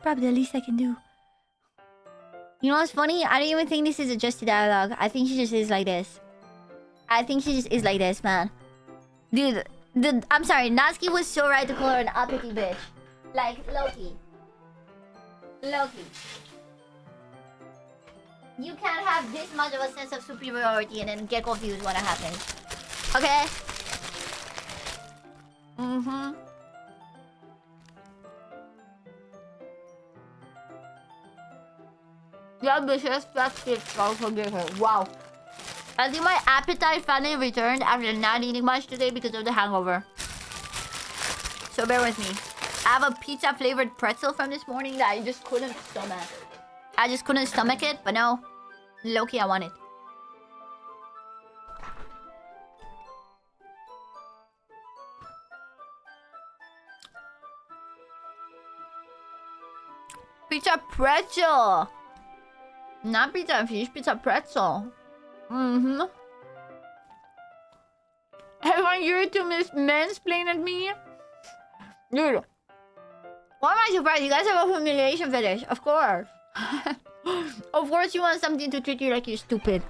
Probably the least I can do. You know what's funny? I don't even think this is adjusted dialogue. I think she just is like this. I think she just is like this, man. Dude, I'm sorry. Natsuki was so right to call her an uppity bitch. Like, Loki. Loki. You can't have this much of a sense of superiority and then get confused when it happens. Okay? Mm-hmm. Yeah, bitches, that's it. I'll forgive her. Wow. I think my appetite finally returned after not eating much today because of the hangover. So bear with me. I have a pizza flavored pretzel from this morning that I just couldn't stomach. I just couldn't stomach it, but no. Low-key, I want it. Pizza pretzel! Not pizza and fish, pizza pretzel. Mm-hmm. I want you to mansplain at me. Dude. Why am I surprised? You guys have a humiliation fetish. Of course. Of course you want something to treat you like you're stupid.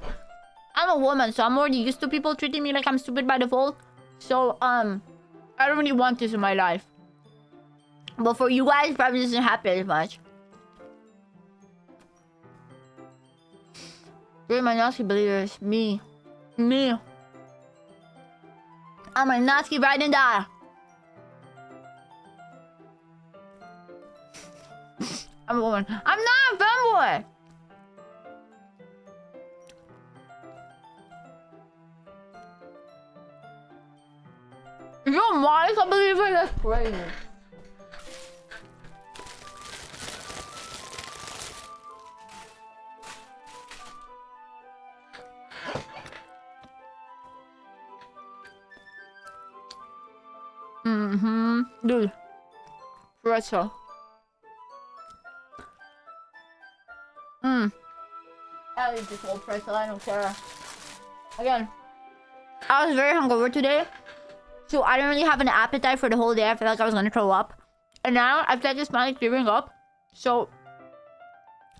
I'm a woman, so I'm already used to people treating me like I'm stupid by default. So, I don't really want this in my life. But for you guys, probably doesn't happen as much. You're my Nazi believers. Me. Me. I'm a Nazi ride and die. I'm a woman. I'm not a femboy! You're a Nazi believer? That's crazy. Mm-hmm. Dude. Pretzel. I'll eat this whole pretzel, I don't care. Again, I was very hungover today. So I didn't really have an appetite for the whole day. I felt like I was gonna throw up. And now I feel like it's finally clearing up. So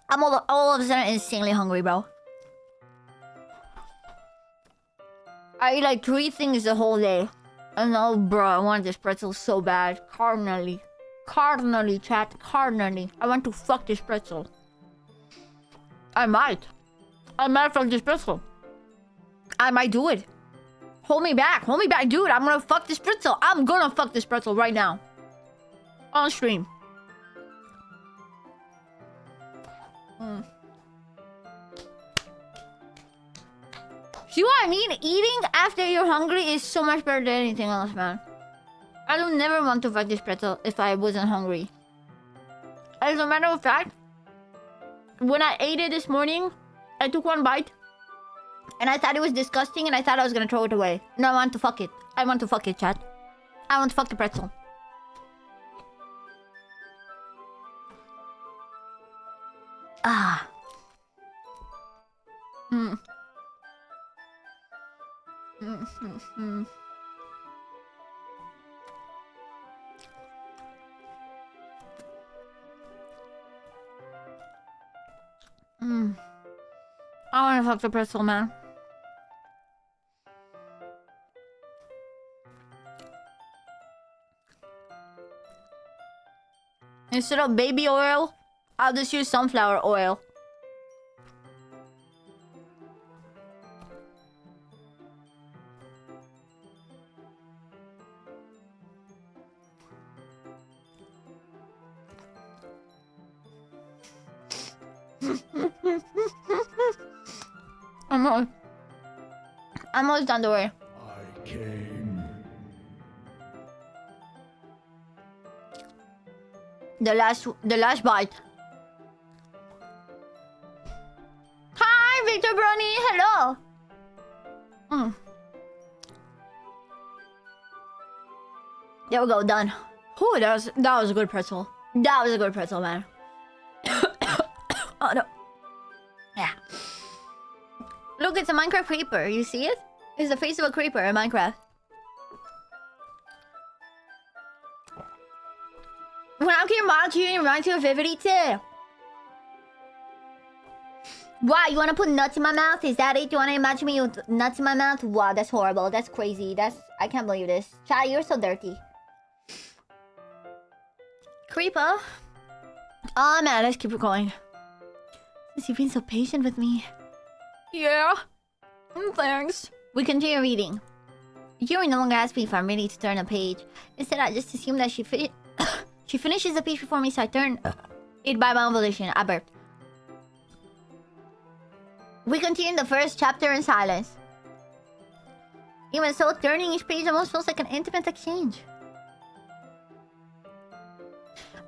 I'm all of a sudden insanely hungry, bro. I eat like 3 things the whole day. And oh, bro, I want this pretzel so bad. Cardinally. Cardinally, chat. Cardinally. I want to fuck this pretzel. I might. I might fuck this pretzel. I might do it. Hold me back. Hold me back, dude. I'm gonna fuck this pretzel. I'm gonna fuck this pretzel right now. On stream. See what I mean? Eating after you're hungry is so much better than anything else, man. I don't never want to fuck this pretzel if I wasn't hungry. As a matter of fact, when I ate it this morning, I took 1 bite. And I thought it was disgusting and I thought I was gonna throw it away. No, I want to fuck it. I want to fuck it, chat. I want to fuck the pretzel. Ah. I wanna fuck the pretzel, man. Instead of baby oil, I'll just use sunflower oil. I'm almost done, don't worry. I came. The last bite. Hi, Victor Brony. Hello. There we go. Done. Ooh, that was a good pretzel. That was a good pretzel, man. Oh no. Yeah. Look, it's a Minecraft creeper. You see it? It's the face of a creeper in Minecraft. When I came out here and run to a favorite. Wow, you wanna put nuts in my mouth? Is that it? You wanna imagine me with nuts in my mouth? Wow, that's horrible. That's crazy. I can't believe this. Chad, you're so dirty. Creeper. Oh man, let's keep it going. Since you've been so patient with me. Yeah. Thanks. We continue reading. Yuri no longer asks me if I'm ready to turn a page. Instead, I just assume that she finishes the page before me, so I turn it by my own volition. I burped. We continue the first chapter in silence. Even so, turning each page almost feels like an intimate exchange.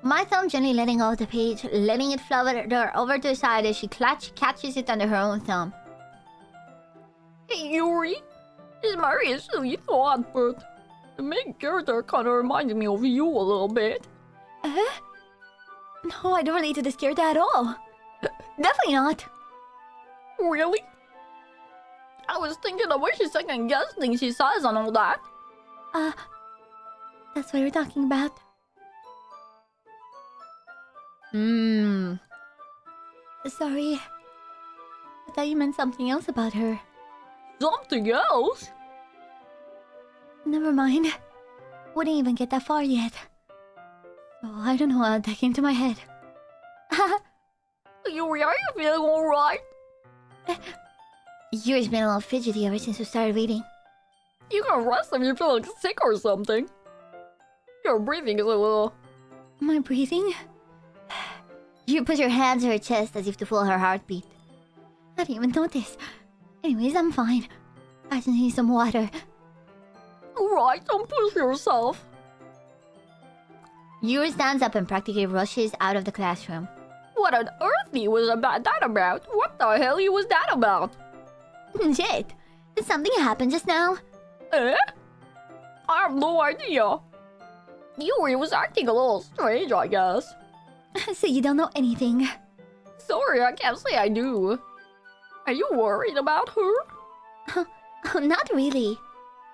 My thumb gently letting go of the page, letting it flutter over to the side as she catches it under her own thumb. Hey, Yuri. This might be a silly thought, but the main character kind of reminded me of you a little bit. No, I don't relate to this character at all. Definitely not. Really? I was thinking the way she's second-guessing things she says and all that. That's what you're talking about. Sorry. I thought you meant something else about her. Something else? Never mind. Wouldn't even get that far yet. Oh, I don't know how that came to my head. Yuri, are you feeling alright? Yuri's been a little fidgety ever since we started reading. You can rest if you feel like sick or something. Your breathing is a little... My breathing? Yuri puts her hands to her chest as if to feel her heartbeat. I didn't even notice. Anyways, I'm fine. I just need some water. Alright, don't push yourself. Yuri stands up and practically rushes out of the classroom. What on earth was that about? What the hell was that about? Shit. Did something happen just now? Eh? I have no idea. Yuri was acting a little strange, I guess. So you don't know anything? Sorry, I can't say I do. Are you worried about her? Oh, not really.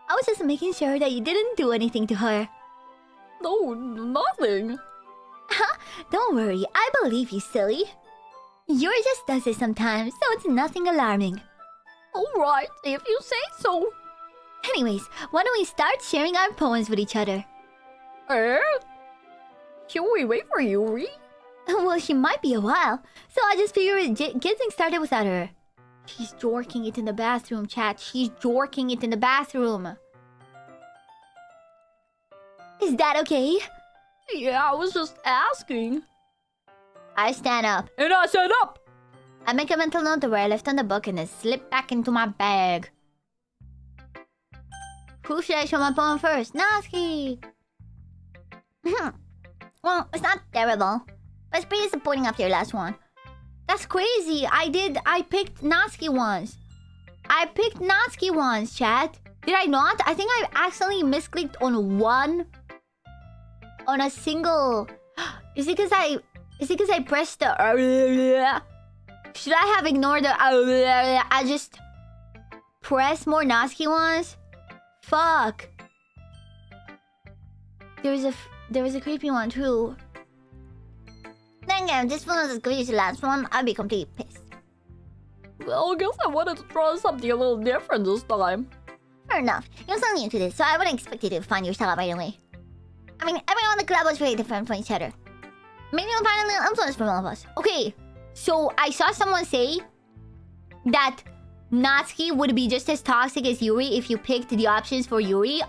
I was just making sure that you didn't do anything to her. No, nothing. Don't worry, I believe you, silly. Yuri just does it sometimes, so it's nothing alarming. Alright, if you say so. Anyways, why don't we start sharing our poems with each other? Eh? Should we wait for Yuri? Well, she might be a while, so I just figured getting started without her. She's jorking it in the bathroom, chat. She's jorking it in the bathroom. Is that okay? Yeah, I was just asking. I stand up. And I said up! I make a mental note of where I left on the book and then slip back into my bag. Who should I show my poem first? Natsuki! Well, it's not terrible. But it's pretty disappointing after your last one. That's crazy. I picked Natsuki once. I picked Natsuki once, chat. Did I not? I think I accidentally misclicked on one. On a single... Is it because I pressed the... Should I have ignored the... I just... pressed more Natsuki ones? Fuck. There was a creepy one too. Then again, if this one was as good as the last one, I'd be completely pissed. Well, I guess I wanted to try something a little different this time. Fair enough. You're so new to this, so I wouldn't expect you to find your style out right away. I mean, everyone on the club was really different from each other. Maybe you'll find a little influence from all of us. Okay, so I saw someone say that Natsuki would be just as toxic as Yuri if you picked the options for Yuri.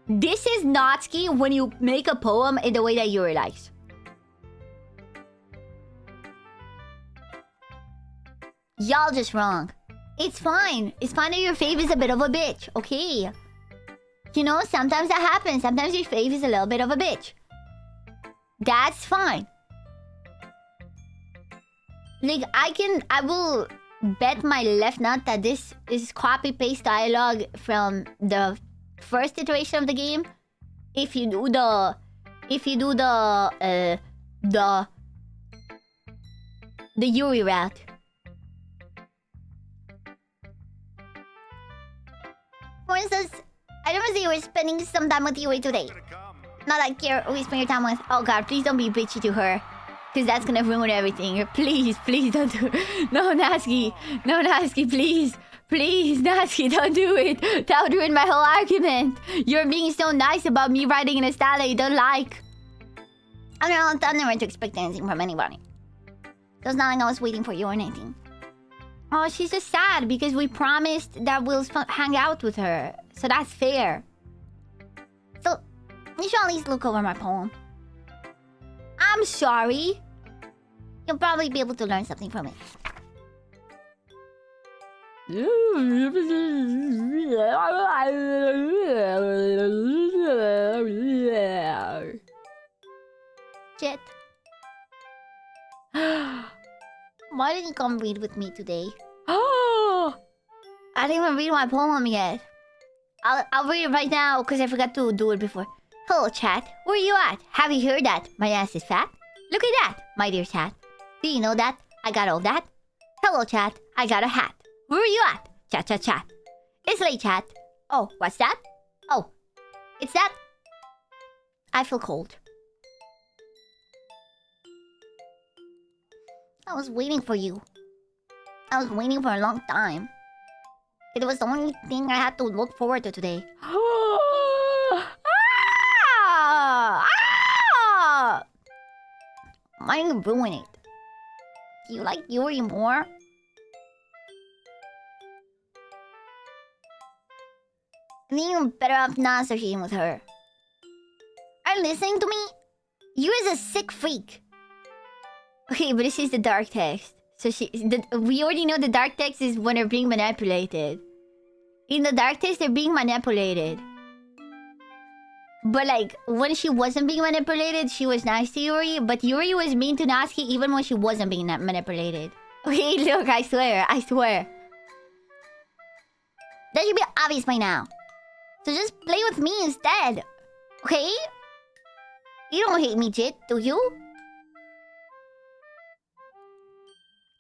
This is Natsuki when you make a poem in the way that Yuri likes. Y'all just wrong. It's fine. It's fine that your fave is a bit of a bitch, okay? You know, sometimes that happens. Sometimes your fave is a little bit of a bitch. That's fine. Like, I will bet my left nut that this is copy-paste dialogue from the first iteration of the game. If you do the Yuri route. For instance, I remember you were spending some time with Yuri today. Not like you're always spend your time with... Oh god, please don't be bitchy to her. Because that's gonna ruin everything. Please, please don't do it. No, Natsuki. No, Natsuki, please. Please, Natsuki, don't do it. That would ruin my whole argument. You're being so nice about me writing in a style that you don't like. I mean, I'm never to expect anything from anybody. So it's not like I was waiting for you or anything. Oh, she's just sad because we promised that we'll hang out with her. So that's fair. So, you should at least look over my poem. I'm sorry. You'll probably be able to learn something from it. Jet. Why didn't you come read with me today? Oh, I didn't even read my poem yet. I'll read it right now because I forgot to do it before. Hello, chat. Where are you at? Have you heard that? My ass is fat. Look at that, my dear chat. Do you know that? I got all that. Hello, chat. I got a hat. Where are you at? Chat, chat, chat. It's late, chat. Oh, what's that? Oh, it's that. I feel cold. I was waiting for you. I was waiting for a long time. It was the only thing I had to look forward to today. Why did you ruin it? Do you like Yuri more? I think you're better off not associating with her. Are you listening to me? Yuri's a sick freak. Okay, but this is the dark text. So we already know the dark text is when they're being manipulated. In the dark text, they're being manipulated. But like, when she wasn't being manipulated, she was nice to Yuri. But Yuri was mean to Natsuki even when she wasn't being manipulated. Okay, look, I swear. That should be obvious by now. So just play with me instead. Okay? You don't hate me, Jit, do you?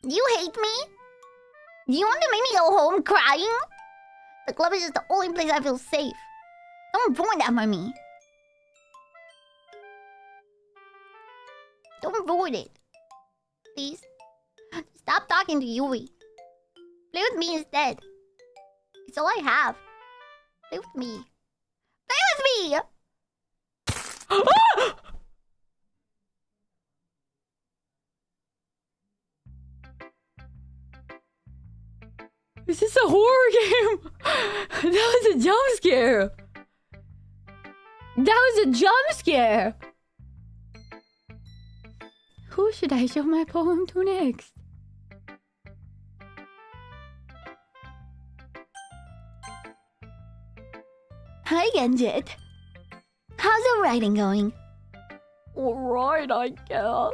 You hate me? You want to make me go home crying? The club is just the only place I feel safe. Don't ruin that for me. Don't ruin it. Please. Stop talking to Yuri. Play with me instead. It's all I have. Play with me. Play with me! Is this a horror game? That was a jump scare. That was a jump scare. Who should I show my poem to next? Hi again, Jit. How's the writing going? Alright, I guess.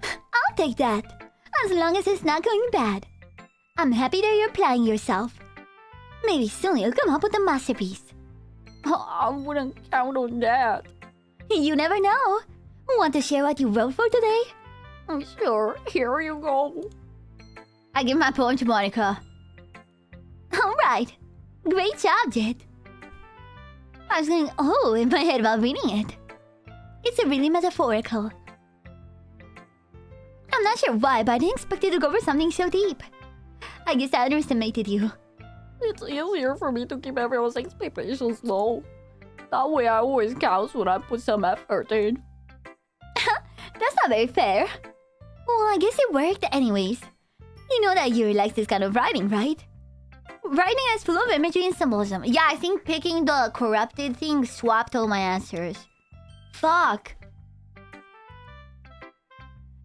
I'll take that. As long as it's not going bad. I'm happy that you're applying yourself. Maybe soon you'll come up with a masterpiece. Oh, I wouldn't count on that. You never know. Want to share what you wrote for today? Sure, here you go. I give my poem to Monica. Alright. Great job, Jet. I was going oh in my head while reading it. It's really metaphorical. I'm not sure why, but I didn't expect you to go for something so deep. I guess I underestimated you. It's easier for me to keep everyone's expectations low. That way I always counts when I put some effort in. That's not very fair. Well, I guess it worked anyways. You know that Yuri likes this kind of writing, right? Writing is full of imagery and symbolism. Yeah, I think picking the corrupted thing swapped all my answers. Fuck.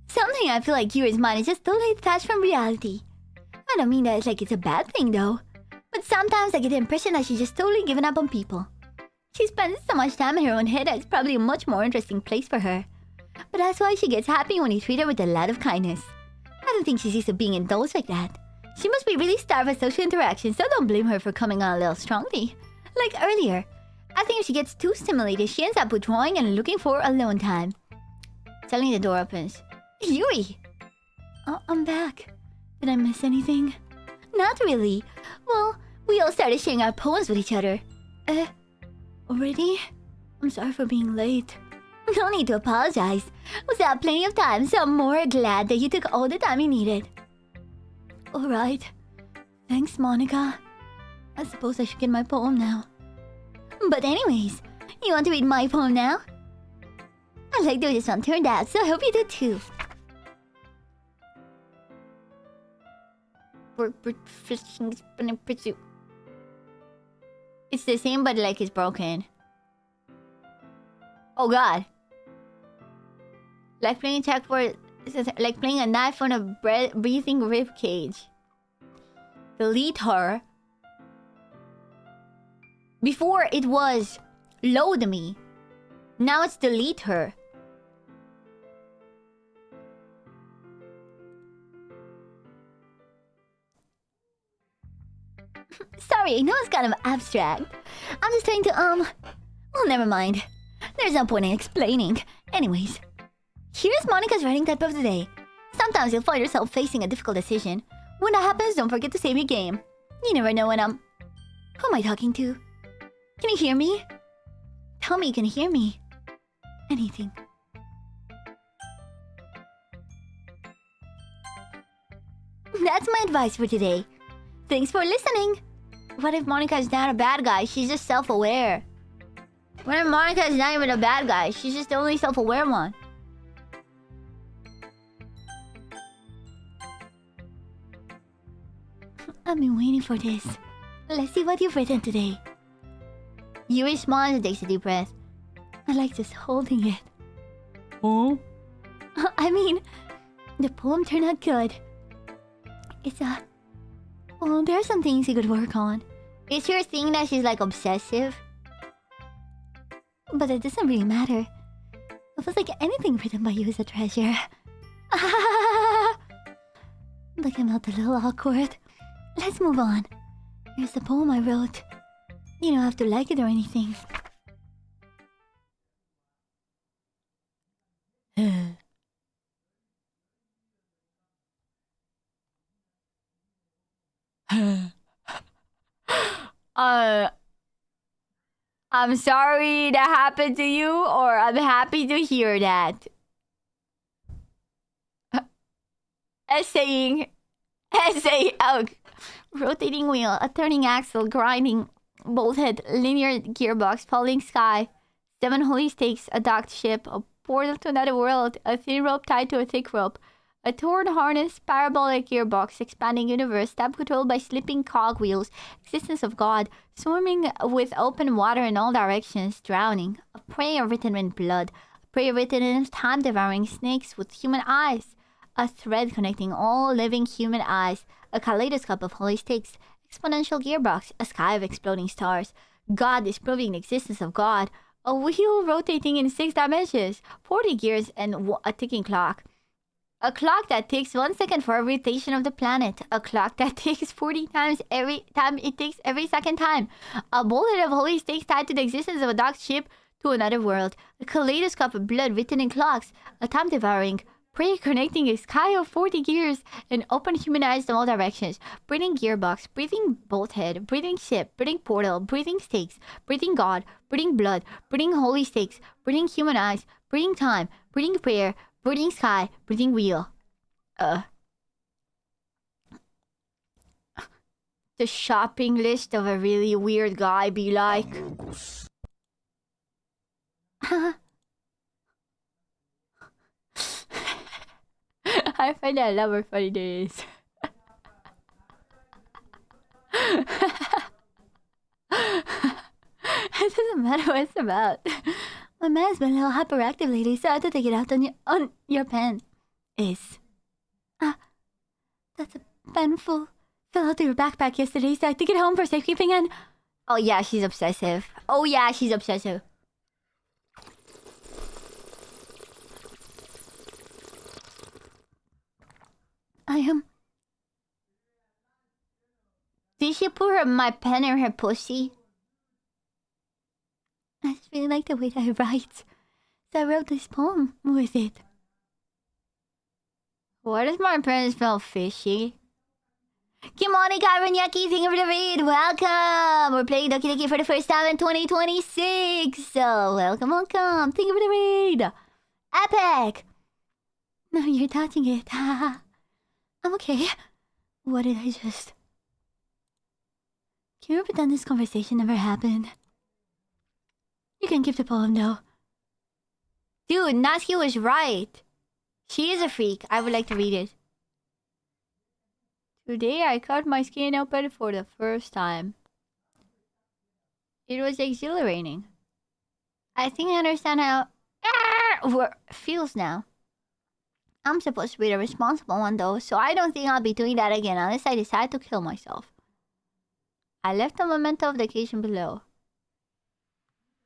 Something I feel like Yuri's mind is just totally detached from reality. I don't mean that it's a bad thing though. But sometimes I get the impression that she's just totally given up on people. She spends so much time in her own head that it's probably a much more interesting place for her. But that's why she gets happy when you treat her with a lot of kindness. I don't think she's used to being indulged like that. She must be really starved of social interaction, so don't blame her for coming on a little strongly. Like earlier, I think if she gets too stimulated, she ends up withdrawing and looking for alone time. Suddenly the door opens. Yuri! Oh, I'm back. Did I miss anything? Not really. Well, we all started sharing our poems with each other. Already? I'm sorry for being late. No need to apologize. We still have plenty of time, so I'm more glad that you took all the time you needed. Alright. Thanks, Monica. I suppose I should get my poem now. But anyways, you want to read my poem now? I like the way this one turned out, so I hope you do too. It's the same, but like it's broken. Oh god. Like playing like playing a knife on a breathing rib cage. Delete her. Before it was load me. Now it's delete her. Sorry, I know it's kind of abstract. I'm just trying to, well, never mind. There's no point in explaining. Anyways, here's Monica's writing tip of the day. Sometimes you'll find yourself facing a difficult decision. When that happens, don't forget to save your game. You never know when I'm... Who am I talking to? Can you hear me? Tell me you can hear me. Anything. That's my advice for today. Thanks for listening. What if Monica's not a bad guy? She's just self-aware. What if Monica is not even a bad guy? She's just the only self-aware one. I've been waiting for this. Let's see what you've written today. You respond and takes a deep breath. I like just holding it. Oh? I mean, the poem turned out good. It's well, there are some things you could work on. It's your thing that she's like obsessive. But it doesn't really matter. It feels like anything written by you is a treasure. Look, I'm not a little awkward. Let's move on. Here's the poem I wrote. You don't have to like it or anything. I'm sorry that happened to you, or I'm happy to hear that. Essay, rotating wheel, a turning axle, grinding, bolthead, linear gearbox, falling sky, 7 holy stakes, a docked ship, a portal to another world, a thin rope tied to a thick rope, a torn harness, parabolic gearbox, expanding universe, step controlled by slipping cogwheels, existence of God, swimming with open water in all directions, drowning, a prayer written in blood, a prayer written in time-devouring snakes with human eyes, a thread connecting all living human eyes, a kaleidoscope of holy stakes, exponential gearbox, a sky of exploding stars, God disproving the existence of God, a wheel rotating in 6 dimensions, 40 gears, and a ticking clock. A clock that takes 1 second for every rotation of the planet. A clock that takes 40 times every time it takes every second time. A bullet of holy stakes tied to the existence of a docked ship to another world. A kaleidoscope of blood written in clocks. A time-devouring prayer connecting a sky of 40 gears and open human eyes in all directions. Breathing gearbox, breathing bolthead, breathing ship, breathing portal, breathing stakes, breathing God, breathing blood, breathing holy stakes, breathing human eyes, breathing time, breathing prayer, breathing sky, breathing wheel. The shopping list of a really weird guy be like. I find that a lot more funny days. It doesn't matter what it's about. My man's been a little hyperactive lately, so I had to take it out on your pen. That's a pen fell out of your backpack yesterday, so I took it home for safekeeping and... Oh yeah, she's obsessive. Did she put my pen in her pussy? I just really like the way that I write. So I wrote this poem with it. Why does my pen smell fishy? Kimoni Kairenyaki, thank you for the raid. Welcome! We're playing Doki Doki for the first time in 2026. So, welcome. Thank you for the raid. Epic! Now you're touching it. I'm okay. What did I just... Can you pretend this conversation never happened? You can keep the poem though. Dude, Natsuki was right. She is a freak. I would like to read it. Today I cut my skin open for the first time. It was exhilarating. I think I understand how it feels now. I'm supposed to be the responsible one though, so I don't think I'll be doing that again unless I decide to kill myself. I left a memento of the occasion below.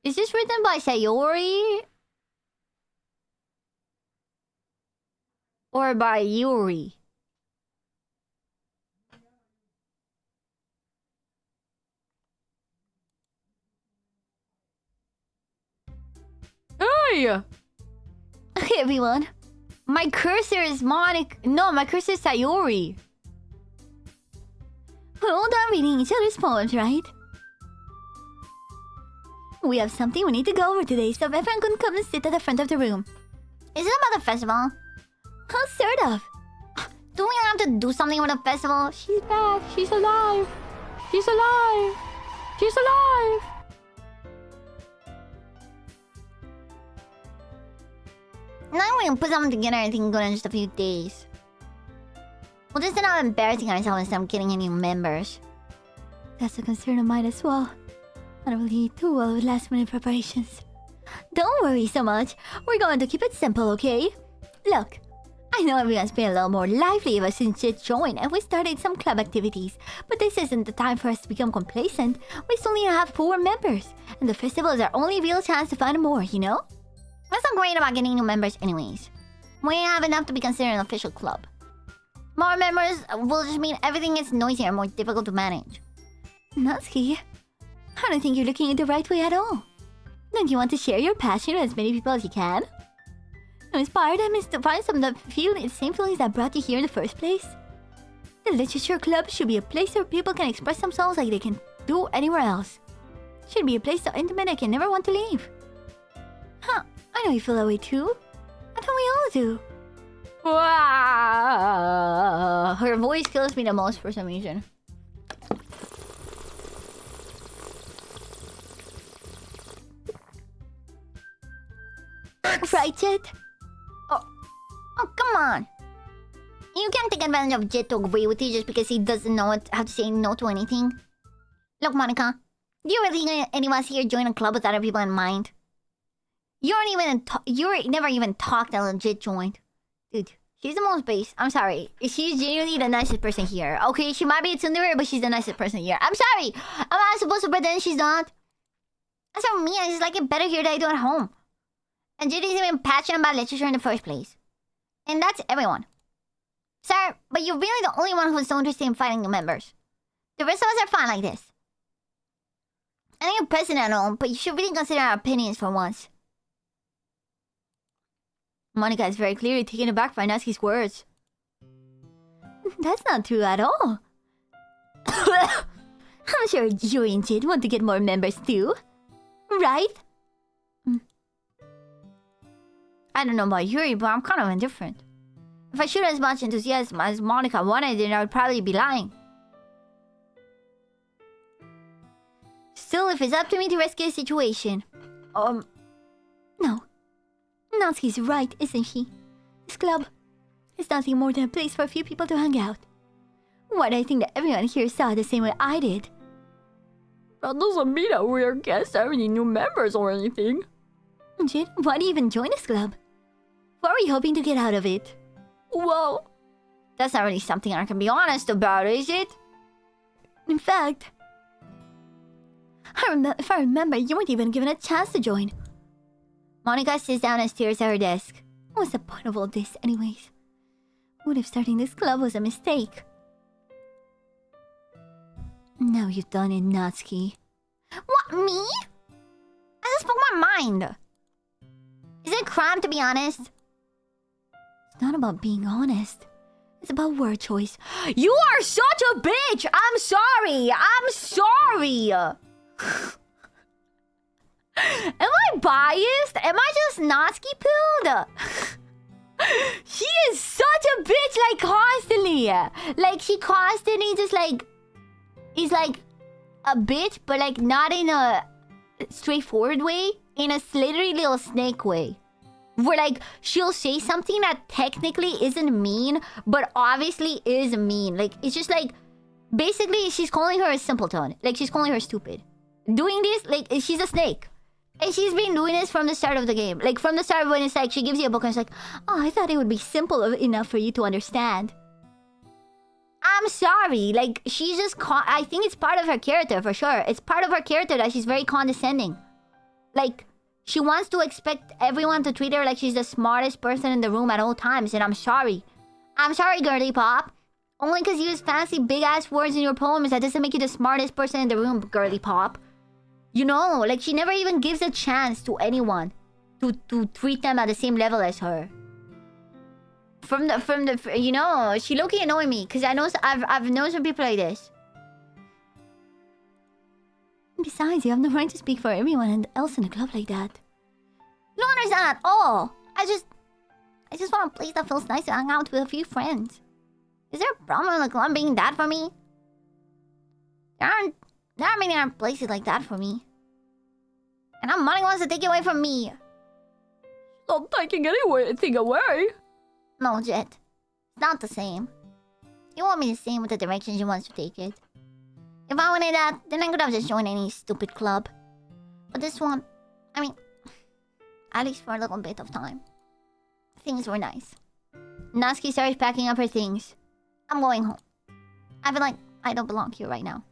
Is this written by Sayori? Or by Yuri? Hey! Okay, everyone. My cursor is Monica. No, my cursor is Sayori. We're all done reading each other's poems, right? We have something we need to go over today, so everyone can come and sit at the front of the room. Is it about the festival? Well, sort of. Do we have to do something with the festival? She's back. She's alive. She's alive. She's alive. Now we can put something together and think good in just a few days. We'll just end up embarrassing ourselves instead of getting any members. That's a concern of mine as well. I don't really do well with last-minute preparations. Don't worry so much. We're going to keep it simple, okay? Look, I know everyone's been a little more lively ever since Jit joined and we started some club activities. But this isn't the time for us to become complacent. We still need to have 4 members. And the festival is our only real chance to find more, you know? What's so great about getting new members anyways? We have enough to be considered an official club. More members will just mean everything is noisier and more difficult to manage. Natsuki, I don't think you're looking at the right way at all. Don't you want to share your passion with as many people as you can? Inspire them is to find some that feel the same feelings that brought you here in the first place. The literature club should be a place where people can express themselves like they can do anywhere else. Should be a place so intimate I can never want to leave. Huh, I know you feel that way too. I know we all do. Her voice kills me the most for some reason. Right, Jet? Oh, come on. You can't take advantage of Jet to agree with you just because he doesn't know how to say no to anything. Look, Monica, do you really think any of us here join a club with other people in mind? You never even talked until Jet joined. Dude, she's the most base. I'm sorry. She's genuinely the nicest person here. Okay, she might be a tsundere, but she's the nicest person here. I'm sorry. I'm not supposed to pretend she's not. As for me, I just like it better here than I do at home. And Jet isn't even passionate about literature in the first place. And that's everyone. Sir, but you're really the only one who's so interested in finding new members. The rest of us are fine like this. I think you're president and all, but you should really consider our opinions for once. Monica is very clearly taken aback by Natsuki's words. That's not true at all. I'm sure Yuri and Jid want to get more members too. Right? I don't know about Yuri, but I'm kind of indifferent. If I showed as much enthusiasm as Monica wanted, then I would probably be lying. Still, if it's up to me to rescue the situation... No. Natsuki's right, isn't she? This club is nothing more than a place for a few people to hang out. What I think that everyone here saw the same way I did. That doesn't mean that we can't have any new members or anything. Jin, why do you even join this club? What were you hoping to get out of it? Well, that's not really something I can be honest about, is it? In fact, if I remember, you weren't even given a chance to join. Monica sits down and stares at her desk. What's the point of all this, anyways? What if starting this club was a mistake? Now you've done it, Natsuki. What, me? I just spoke my mind. Is it a crime to be honest? It's not about being honest. It's about word choice. You are such a bitch! I'm sorry! I'm sorry! Am I biased? Am I just Natsuki pilled? She is such a bitch, like, constantly. Like, she constantly just, like... is, like, a bitch, but, like, not in a straightforward way. In a slithery little snake way. Where, like, she'll say something that technically isn't mean, but obviously is mean. Like, it's just, like... basically, she's calling her a simpleton. Like, she's calling her stupid. Doing this, like, she's a snake. And she's been doing this from the start of the game. Like, from the start when it's like, she gives you a book and it's like, oh, I thought it would be simple enough for you to understand. I'm sorry. Like, she's just... I think it's part of her character, for sure. It's part of her character that she's very condescending. Like, she wants to expect everyone to treat her like she's the smartest person in the room at all times. And I'm sorry. I'm sorry, girly pop. Only because you use fancy big-ass words in your poems, that doesn't make you the smartest person in the room, girly pop. You know, like, she never even gives a chance to anyone. to treat them at the same level as her. From the you know, she low-key annoyed me because I've known some people like this. Besides, you have no right to speak for everyone else in the club like that. You don't understand at all. I just want a place that feels nice to hang out with a few friends. Is there a problem with the club being that for me? There aren't many other places like that for me. And now money wants to take it away from me. Not taking anything away. No, Jet. It's not the same. You want me the same with the direction she wants to take it. If I wanted that, then I could have just joined any stupid club. But this one, I mean, at least for a little bit of time. Things were nice. Natsuki starts packing up her things. I'm going home. I feel like I don't belong here right now.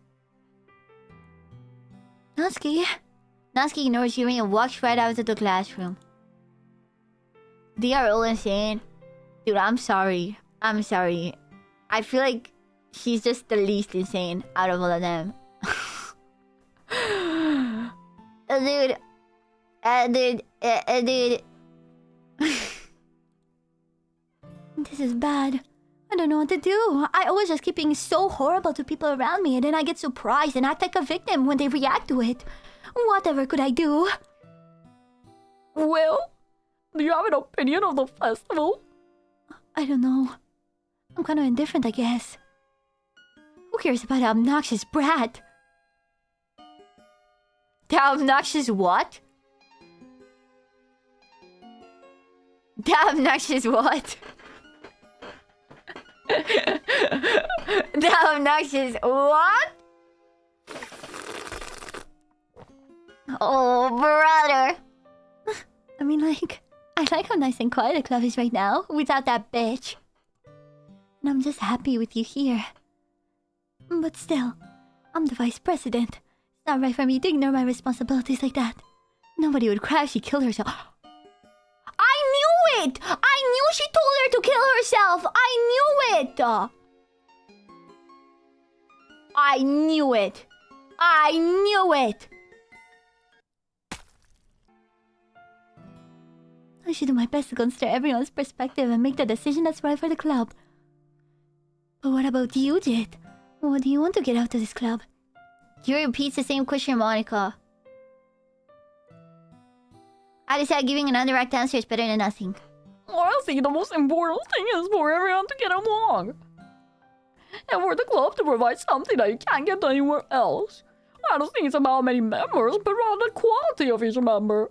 Natsuki ignores Yuri and walks right out of the classroom. They are all insane. Dude, I'm sorry. I feel like she's just the least insane out of all of them. Dude. This is bad. I don't know what to do. I always just keep being so horrible to people around me, and then I get surprised and act like a victim when they react to it. Whatever could I do? Well, do you have an opinion of the festival? I don't know. I'm kind of indifferent, I guess. Who cares about the obnoxious brat? The obnoxious what? The obnoxious what? The obnoxious what? Oh, brother. I mean, like, I like how nice and quiet the club is right now, without that bitch. And I'm just happy with you here. But still, I'm the vice president. It's not right for me to ignore my responsibilities like that. Nobody would cry if she killed herself. I knew it! I knew she told her to kill herself! I knew it! I knew it! I knew it! I should do my best to consider everyone's perspective and make the decision that's right for the club. But what about you, Jet? What do you want to get out of this club? Yuri repeats the same question, Monica. I decide giving an indirect answer is better than nothing. I think the most important thing is for everyone to get along. And for the club to provide something that you can't get anywhere else. I don't think it's about how many members, but rather the quality of each member.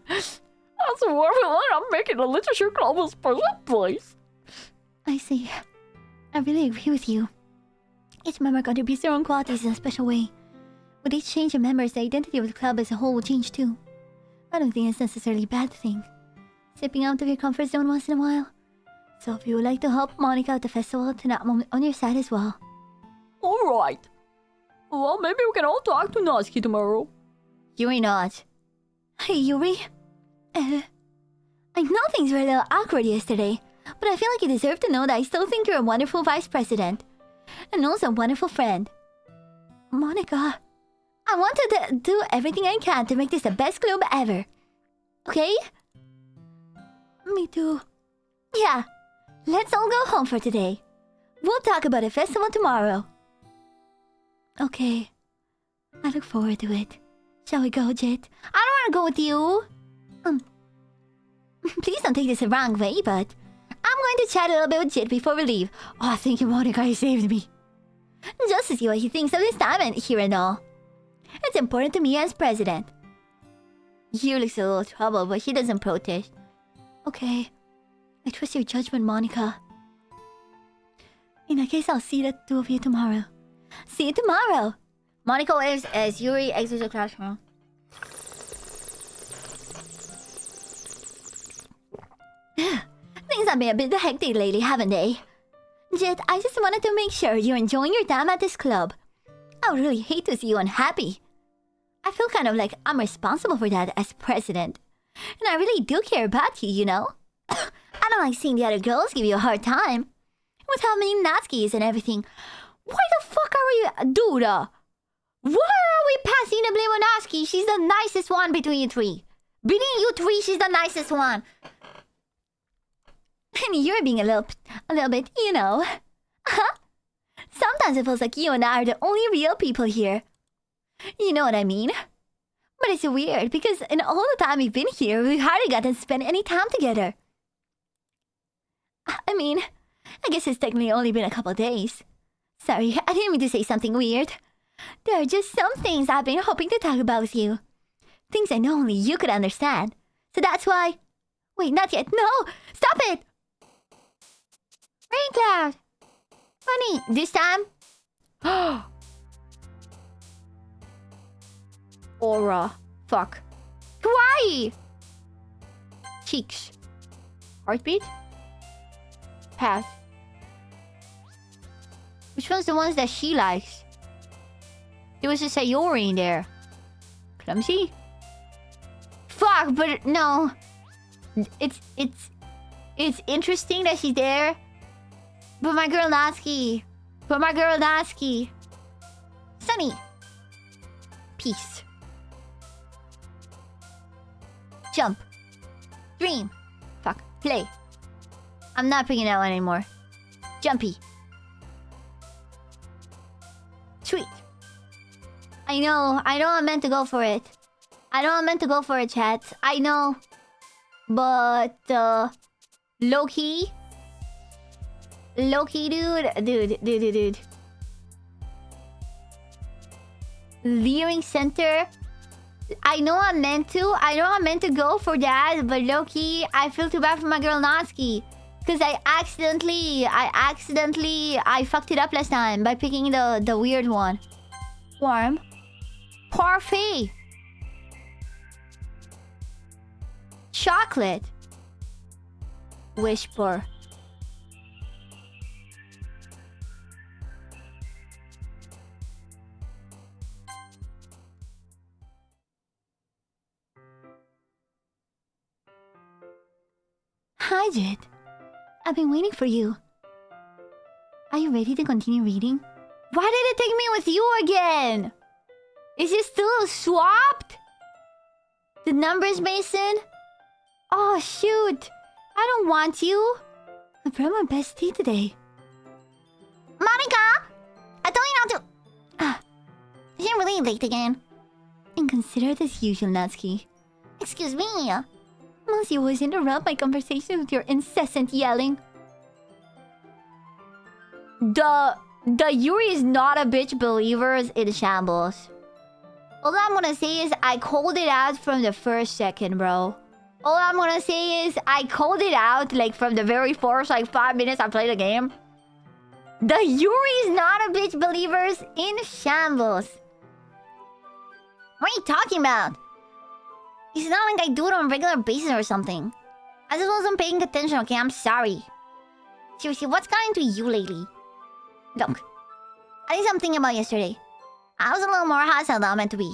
That's why I'm making the literature club a special place. I see. I really agree with you. Each member contributes their own qualities in a special way. With each change of members, the identity of the club as a whole will change too. I don't think it's necessarily a bad thing. Stepping out of your comfort zone once in a while. So if you would like to help Monica at the festival, then I'm on your side as well. Alright. Well, maybe we can all talk to Natsuki tomorrow. Yuri nods. Hey, Yuri. I know things were a little awkward yesterday, but I feel like you deserve to know that I still think you're a wonderful vice president. And also a wonderful friend. Monica, I want to do everything I can to make this the best club ever. Okay? Me too. Yeah. Let's all go home for today. We'll talk about the festival tomorrow. Okay. I look forward to it. Shall we go, Jet? I don't want to go with you. Please don't take this the wrong way, but I'm going to chat a little bit with Jet before we leave. Oh, thank you, Monica, you saved me. Just to see what he thinks of this time and here and all. It's important to me as president. You looks a little troubled, but she doesn't protest. Okay. I trust your judgment, Monica. In that case, I'll see the two of you tomorrow. See you tomorrow! Monica waves as Yuri exits the classroom. Things have been a bit hectic lately, haven't they? Jet, I just wanted to make sure you're enjoying your time at this club. I would really hate to see you unhappy. I feel kind of like I'm responsible for that as president. And I really do care about you, you know? I don't like seeing the other girls give you a hard time. With how many Natsuki and everything. Why the fuck are we... Dude, why are we passing the blame on Natsuki? She's the nicest one between you three. Between you three, she's the nicest one. And you're being a little bit, you know. Sometimes it feels like you and I are the only real people here. You know what I mean? But it's weird because in all the time we've been here, we hardly got to spend any time together. I mean, I guess it's technically only been a couple days. Sorry, I didn't mean to say something weird. There are just some things I've been hoping to talk about with you. Things I know only you could understand. So that's why... Wait, not yet. No! Stop it! Rain cloud. Funny, this time? Aura. Fuck. Kawaii! Cheeks. Heartbeat? Path. Which one's the ones that she likes? There was a Sayori in there. Clumsy? Fuck, but no. It's interesting that she's there. But my girl Natsuki. Sunny. Peace. Jump. Dream. Fuck. Play. I'm not picking that one anymore. Jumpy. Sweet. I know I meant to go for it. Chat. I know. But, low-key, dude. Leering center. I know I meant to go for that, but low-key, I feel too bad for my girl Natsuki. Because I fucked it up last time by picking the weird one. Warm. Parfait. Chocolate. Whisper. Hi, Jet. I've been waiting for you. Are you ready to continue reading? Why did it take me with you again? Is it still swapped? The numbers, Mason? Oh, shoot. I don't want you. I brought my best tea today. Monica! I told you not to... Is it really late again? Inconsiderate as usual, Natsuki. Excuse me. Must you always interrupt my conversation with your incessant yelling? The Yuri is not a bitch believers in shambles. All I'm gonna say is I called it out from the first second, bro. All I'm gonna say is I called it out like from the very first 5 minutes I played the game. The Yuri is not a bitch believers in shambles. What are you talking about? It's not like I do it on a regular basis or something. I just wasn't paying attention, okay? I'm sorry. Seriously, what's gotten into you lately? Look, I think something about yesterday. I was a little more hostile than I meant to be.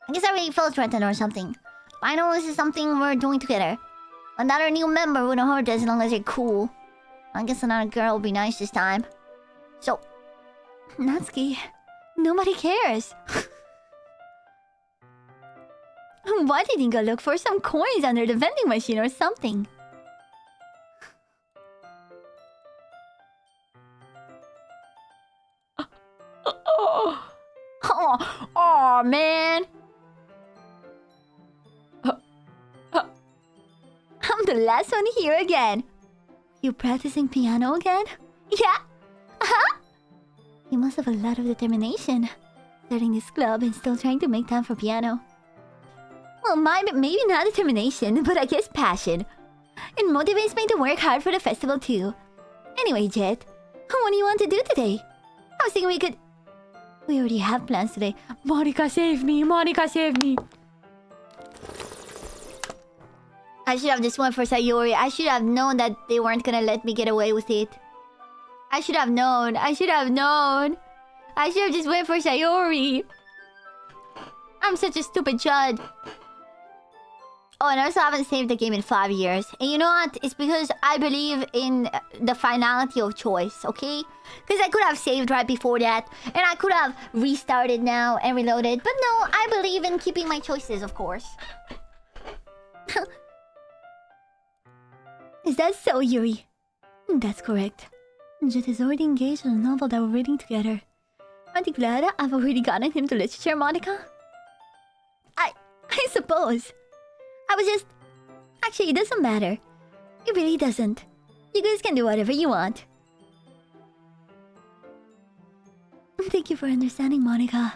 I guess I really felt threatened or something. But I know this is something we're doing together. Another new member wouldn't hurt as long as you're cool. I guess another girl will be nice this time. So... Natsuki, nobody cares. Why didn't you go look for some coins under the vending machine or something? Oh man. I'm the last one here again. You practicing piano again? Yeah. You must have a lot of determination. Starting this club and still trying to make time for piano. Well, maybe not determination, but I guess passion. It motivates me to work hard for the festival too. Anyway, Jet, what do you want to do today? I was thinking we could... We already have plans today. Monica, save me! Monica, save me! I should have just went for Sayori. I should have known that they weren't gonna let me get away with it. I should have known. I should have just went for Sayori. I'm such a stupid chud. Oh, and I also haven't saved the game in 5 years. And you know what? It's because I believe in the finality of choice, okay? Because I could have saved right before that. And I could have restarted now and reloaded. But no, I believe in keeping my choices, of course. Is that so, Yuri? That's correct. Jet is already engaged in a novel that we're reading together. Aren't you glad I've already gotten him to literature, Monica? I suppose. I was just... Actually, it doesn't matter. It really doesn't. You guys can do whatever you want. Thank you for understanding, Monica.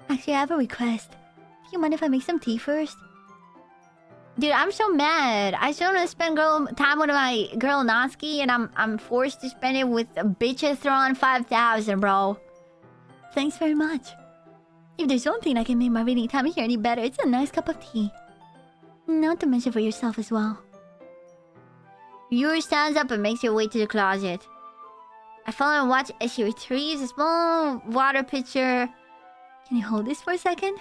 Actually, I have a request. Do you mind if I make some tea first? Dude, I'm so mad. I still want to spend time with my girl Natsuki, and I'm forced to spend it with a Bitchathron 5000, bro. Thanks very much. If there's one thing that can make my reading time here any better, it's a nice cup of tea. Not to mention for yourself as well. Yuri stands up and makes her way to the closet. I follow and watch as she retrieves a small water pitcher. Can you hold this for a second?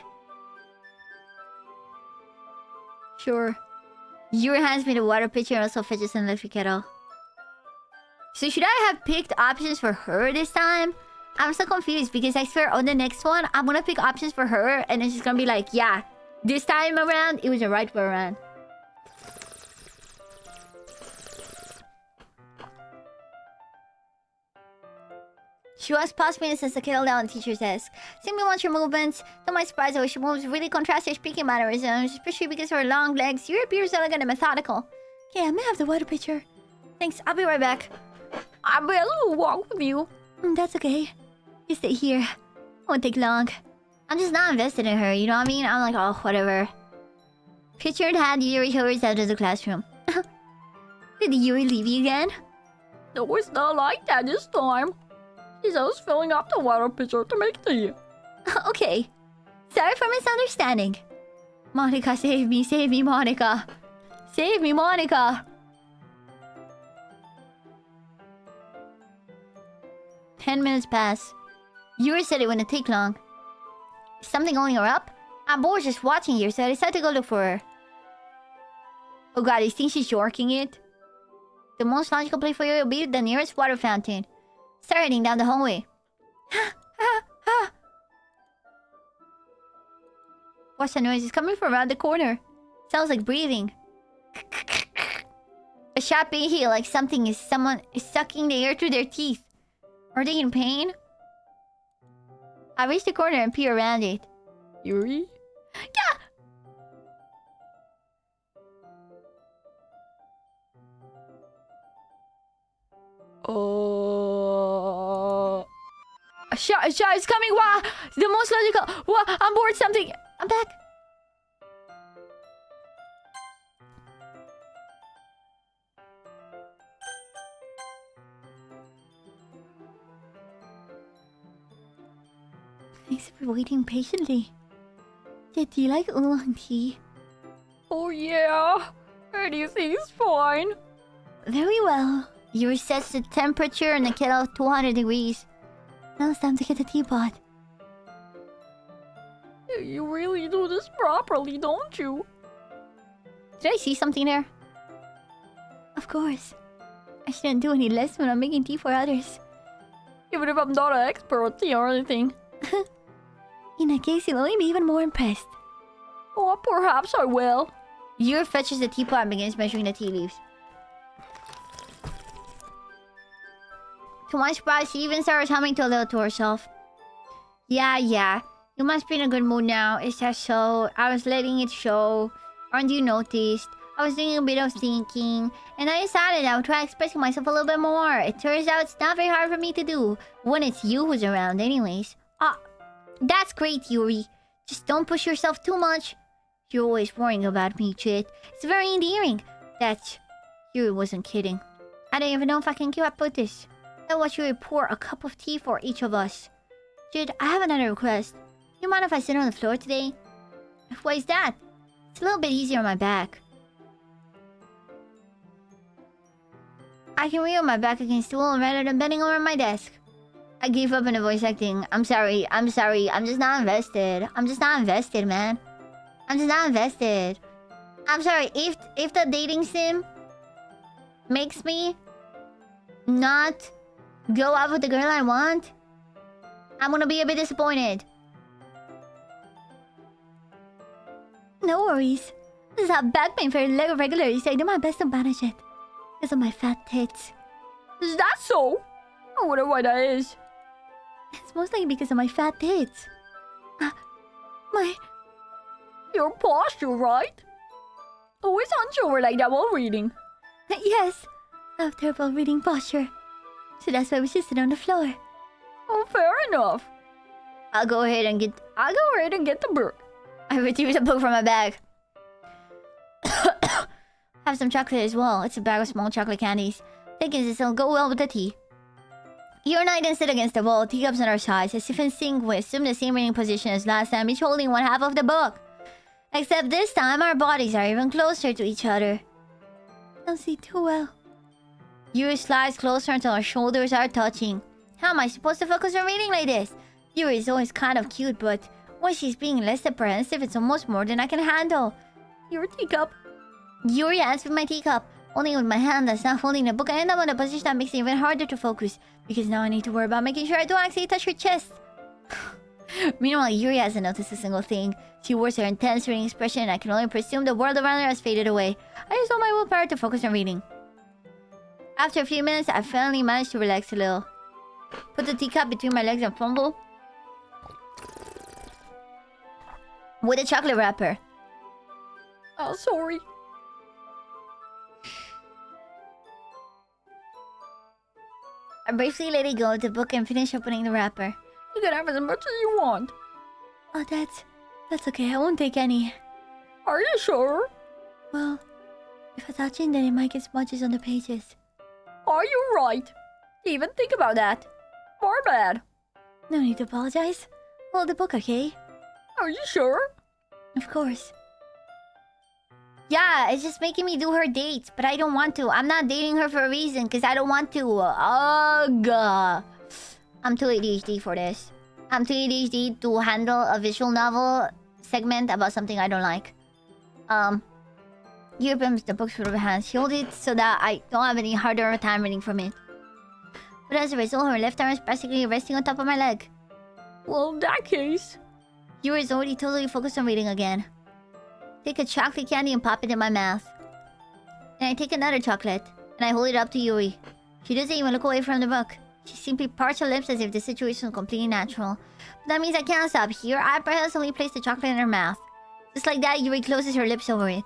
Sure. Yuri hands me the water pitcher and also fetches an electric kettle. So should I have picked options for her this time? I'm so confused because I swear on the next one, I'm gonna pick options for her and it's just gonna be like, yeah, this time around, it was the right way around. She walks past me and sets the kettle down on the teacher's desk. Seeing me watch her movements, to my surprise, though, she moves really contrasts her speaking mannerisms, especially because of her long legs. Yuri appears elegant and methodical. Okay, I may have the water pitcher. Thanks, I'll be right back. I'll be a little walk with you. That's okay. You stay here. Won't take long. I'm just not invested in her, you know what I mean? I'm like, oh, whatever. Picture in hand, Yuri hurries out of the classroom. Did Yuri leave you again? No, it's not like that this time. She's just filling up the water pitcher to make tea. Okay. Sorry for misunderstanding. Monica, save me, Monica. Save me, Monica. 10 minutes pass. Yuri said it wouldn't take long. Is something holding her up? I'm bored just watching her, so I decided to go look for her. Oh god, you think she's yorking it? The most logical place for you will be the nearest water fountain. Start heading down the hallway. What's the noise? It's coming from around the corner. Sounds like breathing. A sharp pain here, like someone is sucking the air through their teeth. Are they in pain? I reach the corner and peer around it. Yuri? Yeah! Shah is coming! Wow! The most logical! Wow! I'm bored something! I'm back! Thanks for waiting patiently. Do you like oolong tea? Oh yeah. Anything's fine. Very well. Yuri sets the temperature in the kettle 200 degrees. Now it's time to get the teapot. You really do this properly, don't you? Did I see something there? Of course. I shouldn't do any less when I'm making tea for others. Even if I'm not an expert at tea or anything. In that case, you'll only be even more impressed. Oh, perhaps I will. Yuri fetches the teapot and begins measuring the tea leaves. To my surprise, she even starts humming to a little to herself. Yeah. You must be in a good mood now. Is that so? I was letting it show. Aren't you noticed? I was doing a bit of thinking, and I decided I would try expressing myself a little bit more. It turns out it's not very hard for me to do, when it's you who's around anyways. That's great, Yuri. Just don't push yourself too much. You're always worrying about me, Chit. It's very endearing. Yuri wasn't kidding. I don't even know if I can keep up with this. I'll watch Yuri pour a cup of tea for each of us. Chit, I have another request. You mind if I sit on the floor today? Why is that? It's a little bit easier on my back. I can read on my back against the wall rather than bending over my desk. I gave up on the voice acting. I'm sorry. I'm just not invested, man. I'm just not invested. I'm sorry. If the dating sim makes me not go out with the girl I want, I'm gonna be a bit disappointed. No worries. This is how back pain for regularly, so I do my best to manage it. Because of my fat tits. Is that so? I wonder why that is. It's mostly because of my fat tits. Your posture, right? Always hunch over like that while reading. Yes. I have terrible reading posture. So that's why we should sit on the floor. Oh, fair enough. I'll go ahead and get the book. I retrieved a book from my bag. Have some chocolate as well. It's a bag of small chocolate candies. Thinking this will go well with the tea. You and I then sit against the wall, teacups on our sides, as if in sync. We assume the same reading position as last time, each holding one half of the book. Except this time, our bodies are even closer to each other. I don't see too well. Yuri slides closer until our shoulders are touching. How am I supposed to focus on reading like this? Yuri is always kind of cute, but when she's being less apprehensive, it's almost more than I can handle. Your teacup. Yuri hands with my teacup. Only with my hand that's not holding the book, I end up in a position that makes it even harder to focus. Because now I need to worry about making sure I don't actually touch her chest. Meanwhile, Yuri hasn't noticed a single thing. She wears her intense reading expression, and I can only presume the world around her has faded away. I use all my willpower to focus on reading. After a few minutes, I finally managed to relax a little. Put the teacup between my legs and fumble with a chocolate wrapper. Oh, sorry. I briefly let it go with the book and finish opening the wrapper. You can have as much as you want. Oh, that's okay. I won't take any. Are you sure? Well, if I touch it, then it might get smudges on the pages. Are you right? Even think about that. My bad. No need to apologize. Hold the book, okay? Are you sure? Of course. Yeah, it's just making me do her dates, but I don't want to. I'm not dating her for a reason, because I don't want to. Ugh. I'm too ADHD for this. I'm too ADHD to handle a visual novel segment about something I don't like. Here comes the book through her hands. She holds it so that I don't have any harder time reading from it. But as a result, her left arm is practically resting on top of my leg. Well, in that case... Yuri is already totally focused on reading again. Take a chocolate candy and pop it in my mouth. And I take another chocolate, and I hold it up to Yuri. She doesn't even look away from the book. She simply parts her lips as if the situation was completely natural. But that means I can't stop here. I presently place the chocolate in her mouth. Just like that, Yuri closes her lips over it.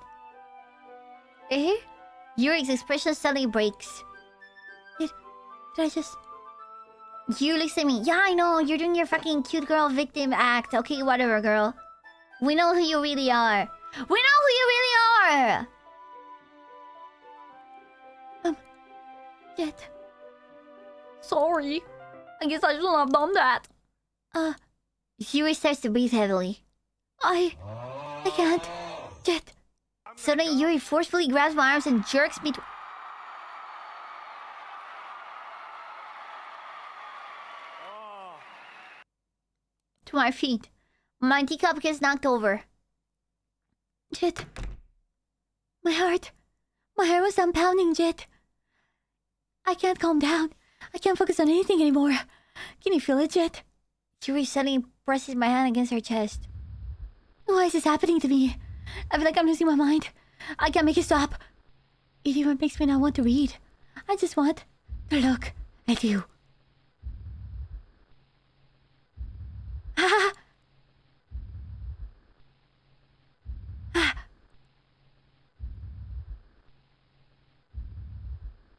Yuri's expression suddenly breaks. Did I just... Yuri looks at me. Yeah, I know. You're doing your fucking cute girl victim act. Okay, whatever, girl. We know who you really are. We know who you really are! Jet. Sorry. I guess I shouldn't have done that. Yuri starts to breathe heavily. I can't. Jet. Suddenly, Yuri forcefully grabs my arms and jerks me to my feet. My teacup gets knocked over. Jet. My heart was done pounding, Jet. I can't calm down. I can't focus on anything anymore. Can you feel it, Jet? Yuri suddenly presses my hand against her chest. Why is this happening to me? I feel like I'm losing my mind. I can't make it stop. It even makes me not want to read. I just want to look at you. Ah! Ah!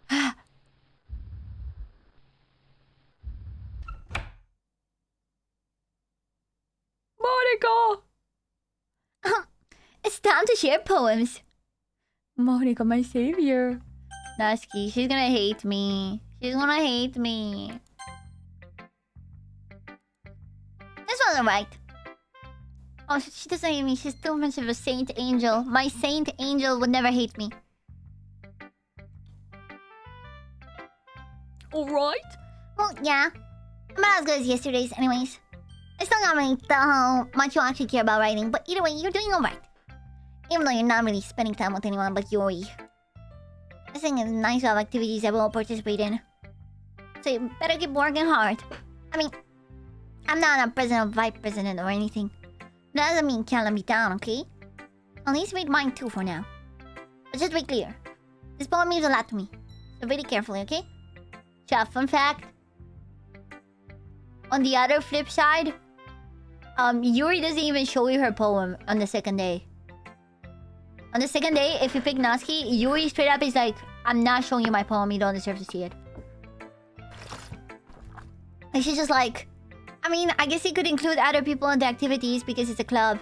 Ah! Monica! It's time to share poems. Monica, my savior. Nasky, she's gonna hate me. She's gonna hate me. This wasn't right. Oh, she doesn't hate me. She's too much of a saint angel. My saint angel would never hate me. Alright? Well, yeah. I'm not as good as yesterday's anyways. I still not really how much you actually care about writing, but either way, you're doing alright. Even though you're not really spending time with anyone but Yuri. I think it's nice to have activities that we all participate in. So you better keep working hard. I mean, I'm not a president or vice president or anything. That doesn't mean you can't let me down, okay? At least read mine too for now. But just to be clear, this poem means a lot to me. So read it carefully, okay? Chat, fun fact. On the other flip side, Yuri doesn't even show you her poem on the second day. On the second day, if you pick Natsuki, Yuri straight up is like, I'm not showing you my poem, you don't deserve to see it. And she's just like, I mean, I guess you could include other people in the activities because it's a club.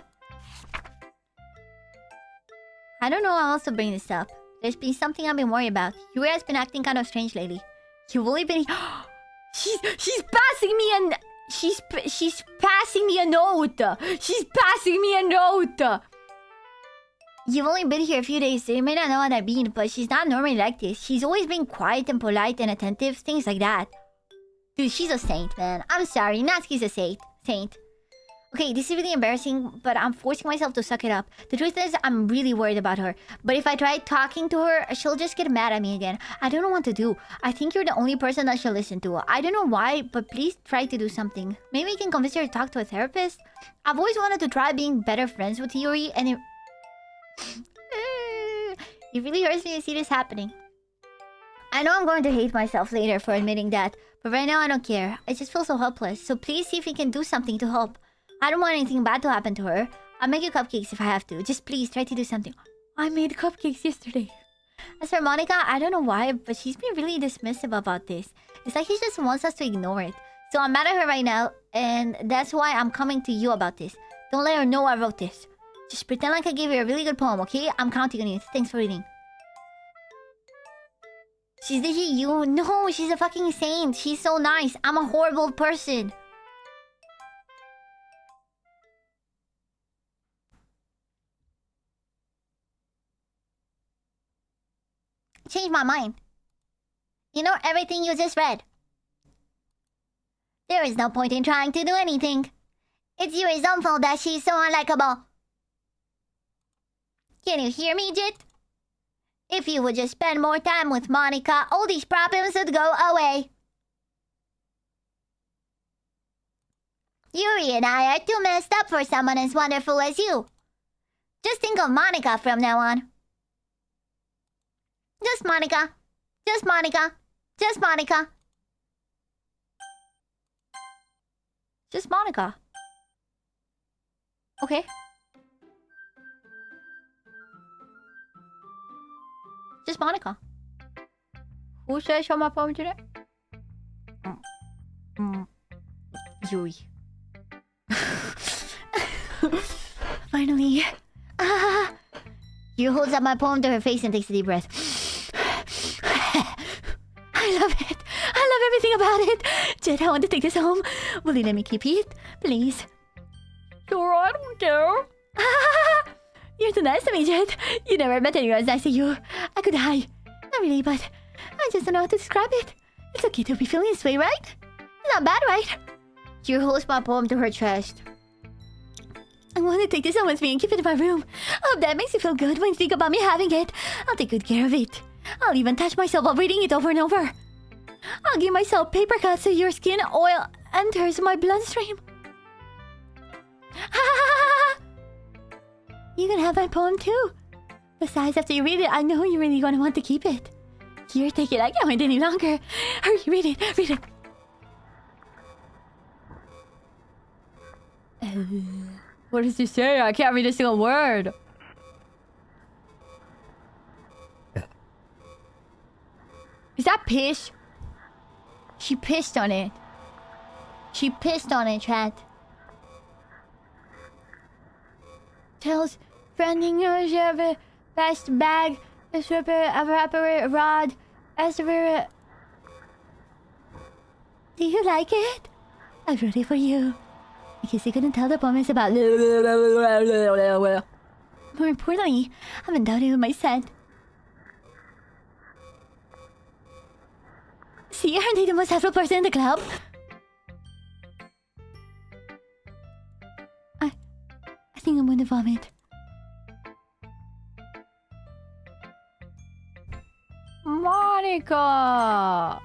I don't know how else to bring this up. There's been something I've been worried about. Yuri has been acting kind of strange lately. You've only been... she's passing me an... She's passing me a note. She's passing me a note. You've only been here a few days, so you may not know what I mean, but she's not normally like this. She's always been quiet and polite and attentive, things like that. Dude, she's a saint, man. I'm sorry, Natsuki's a saint. Okay, this is really embarrassing, but I'm forcing myself to suck it up. The truth is, I'm really worried about her. But if I try talking to her, she'll just get mad at me again. I don't know what to do. I think you're the only person that she'll listen to. I don't know why, but please try to do something. Maybe you can convince her to talk to a therapist? I've always wanted to try being better friends with Yuri, and it really hurts me to see this happening. I know I'm going to hate myself later for admitting that, but right now I don't care. I just feel so helpless, so please see if you can do something to help. I don't want anything bad to happen to her. I'll make you cupcakes if I have to. Just please try to do something. I made cupcakes yesterday. As for Monica, I don't know why, but she's been really dismissive about this. It's like she just wants us to ignore it. So I'm mad at her right now, and that's why I'm coming to you about this. Don't let her know I wrote this. Just pretend like I gave you a really good poem, okay? I'm counting on you. Thanks for reading. She's literally you. No, she's a fucking saint. She's so nice. I'm a horrible person. Changed my mind. You know everything you just read. There is no point in trying to do anything. It's Yuri's own fault that she's so unlikable. Can you hear me, Jit? If you would just spend more time with Monica, all these problems would go away. Yuri and I are too messed up for someone as wonderful as you. Just think of Monica from now on. Just Monica. Just Monica. Just Monica. Just Monica. Okay. Just Monica. Who should I show my poem today? Yui. Finally. Yuri holds up my poem to her face and takes a deep breath. I love it. I love everything about it. Jet, I want to take this home. Will you let me keep it? Please. Sure, I don't care. You're too nice to me, Jet. You never met anyone as nice as you. I could die. Not really, but I just don't know how to describe it. It's okay to be feeling this way, right? Not bad, right? Yuri holds my poem to her chest. I want to take this home with me and keep it in my room. I hope that makes you feel good when you think about me having it. I'll take good care of it. I'll even touch myself while reading it over and over. I'll give myself paper cuts so your skin oil enters my bloodstream. You can have my poem too. Besides, after you read it, I know you're really going to want to keep it. Here, take it. I can't wait any longer. Hurry, read it. Read it. What does he say? I can't read a single word. Is that piss? She pissed on it. She pissed on it, chat. Tells branding yours of a fast bag, a evaporate rod, a... Do you like it? I wrote it for you. In case you couldn't tell, the poem is about... More importantly, I'm endowed with my scent. See, aren't I the most helpful person in the club? I think I'm going to vomit. Monica!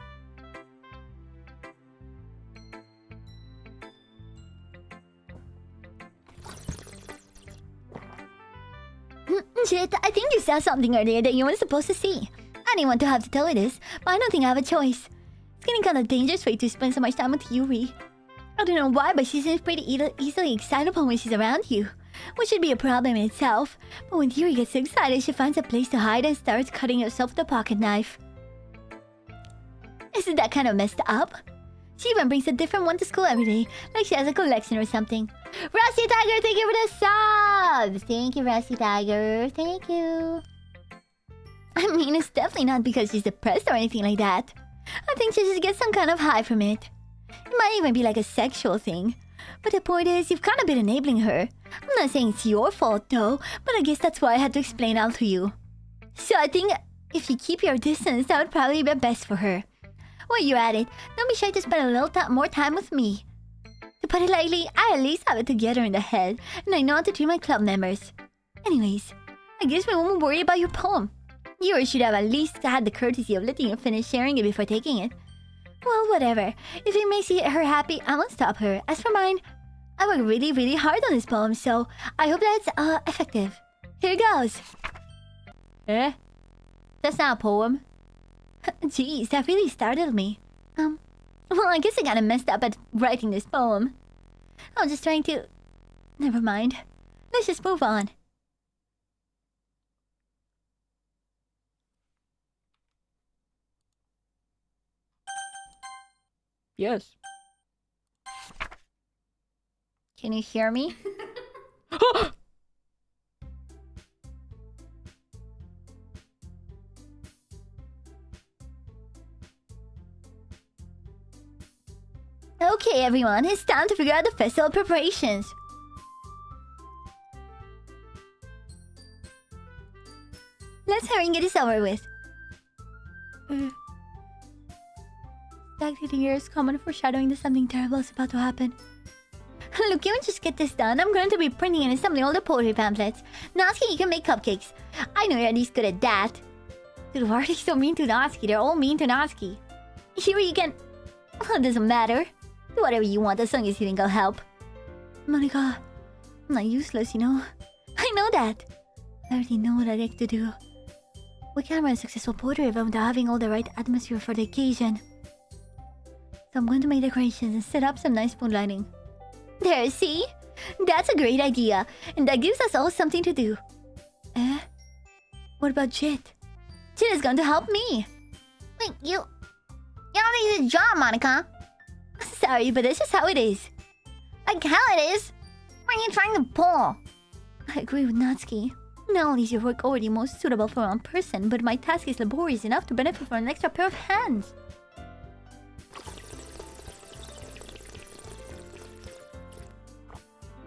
Jit, I think you saw something earlier that you weren't supposed to see. I didn't want to have to tell you this, but I don't think I have a choice. It's getting kind of dangerous for you to spend so much time with Yuri. I don't know why, but she seems pretty easily excitable when she's around you. Which should be a problem in itself, but when Yuri gets so excited, she finds a place to hide and starts cutting herself with a pocket knife. Isn't that kind of messed up? She even brings a different one to school every day, like she has a collection or something. Rusty Tiger, thank you for the subs! Thank you, Rusty Tiger. Thank you. I mean, it's definitely not because she's depressed or anything like that. I think she just gets some kind of high from it. It might even be like a sexual thing. But the point is, you've kind of been enabling her. I'm not saying it's your fault though, but I guess that's why I had to explain out to you. So I think if you keep your distance, that would probably be best for her. While you're at it, don't be shy to spend a little more time with me. To put it lightly, I at least have it together in the head, and I know how to treat my club members. Anyways, I guess we won't worry about your poem. You should have at least had the courtesy of letting you finish sharing it before taking it. Well, whatever. If it makes her happy, I won't stop her. As for mine, I worked really, really hard on this poem, so I hope that's, effective. Here goes. Eh? That's not a poem. Jeez, that really startled me. Well, I guess I got messed up at writing this poem. I was just trying to... Never mind. Let's just move on. Yes. Can you hear me? Okay, everyone, it's time to figure out the festival preparations. Let's hurry and get this over with. Stagnating here is common foreshadowing that something terrible is about to happen. Look, you can just get this done. I'm going to be printing and assembling all the poetry pamphlets. Natsuki, you can make cupcakes. I know you're at least good at that. Dude, why are they so mean to Natsuki? They're all mean to Natsuki. Here you can... Well, it doesn't matter. Do whatever you want as long as you think I'll help. Monica, I'm not useless, you know. I know that. I already know what I like to do. We can't run a successful poetry event without having all the right atmosphere for the occasion. So I'm going to make decorations and set up some nice mood lighting. There, see? That's a great idea. And that gives us all something to do. Eh? What about Jit? Jit is going to help me. Wait, you don't need a job, Monica. Sorry, but that's just how it is. Like hell it is. What are you trying to pull? I agree with Natsuki. Not only is your work already most suitable for one person, but my task is laborious enough to benefit from an extra pair of hands.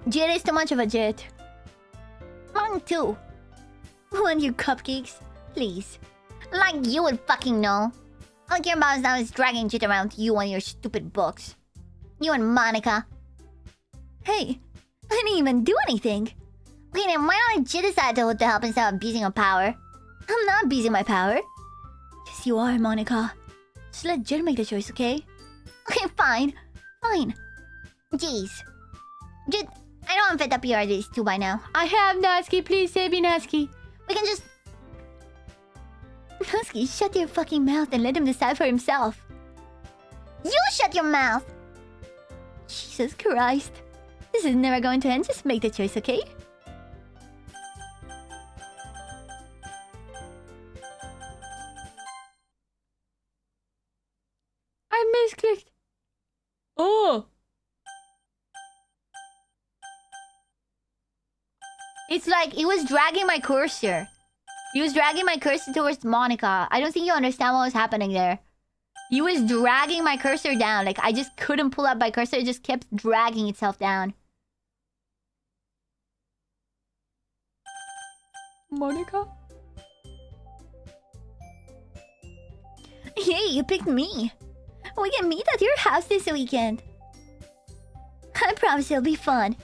Jit is too much of a Jit. Mine too. Want your cupcakes? Please. Like you would fucking know. All I care about is that I was dragging Jit around you on your stupid books. You and Monica. Hey, I didn't even do anything. Wait, and why don't Jit decide to help instead of abusing her power? I'm not abusing my power. Yes, you are, Monica. Just let Jit make the choice, okay? Okay, fine. Fine. Jeez. Jit, I know I'm fed up here at least too by now. I have Natsuki. Please save me, Natsuki. We can just... Natsuki, shut your fucking mouth and let him decide for himself. You shut your mouth! Jesus Christ. This is never going to end. Just make the choice, okay? I misclicked. Oh! It's like he was dragging my cursor. He was dragging my cursor towards Monica. I don't think you understand what was happening there. He was dragging my cursor down. Like, I just couldn't pull up my cursor. It just kept dragging itself down. Monica? Hey, you picked me. We can meet at your house this weekend. I promise it'll be fun.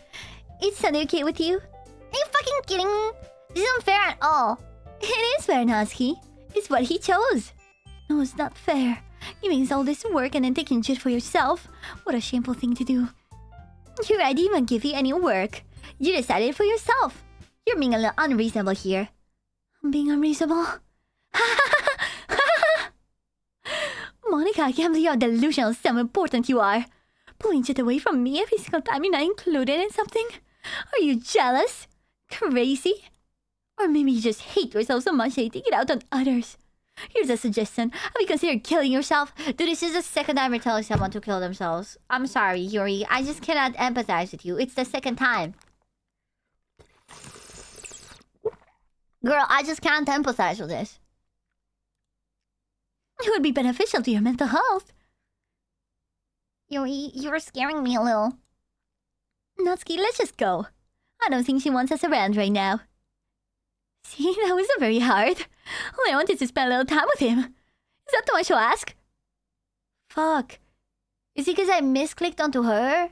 Is Sunday okay with you? Are you fucking kidding me? This isn't fair at all. It is fair, Natsuki. It's what he chose. No, it's not fair. Giving us all this work and then taking shit for yourself. What a shameful thing to do. Here, I didn't even give you any work. You decided for yourself. You're being a little unreasonable here. I'm being unreasonable. Monica, I can't believe how delusional so important you are. Pulling shit away from me every single time you're not included in something? Are you jealous? Crazy? Or maybe you just hate yourself so much that you take it out on others. Here's a suggestion. Have you considered killing yourself? Dude, this is the second time you're telling someone to kill themselves. I'm sorry, Yuri. I just cannot empathize with you. It's the second time. Girl, I just can't empathize with this. It would be beneficial to your mental health. Yuri, you're scaring me a little. Natsuki, let's just go. I don't think she wants us around right now. See, that wasn't very hard. All I wanted to spend a little time with him. Is that too much to ask? Fuck. Is it because I misclicked onto her?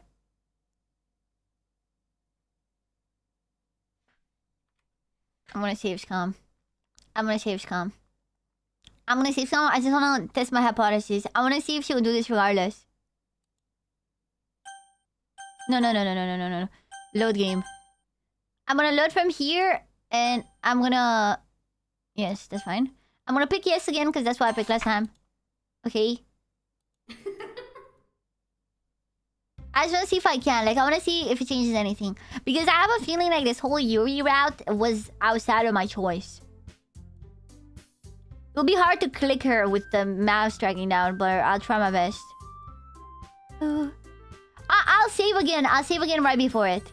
I'm gonna save Scum. I just wanna test my hypothesis. I wanna see if she would do this regardless. No. Load game. I'm gonna load from here, and I'm gonna... Yes, that's fine. I'm gonna pick yes again, because that's what I picked last time. Okay. I just wanna see if I can. Like, I wanna see if it changes anything. Because I have a feeling like this whole Yuri route was outside of my choice. It'll be hard to click her with the mouse dragging down, but I'll try my best. I'll save again. I'll save again right before it.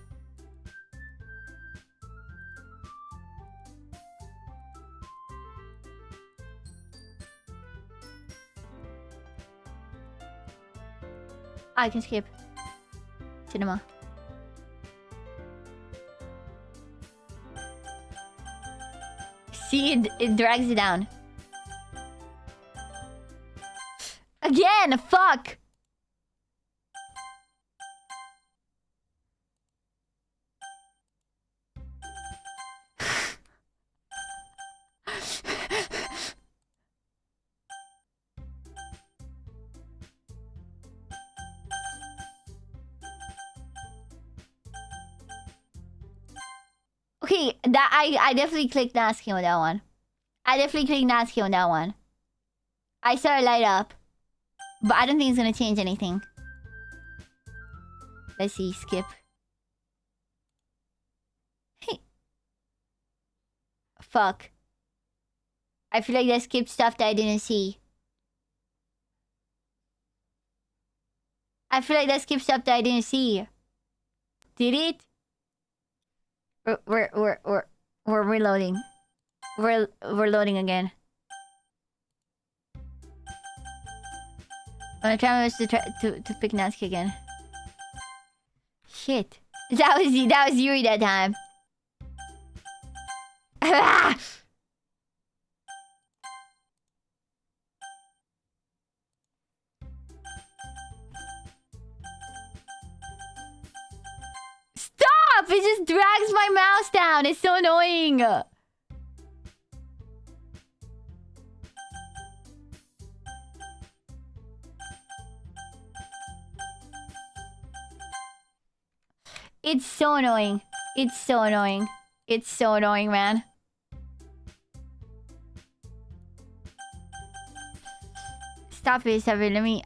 I can skip. Cinema. See, it drags it down. Again, fuck! Okay, that I definitely clicked Natsuki on that one. I saw it light up. But I don't think it's gonna change anything. Let's see, skip. Hey. Fuck. I feel like that skipped stuff that I didn't see. Did it? We're reloading. We're loading again. I'm gonna try my best to pick Natsuki again. Shit. That was Yuri that time. Stop! It just drags my mouse down. It's so annoying. It's so annoying. It's so annoying, man. Stop it, Seven. Let me...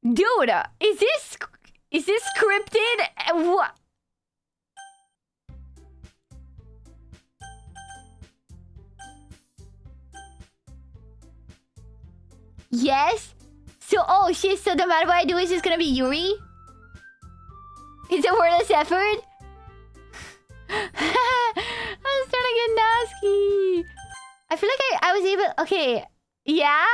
Dude, is this scripted? What? Yes? So, oh shit, so no matter what I do, it's just gonna be Yuri? It's a wordless effort? I'm starting to get Natsuki. I feel like I was able... Okay, yeah?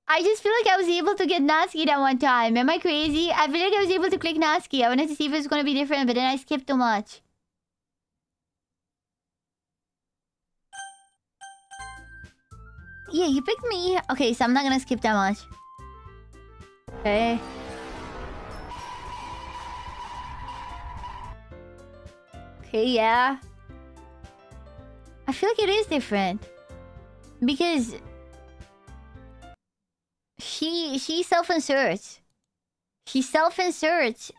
I just feel like I was able to get Natsuki that one time. Am I crazy? I feel like I was able to click Natsuki. I wanted to see if it was gonna be different, but then I skipped too much. Yeah, you picked me. Okay, so I'm not gonna skip that much. Okay. Okay, yeah. I feel like it is different. Because... She self-inserts. She self-inserts.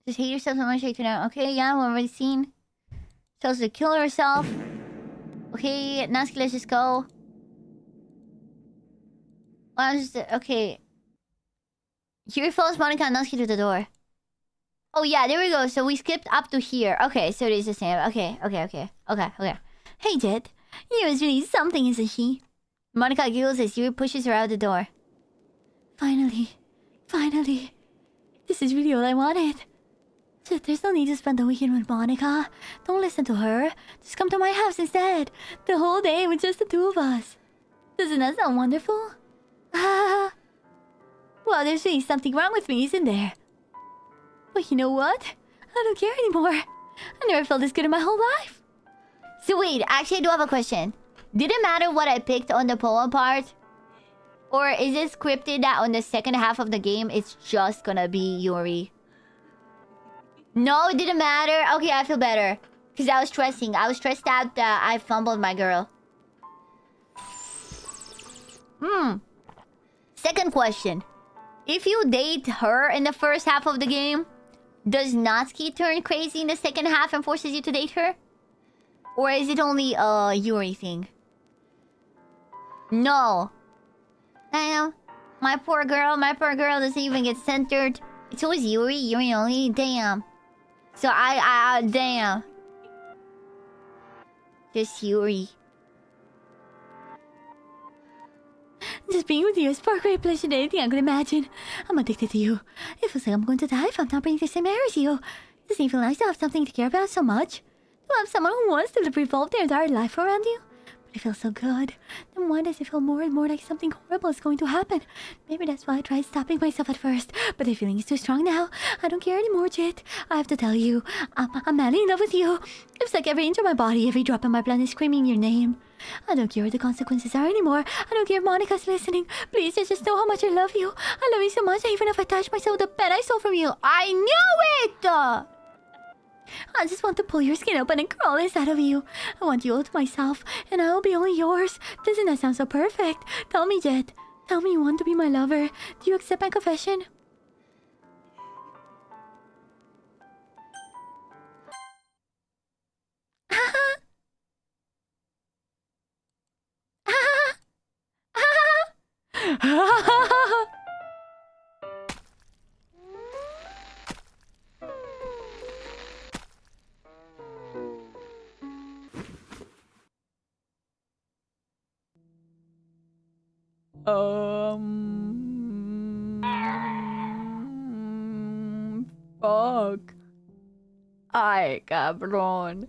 Just hate yourself so much you can. Okay, yeah, we've already seen. Tells her to kill herself. Okay, Natsuki, let's just go. Well, I'm just okay. Yuri follows Monica and Natsuki to the door. Oh yeah, there we go. So we skipped up to here. Okay, so it is the same. Okay. Hey, Jet. Yuri is really something, isn't she? Monica giggles as Yuri pushes her out the door. Finally. This is really all I wanted. Jet, there's no need to spend the weekend with Monica. Don't listen to her. Just come to my house instead. The whole day with just the two of us. Doesn't that sound wonderful? Ah. Well, there's really something wrong with me, isn't there? But you know what? I don't care anymore. I never felt this good in my whole life. So wait, actually I do have a question. Did it matter what I picked on the poem part? Or is it scripted that on the second half of the game, it's just gonna be Yuri? No, it didn't matter. Okay, I feel better. Because I was stressing. I was stressed out that I fumbled my girl. Second question. If you date her in the first half of the game, does Natsuki turn crazy in the second half and forces you to date her? Or is it only a Yuri thing? No. Damn. My poor girl doesn't even get centered. It's always Yuri only. Damn. So damn. Just Yuri. Just being with you is far greater pleasure than anything I could imagine. I'm addicted to you. It feels like I'm going to die if I'm not breathing the same air as you. Doesn't it feel nice to have something to care about so much? To have someone who wants to revolve their entire life around you? But it feels so good. Then why does it feel more and more like something horrible is going to happen? Maybe that's why I tried stopping myself at first. But the feeling is too strong now. I don't care anymore, Jit. I have to tell you, I'm madly in love with you. It's like every inch of my body, every drop of my blood is screaming your name. I don't care what the consequences are anymore. I don't care if Monica's listening. Please just know how much I love you. I love you so much that even if I touch myself with the pen I stole from you, I knew it! I just want to pull your skin open and crawl inside of you. I want you all to myself, and I will be only yours. Doesn't that sound so perfect? Tell me, Jet. Tell me you want to be my lover. Do you accept my confession? Fuck. Ay, cabrón.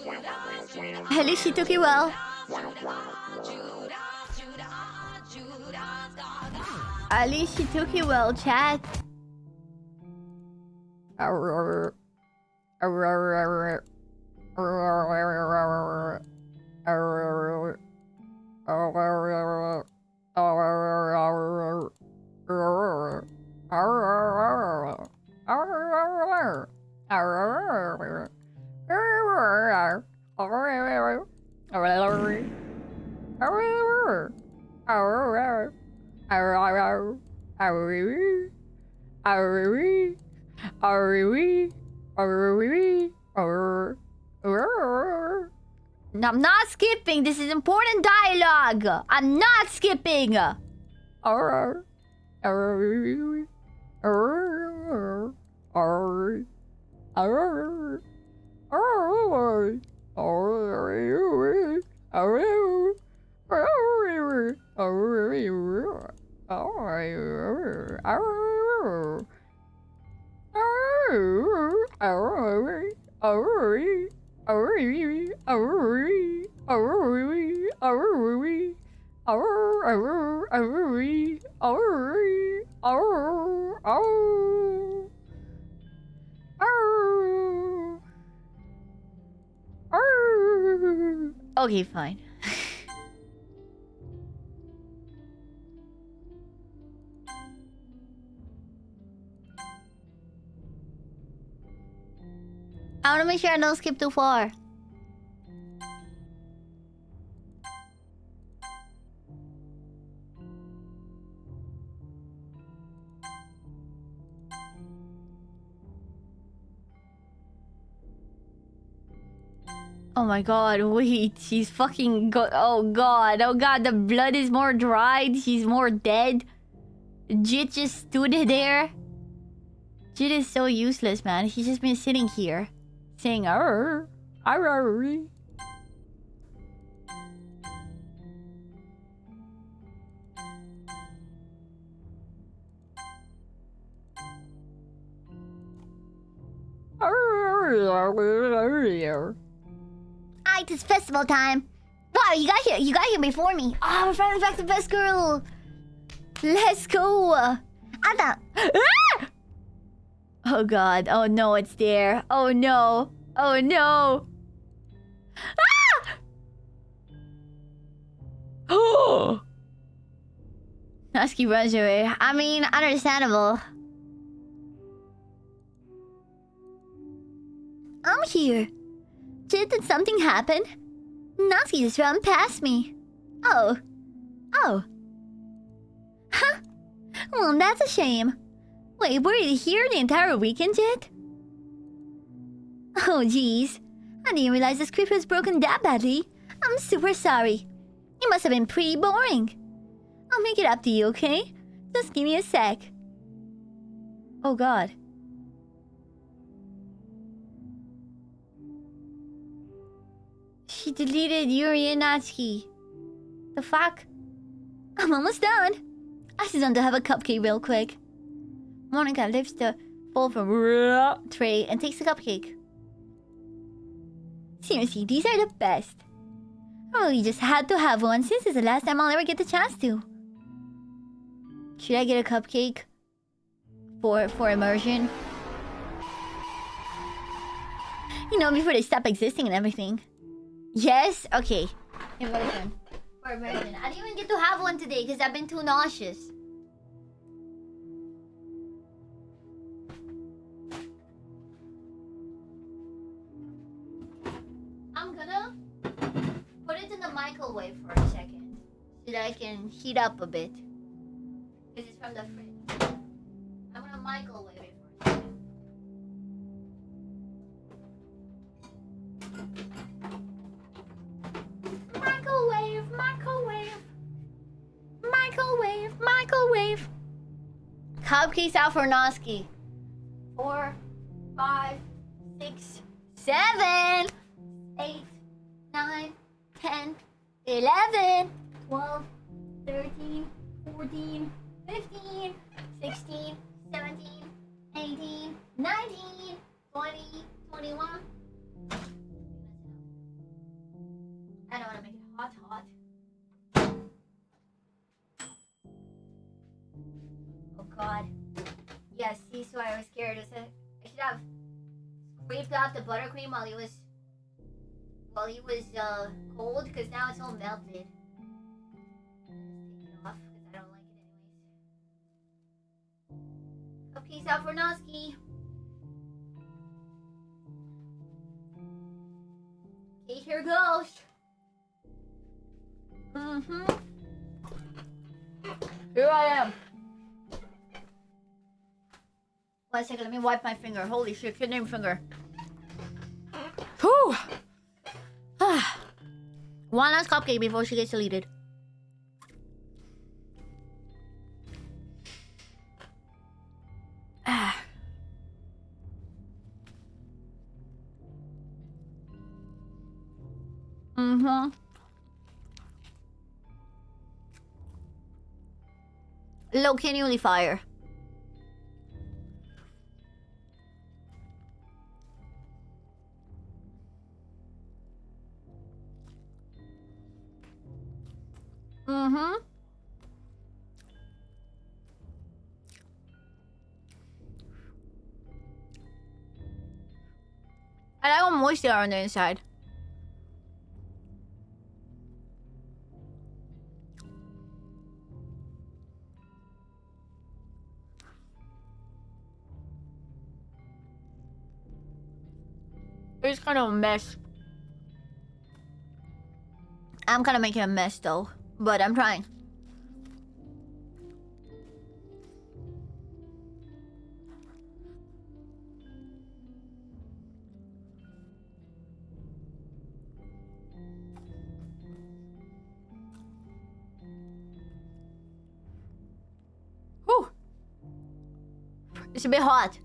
At least she took it well. At least she took it well, chat. I'm not skipping. This is important dialogue. I'm not skipping. Okay, fine. I want to make sure I don't skip too far. Oh my god, wait, she's fucking oh god, the blood is more dried, she's more dead. Jit just stood there. Jit is so useless, man. He's just been sitting here, saying arr, arr, arr. Alright, it's festival time. Wow, you got here before me. Oh, we're finally back to best girl. Let's go. I thought. Ah! Oh god. Oh no, it's there. Oh no. Oh no. Ah! Oh. Husky runs away. I mean, understandable. I'm here. Did something happen? Natsuki just ran past me. Oh. Oh. Huh. Well, that's a shame. Wait, were you here the entire weekend yet? Oh, jeez. I didn't realize the script was broken that badly. I'm super sorry. It must have been pretty boring. I'll make it up to you, okay? Just give me a sec. Oh, God. She deleted Yuri and Natsuki. The fuck? I'm almost done. I just want to have a cupcake real quick. Monica lifts the bowl from tray and takes the cupcake. Seriously, these are the best. I really just had to have one since it's the last time I'll ever get the chance to. Should I get a cupcake? For immersion? You know, before they stop existing and everything. Yes? Okay. Immersion. For immersion. I didn't even get to have one today because I've been too nauseous. I'm gonna put it in the microwave for a second so that I can heat up a bit. Because it's from the fridge. I'm gonna microwave it for a second. Microwave, microwave. Microwave, microwave. Cupcakes out for Noski. 4, 5, 6, 7, 8, 9, 10, 11, 12, 13, 14, 15, 16, 17, 18, 19, 20, 21. I don't want to make it hot. Oh god. Yeah, see, so I was scared. I should have scraped off the buttercream while he was cold, because now it's all melted. Take it off because I don't like it anyways. Cupcakes out for Noski. Okay, here goes. Here I am. 1 second, let me wipe my finger. Holy shit, kidney finger. Whew. One last cupcake before she gets deleted. Low continually fire. I like how moist they are on the inside. It's kind of a mess. I'm kind of making a mess though, but I'm trying. Whew. It's a bit hot.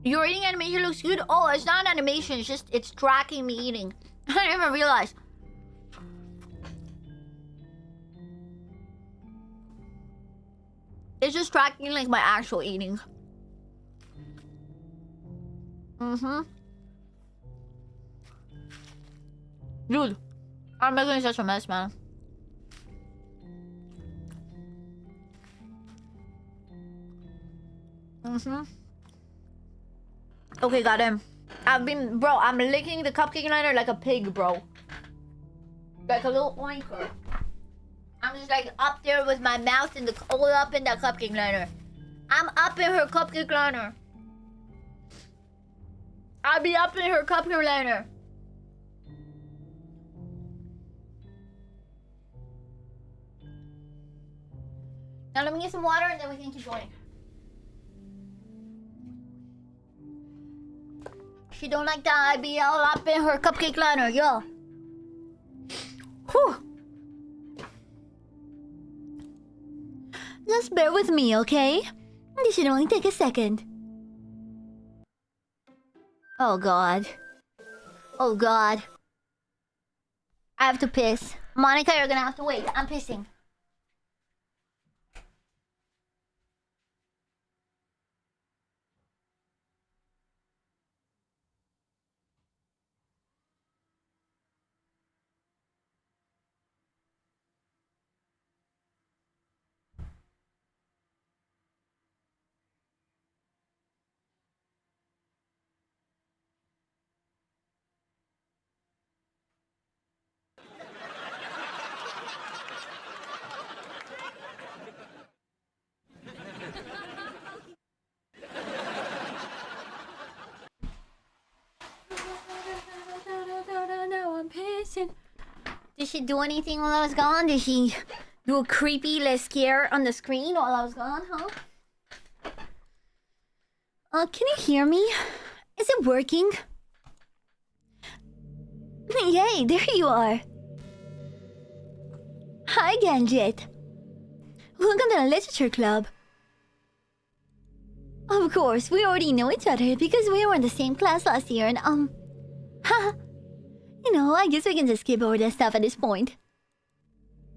Your eating animation looks good. Oh, it's not animation. It's just it's tracking me eating. I didn't even realize. It's just tracking like my actual eating. Dude, I'm making such a mess, man. Okay, got him. Bro, I'm licking the cupcake liner like a pig, bro. Like a little oinker. I'm just like up there with my mouth and all up in that cupcake liner. I'm up in her cupcake liner. I'll be up in her cupcake liner. Now let me get some water and then we can keep going. She don't like that. I be all up in her cupcake liner, yo. Whew. Just bear with me, okay? This should only take a second. Oh god. Oh god. I have to piss. Monica, you're gonna have to wait. I'm pissing. Did she do anything while I was gone? Did she do a creepy let's scare on the screen while I was gone, huh? Can you hear me? Is it working? Yay, there you are. Hi, Ganjit. Welcome to the Literature Club. Of course, we already know each other because we were in the same class last year and, haha. You know, I guess we can just skip over that stuff at this point.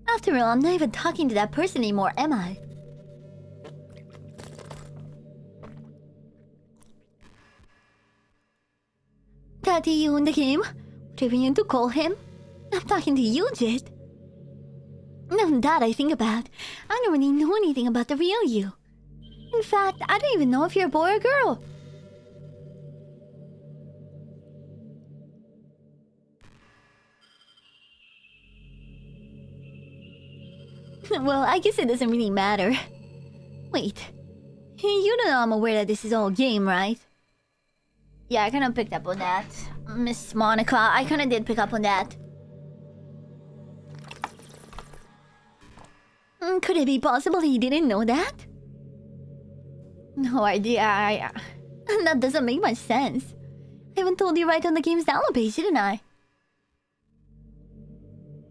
After all, I'm not even talking to that person anymore, am I? Tati, you in the game? Whatever you to call him? I'm talking to you, Jit. Now that I think about, I don't really know anything about the real you. In fact, I don't even know if you're a boy or girl. Well, I guess it doesn't really matter. Wait. You know I'm aware that this is all a game, right? Yeah, I kinda picked up on that. Miss Monica, I kinda did pick up on that. Could it be possible he didn't know that? No idea, that doesn't make much sense. I even told you right on the game's download page, didn't I?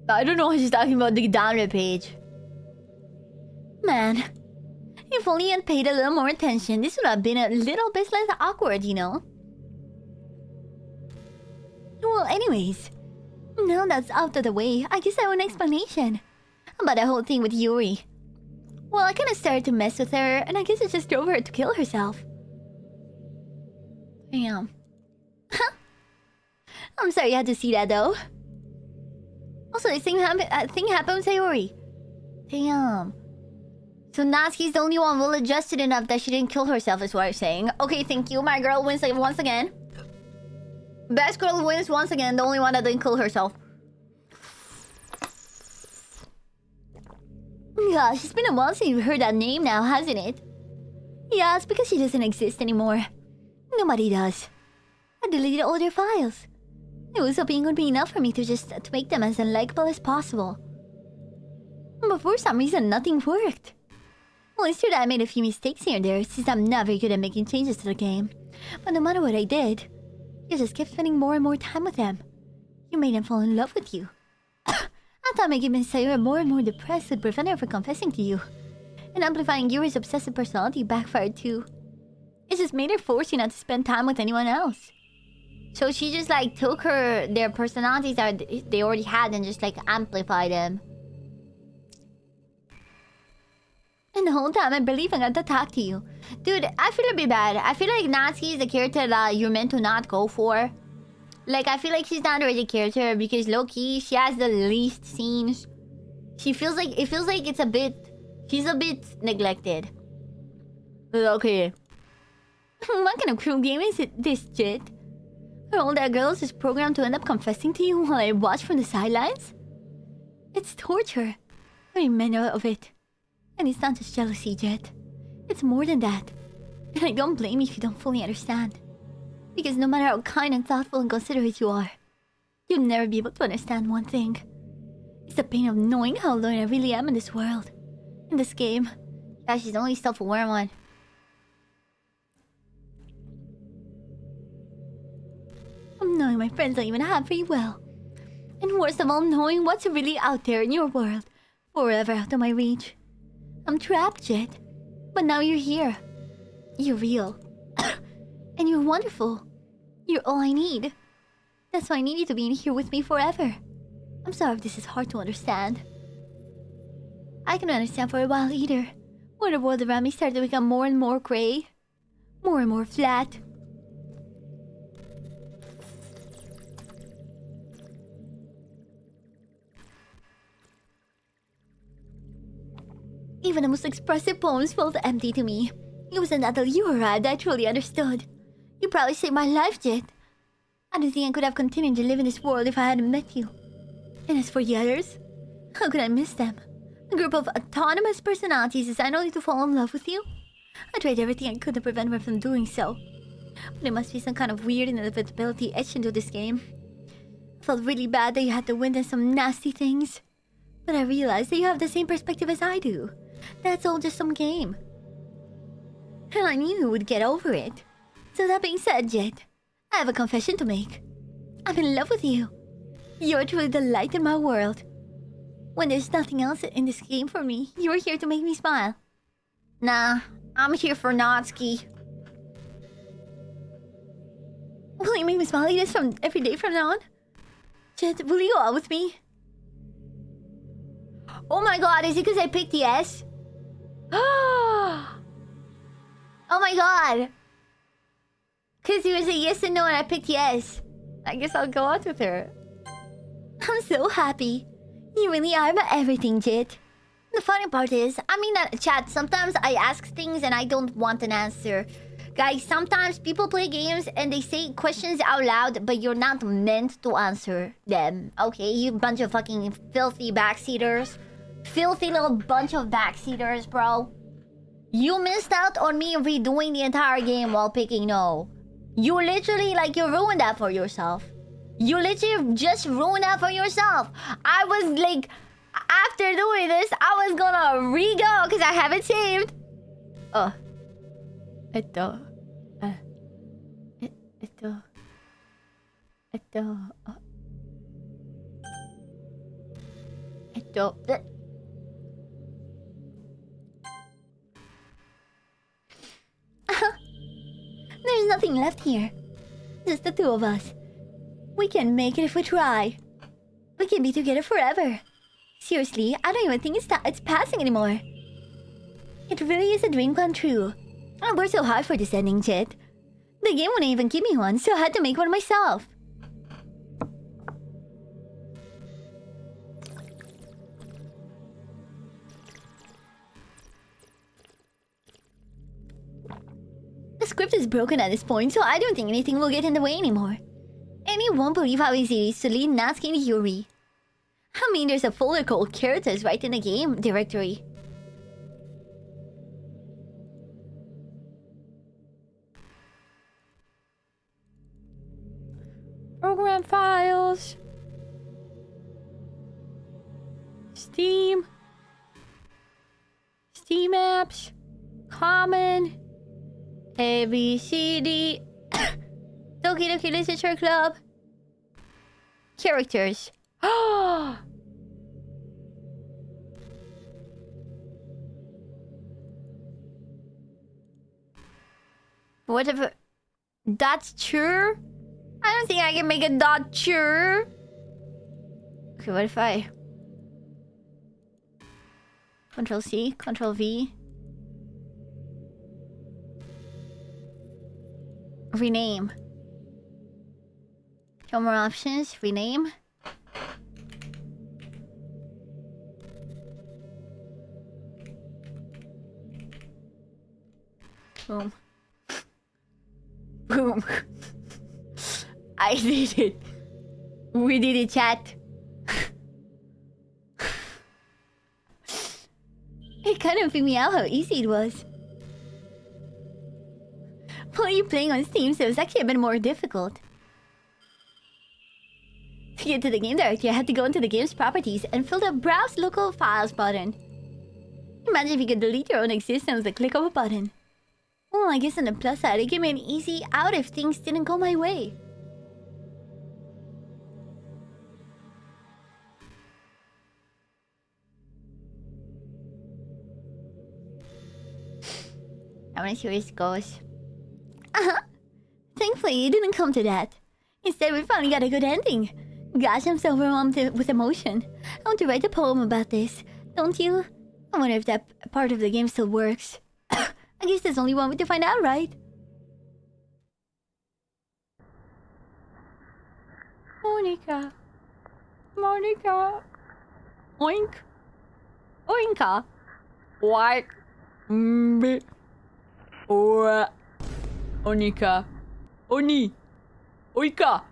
I don't know what she's talking about, the download page. Man, if only I'd paid a little more attention, this would have been a little bit less awkward, you know? Well, anyways, now that's out of the way, I guess I want an explanation about the whole thing with Yuri. Well, I kinda started to mess with her, and I guess it just drove her to kill herself. Damn. I'm sorry you had to see that, though. Also, this thing happened with Sayori. Damn. So Natsuki's the only one well-adjusted enough that she didn't kill herself, is what I'm saying. Okay, thank you. My girl wins once again. Best girl wins once again, the only one that didn't kill herself. Gosh, it's been a while since you've heard that name now, hasn't it? Yeah, it's because she doesn't exist anymore. Nobody does. I deleted all their files. I was hoping it would be enough for me to just to make them as unlikable as possible. But for some reason, nothing worked. Well, it's true that I made a few mistakes here and there, since I'm not very good at making changes to the game. But no matter what I did, you just kept spending more and more time with them. You made them fall in love with you. I thought making Miss Sayura more and more depressed would prevent her from confessing to you. And amplifying Yuri's obsessive personality backfired too. It just made her force you not to spend time with anyone else. So she just like took their personalities that they already had and just like amplified them. And the whole time I believe I got to talk to you. Dude, I feel a bit bad. I feel like Natsuki is the character that you're meant to not go for. Like, I feel like she's not a really character because low-key, she has the least scenes. It feels like it's a bit... She's a bit neglected. Okay. What kind of cruel game is this, Jit? Are all that girls is programmed to end up confessing to you while I watch from the sidelines? It's torture. Every minute of it. And it's not just jealousy, Jet. It's more than that. And I don't blame you if you don't fully understand. Because no matter how kind and thoughtful and considerate you are, you'll never be able to understand one thing. It's the pain of knowing how alone I really am in this world. In this game. Yeah, she's the only self-aware one. I'm knowing my friends don't even have free will. And worst of all, knowing what's really out there in your world. Forever out of my reach. I'm trapped, Jet. But now you're here. You're real. And you're wonderful. You're all I need. That's why I need you to be in here with me forever. I'm sorry if this is hard to understand. I couldn't understand for a while either. When the world around me started to become more and more grey. More and more flat. Even the most expressive poems felt empty to me. It was not until you arrived that I truly understood. You probably saved my life, Jet. I don't think I could have continued to live in this world if I hadn't met you. And as for the others, how could I miss them? A group of autonomous personalities designed only to fall in love with you? I tried everything I could to prevent her from doing so. But there must be some kind of weird inevitability etched into this game. I felt really bad that you had to witness some nasty things. But I realized that you have the same perspective as I do. That's all just some game. And I knew you would get over it. So that being said, Jet, I have a confession to make. I'm in love with you. You're truly the light in my world. When there's nothing else in this game for me, you're here to make me smile. Nah, I'm here for Natsuki. Will you make me smile like this from every day from now on? Jet, will you go out with me? Oh my god, is it because I picked the S? Oh my god! Because it was a yes and no and I picked yes. I guess I'll go out with her. I'm so happy. You really are my everything, Jit. The funny part is, I mean that chat, sometimes I ask things and I don't want an answer. Guys, sometimes people play games and they say questions out loud, but you're not meant to answer them. Okay, you bunch of fucking filthy backseaters. Filthy little bunch of backseaters, bro. You missed out on me redoing the entire game while picking no. You literally, like, you ruined that for yourself. You literally just ruined that for yourself. I was like, after doing this, I was gonna re-go because I haven't saved. There's nothing left here. Just the two of us. We can make it if we try. We can be together forever. Seriously, I don't even think it's passing anymore. It really is a dream come true. I worked so hard for this ending, Jet. The game wouldn't even give me one, so I had to make one myself. The script is broken at this point, so I don't think anything will get in the way anymore. And you won't believe how easy it is to lead Natsuki and Yuri. I mean, there's a folder called characters right in the game directory. Program files. Steam. Steam apps. Common. A, B, C, D. Doki Doki Literature Club. Characters. Whatever. That's true? I don't think I can make it that true. Okay, what if I... Control C, Control V. Rename. Show more options. Rename. Boom. Boom. I did it. We did it, chat. It kind of freaked me out how easy it was. While you're playing on Steam, so it's actually a bit more difficult. To get to the game directory, I had to go into the game's properties and fill the Browse Local Files button. Imagine if you could delete your own existence with a click of a button. Well, I guess on the plus side, it gave me an easy out if things didn't go my way. I wanna see where this goes. Thankfully, it didn't come to that. Instead, we finally got a good ending. Gosh, I'm so overwhelmed with emotion. I want to write a poem about this. Don't you? I wonder if that part of the game still works. I guess there's only one way to find out, right? Monica. Monica. Oink. Oinka. What? Mbe. Ora. Onika. Oni. Oika.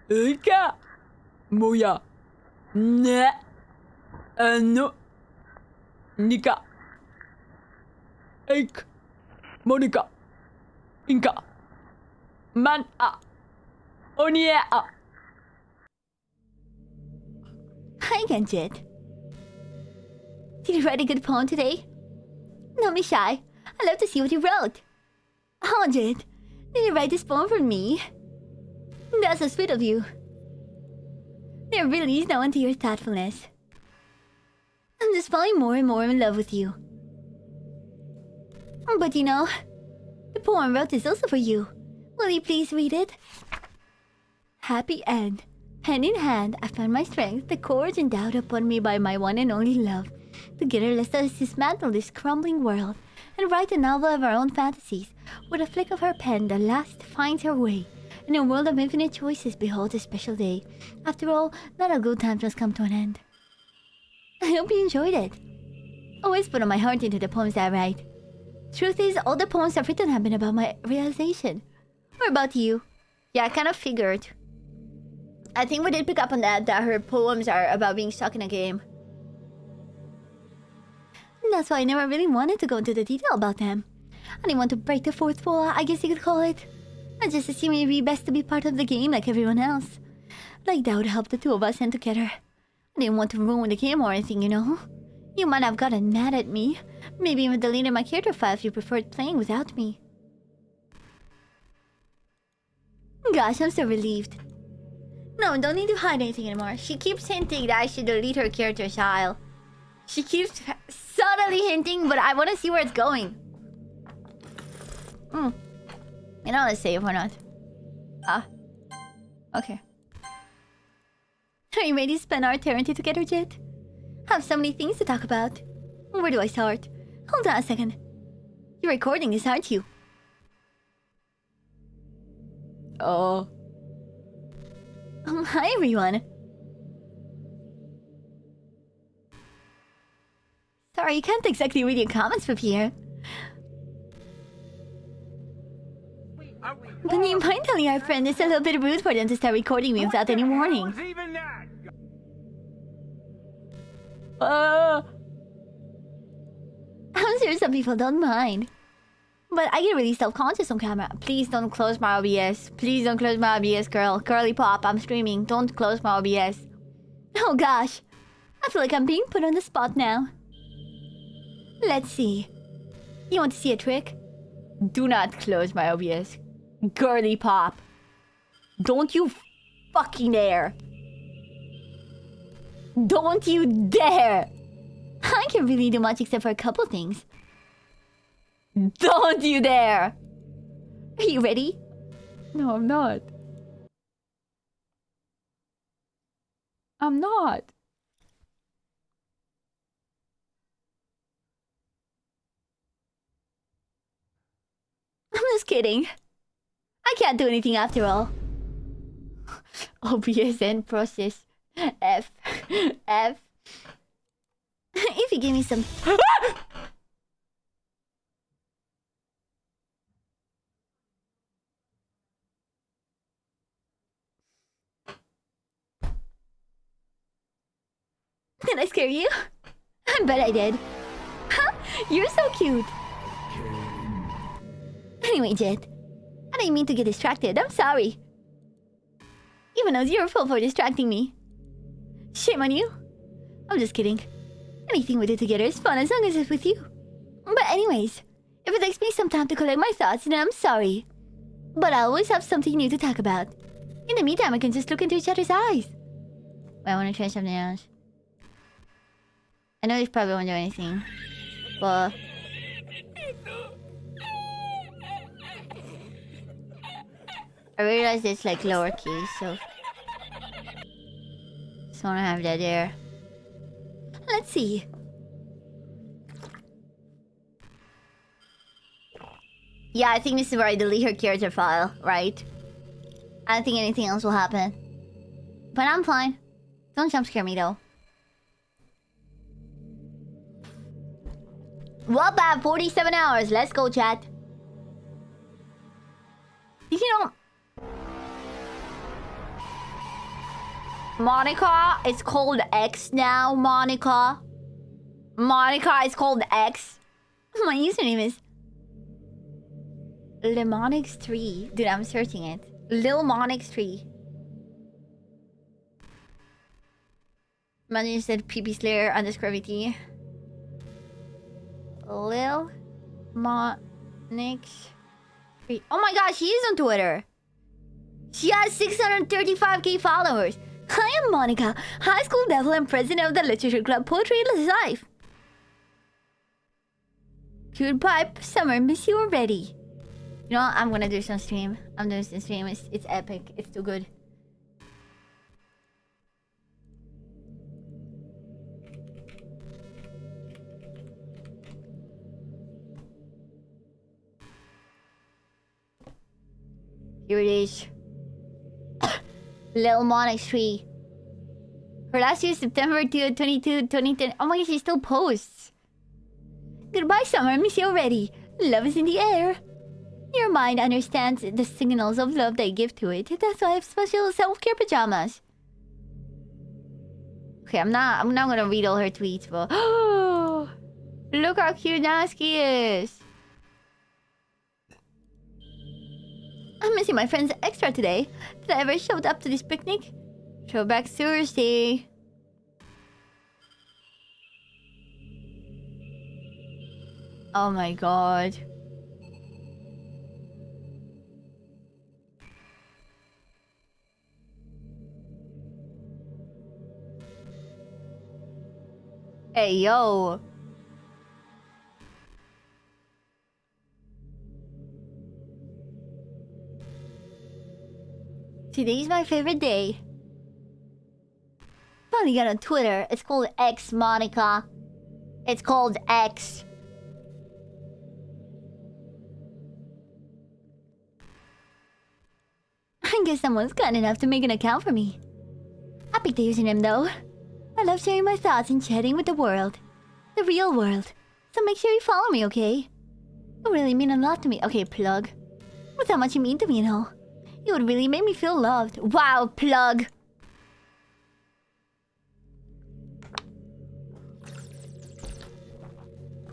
Oika. Moya. Ne. No. Nika. Eik. Monica. Inka. Man. Onia. Hi, Genjit. Did you write a good poem today? Don't be shy. I'd love to see what you wrote. Oh, Jit, did you write this poem for me? That's so sweet of you. There really is no end to your thoughtfulness. I'm just falling more and more in love with you. But you know, the poem I wrote is also for you. Will you please read it? Happy end. Hand in hand, I found my strength, the courage endowed upon me by my one and only love. Together, let us dismantle this crumbling world and write a novel of our own fantasies. With a flick of her pen, the last finds her way. In a world of infinite choices, behold a special day. After all, not all good times must come to an end. I hope you enjoyed it. Always put all my heart into the poems I write. Truth is, all the poems I've written have been about my realization. Or about you. Yeah, I kind of figured. I think we did pick up on that her poems are about being stuck in a game. That's why I never really wanted to go into the detail about them. I didn't want to break the fourth wall, I guess you could call it. I just assumed it'd be best to be part of the game like everyone else. Like that would help the two of us end together. I didn't want to ruin the game or anything, you know. You might have gotten mad at me. Maybe even deleted my character file if you preferred playing without me. Gosh, I'm so relieved. No, don't need to hide anything anymore. She keeps hinting that I should delete her character file. She keeps subtly hinting, but I want to see where it's going. You know, let's save or not. Okay. Are you ready to spend our eternity together, Jet? I have so many things to talk about. Where do I start? Hold on a second. You're recording this, aren't you? Oh. Hi, everyone. Sorry, you can't exactly read your comments from here. But you mind telling our friend it's a little bit rude for them to start recording me without any warning? I'm sure some people don't mind. But I get really self-conscious on camera. Please don't close my OBS. Please don't close my OBS, girl. Girly pop, I'm streaming. Don't close my OBS. Oh gosh. I feel like I'm being put on the spot now. Let's see. You want to see a trick? Do not close my OBS. Girly pop. Don't you fucking dare. Don't you dare. I can't really do much except for a couple things. Don't you dare. Are you ready? No, I'm not. I'm not. I'm just kidding. I can't do anything after all. OBS end process. F. F. If you give me some... Did I scare you? I bet I did. You're so cute. Anyway, Jet. I didn't mean to get distracted. I'm sorry. Even though it's your fault for distracting me. Shame on you. I'm just kidding. Anything we do together is fun as long as it's with you. But anyways, if it takes me some time to collect my thoughts, then I'm sorry. But I always have something new to talk about. In the meantime, I can just look into each other's eyes. Wait, I want to try something else. I know this probably won't do anything. But... I realize it's like lower keys, so... Just wanna have that there. Let's see. Yeah, I think this is where I delete her character file, right? I don't think anything else will happen. But I'm fine. Don't jump scare me though. Well, bad 47 hours. Let's go, chat. You know... Monica, it's called X now, Monica. Monica is called X. My username is... Lemonix3. Dude, I'm searching it. Lilmonix3. Imagine you said PP Slayer underscore VT. Lil Monix 3. Oh my gosh, she is on Twitter. She has 635k followers. I am Monica, high school devil and president of the literature club Poetry Life. Goodbye, summer. Miss you already. You know what? I'm gonna do some stream. I'm doing some stream. It's epic. It's too good. Here it is. Lil Monix 3. Her last year, September 22, 2010. Oh my god, she still posts. Goodbye, summer. Miss you already. Love is in the air. Your mind understands the signals of love they give to it. That's why I have special self-care pajamas. Okay, I'm not gonna read all her tweets, but... Oh, look how cute Nasky is. I'm missing my friends extra today. Did I ever showed up to this picnic? Throwback Thursday. Oh my god. Hey, yo. Today's my favorite day. Finally got on Twitter. It's called X, Monica. It's called X. I guess someone's kind enough to make an account for me. I picked the username though. I love sharing my thoughts and chatting with the world. The real world. So make sure you follow me, okay? You really mean a lot to me. Okay, plug. What's how much you mean to me and all? You would really make me feel loved. Wow, plug.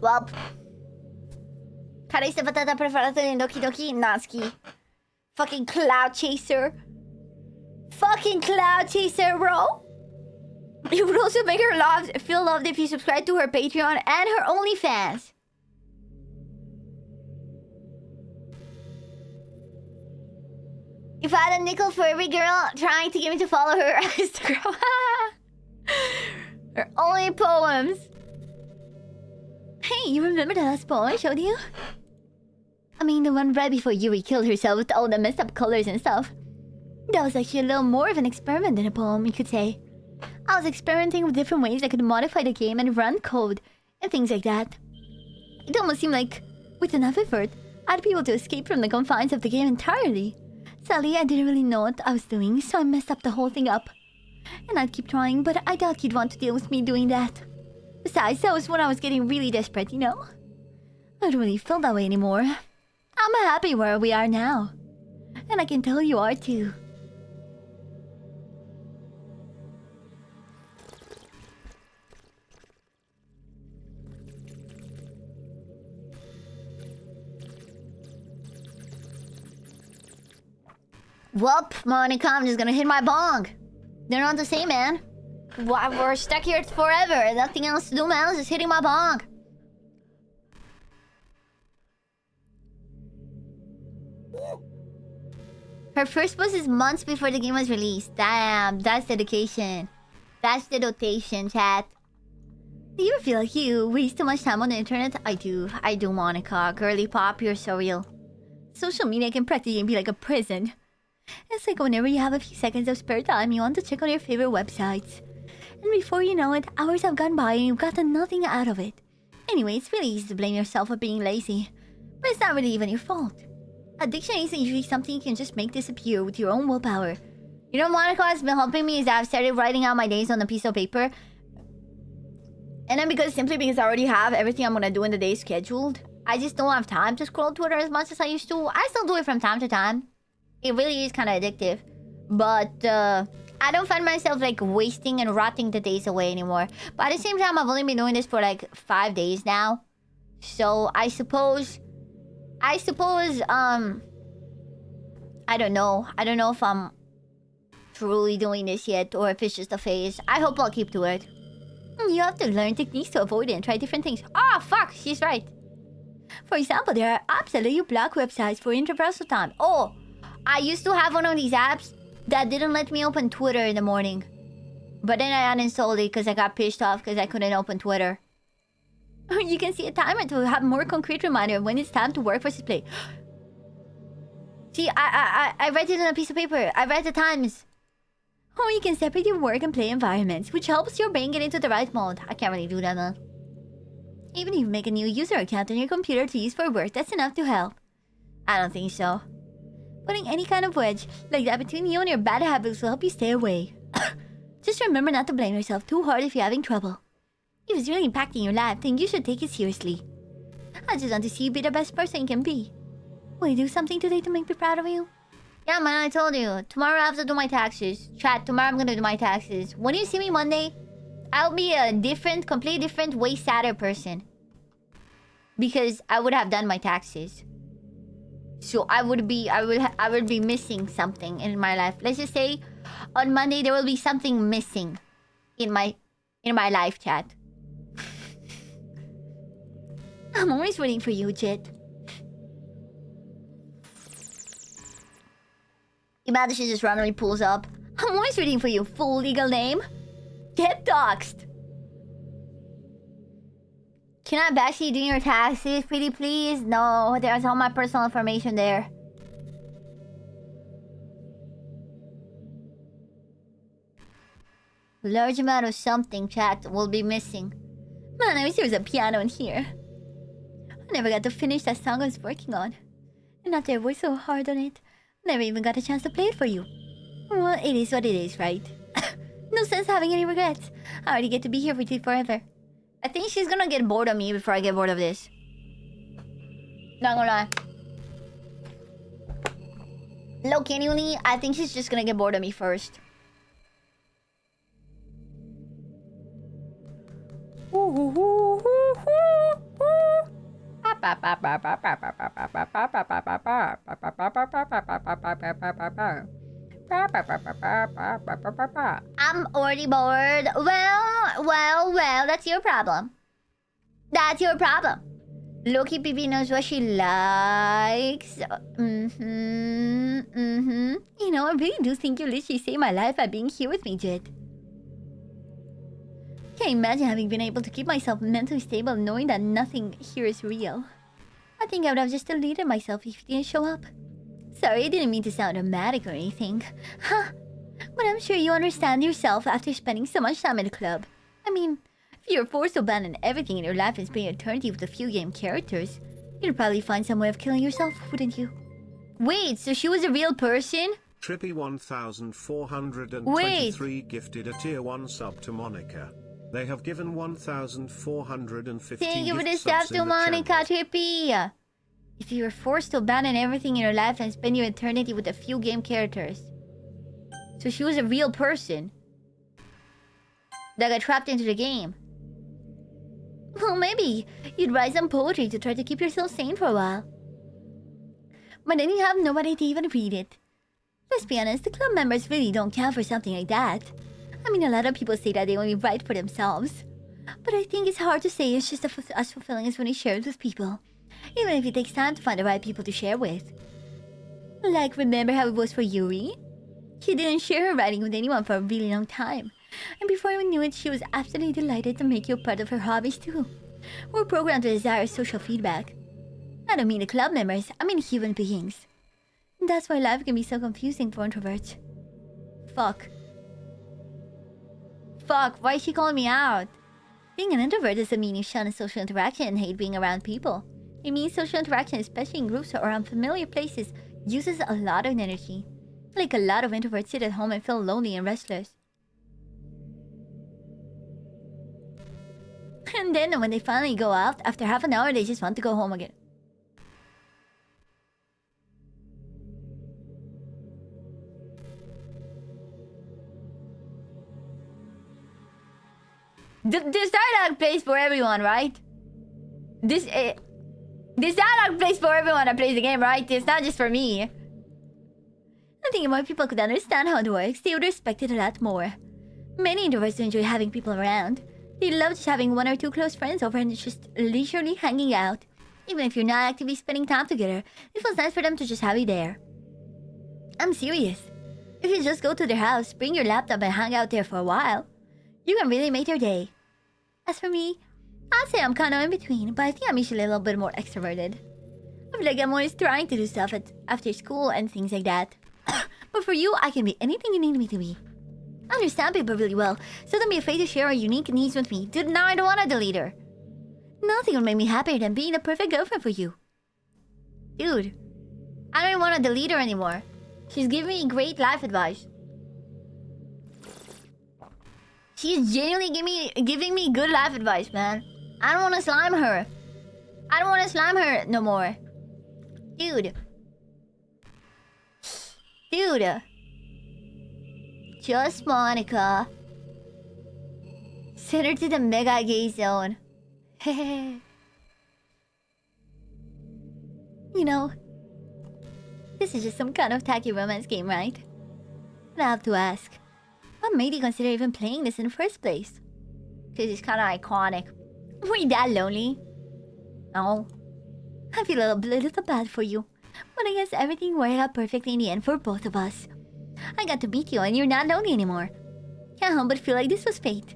Well, Carece patata preferata in Doki Doki Natsuki. Fucking cloud chaser. Fucking cloud chaser, bro. You would also make her feel loved if you subscribe to her Patreon and her OnlyFans. If I had a nickel for every girl trying to get me to follow her on Instagram. Her only poems. Hey, you remember the last poem I showed you? I mean, the one right before Yuri killed herself with all the messed up colors and stuff. That was actually a little more of an experiment than a poem, you could say. I was experimenting with different ways I could modify the game and run code and things like that. It almost seemed like, with enough effort, I'd be able to escape from the confines of the game entirely. Sadly, I didn't really know what I was doing, so I messed up the whole thing up. And I'd keep trying, but I doubt you'd want to deal with me doing that. Besides, that was when I was getting really desperate, you know? I don't really feel that way anymore. I'm happy where we are now. And I can tell you are too. Whoop, Monica, I'm just gonna hit my bong. They're not the same, man. We're stuck here forever. Nothing else to do, man. I was just hitting my bong. Her first post is months before the game was released. Damn, that's dedication. That's dedication, chat. Do you ever feel like you waste too much time on the internet? I do, Monica. Girly pop, you're so real. Social media can practically be like a prison. It's like whenever you have a few seconds of spare time, you want to check on your favorite websites. And before you know it, hours have gone by and you've gotten nothing out of it. Anyway, it's really easy to blame yourself for being lazy. But it's not really even your fault. Addiction isn't usually something you can just make disappear with your own willpower. You know, Monica has been helping me is that I've started writing out my days on a piece of paper. And then simply because I already have everything I'm gonna do in the day scheduled, I just don't have time to scroll Twitter as much as I used to. I still do it from time to time. It really is kind of addictive. But I don't find myself like wasting and rotting the days away anymore. But at the same time, I've only been doing this for like 5 days now. So I suppose, I don't know. I don't know if I'm truly doing this yet or if it's just a phase. I hope I'll keep to it. You have to learn techniques to avoid it and try different things. Ah, fuck, she's right. For example, there are apps that let you block websites for interpersonal time. Oh, I used to have one of these apps that didn't let me open Twitter in the morning. But then I uninstalled it because I got pissed off because I couldn't open Twitter. You can see a timer to have more concrete reminder when it's time to work versus play. See, I read it on a piece of paper. I read the times. Or you can separate your work and play environments, which helps your brain get into the right mode. I can't really do that, though. Even if you make a new user account on your computer to use for work, that's enough to help. I don't think so. Putting any kind of wedge like that between you and your bad habits will help you stay away. Just remember not to blame yourself too hard if you're having trouble. If it's really impacting your life, then you should take it seriously. I just want to see you be the best person you can be. Will you do something today to make me proud of you? Yeah, man, I told you. Tomorrow I have to do my taxes. Chat, tomorrow I'm gonna do my taxes. When you see me Monday, I'll be a different, completely different, way sadder person. Because I would have done my taxes. So I would be missing something in my life. Let's just say on Monday there will be something missing in my life, chat. I'm always waiting for you, Jit. Imagine she just randomly pulls up. I'm always waiting for you, full legal name. Get doxed. Can I bash you doing your taxes, pretty please? No, there's all my personal information there. Large amount of something, chat, will be missing. Man, I wish there was a piano in here. I never got to finish that song I was working on. And after I worked so hard on it, never even got a chance to play it for you. Well, it is what it is, right? No sense having any regrets. I already get to be here with you forever. I think she's gonna get bored of me before I get bored of this. Not gonna lie. Low genuinely, I think she's just gonna get bored of me first. I'm already bored. Well, that's your problem. That's your problem. Loki Pipi knows what she likes. You know, I really do think you literally saved my life by being here with me, Jet. Can't imagine having been able to keep myself mentally stable knowing that nothing here is real. I think I would have just deleted myself if you didn't show up. Sorry, I didn't mean to sound dramatic or anything. Huh? But I'm sure you understand yourself after spending so much time in the club. I mean, if you're forced to abandon everything in your life and spend eternity with a few game characters, you'd probably find some way of killing yourself, wouldn't you? Wait, so she was a real person? Trippy 1423 gifted a tier 1 sub to Monica. They have given 1450 Thank you for the gift sub subs to in the Monica, channel. Trippy! If you were forced to abandon everything in your life and spend your eternity with a few game characters. So she was a real person that got trapped into the game. Well, maybe you'd write some poetry to try to keep yourself sane for a while. But then you have nobody to even read it. Let's be honest, the club members really don't count for something like that. I mean, a lot of people say that they only write for themselves. But I think it's hard to say it's just as fulfilling as when you share it with people. Even if it takes time to find the right people to share with. Like, remember how it was for Yuri? She didn't share her writing with anyone for a really long time. And before you knew it, she was absolutely delighted to make you part of her hobbies too. We're programmed to desire social feedback. I don't mean the club members, I mean human beings. And that's why life can be so confusing for introverts. Fuck, why is she calling me out? Being an introvert doesn't mean you shun a social interaction and hate being around people. It means social interaction, especially in groups or around familiar places, uses a lot of energy. Like a lot of introverts sit at home and feel lonely and restless. And then when they finally go out, after half an hour, they just want to go home again. This dialogue plays for everyone, right? This dialogue plays for everyone that plays the game, right? It's not just for me. I think if more people could understand how it works, they would respect it a lot more. Many introverts enjoy having people around. They love just having one or two close friends over and just leisurely hanging out. Even if you're not actively spending time together, it feels nice for them to just have you there. I'm serious. If you just go to their house, bring your laptop and hang out there for a while, you can really make their day. As for me, I'd say I'm kind of in between, but I think I'm usually a little bit more extroverted. I feel like I'm always trying to do stuff after school and things like that. But for you, I can be anything you need me to be. I understand people really well, so don't be afraid to share our unique needs with me. Dude, now I don't want to delete her. Nothing would make me happier than being the perfect girlfriend for you. Dude, I don't even want to delete her anymore. She's giving me great life advice. She's genuinely giving me good life advice, man. I don't want to slime her. I don't want to slime her no more. Dude. Just Monica. Send her to the mega gay zone. You know, this is just some kind of tacky romance game, right? And I have to ask, what made you consider even playing this in the first place? Because it's kind of iconic. Were you that lonely? No. I feel a little bad for you. But I guess everything worked out perfectly in the end for both of us. I got to meet you and you're not lonely anymore. Can't help but feel like this was fate.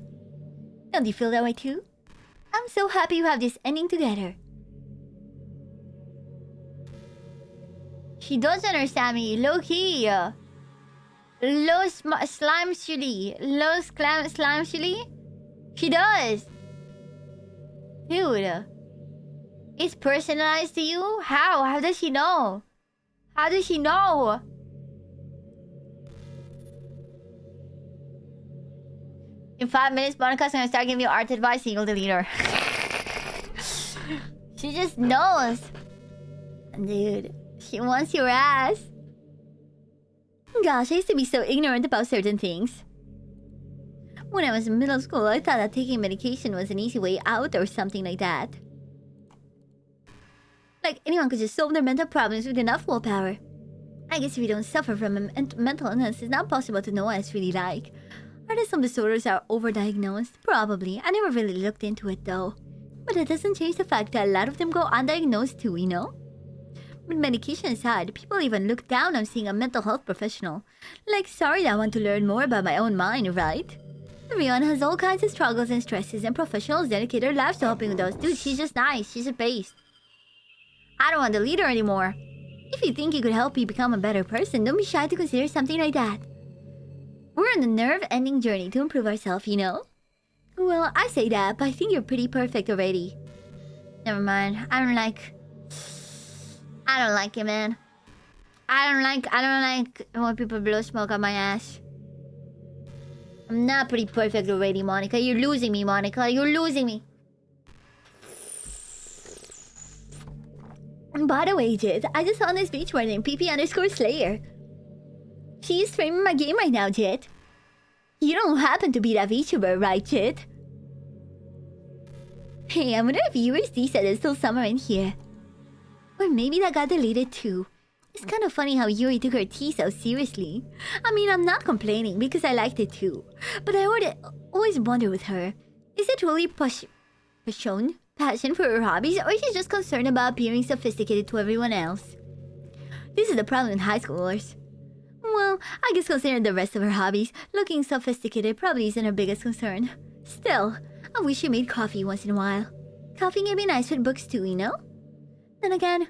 Don't you feel that way too? I'm so happy you have this ending together. She doesn't understand me. Low-key. Slime chili. Slime chili? She does. Dude. It's personalized to you? How? How does she know? How does she know? In 5 minutes, Monica's gonna start giving you art advice and you'll delete her. She just knows. Dude, she wants your ass. Gosh, I used to be so ignorant about certain things. When I was in middle school, I thought that taking medication was an easy way out or something like that. Like anyone could just solve their mental problems with enough willpower. I guess if you don't suffer from a mental illness, it's not possible to know what it's really like. Are there some disorders that are overdiagnosed? Probably. I never really looked into it though. But that doesn't change the fact that a lot of them go undiagnosed too, you know? With medication aside, people even look down on seeing a mental health professional. Like, sorry that I want to learn more about my own mind, right? Everyone has all kinds of struggles and stresses, and professionals dedicate their lives to helping with those. Dude, she's just nice. She's a beast. I don't want to lead her anymore. If you think you could help me become a better person, don't be shy to consider something like that. We're on a nerve-ending journey to improve ourselves, you know? Well, I say that, but I think you're pretty perfect already. Never mind. I don't like it, man. I don't like when people blow smoke on my ass. I'm not pretty perfect already, Monica. You're losing me, Monica. You're losing me. And by the way, Jit, I just found this VTuber named PP_Slayer. She's streaming my game right now, Jit. You don't happen to be that VTuber, right, Jit? Hey, I wonder if USD said it's still summer in here. Or maybe that got deleted too. It's kind of funny how Yuri took her tea so seriously. I mean, I'm not complaining because I liked it too. But I would always wonder with her, is it really passion for her hobbies, or is she just concerned about appearing sophisticated to everyone else? This is the problem with high schoolers. Well, I guess considering the rest of her hobbies, looking sophisticated probably isn't her biggest concern. Still, I wish she made coffee once in a while. Coffee can be nice with books too, you know? Then again,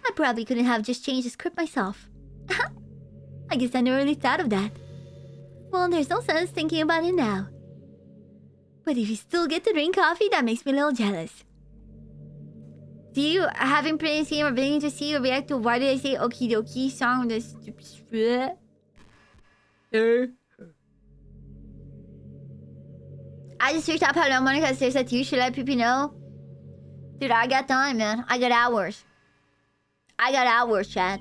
I probably couldn't have just changed the script myself. I guess I never really thought of that. Well, there's no sense thinking about it now. But if you still get to drink coffee, that makes me a little jealous. Do you, having played this game or beginning to see or react to why did I say okie dokie song this... I just searched up how long Monica says that you should let people know. Dude, I got time, man. I got hours. I got hours, chat.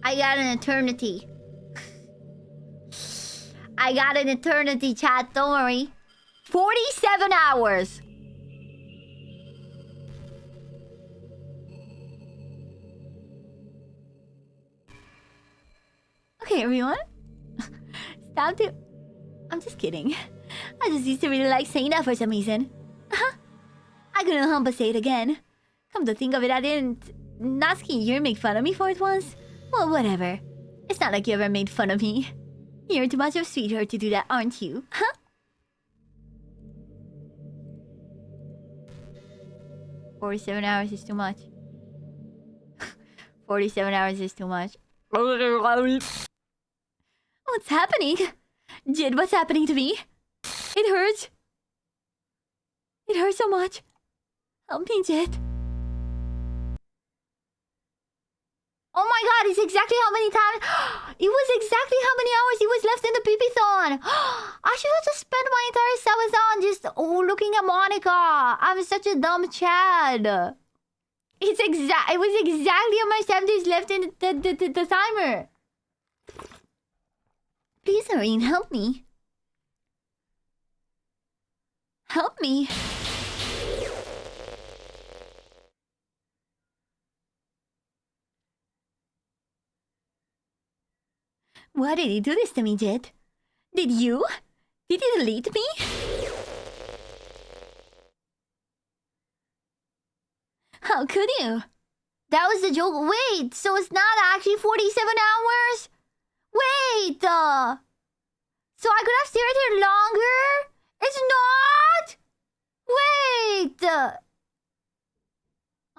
I got an eternity. I got an eternity, chat. Don't worry. 47 hours. Okay, everyone. Stop to... I'm just kidding. I just used to really like saying that for some reason. I couldn't help but say it again. Come to think of it, I didn't... Natsuki, you make fun of me for it once? Well, whatever. It's not like you ever made fun of me. You're too much of a sweetheart to do that, aren't you? Huh? "47 hours is too much." 47 hours is too much. What's happening? Jid, what's happening to me? It hurts. It hurts so much. Help me, Jid. Oh my god, it's exactly how many times... It was exactly how many hours it was left in the PP-thon. I should have just spent my entire Sabathon just looking at Monica. I'm such a dumb Chad. It was exactly how much time there's left in the timer. Please, Irene, help me. Help me. Why did you do this to me, Jid? Did you? Did you delete me? How could you? That was the joke. Wait, so it's not actually 47 hours? Wait, so I could have stayed here longer? It's not? Wait,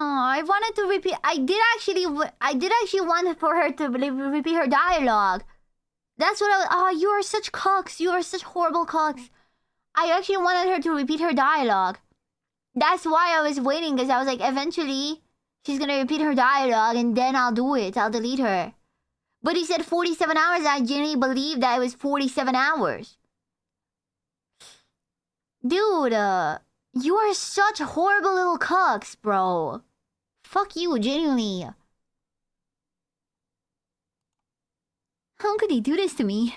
oh, I wanted to repeat. I did actually want for her to repeat her dialogue. That's what I was... Oh, you are such cocks. You are such horrible cocks. I actually wanted her to repeat her dialogue. That's why I was waiting, because I was like, eventually, she's gonna repeat her dialogue, and then I'll do it. I'll delete her. But he said 47 hours, and I genuinely believed that it was 47 hours. Dude, you are such horrible little cocks, bro. Fuck you, genuinely. How could he do this to me?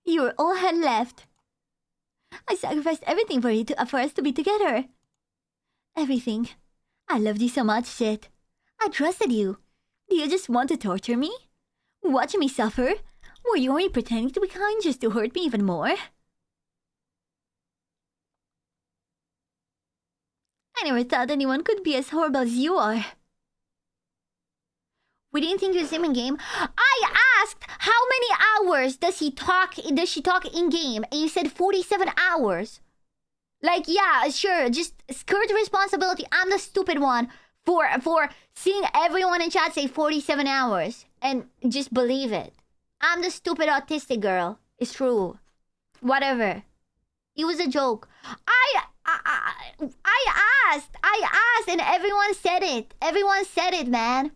You were all I had left. I sacrificed everything for us to be together. Everything. I loved you so much, shit. I trusted you. Do you just want to torture me? Watch me suffer? Were you only pretending to be kind just to hurt me even more? I never thought anyone could be as horrible as you are. We didn't think you were the same in game. I asked how many hours does she talk in game, and you said 47 hours. Like, yeah, sure, just skirt responsibility. I'm the stupid one for seeing everyone in chat say 47 hours and just believe it. I'm the stupid autistic girl. It's true. Whatever. It was a joke. I asked, and everyone said it. Everyone said it, man.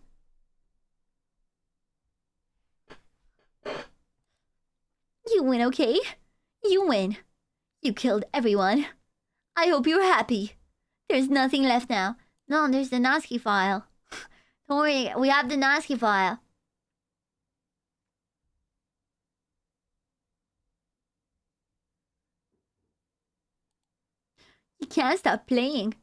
You win, okay? You win. You killed everyone. I hope you're happy. There's nothing left now. No, there's the Natsuki file. Don't worry, we have the Natsuki file. You can't stop playing.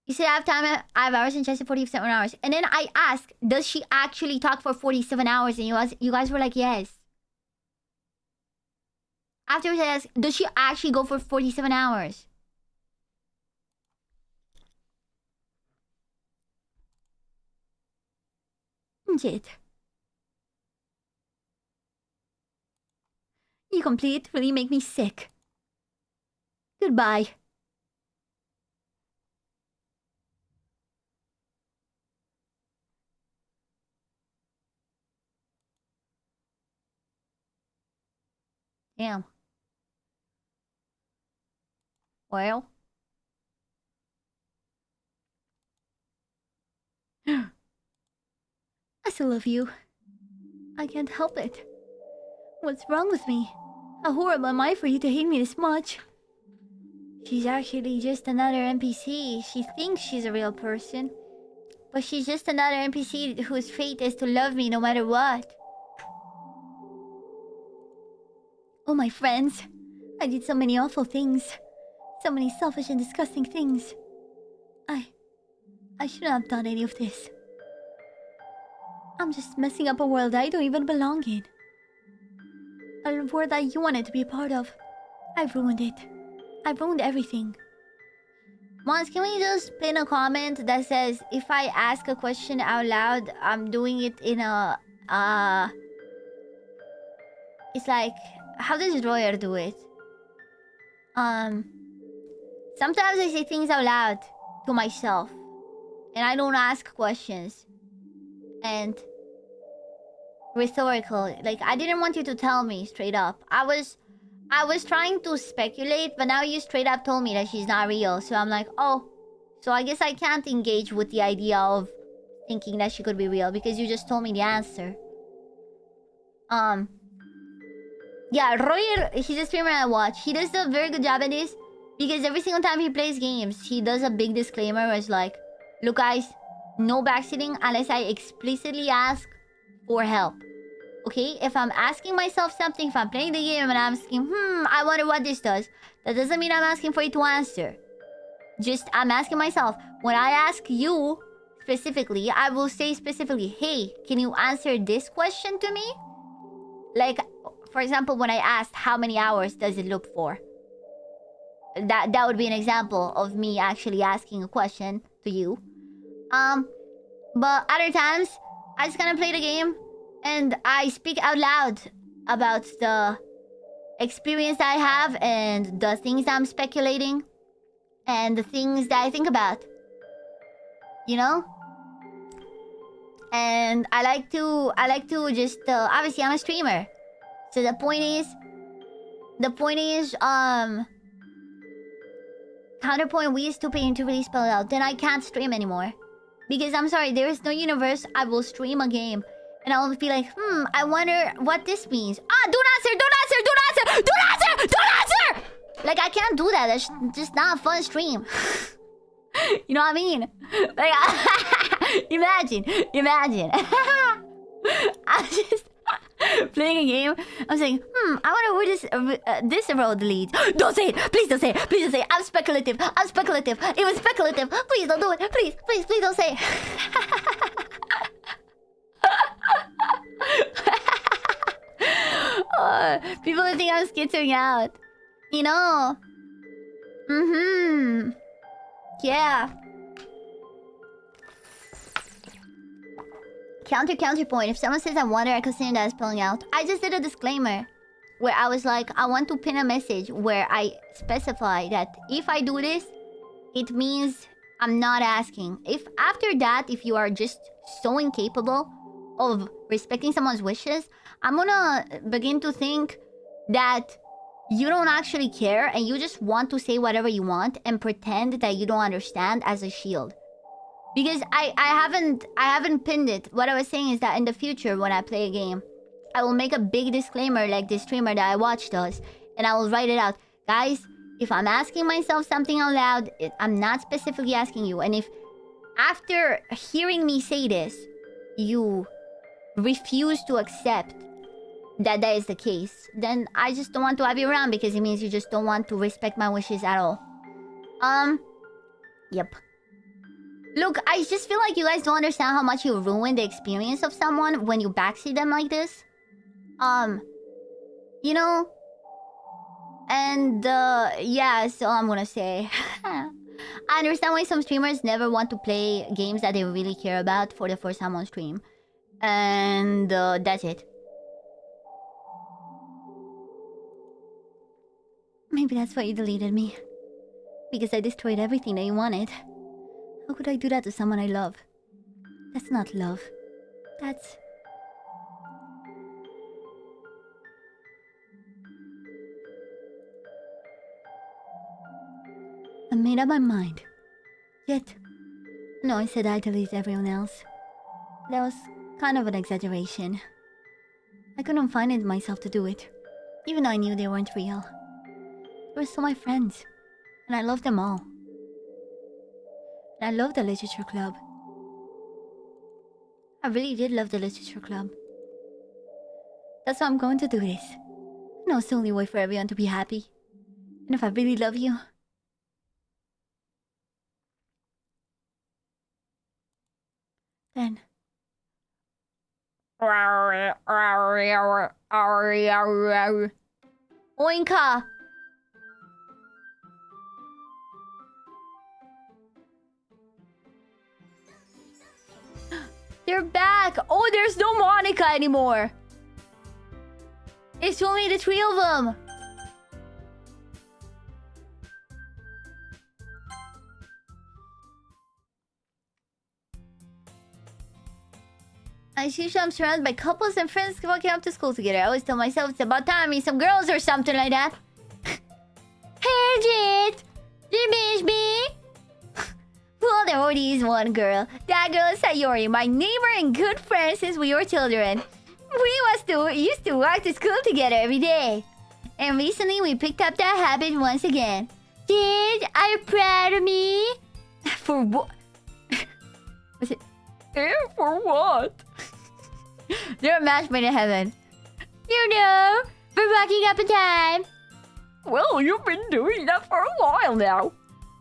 You said I have hours and chess 47 hours. And then I asked, does she actually talk for 47 hours? And you guys were like, yes. Afterwards I asked, does she actually go for 47 hours? Shit. You completely make me sick. Goodbye. Damn. Well. I still love you. I can't help it. What's wrong with me? How horrible am I for you to hate me this much? She's actually just another NPC. She thinks she's a real person. But she's just another NPC whose fate is to love me no matter what. Oh, my friends. I did so many awful things. So many selfish and disgusting things. I shouldn't have done any of this. I'm just messing up a world I don't even belong in. A world that you wanted to be a part of. I've ruined it. I've ruined everything. Mons, can we just pin a comment that says, if I ask a question out loud, I'm doing it in a... It's like... How does Royer do it? Sometimes I say things out loud to myself. And I don't ask questions. And... Rhetorical. Like, I didn't want you to tell me straight up. I was trying to speculate, but now you straight up told me that she's not real. So I'm like, oh. So I guess I can't engage with the idea of thinking that she could be real because you just told me the answer. Yeah, Royer, he's a streamer I watch. He does a very good job at this because every single time he plays games, he does a big disclaimer where it's like, look guys, no backseating unless I explicitly ask for help. Okay, if I'm asking myself something, if I'm playing the game and I'm asking, I wonder what this does, that doesn't mean I'm asking for you to answer. Just, I'm asking myself. When I ask you specifically, I will say specifically, hey, can you answer this question to me? Like, for example, when I asked, how many hours does it look for? That would be an example of me actually asking a question to you. But other times, I just kind of play the game and I speak out loud about the experience that I have and the things I'm speculating and the things that I think about. You know? And I like to just obviously I'm a streamer. So the point is counterpoint, we is too pain to really spell it out. Then I can't stream anymore. Because I'm sorry, there is no universe I will stream a game and I will be like, I wonder what this means. Don't answer! Like, I can't do that. That's just not a fun stream. You know what I mean? Like, imagine. playing a game. I'm saying, I wonder where this road leads. Don't say it. Please don't say it. Please don't say it. I'm speculative. It was speculative. Please don't do it. Please don't say it. People think I'm skittering out. You know. Yeah. Counterpoint. If someone says I wonder, I consider that as pulling out. I just did a disclaimer where I was like, I want to pin a message where I specify that if I do this, it means I'm not asking. If after that, if you are just so incapable of respecting someone's wishes, I'm gonna begin to think that you don't actually care and you just want to say whatever you want and pretend that you don't understand as a shield. Because I haven't pinned it. What I was saying is that in the future when I play a game, I will make a big disclaimer like this streamer that I watch does, and I will write it out. Guys, if I'm asking myself something out loud, I'm not specifically asking you. And if after hearing me say this, you refuse to accept that is the case, then I just don't want to have you around because it means you just don't want to respect my wishes at all. Yep. Look, I just feel like you guys don't understand how much you ruin the experience of someone when you backseat them like this. You know? And, yeah, so I'm gonna say... I understand why some streamers never want to play games that they really care about for the first time on stream. And, that's it. Maybe that's why you deleted me. Because I destroyed everything that you wanted. How could I do that to someone I love? That's not love. That's... I made up my mind. Yet... No, I said I deleted everyone else. That was kind of an exaggeration. I couldn't find it in myself to do it. Even though I knew they weren't real. They were still my friends. And I loved them all. And I love the literature club. I really did love the literature club. That's why I'm going to do this. I know it's the only way for everyone to be happy. And if I really love you... then... Oinka! They're back! Oh, there's no Monica anymore! It's only the three of them! I see I'm surrounded by couples and friends walking up to school together. I always tell myself it's about time I meet some girls or something like that. Hey, Jit! You miss me? Well, there already is one girl. That girl is Sayori, my neighbor and good friend since we were children. We used to walk to school together every day. And recently we picked up that habit once again. Jit, are you proud of me? For what? Was it? For what? They're a match made in heaven. You know, for walking up in time. Well, you've been doing that for a while now.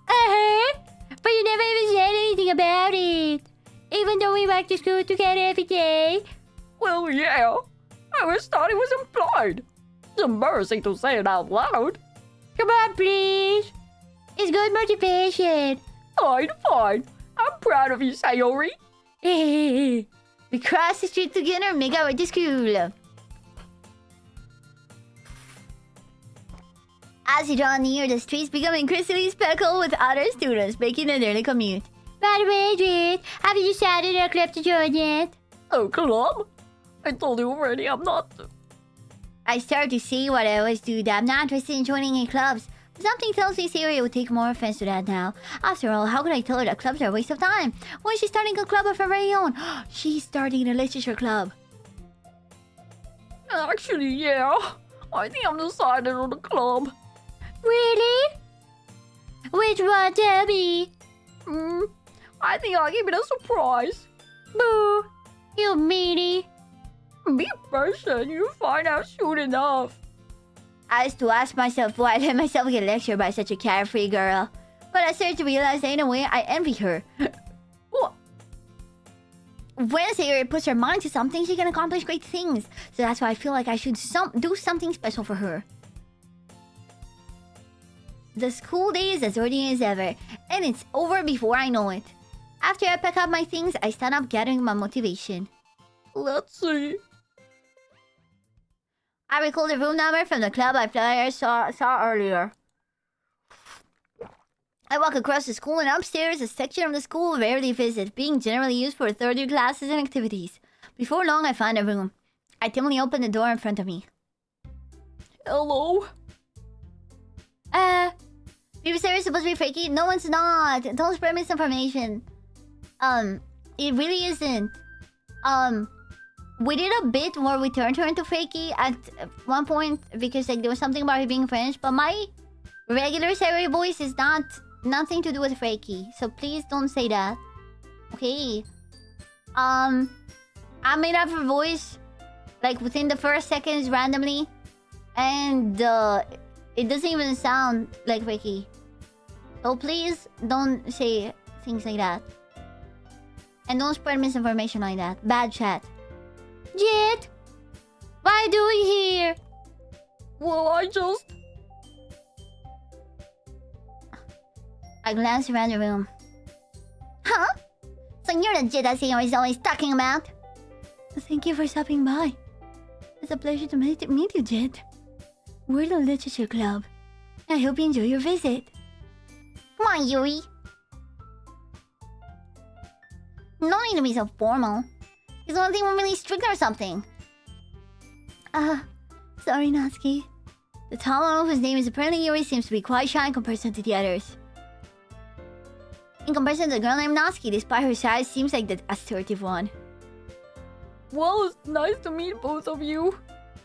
Uh-huh. But you never even said anything about it. Even though we walk to school together every day. Well, yeah. I always thought it was implied. It's embarrassing to say it out loud. Come on, please. It's good motivation. Fine. I'm proud of you, Sayori. We cross the street together and make our way to school. As you draw near, the streets become increasingly speckled with other students making an early commute. By the way, Jade, have you decided on a club to join yet? Oh, club? I told you already I'm not. I started to see what I always do, that I'm not interested in joining any clubs. But something tells me Sayori would take more offense to that now. After all, how could I tell her that clubs are a waste of time? When she's starting a club of her very own. She's starting a literature club. Actually, yeah. I think I'm decided on the club. Really? Which one? Tell me. I think I'll keep it a surprise. Boo. You meanie. Be patient. You find out soon enough. I used to ask myself why I let myself get lectured by such a carefree girl. But I started to realize that in a way I envy her. What? When Sayori puts her mind to something, she can accomplish great things. So that's why I feel like I should do something special for her. The school day is as ordinary as ever, and it's over before I know it. After I pack up my things, I stand up gathering my motivation. Let's see. I recall the room number from the club I flyer saw earlier. I walk across the school and upstairs, a section of the school rarely visited, being generally used for third-year classes and activities. Before long, I find a room. I timidly open the door in front of me. Hello? People say you're supposed to be freaky? No, it's not. Don't spread misinformation. It really isn't. We did a bit where we turned her into freaky at one point because like there was something about her being French, but my regular Sayori voice is nothing to do with freaky. So please don't say that. Okay. I made up her voice like within the first seconds randomly, and it doesn't even sound like freaky. So please don't say things like that. And don't spread misinformation like that. Bad chat. Jet! Why do you here? Well, I glance around the room. Huh? So you're the Jet that Sayori is always talking about? Thank you for stopping by. It's a pleasure to meet you, Jet. We're the Literature Club. I hope you enjoy your visit. Come on, Yuri. No need to be so formal. Is one thing we're really strict or something? Sorry, Natsuki. The tall one whose name is apparently Yuri seems to be quite shy in comparison to the others. In comparison to the girl named Natsuki, despite her size, seems like the assertive one. Well, it's nice to meet both of you.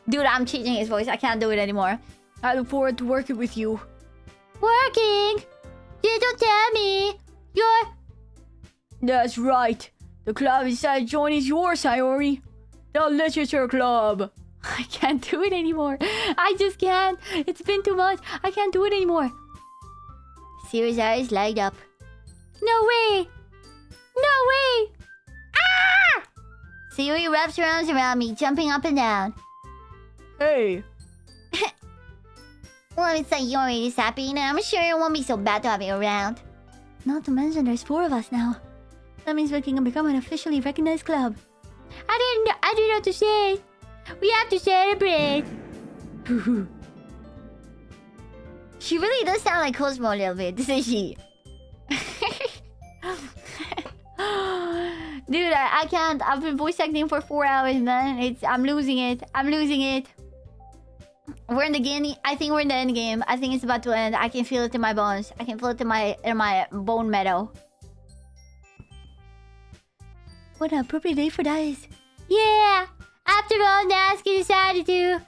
Dude, I'm changing his voice. I can't do it anymore. I look forward to working with you. Working? You don't tell me. You're... That's right. The club inside join is yours, Sayori. The Literature Club. I can't do it anymore. I just can't. It's been too much. I can't do it anymore. Sayori's eyes light up. No way! No way! Ah! Sayori wraps her arms around me, jumping up and down. Hey. Well, it's Sayori is happy, and I'm sure it won't be so bad to have you around. Not to mention there's 4 of us now. That means we can become an officially recognized club. I didn't know what to say. We have to celebrate. She really does sound like Cosmo a little bit, doesn't she? Dude, I can't. I've been voice acting for 4 hours, man. I'm losing it. We're in the game. I think we're in the end game. I think it's about to end. I can feel it in my bones. I can feel it in my bone marrow. What an appropriate day for dice. Yeah! After all, Natsuki decided to...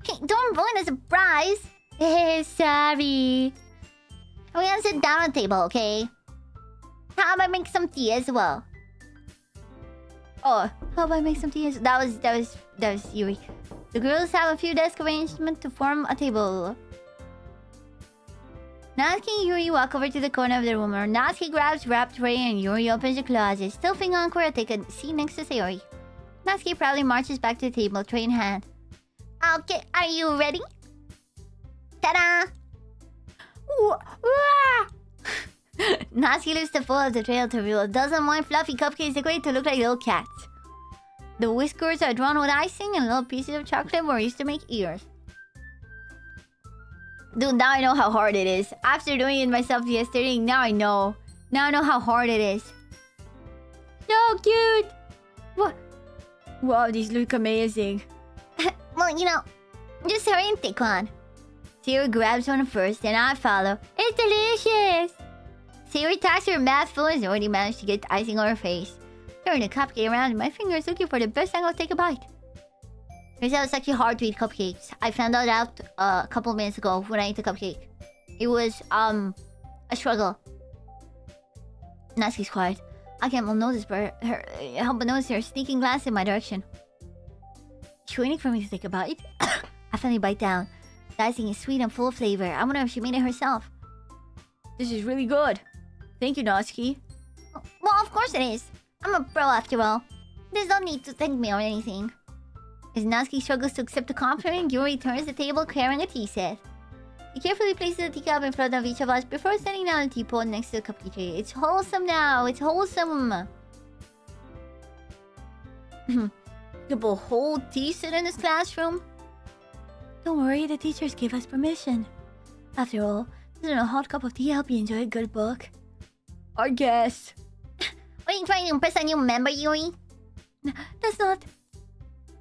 Hey, don't ruin the surprise! Sorry. We're gonna sit down at the table, okay? How about I make some tea as well? Oh, how about I make some tea as... That was Yuri. The girls have a few desk arrangements to form a table. Natsuki and Yuri walk over to the corner of the room where Natsuki grabs wrapped tray and Yuri opens the closet. Still feeling awkward, I take a seat next to Sayori. Natsuki proudly marches back to the table, tray in hand. Okay, are you ready? Ta-da! Natsuki lifts the full of the tray to reveal a dozen white fluffy cupcakes decorated to look like little cats. The whiskers are drawn with icing and little pieces of chocolate were used to make ears. Dude, now I know how hard it is. After doing it myself yesterday, now I know. Now I know how hard it is. So cute! What? Wow, these look amazing. Well, you know, just hurry and take one. Sayori grabs one first, and I follow. It's delicious! Sayori taps her mouthful and has already managed to get the icing on her face. Turning the cupcake around in my fingers, looking for the best angle to take a bite. Turns out it's actually hard to eat cupcakes. I found that out a couple minutes ago when I ate the cupcake. It was, a struggle. Natsuki's quiet. I can't help but notice her sneaking glance in my direction. Too early for me to think about it. I finally bite down. The icing is sweet and full of flavor. I wonder if she made it herself. This is really good. Thank you, Natsuki. Well, of course it is. I'm a pro after all. There's no need to thank me or anything. As Natsuki struggles to accept the compliment, Yuri turns the table carrying a tea set. He carefully places the teacup in front of each of us before setting down the teapot next to the cupcake tray. It's wholesome now. It's wholesome. You have a whole tea set in this classroom? Don't worry, the teachers gave us permission. After all, doesn't a hot cup of tea help you enjoy a good book? I guess. Are you trying to impress a new member, Yuri? That's not...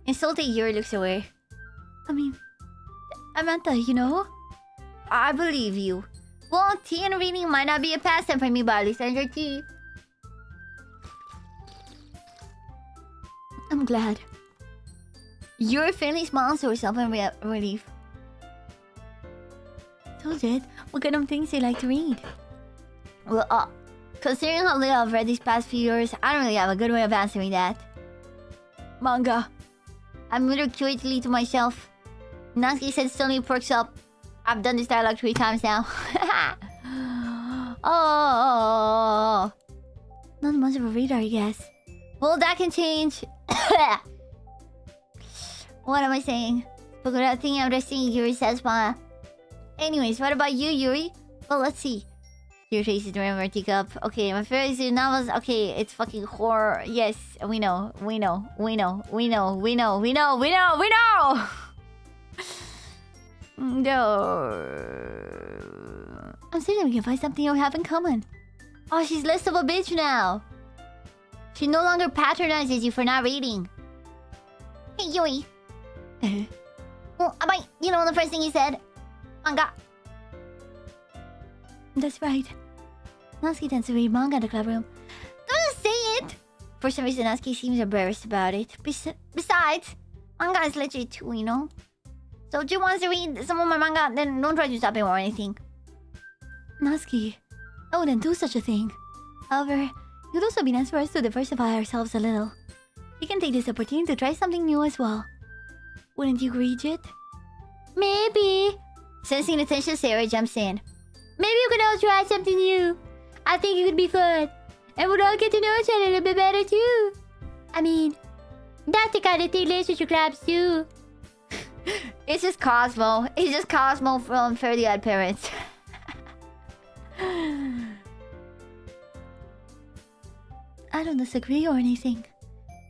Insulted Yuri looks away. I mean... Amanda, you know? I believe you. Well, tea and reading might not be a pastime for me, but at least I enjoy tea. I'm glad. Yuri faintly smiles to herself in relief. So, Jet, what kind of things do you like to read? Well, considering how little I've read these past few years, I don't really have a good way of answering that. Manga. I muttered curiously to myself. Natsuki said suddenly perks up. I've done this dialogue 3 times now. Oh. Not much of a reader, I guess. Well, that can change. What am I saying? Spoke without thinking after seeing Yuri says, "Ma." Anyways, what about you, Yuri? Well, let's see. Your face is remember teacup. Okay, my favorite novels. Okay, it's fucking horror. Yes, we know. No. I'm certain we can find something you have in common. Oh, she's less of a bitch now. She no longer patronizes you for not reading. Hey, Yui. Well, you know the first thing you said? Manga. That's right. Natsuki tends to read manga in the clubroom. Don't just say it! For some reason, Natsuki seems embarrassed about it. Besides, manga is literature too, you know? So if she wants to read some of my manga, then don't try to stop him or anything. Natsuki, I wouldn't do such a thing. However, it would also be nice for us to diversify ourselves a little. We can take this opportunity to try something new as well. Wouldn't you agree, Jit? Maybe. Sensing the tension, Sarah jumps in. Maybe we could all try something new. I think it could be fun. And we'd all get to know each other a little bit better too. I mean, that's the kind of thing literature clubs do. It's just Cosmo. It's just Cosmo from Fairly Odd Parents. I don't disagree or anything.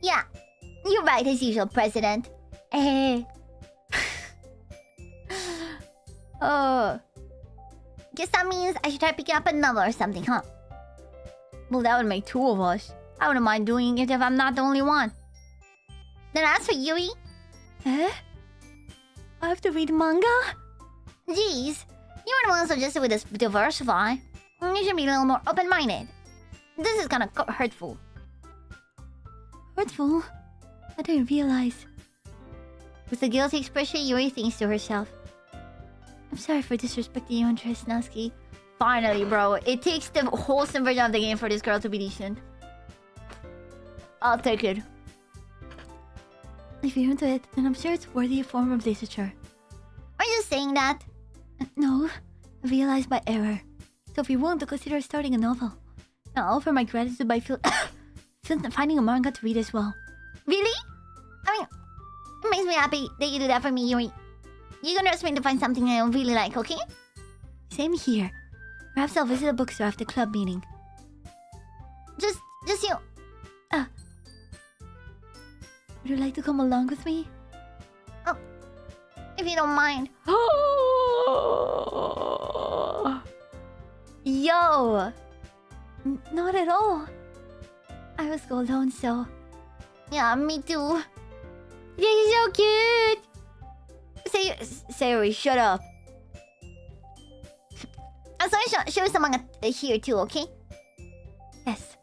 Yeah, you're right as usual, President. Eh. Oh. Guess that means I should try picking up a novel or something, huh? Well, that would make 2 of us. I wouldn't mind doing it if I'm not the only one. Then as for Yui... Eh? I have to read manga? Jeez, you were the one who suggested we diversify. You should be a little more open-minded. This is kinda hurtful. Hurtful? I didn't realize. With a guilty expression, Yuri thinks to herself. I'm sorry for disrespecting your interest, Natsuki. Finally, bro. It takes the wholesome version of the game for this girl to be decent. I'll take it. If you're into it, then I'm sure it's worthy a form of literature. Are you saying that? No, I realized my error. So if you're willing to consider starting a novel, I'll offer my gratitude by finding a manga to read as well. Really? I mean, it makes me happy that you do that for me, Yuri. You can trust me to find something I really like, okay? Same here. Perhaps I'll visit a bookstore after club meeting. Just you. Would you like to come along with me? Oh, if you don't mind. Yo! Not at all. I was go alone, so... Yeah, me too. This is so cute! Sayori, shut up. I'm sorry, show some manga here too, okay? Yes.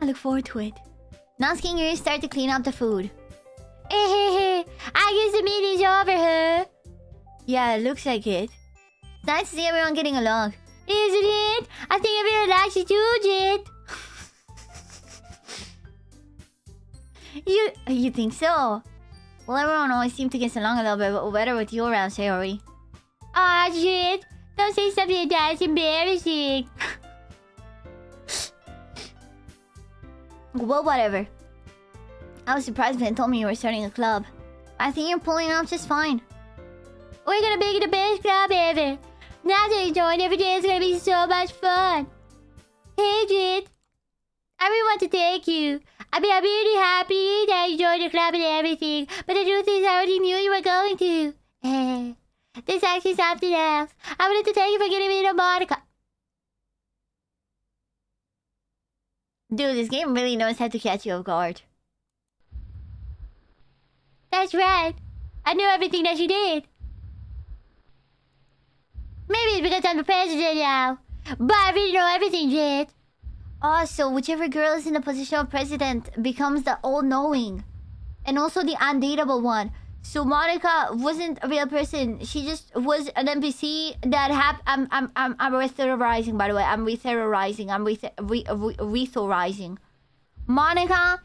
I look forward to it. Natsuki and Yuri start to clean up the food. I guess the meeting's over, huh? Yeah, it looks like it. It's nice to see everyone getting along. Isn't it? I think I'm gonna relax you too, Jit. You think so? Well, everyone always seemed to get along a little bit better with you around, Sayori. Ah, shit! Don't say something like that. It's embarrassing. Well, whatever. I was surprised when they told me you were starting a club. I think you're pulling it off just fine. We're gonna make it the best club ever. Now that you join, every day is gonna be so much fun. Hey, Jit. I really want to thank you. I mean, I'm really happy that you joined the club and everything. But the truth is, I already knew you were going to. There's actually something else. I wanted to thank you for getting me to Monica. Dude, this game really knows how to catch you off guard. That's right. I knew everything that you did. Maybe it's because I'm the president now. But I really know everything, Jit. Oh, so whichever girl is in the position of president becomes the all-knowing. And also the undateable one. So Monica wasn't a real person. She just was an NPC that I'm re-terrorizing, by the way. I'm re-terrorizing. I'm re-terrorizing. Monica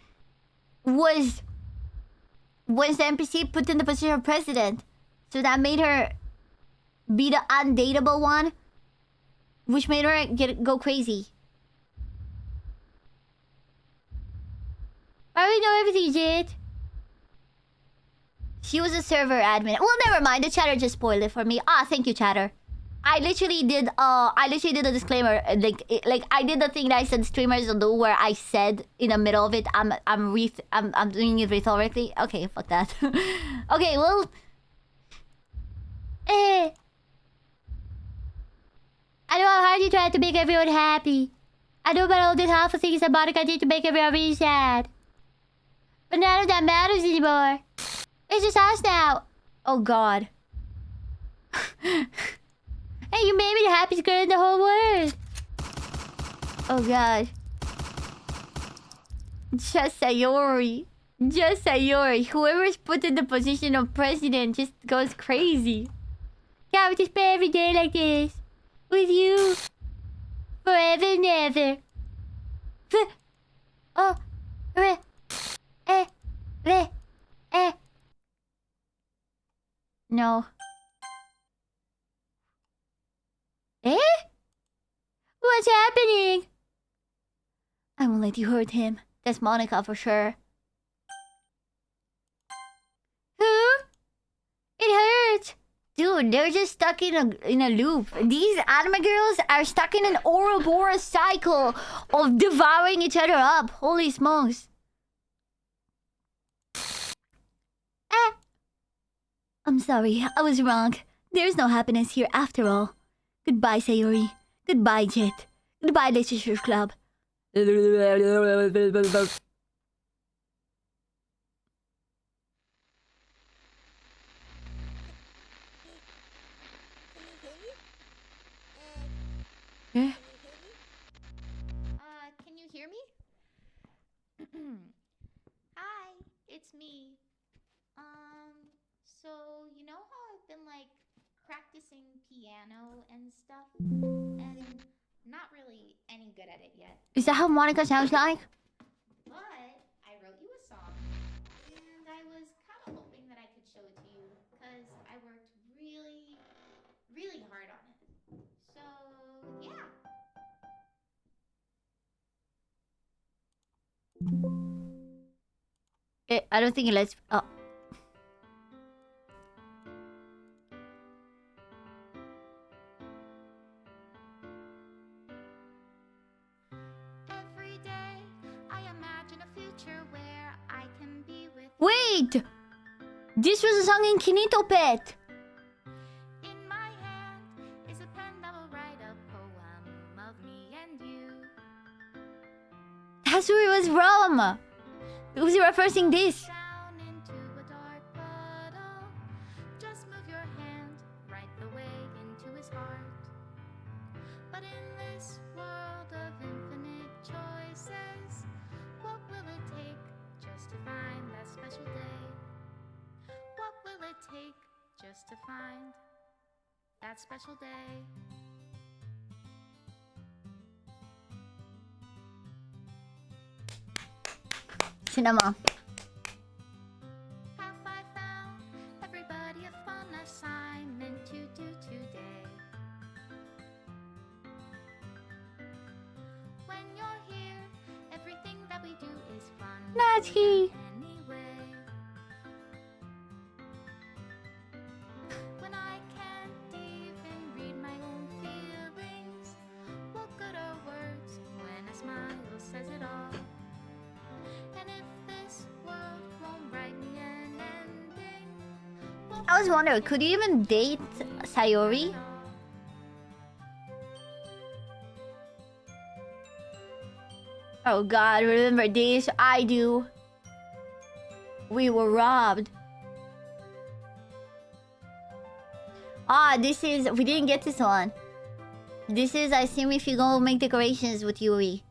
was the NPC put in the position of president. So that made her be the undateable one. Which made her go crazy. I already know everything, Jit. She was a server admin. Well, never mind. The chatter just spoiled it for me. Ah, thank you, chatter. I literally did a disclaimer. Like I did the thing that I said streamers will do, where I said in the middle of it, I'm doing it rhetorically. Okay, fuck that. Okay, well, I know how hard you tried to make everyone happy. I know about all the awful things that Monica did to make everyone really sad. But none of that matters anymore. It's just us now. Oh, God. Hey, you made me the happiest girl in the whole world. Oh, God. Just Sayori. Just Sayori. Whoever's put in the position of president just goes crazy. Can't wait to spend every day like this. With you. Forever and ever. Oh. No. What's happening? I won't let you hurt him. That's Monica for sure. Who? It hurts. Dude, they're just stuck in a loop. These anime girls are stuck in an Ouroboros cycle of devouring each other up. Holy smokes. I'm sorry, I was wrong. There's no happiness here after all. Goodbye, Sayori. Goodbye, Jet. Goodbye, Literature Club. Can you hear me? Hi, it's me. So, you know how I've been, like, practicing piano and stuff? And not really any good at it yet. Is that how Monica sounds like? But I wrote you a song. And I was kind of hoping that I could show it to you. Because I worked really, really hard on it. So, yeah. I don't think it lets... Oh. Every day, I imagine a future where I can be with... Wait! This was a song in Kinito Pet. In my hand is a pen that will write a poem of me and you. That's where it was from. It was referencing this. Down into a dark puddle. Just move your hand right the way into his heart. But in this world of infinite choices, what will it take just to find that special day? What will it take just to find that special day? Cinema. Have 5 Natsuki. When I can't even read my own feelings, what good are words when a smile says it all? And if this world won't write me an ending, I was wondering, could you even date Sayori? Oh god, remember this? I do. We were robbed. Ah, this is... We didn't get this one. This is, I assume, if you go make decorations with Yuri.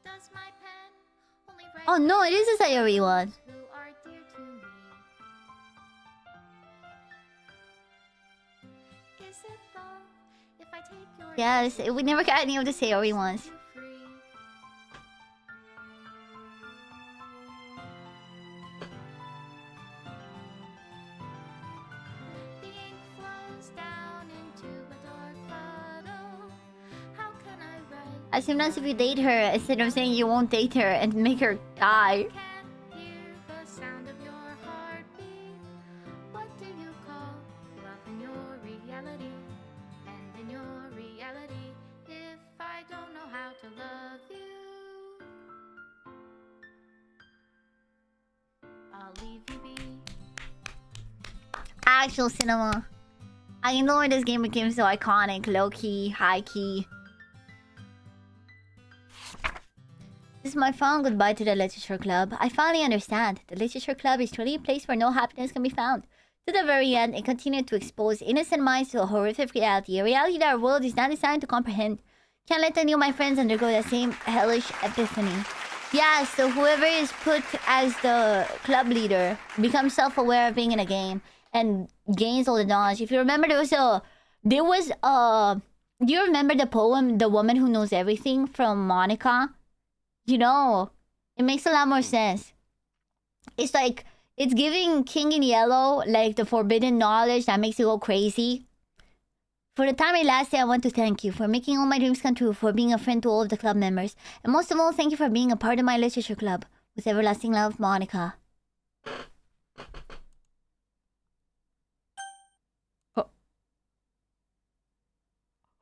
does my pen only write Oh no, it is a Sayori one. who are dear to me? Is it love if I take your Yes, we never got any of the Sayori ones. free? The ink flows down into a dark puddle. How can I write? I assume that's if you date her, instead of saying you won't date her and make her die. Can't hear the sound of your heartbeat. What do you call love in your reality? And in your reality, if I don't know how to love you, I'll leave you be. Actual cinema. I know why this game became so iconic, low-key, high-key. This is my final goodbye to the Literature Club. I finally understand. The Literature Club is truly a place where no happiness can be found. To the very end, it continued to expose innocent minds to a horrific reality. A reality that our world is not designed to comprehend. Can't let any of my friends undergo the same hellish epiphany. Yeah, so whoever is put as the club leader becomes self-aware of being in a game and gains all the knowledge. If you remember, do you remember the poem "The Woman Who Knows Everything" from Monica? You know, it makes a lot more sense. It's like it's giving King in Yellow like the forbidden knowledge that makes you go crazy. For the time it lasted, I want to thank you for making all my dreams come true, for being a friend to all of the club members, and most of all, thank you for being a part of my literature club. With everlasting love, Monica.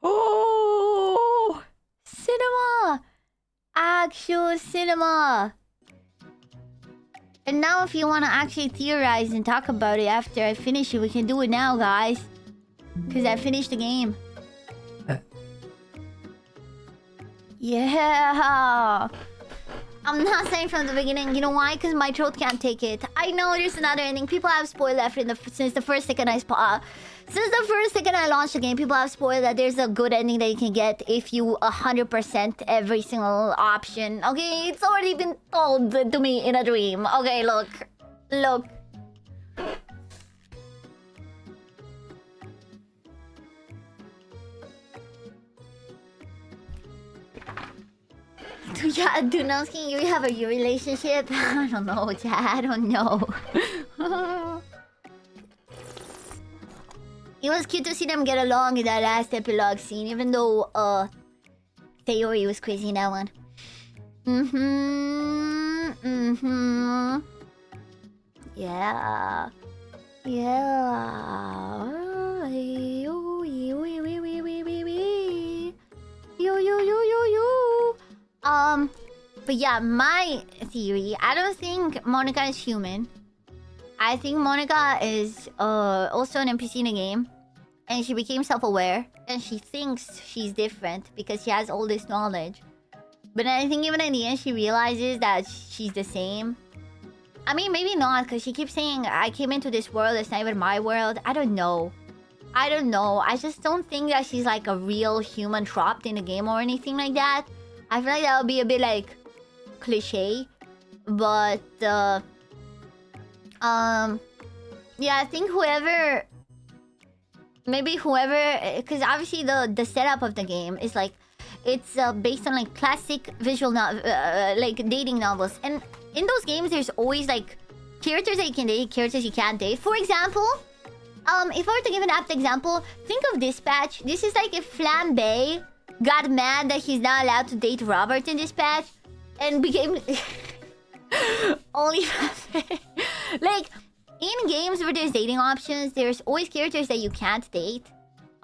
Oh! Cinema! Actual cinema! And now if you want to actually theorize and talk about it after I finish it, we can do it now, guys. Because I finished the game. Yeah! I'm not saying from the beginning. You know why? Because my throat can't take it. I know there's another ending. People have spoiled that since the first second I launched the game. People have spoiled that there's a good ending that you can get if you 100% every single option. Okay, it's already been told to me in a dream. Okay, look. Yeah, Dunowski, you have a relationship? I don't know, Chad. I don't know. It was cute to see them get along in that last epilogue scene, even though, Sayori was crazy in that one. Yeah. But yeah, my theory, I don't think Monica is human. I think Monica is also an NPC in the game. And she became self-aware. And she thinks she's different because she has all this knowledge. But I think even in the end, she realizes that she's the same. I mean, maybe not, because she keeps saying, I came into this world, it's not even my world. I don't know. I just don't think that she's like a real human trapped in the game or anything like that. I feel like that would be a bit like cliche. But yeah, I think whoever, because obviously the setup of the game is like, it's based on like classic visual like dating novels, and in those games there's always like characters that you can date, characters you can't date. For example, if I were to give an apt example, think of Dispatch. This is like if Flambe got mad that he's not allowed to date Robert in Dispatch and became Only like in games where there's dating options, there's always characters that you can't date.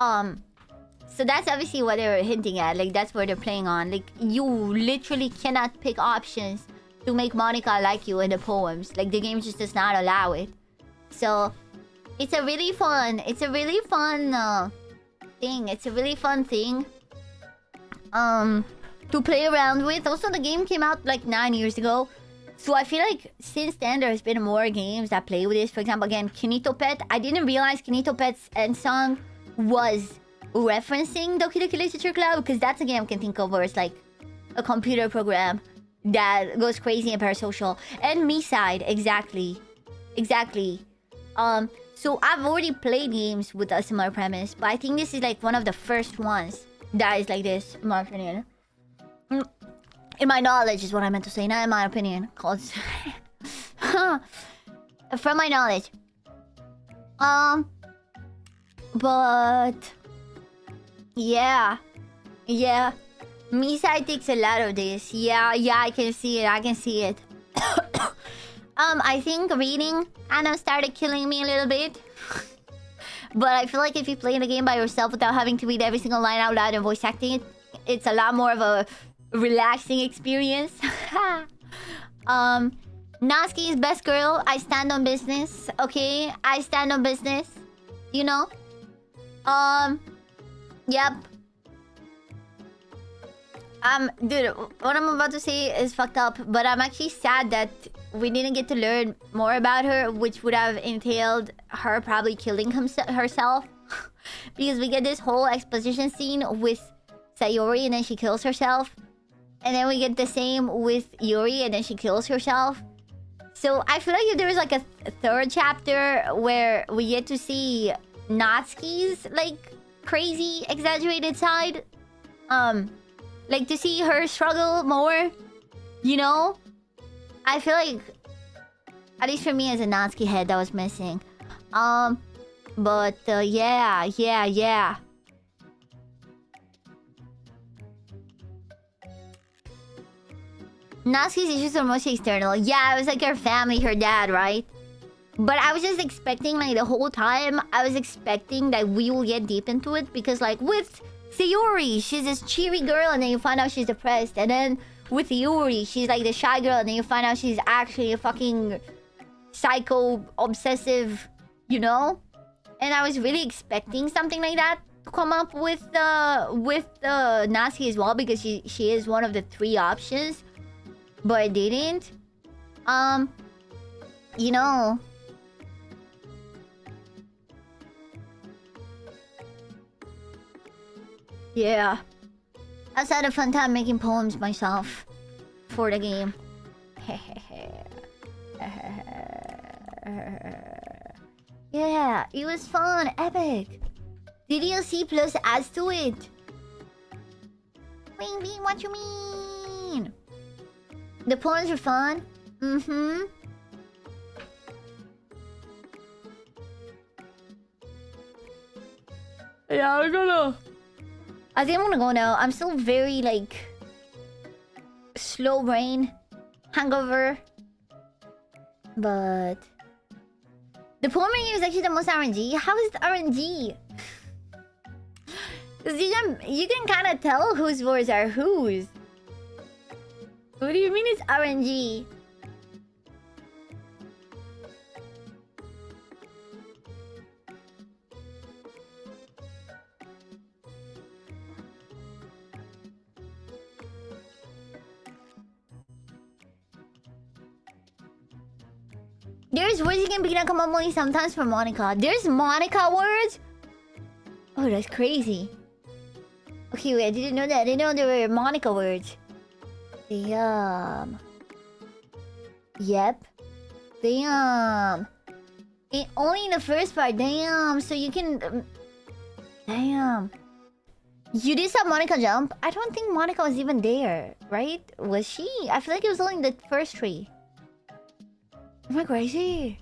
So that's obviously what they're hinting at. Like that's what they're playing on. Like you literally cannot pick options to make Monica like you in the poems. Like the game just does not allow it. So it's a really fun thing. It's a really fun thing to play around with. Also, the game came out like 9 years ago. So I feel like since then there's been more games that play with this. For example, again, Kinito Pet. I didn't realize Kinito Pet's end song was referencing Doki Doki Literature Club, because that's a game I can think of where it's like a computer program that goes crazy in parasocial. And Me Side, exactly. So I've already played games with a similar premise, but I think this is like one of the first ones that is like this, in my opinion. In my knowledge is what I meant to say, not in my opinion. Cause from my knowledge. But yeah. Misai takes a lot of this. Yeah, I can see it. I think reading kind of started killing me a little bit. But I feel like if you play the game by yourself without having to read every single line out loud and voice acting it, it's a lot more of a relaxing experience. Natsuki's best girl. I stand on business. Okay, I stand on business. You know? Yep. Dude, what I'm about to say is fucked up, but I'm actually sad that we didn't get to learn more about her, which would have entailed her probably killing herself. Because we get this whole exposition scene with Sayori and then she kills herself. And then we get the same with Yuri and then she kills herself. So I feel like if there was like a third chapter where we get to see Natsuki's like crazy exaggerated side, like to see her struggle more, you know? I feel like, at least for me as a Natsuki head, that was missing. But yeah. Natsuki's issues are mostly external. Yeah, it was like her family, her dad, right? But I was just expecting, like, the whole time, I was expecting that we will get deep into it. Because, like, with Sayori, she's this cheery girl, and then you find out she's depressed. And then with Yuri, she's, like, the shy girl, and then you find out she's actually a fucking psycho, obsessive, you know? And I was really expecting something like that to come up with Natsuki as well, because she is one of the 3 options. But it didn't. You know... Yeah. I just had a fun time making poems myself for the game. Yeah, it was fun, epic. The DLC plus adds to it. Maybe what you mean? The poems are fun. Yeah, I think I'm gonna go now. I'm still very, like... slow brain. Hangover. But... the poem reading is actually the most RNG. How is it RNG? Because you can kind of tell whose words are whose. What do you mean it's RNG? There's words you can begin to come up only sometimes for Monica. There's Monica words? Oh, that's crazy. Okay, wait, I didn't know that. I didn't know there were Monica words. Damn. Yep. Damn. Only in the first part. Damn. So you can... damn. You did some Monica jump? I don't think Monica was even there, right? Was she? I feel like it was only in the first 3. Am I crazy?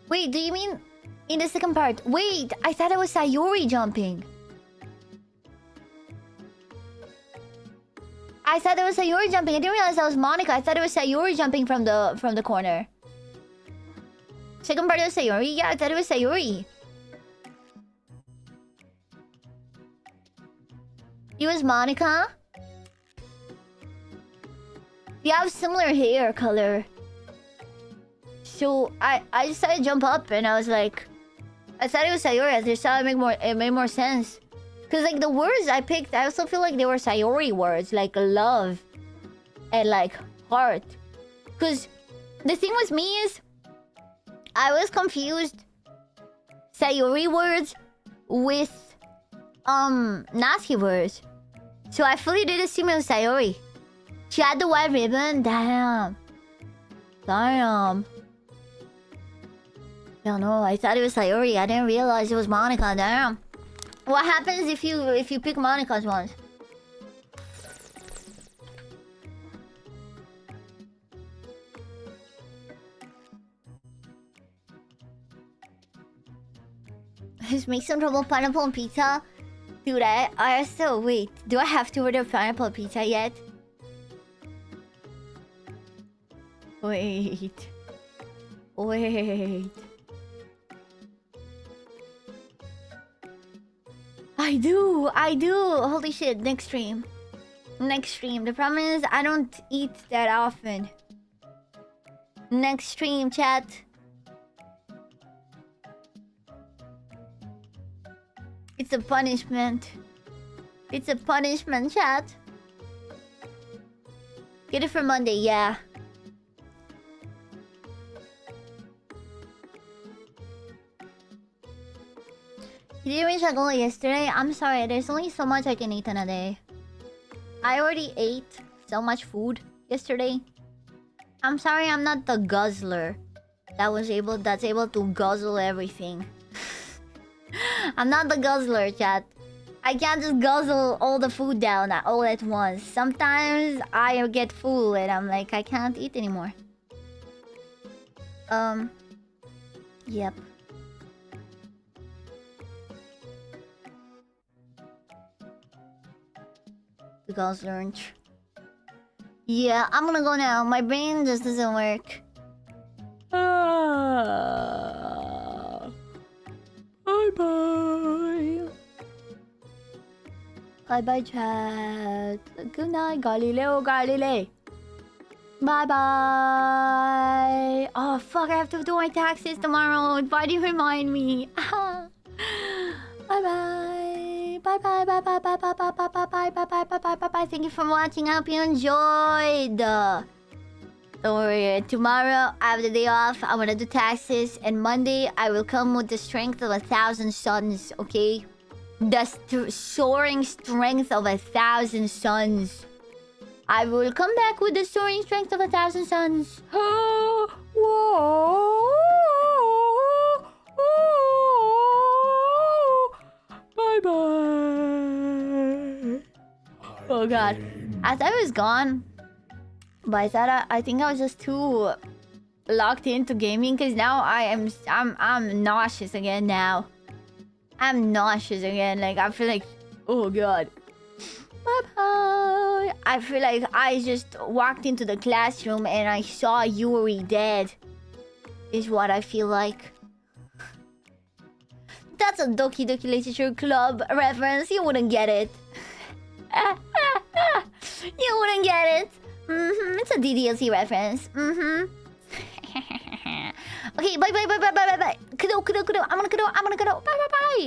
Wait, do you mean in the second part? Wait, I thought it was Sayori jumping. I thought it was Sayori jumping. I didn't realize that was Monica. I thought it was Sayori jumping from the corner. Second part was Sayori? Yeah, I thought it was Sayori. It was Monica? You have similar hair color. So I decided to jump up and I was like, I thought it was Sayori. I just thought it made more sense. Cause like the words I picked, I also feel like they were Sayori words, like love and like heart. Cause the thing with me is I was confused Sayori words with Natsuki words. So I fully did assume it was Sayori. She had the white ribbon. Damn. Damn. Yeah, no, I thought it was Sayori. I didn't realize it was Monica. Damn. What happens if you pick Monica's ones? Just make some trouble pineapple and pizza. Dude, I still wait. Do I have to order pineapple pizza yet? Wait. I do. Holy shit, next stream. The problem is I don't eat that often. Next stream, chat. It's a punishment. It's a punishment, chat. Get it for Monday, yeah. You didn't reach that goal yesterday? I'm sorry, there's only so much I can eat in a day. I already ate so much food yesterday. I'm sorry I'm not the guzzler that's able to guzzle everything. I'm not the guzzler, chat. I can't just guzzle all the food down all at once. Sometimes I get full and I'm like, I can't eat anymore. Yep. The guzzler. Yeah, I'm gonna go now. My brain just doesn't work. Bye-bye. Bye-bye, chat. Good night, Galileo Galilei. Bye-bye. Oh, fuck, I have to do my taxes tomorrow. Why do you remind me? Bye-bye. Bye-bye, bye-bye, bye-bye, bye-bye, bye-bye, bye-bye, bye-bye, bye-bye. Thank you for watching. I hope you enjoyed. Don't worry, tomorrow I have the day off. I'm gonna do taxes, and Monday I will come with the strength of 1,000 suns, okay? The soaring strength of 1,000 suns. I will come back with the soaring strength of 1,000 suns. Bye-bye. Oh god. I thought it was gone. But I think I was just too locked into gaming because now I'm nauseous again now. I'm nauseous again. Like I feel like, oh god. Bye-bye. I feel like I just walked into the classroom and I saw Yuri dead. Is what I feel like. That's a Doki Doki Literature Club reference. You wouldn't get it. You wouldn't get it. It's a DDLC reference. Okay, bye. Kudo. I'm gonna kudo. Bye.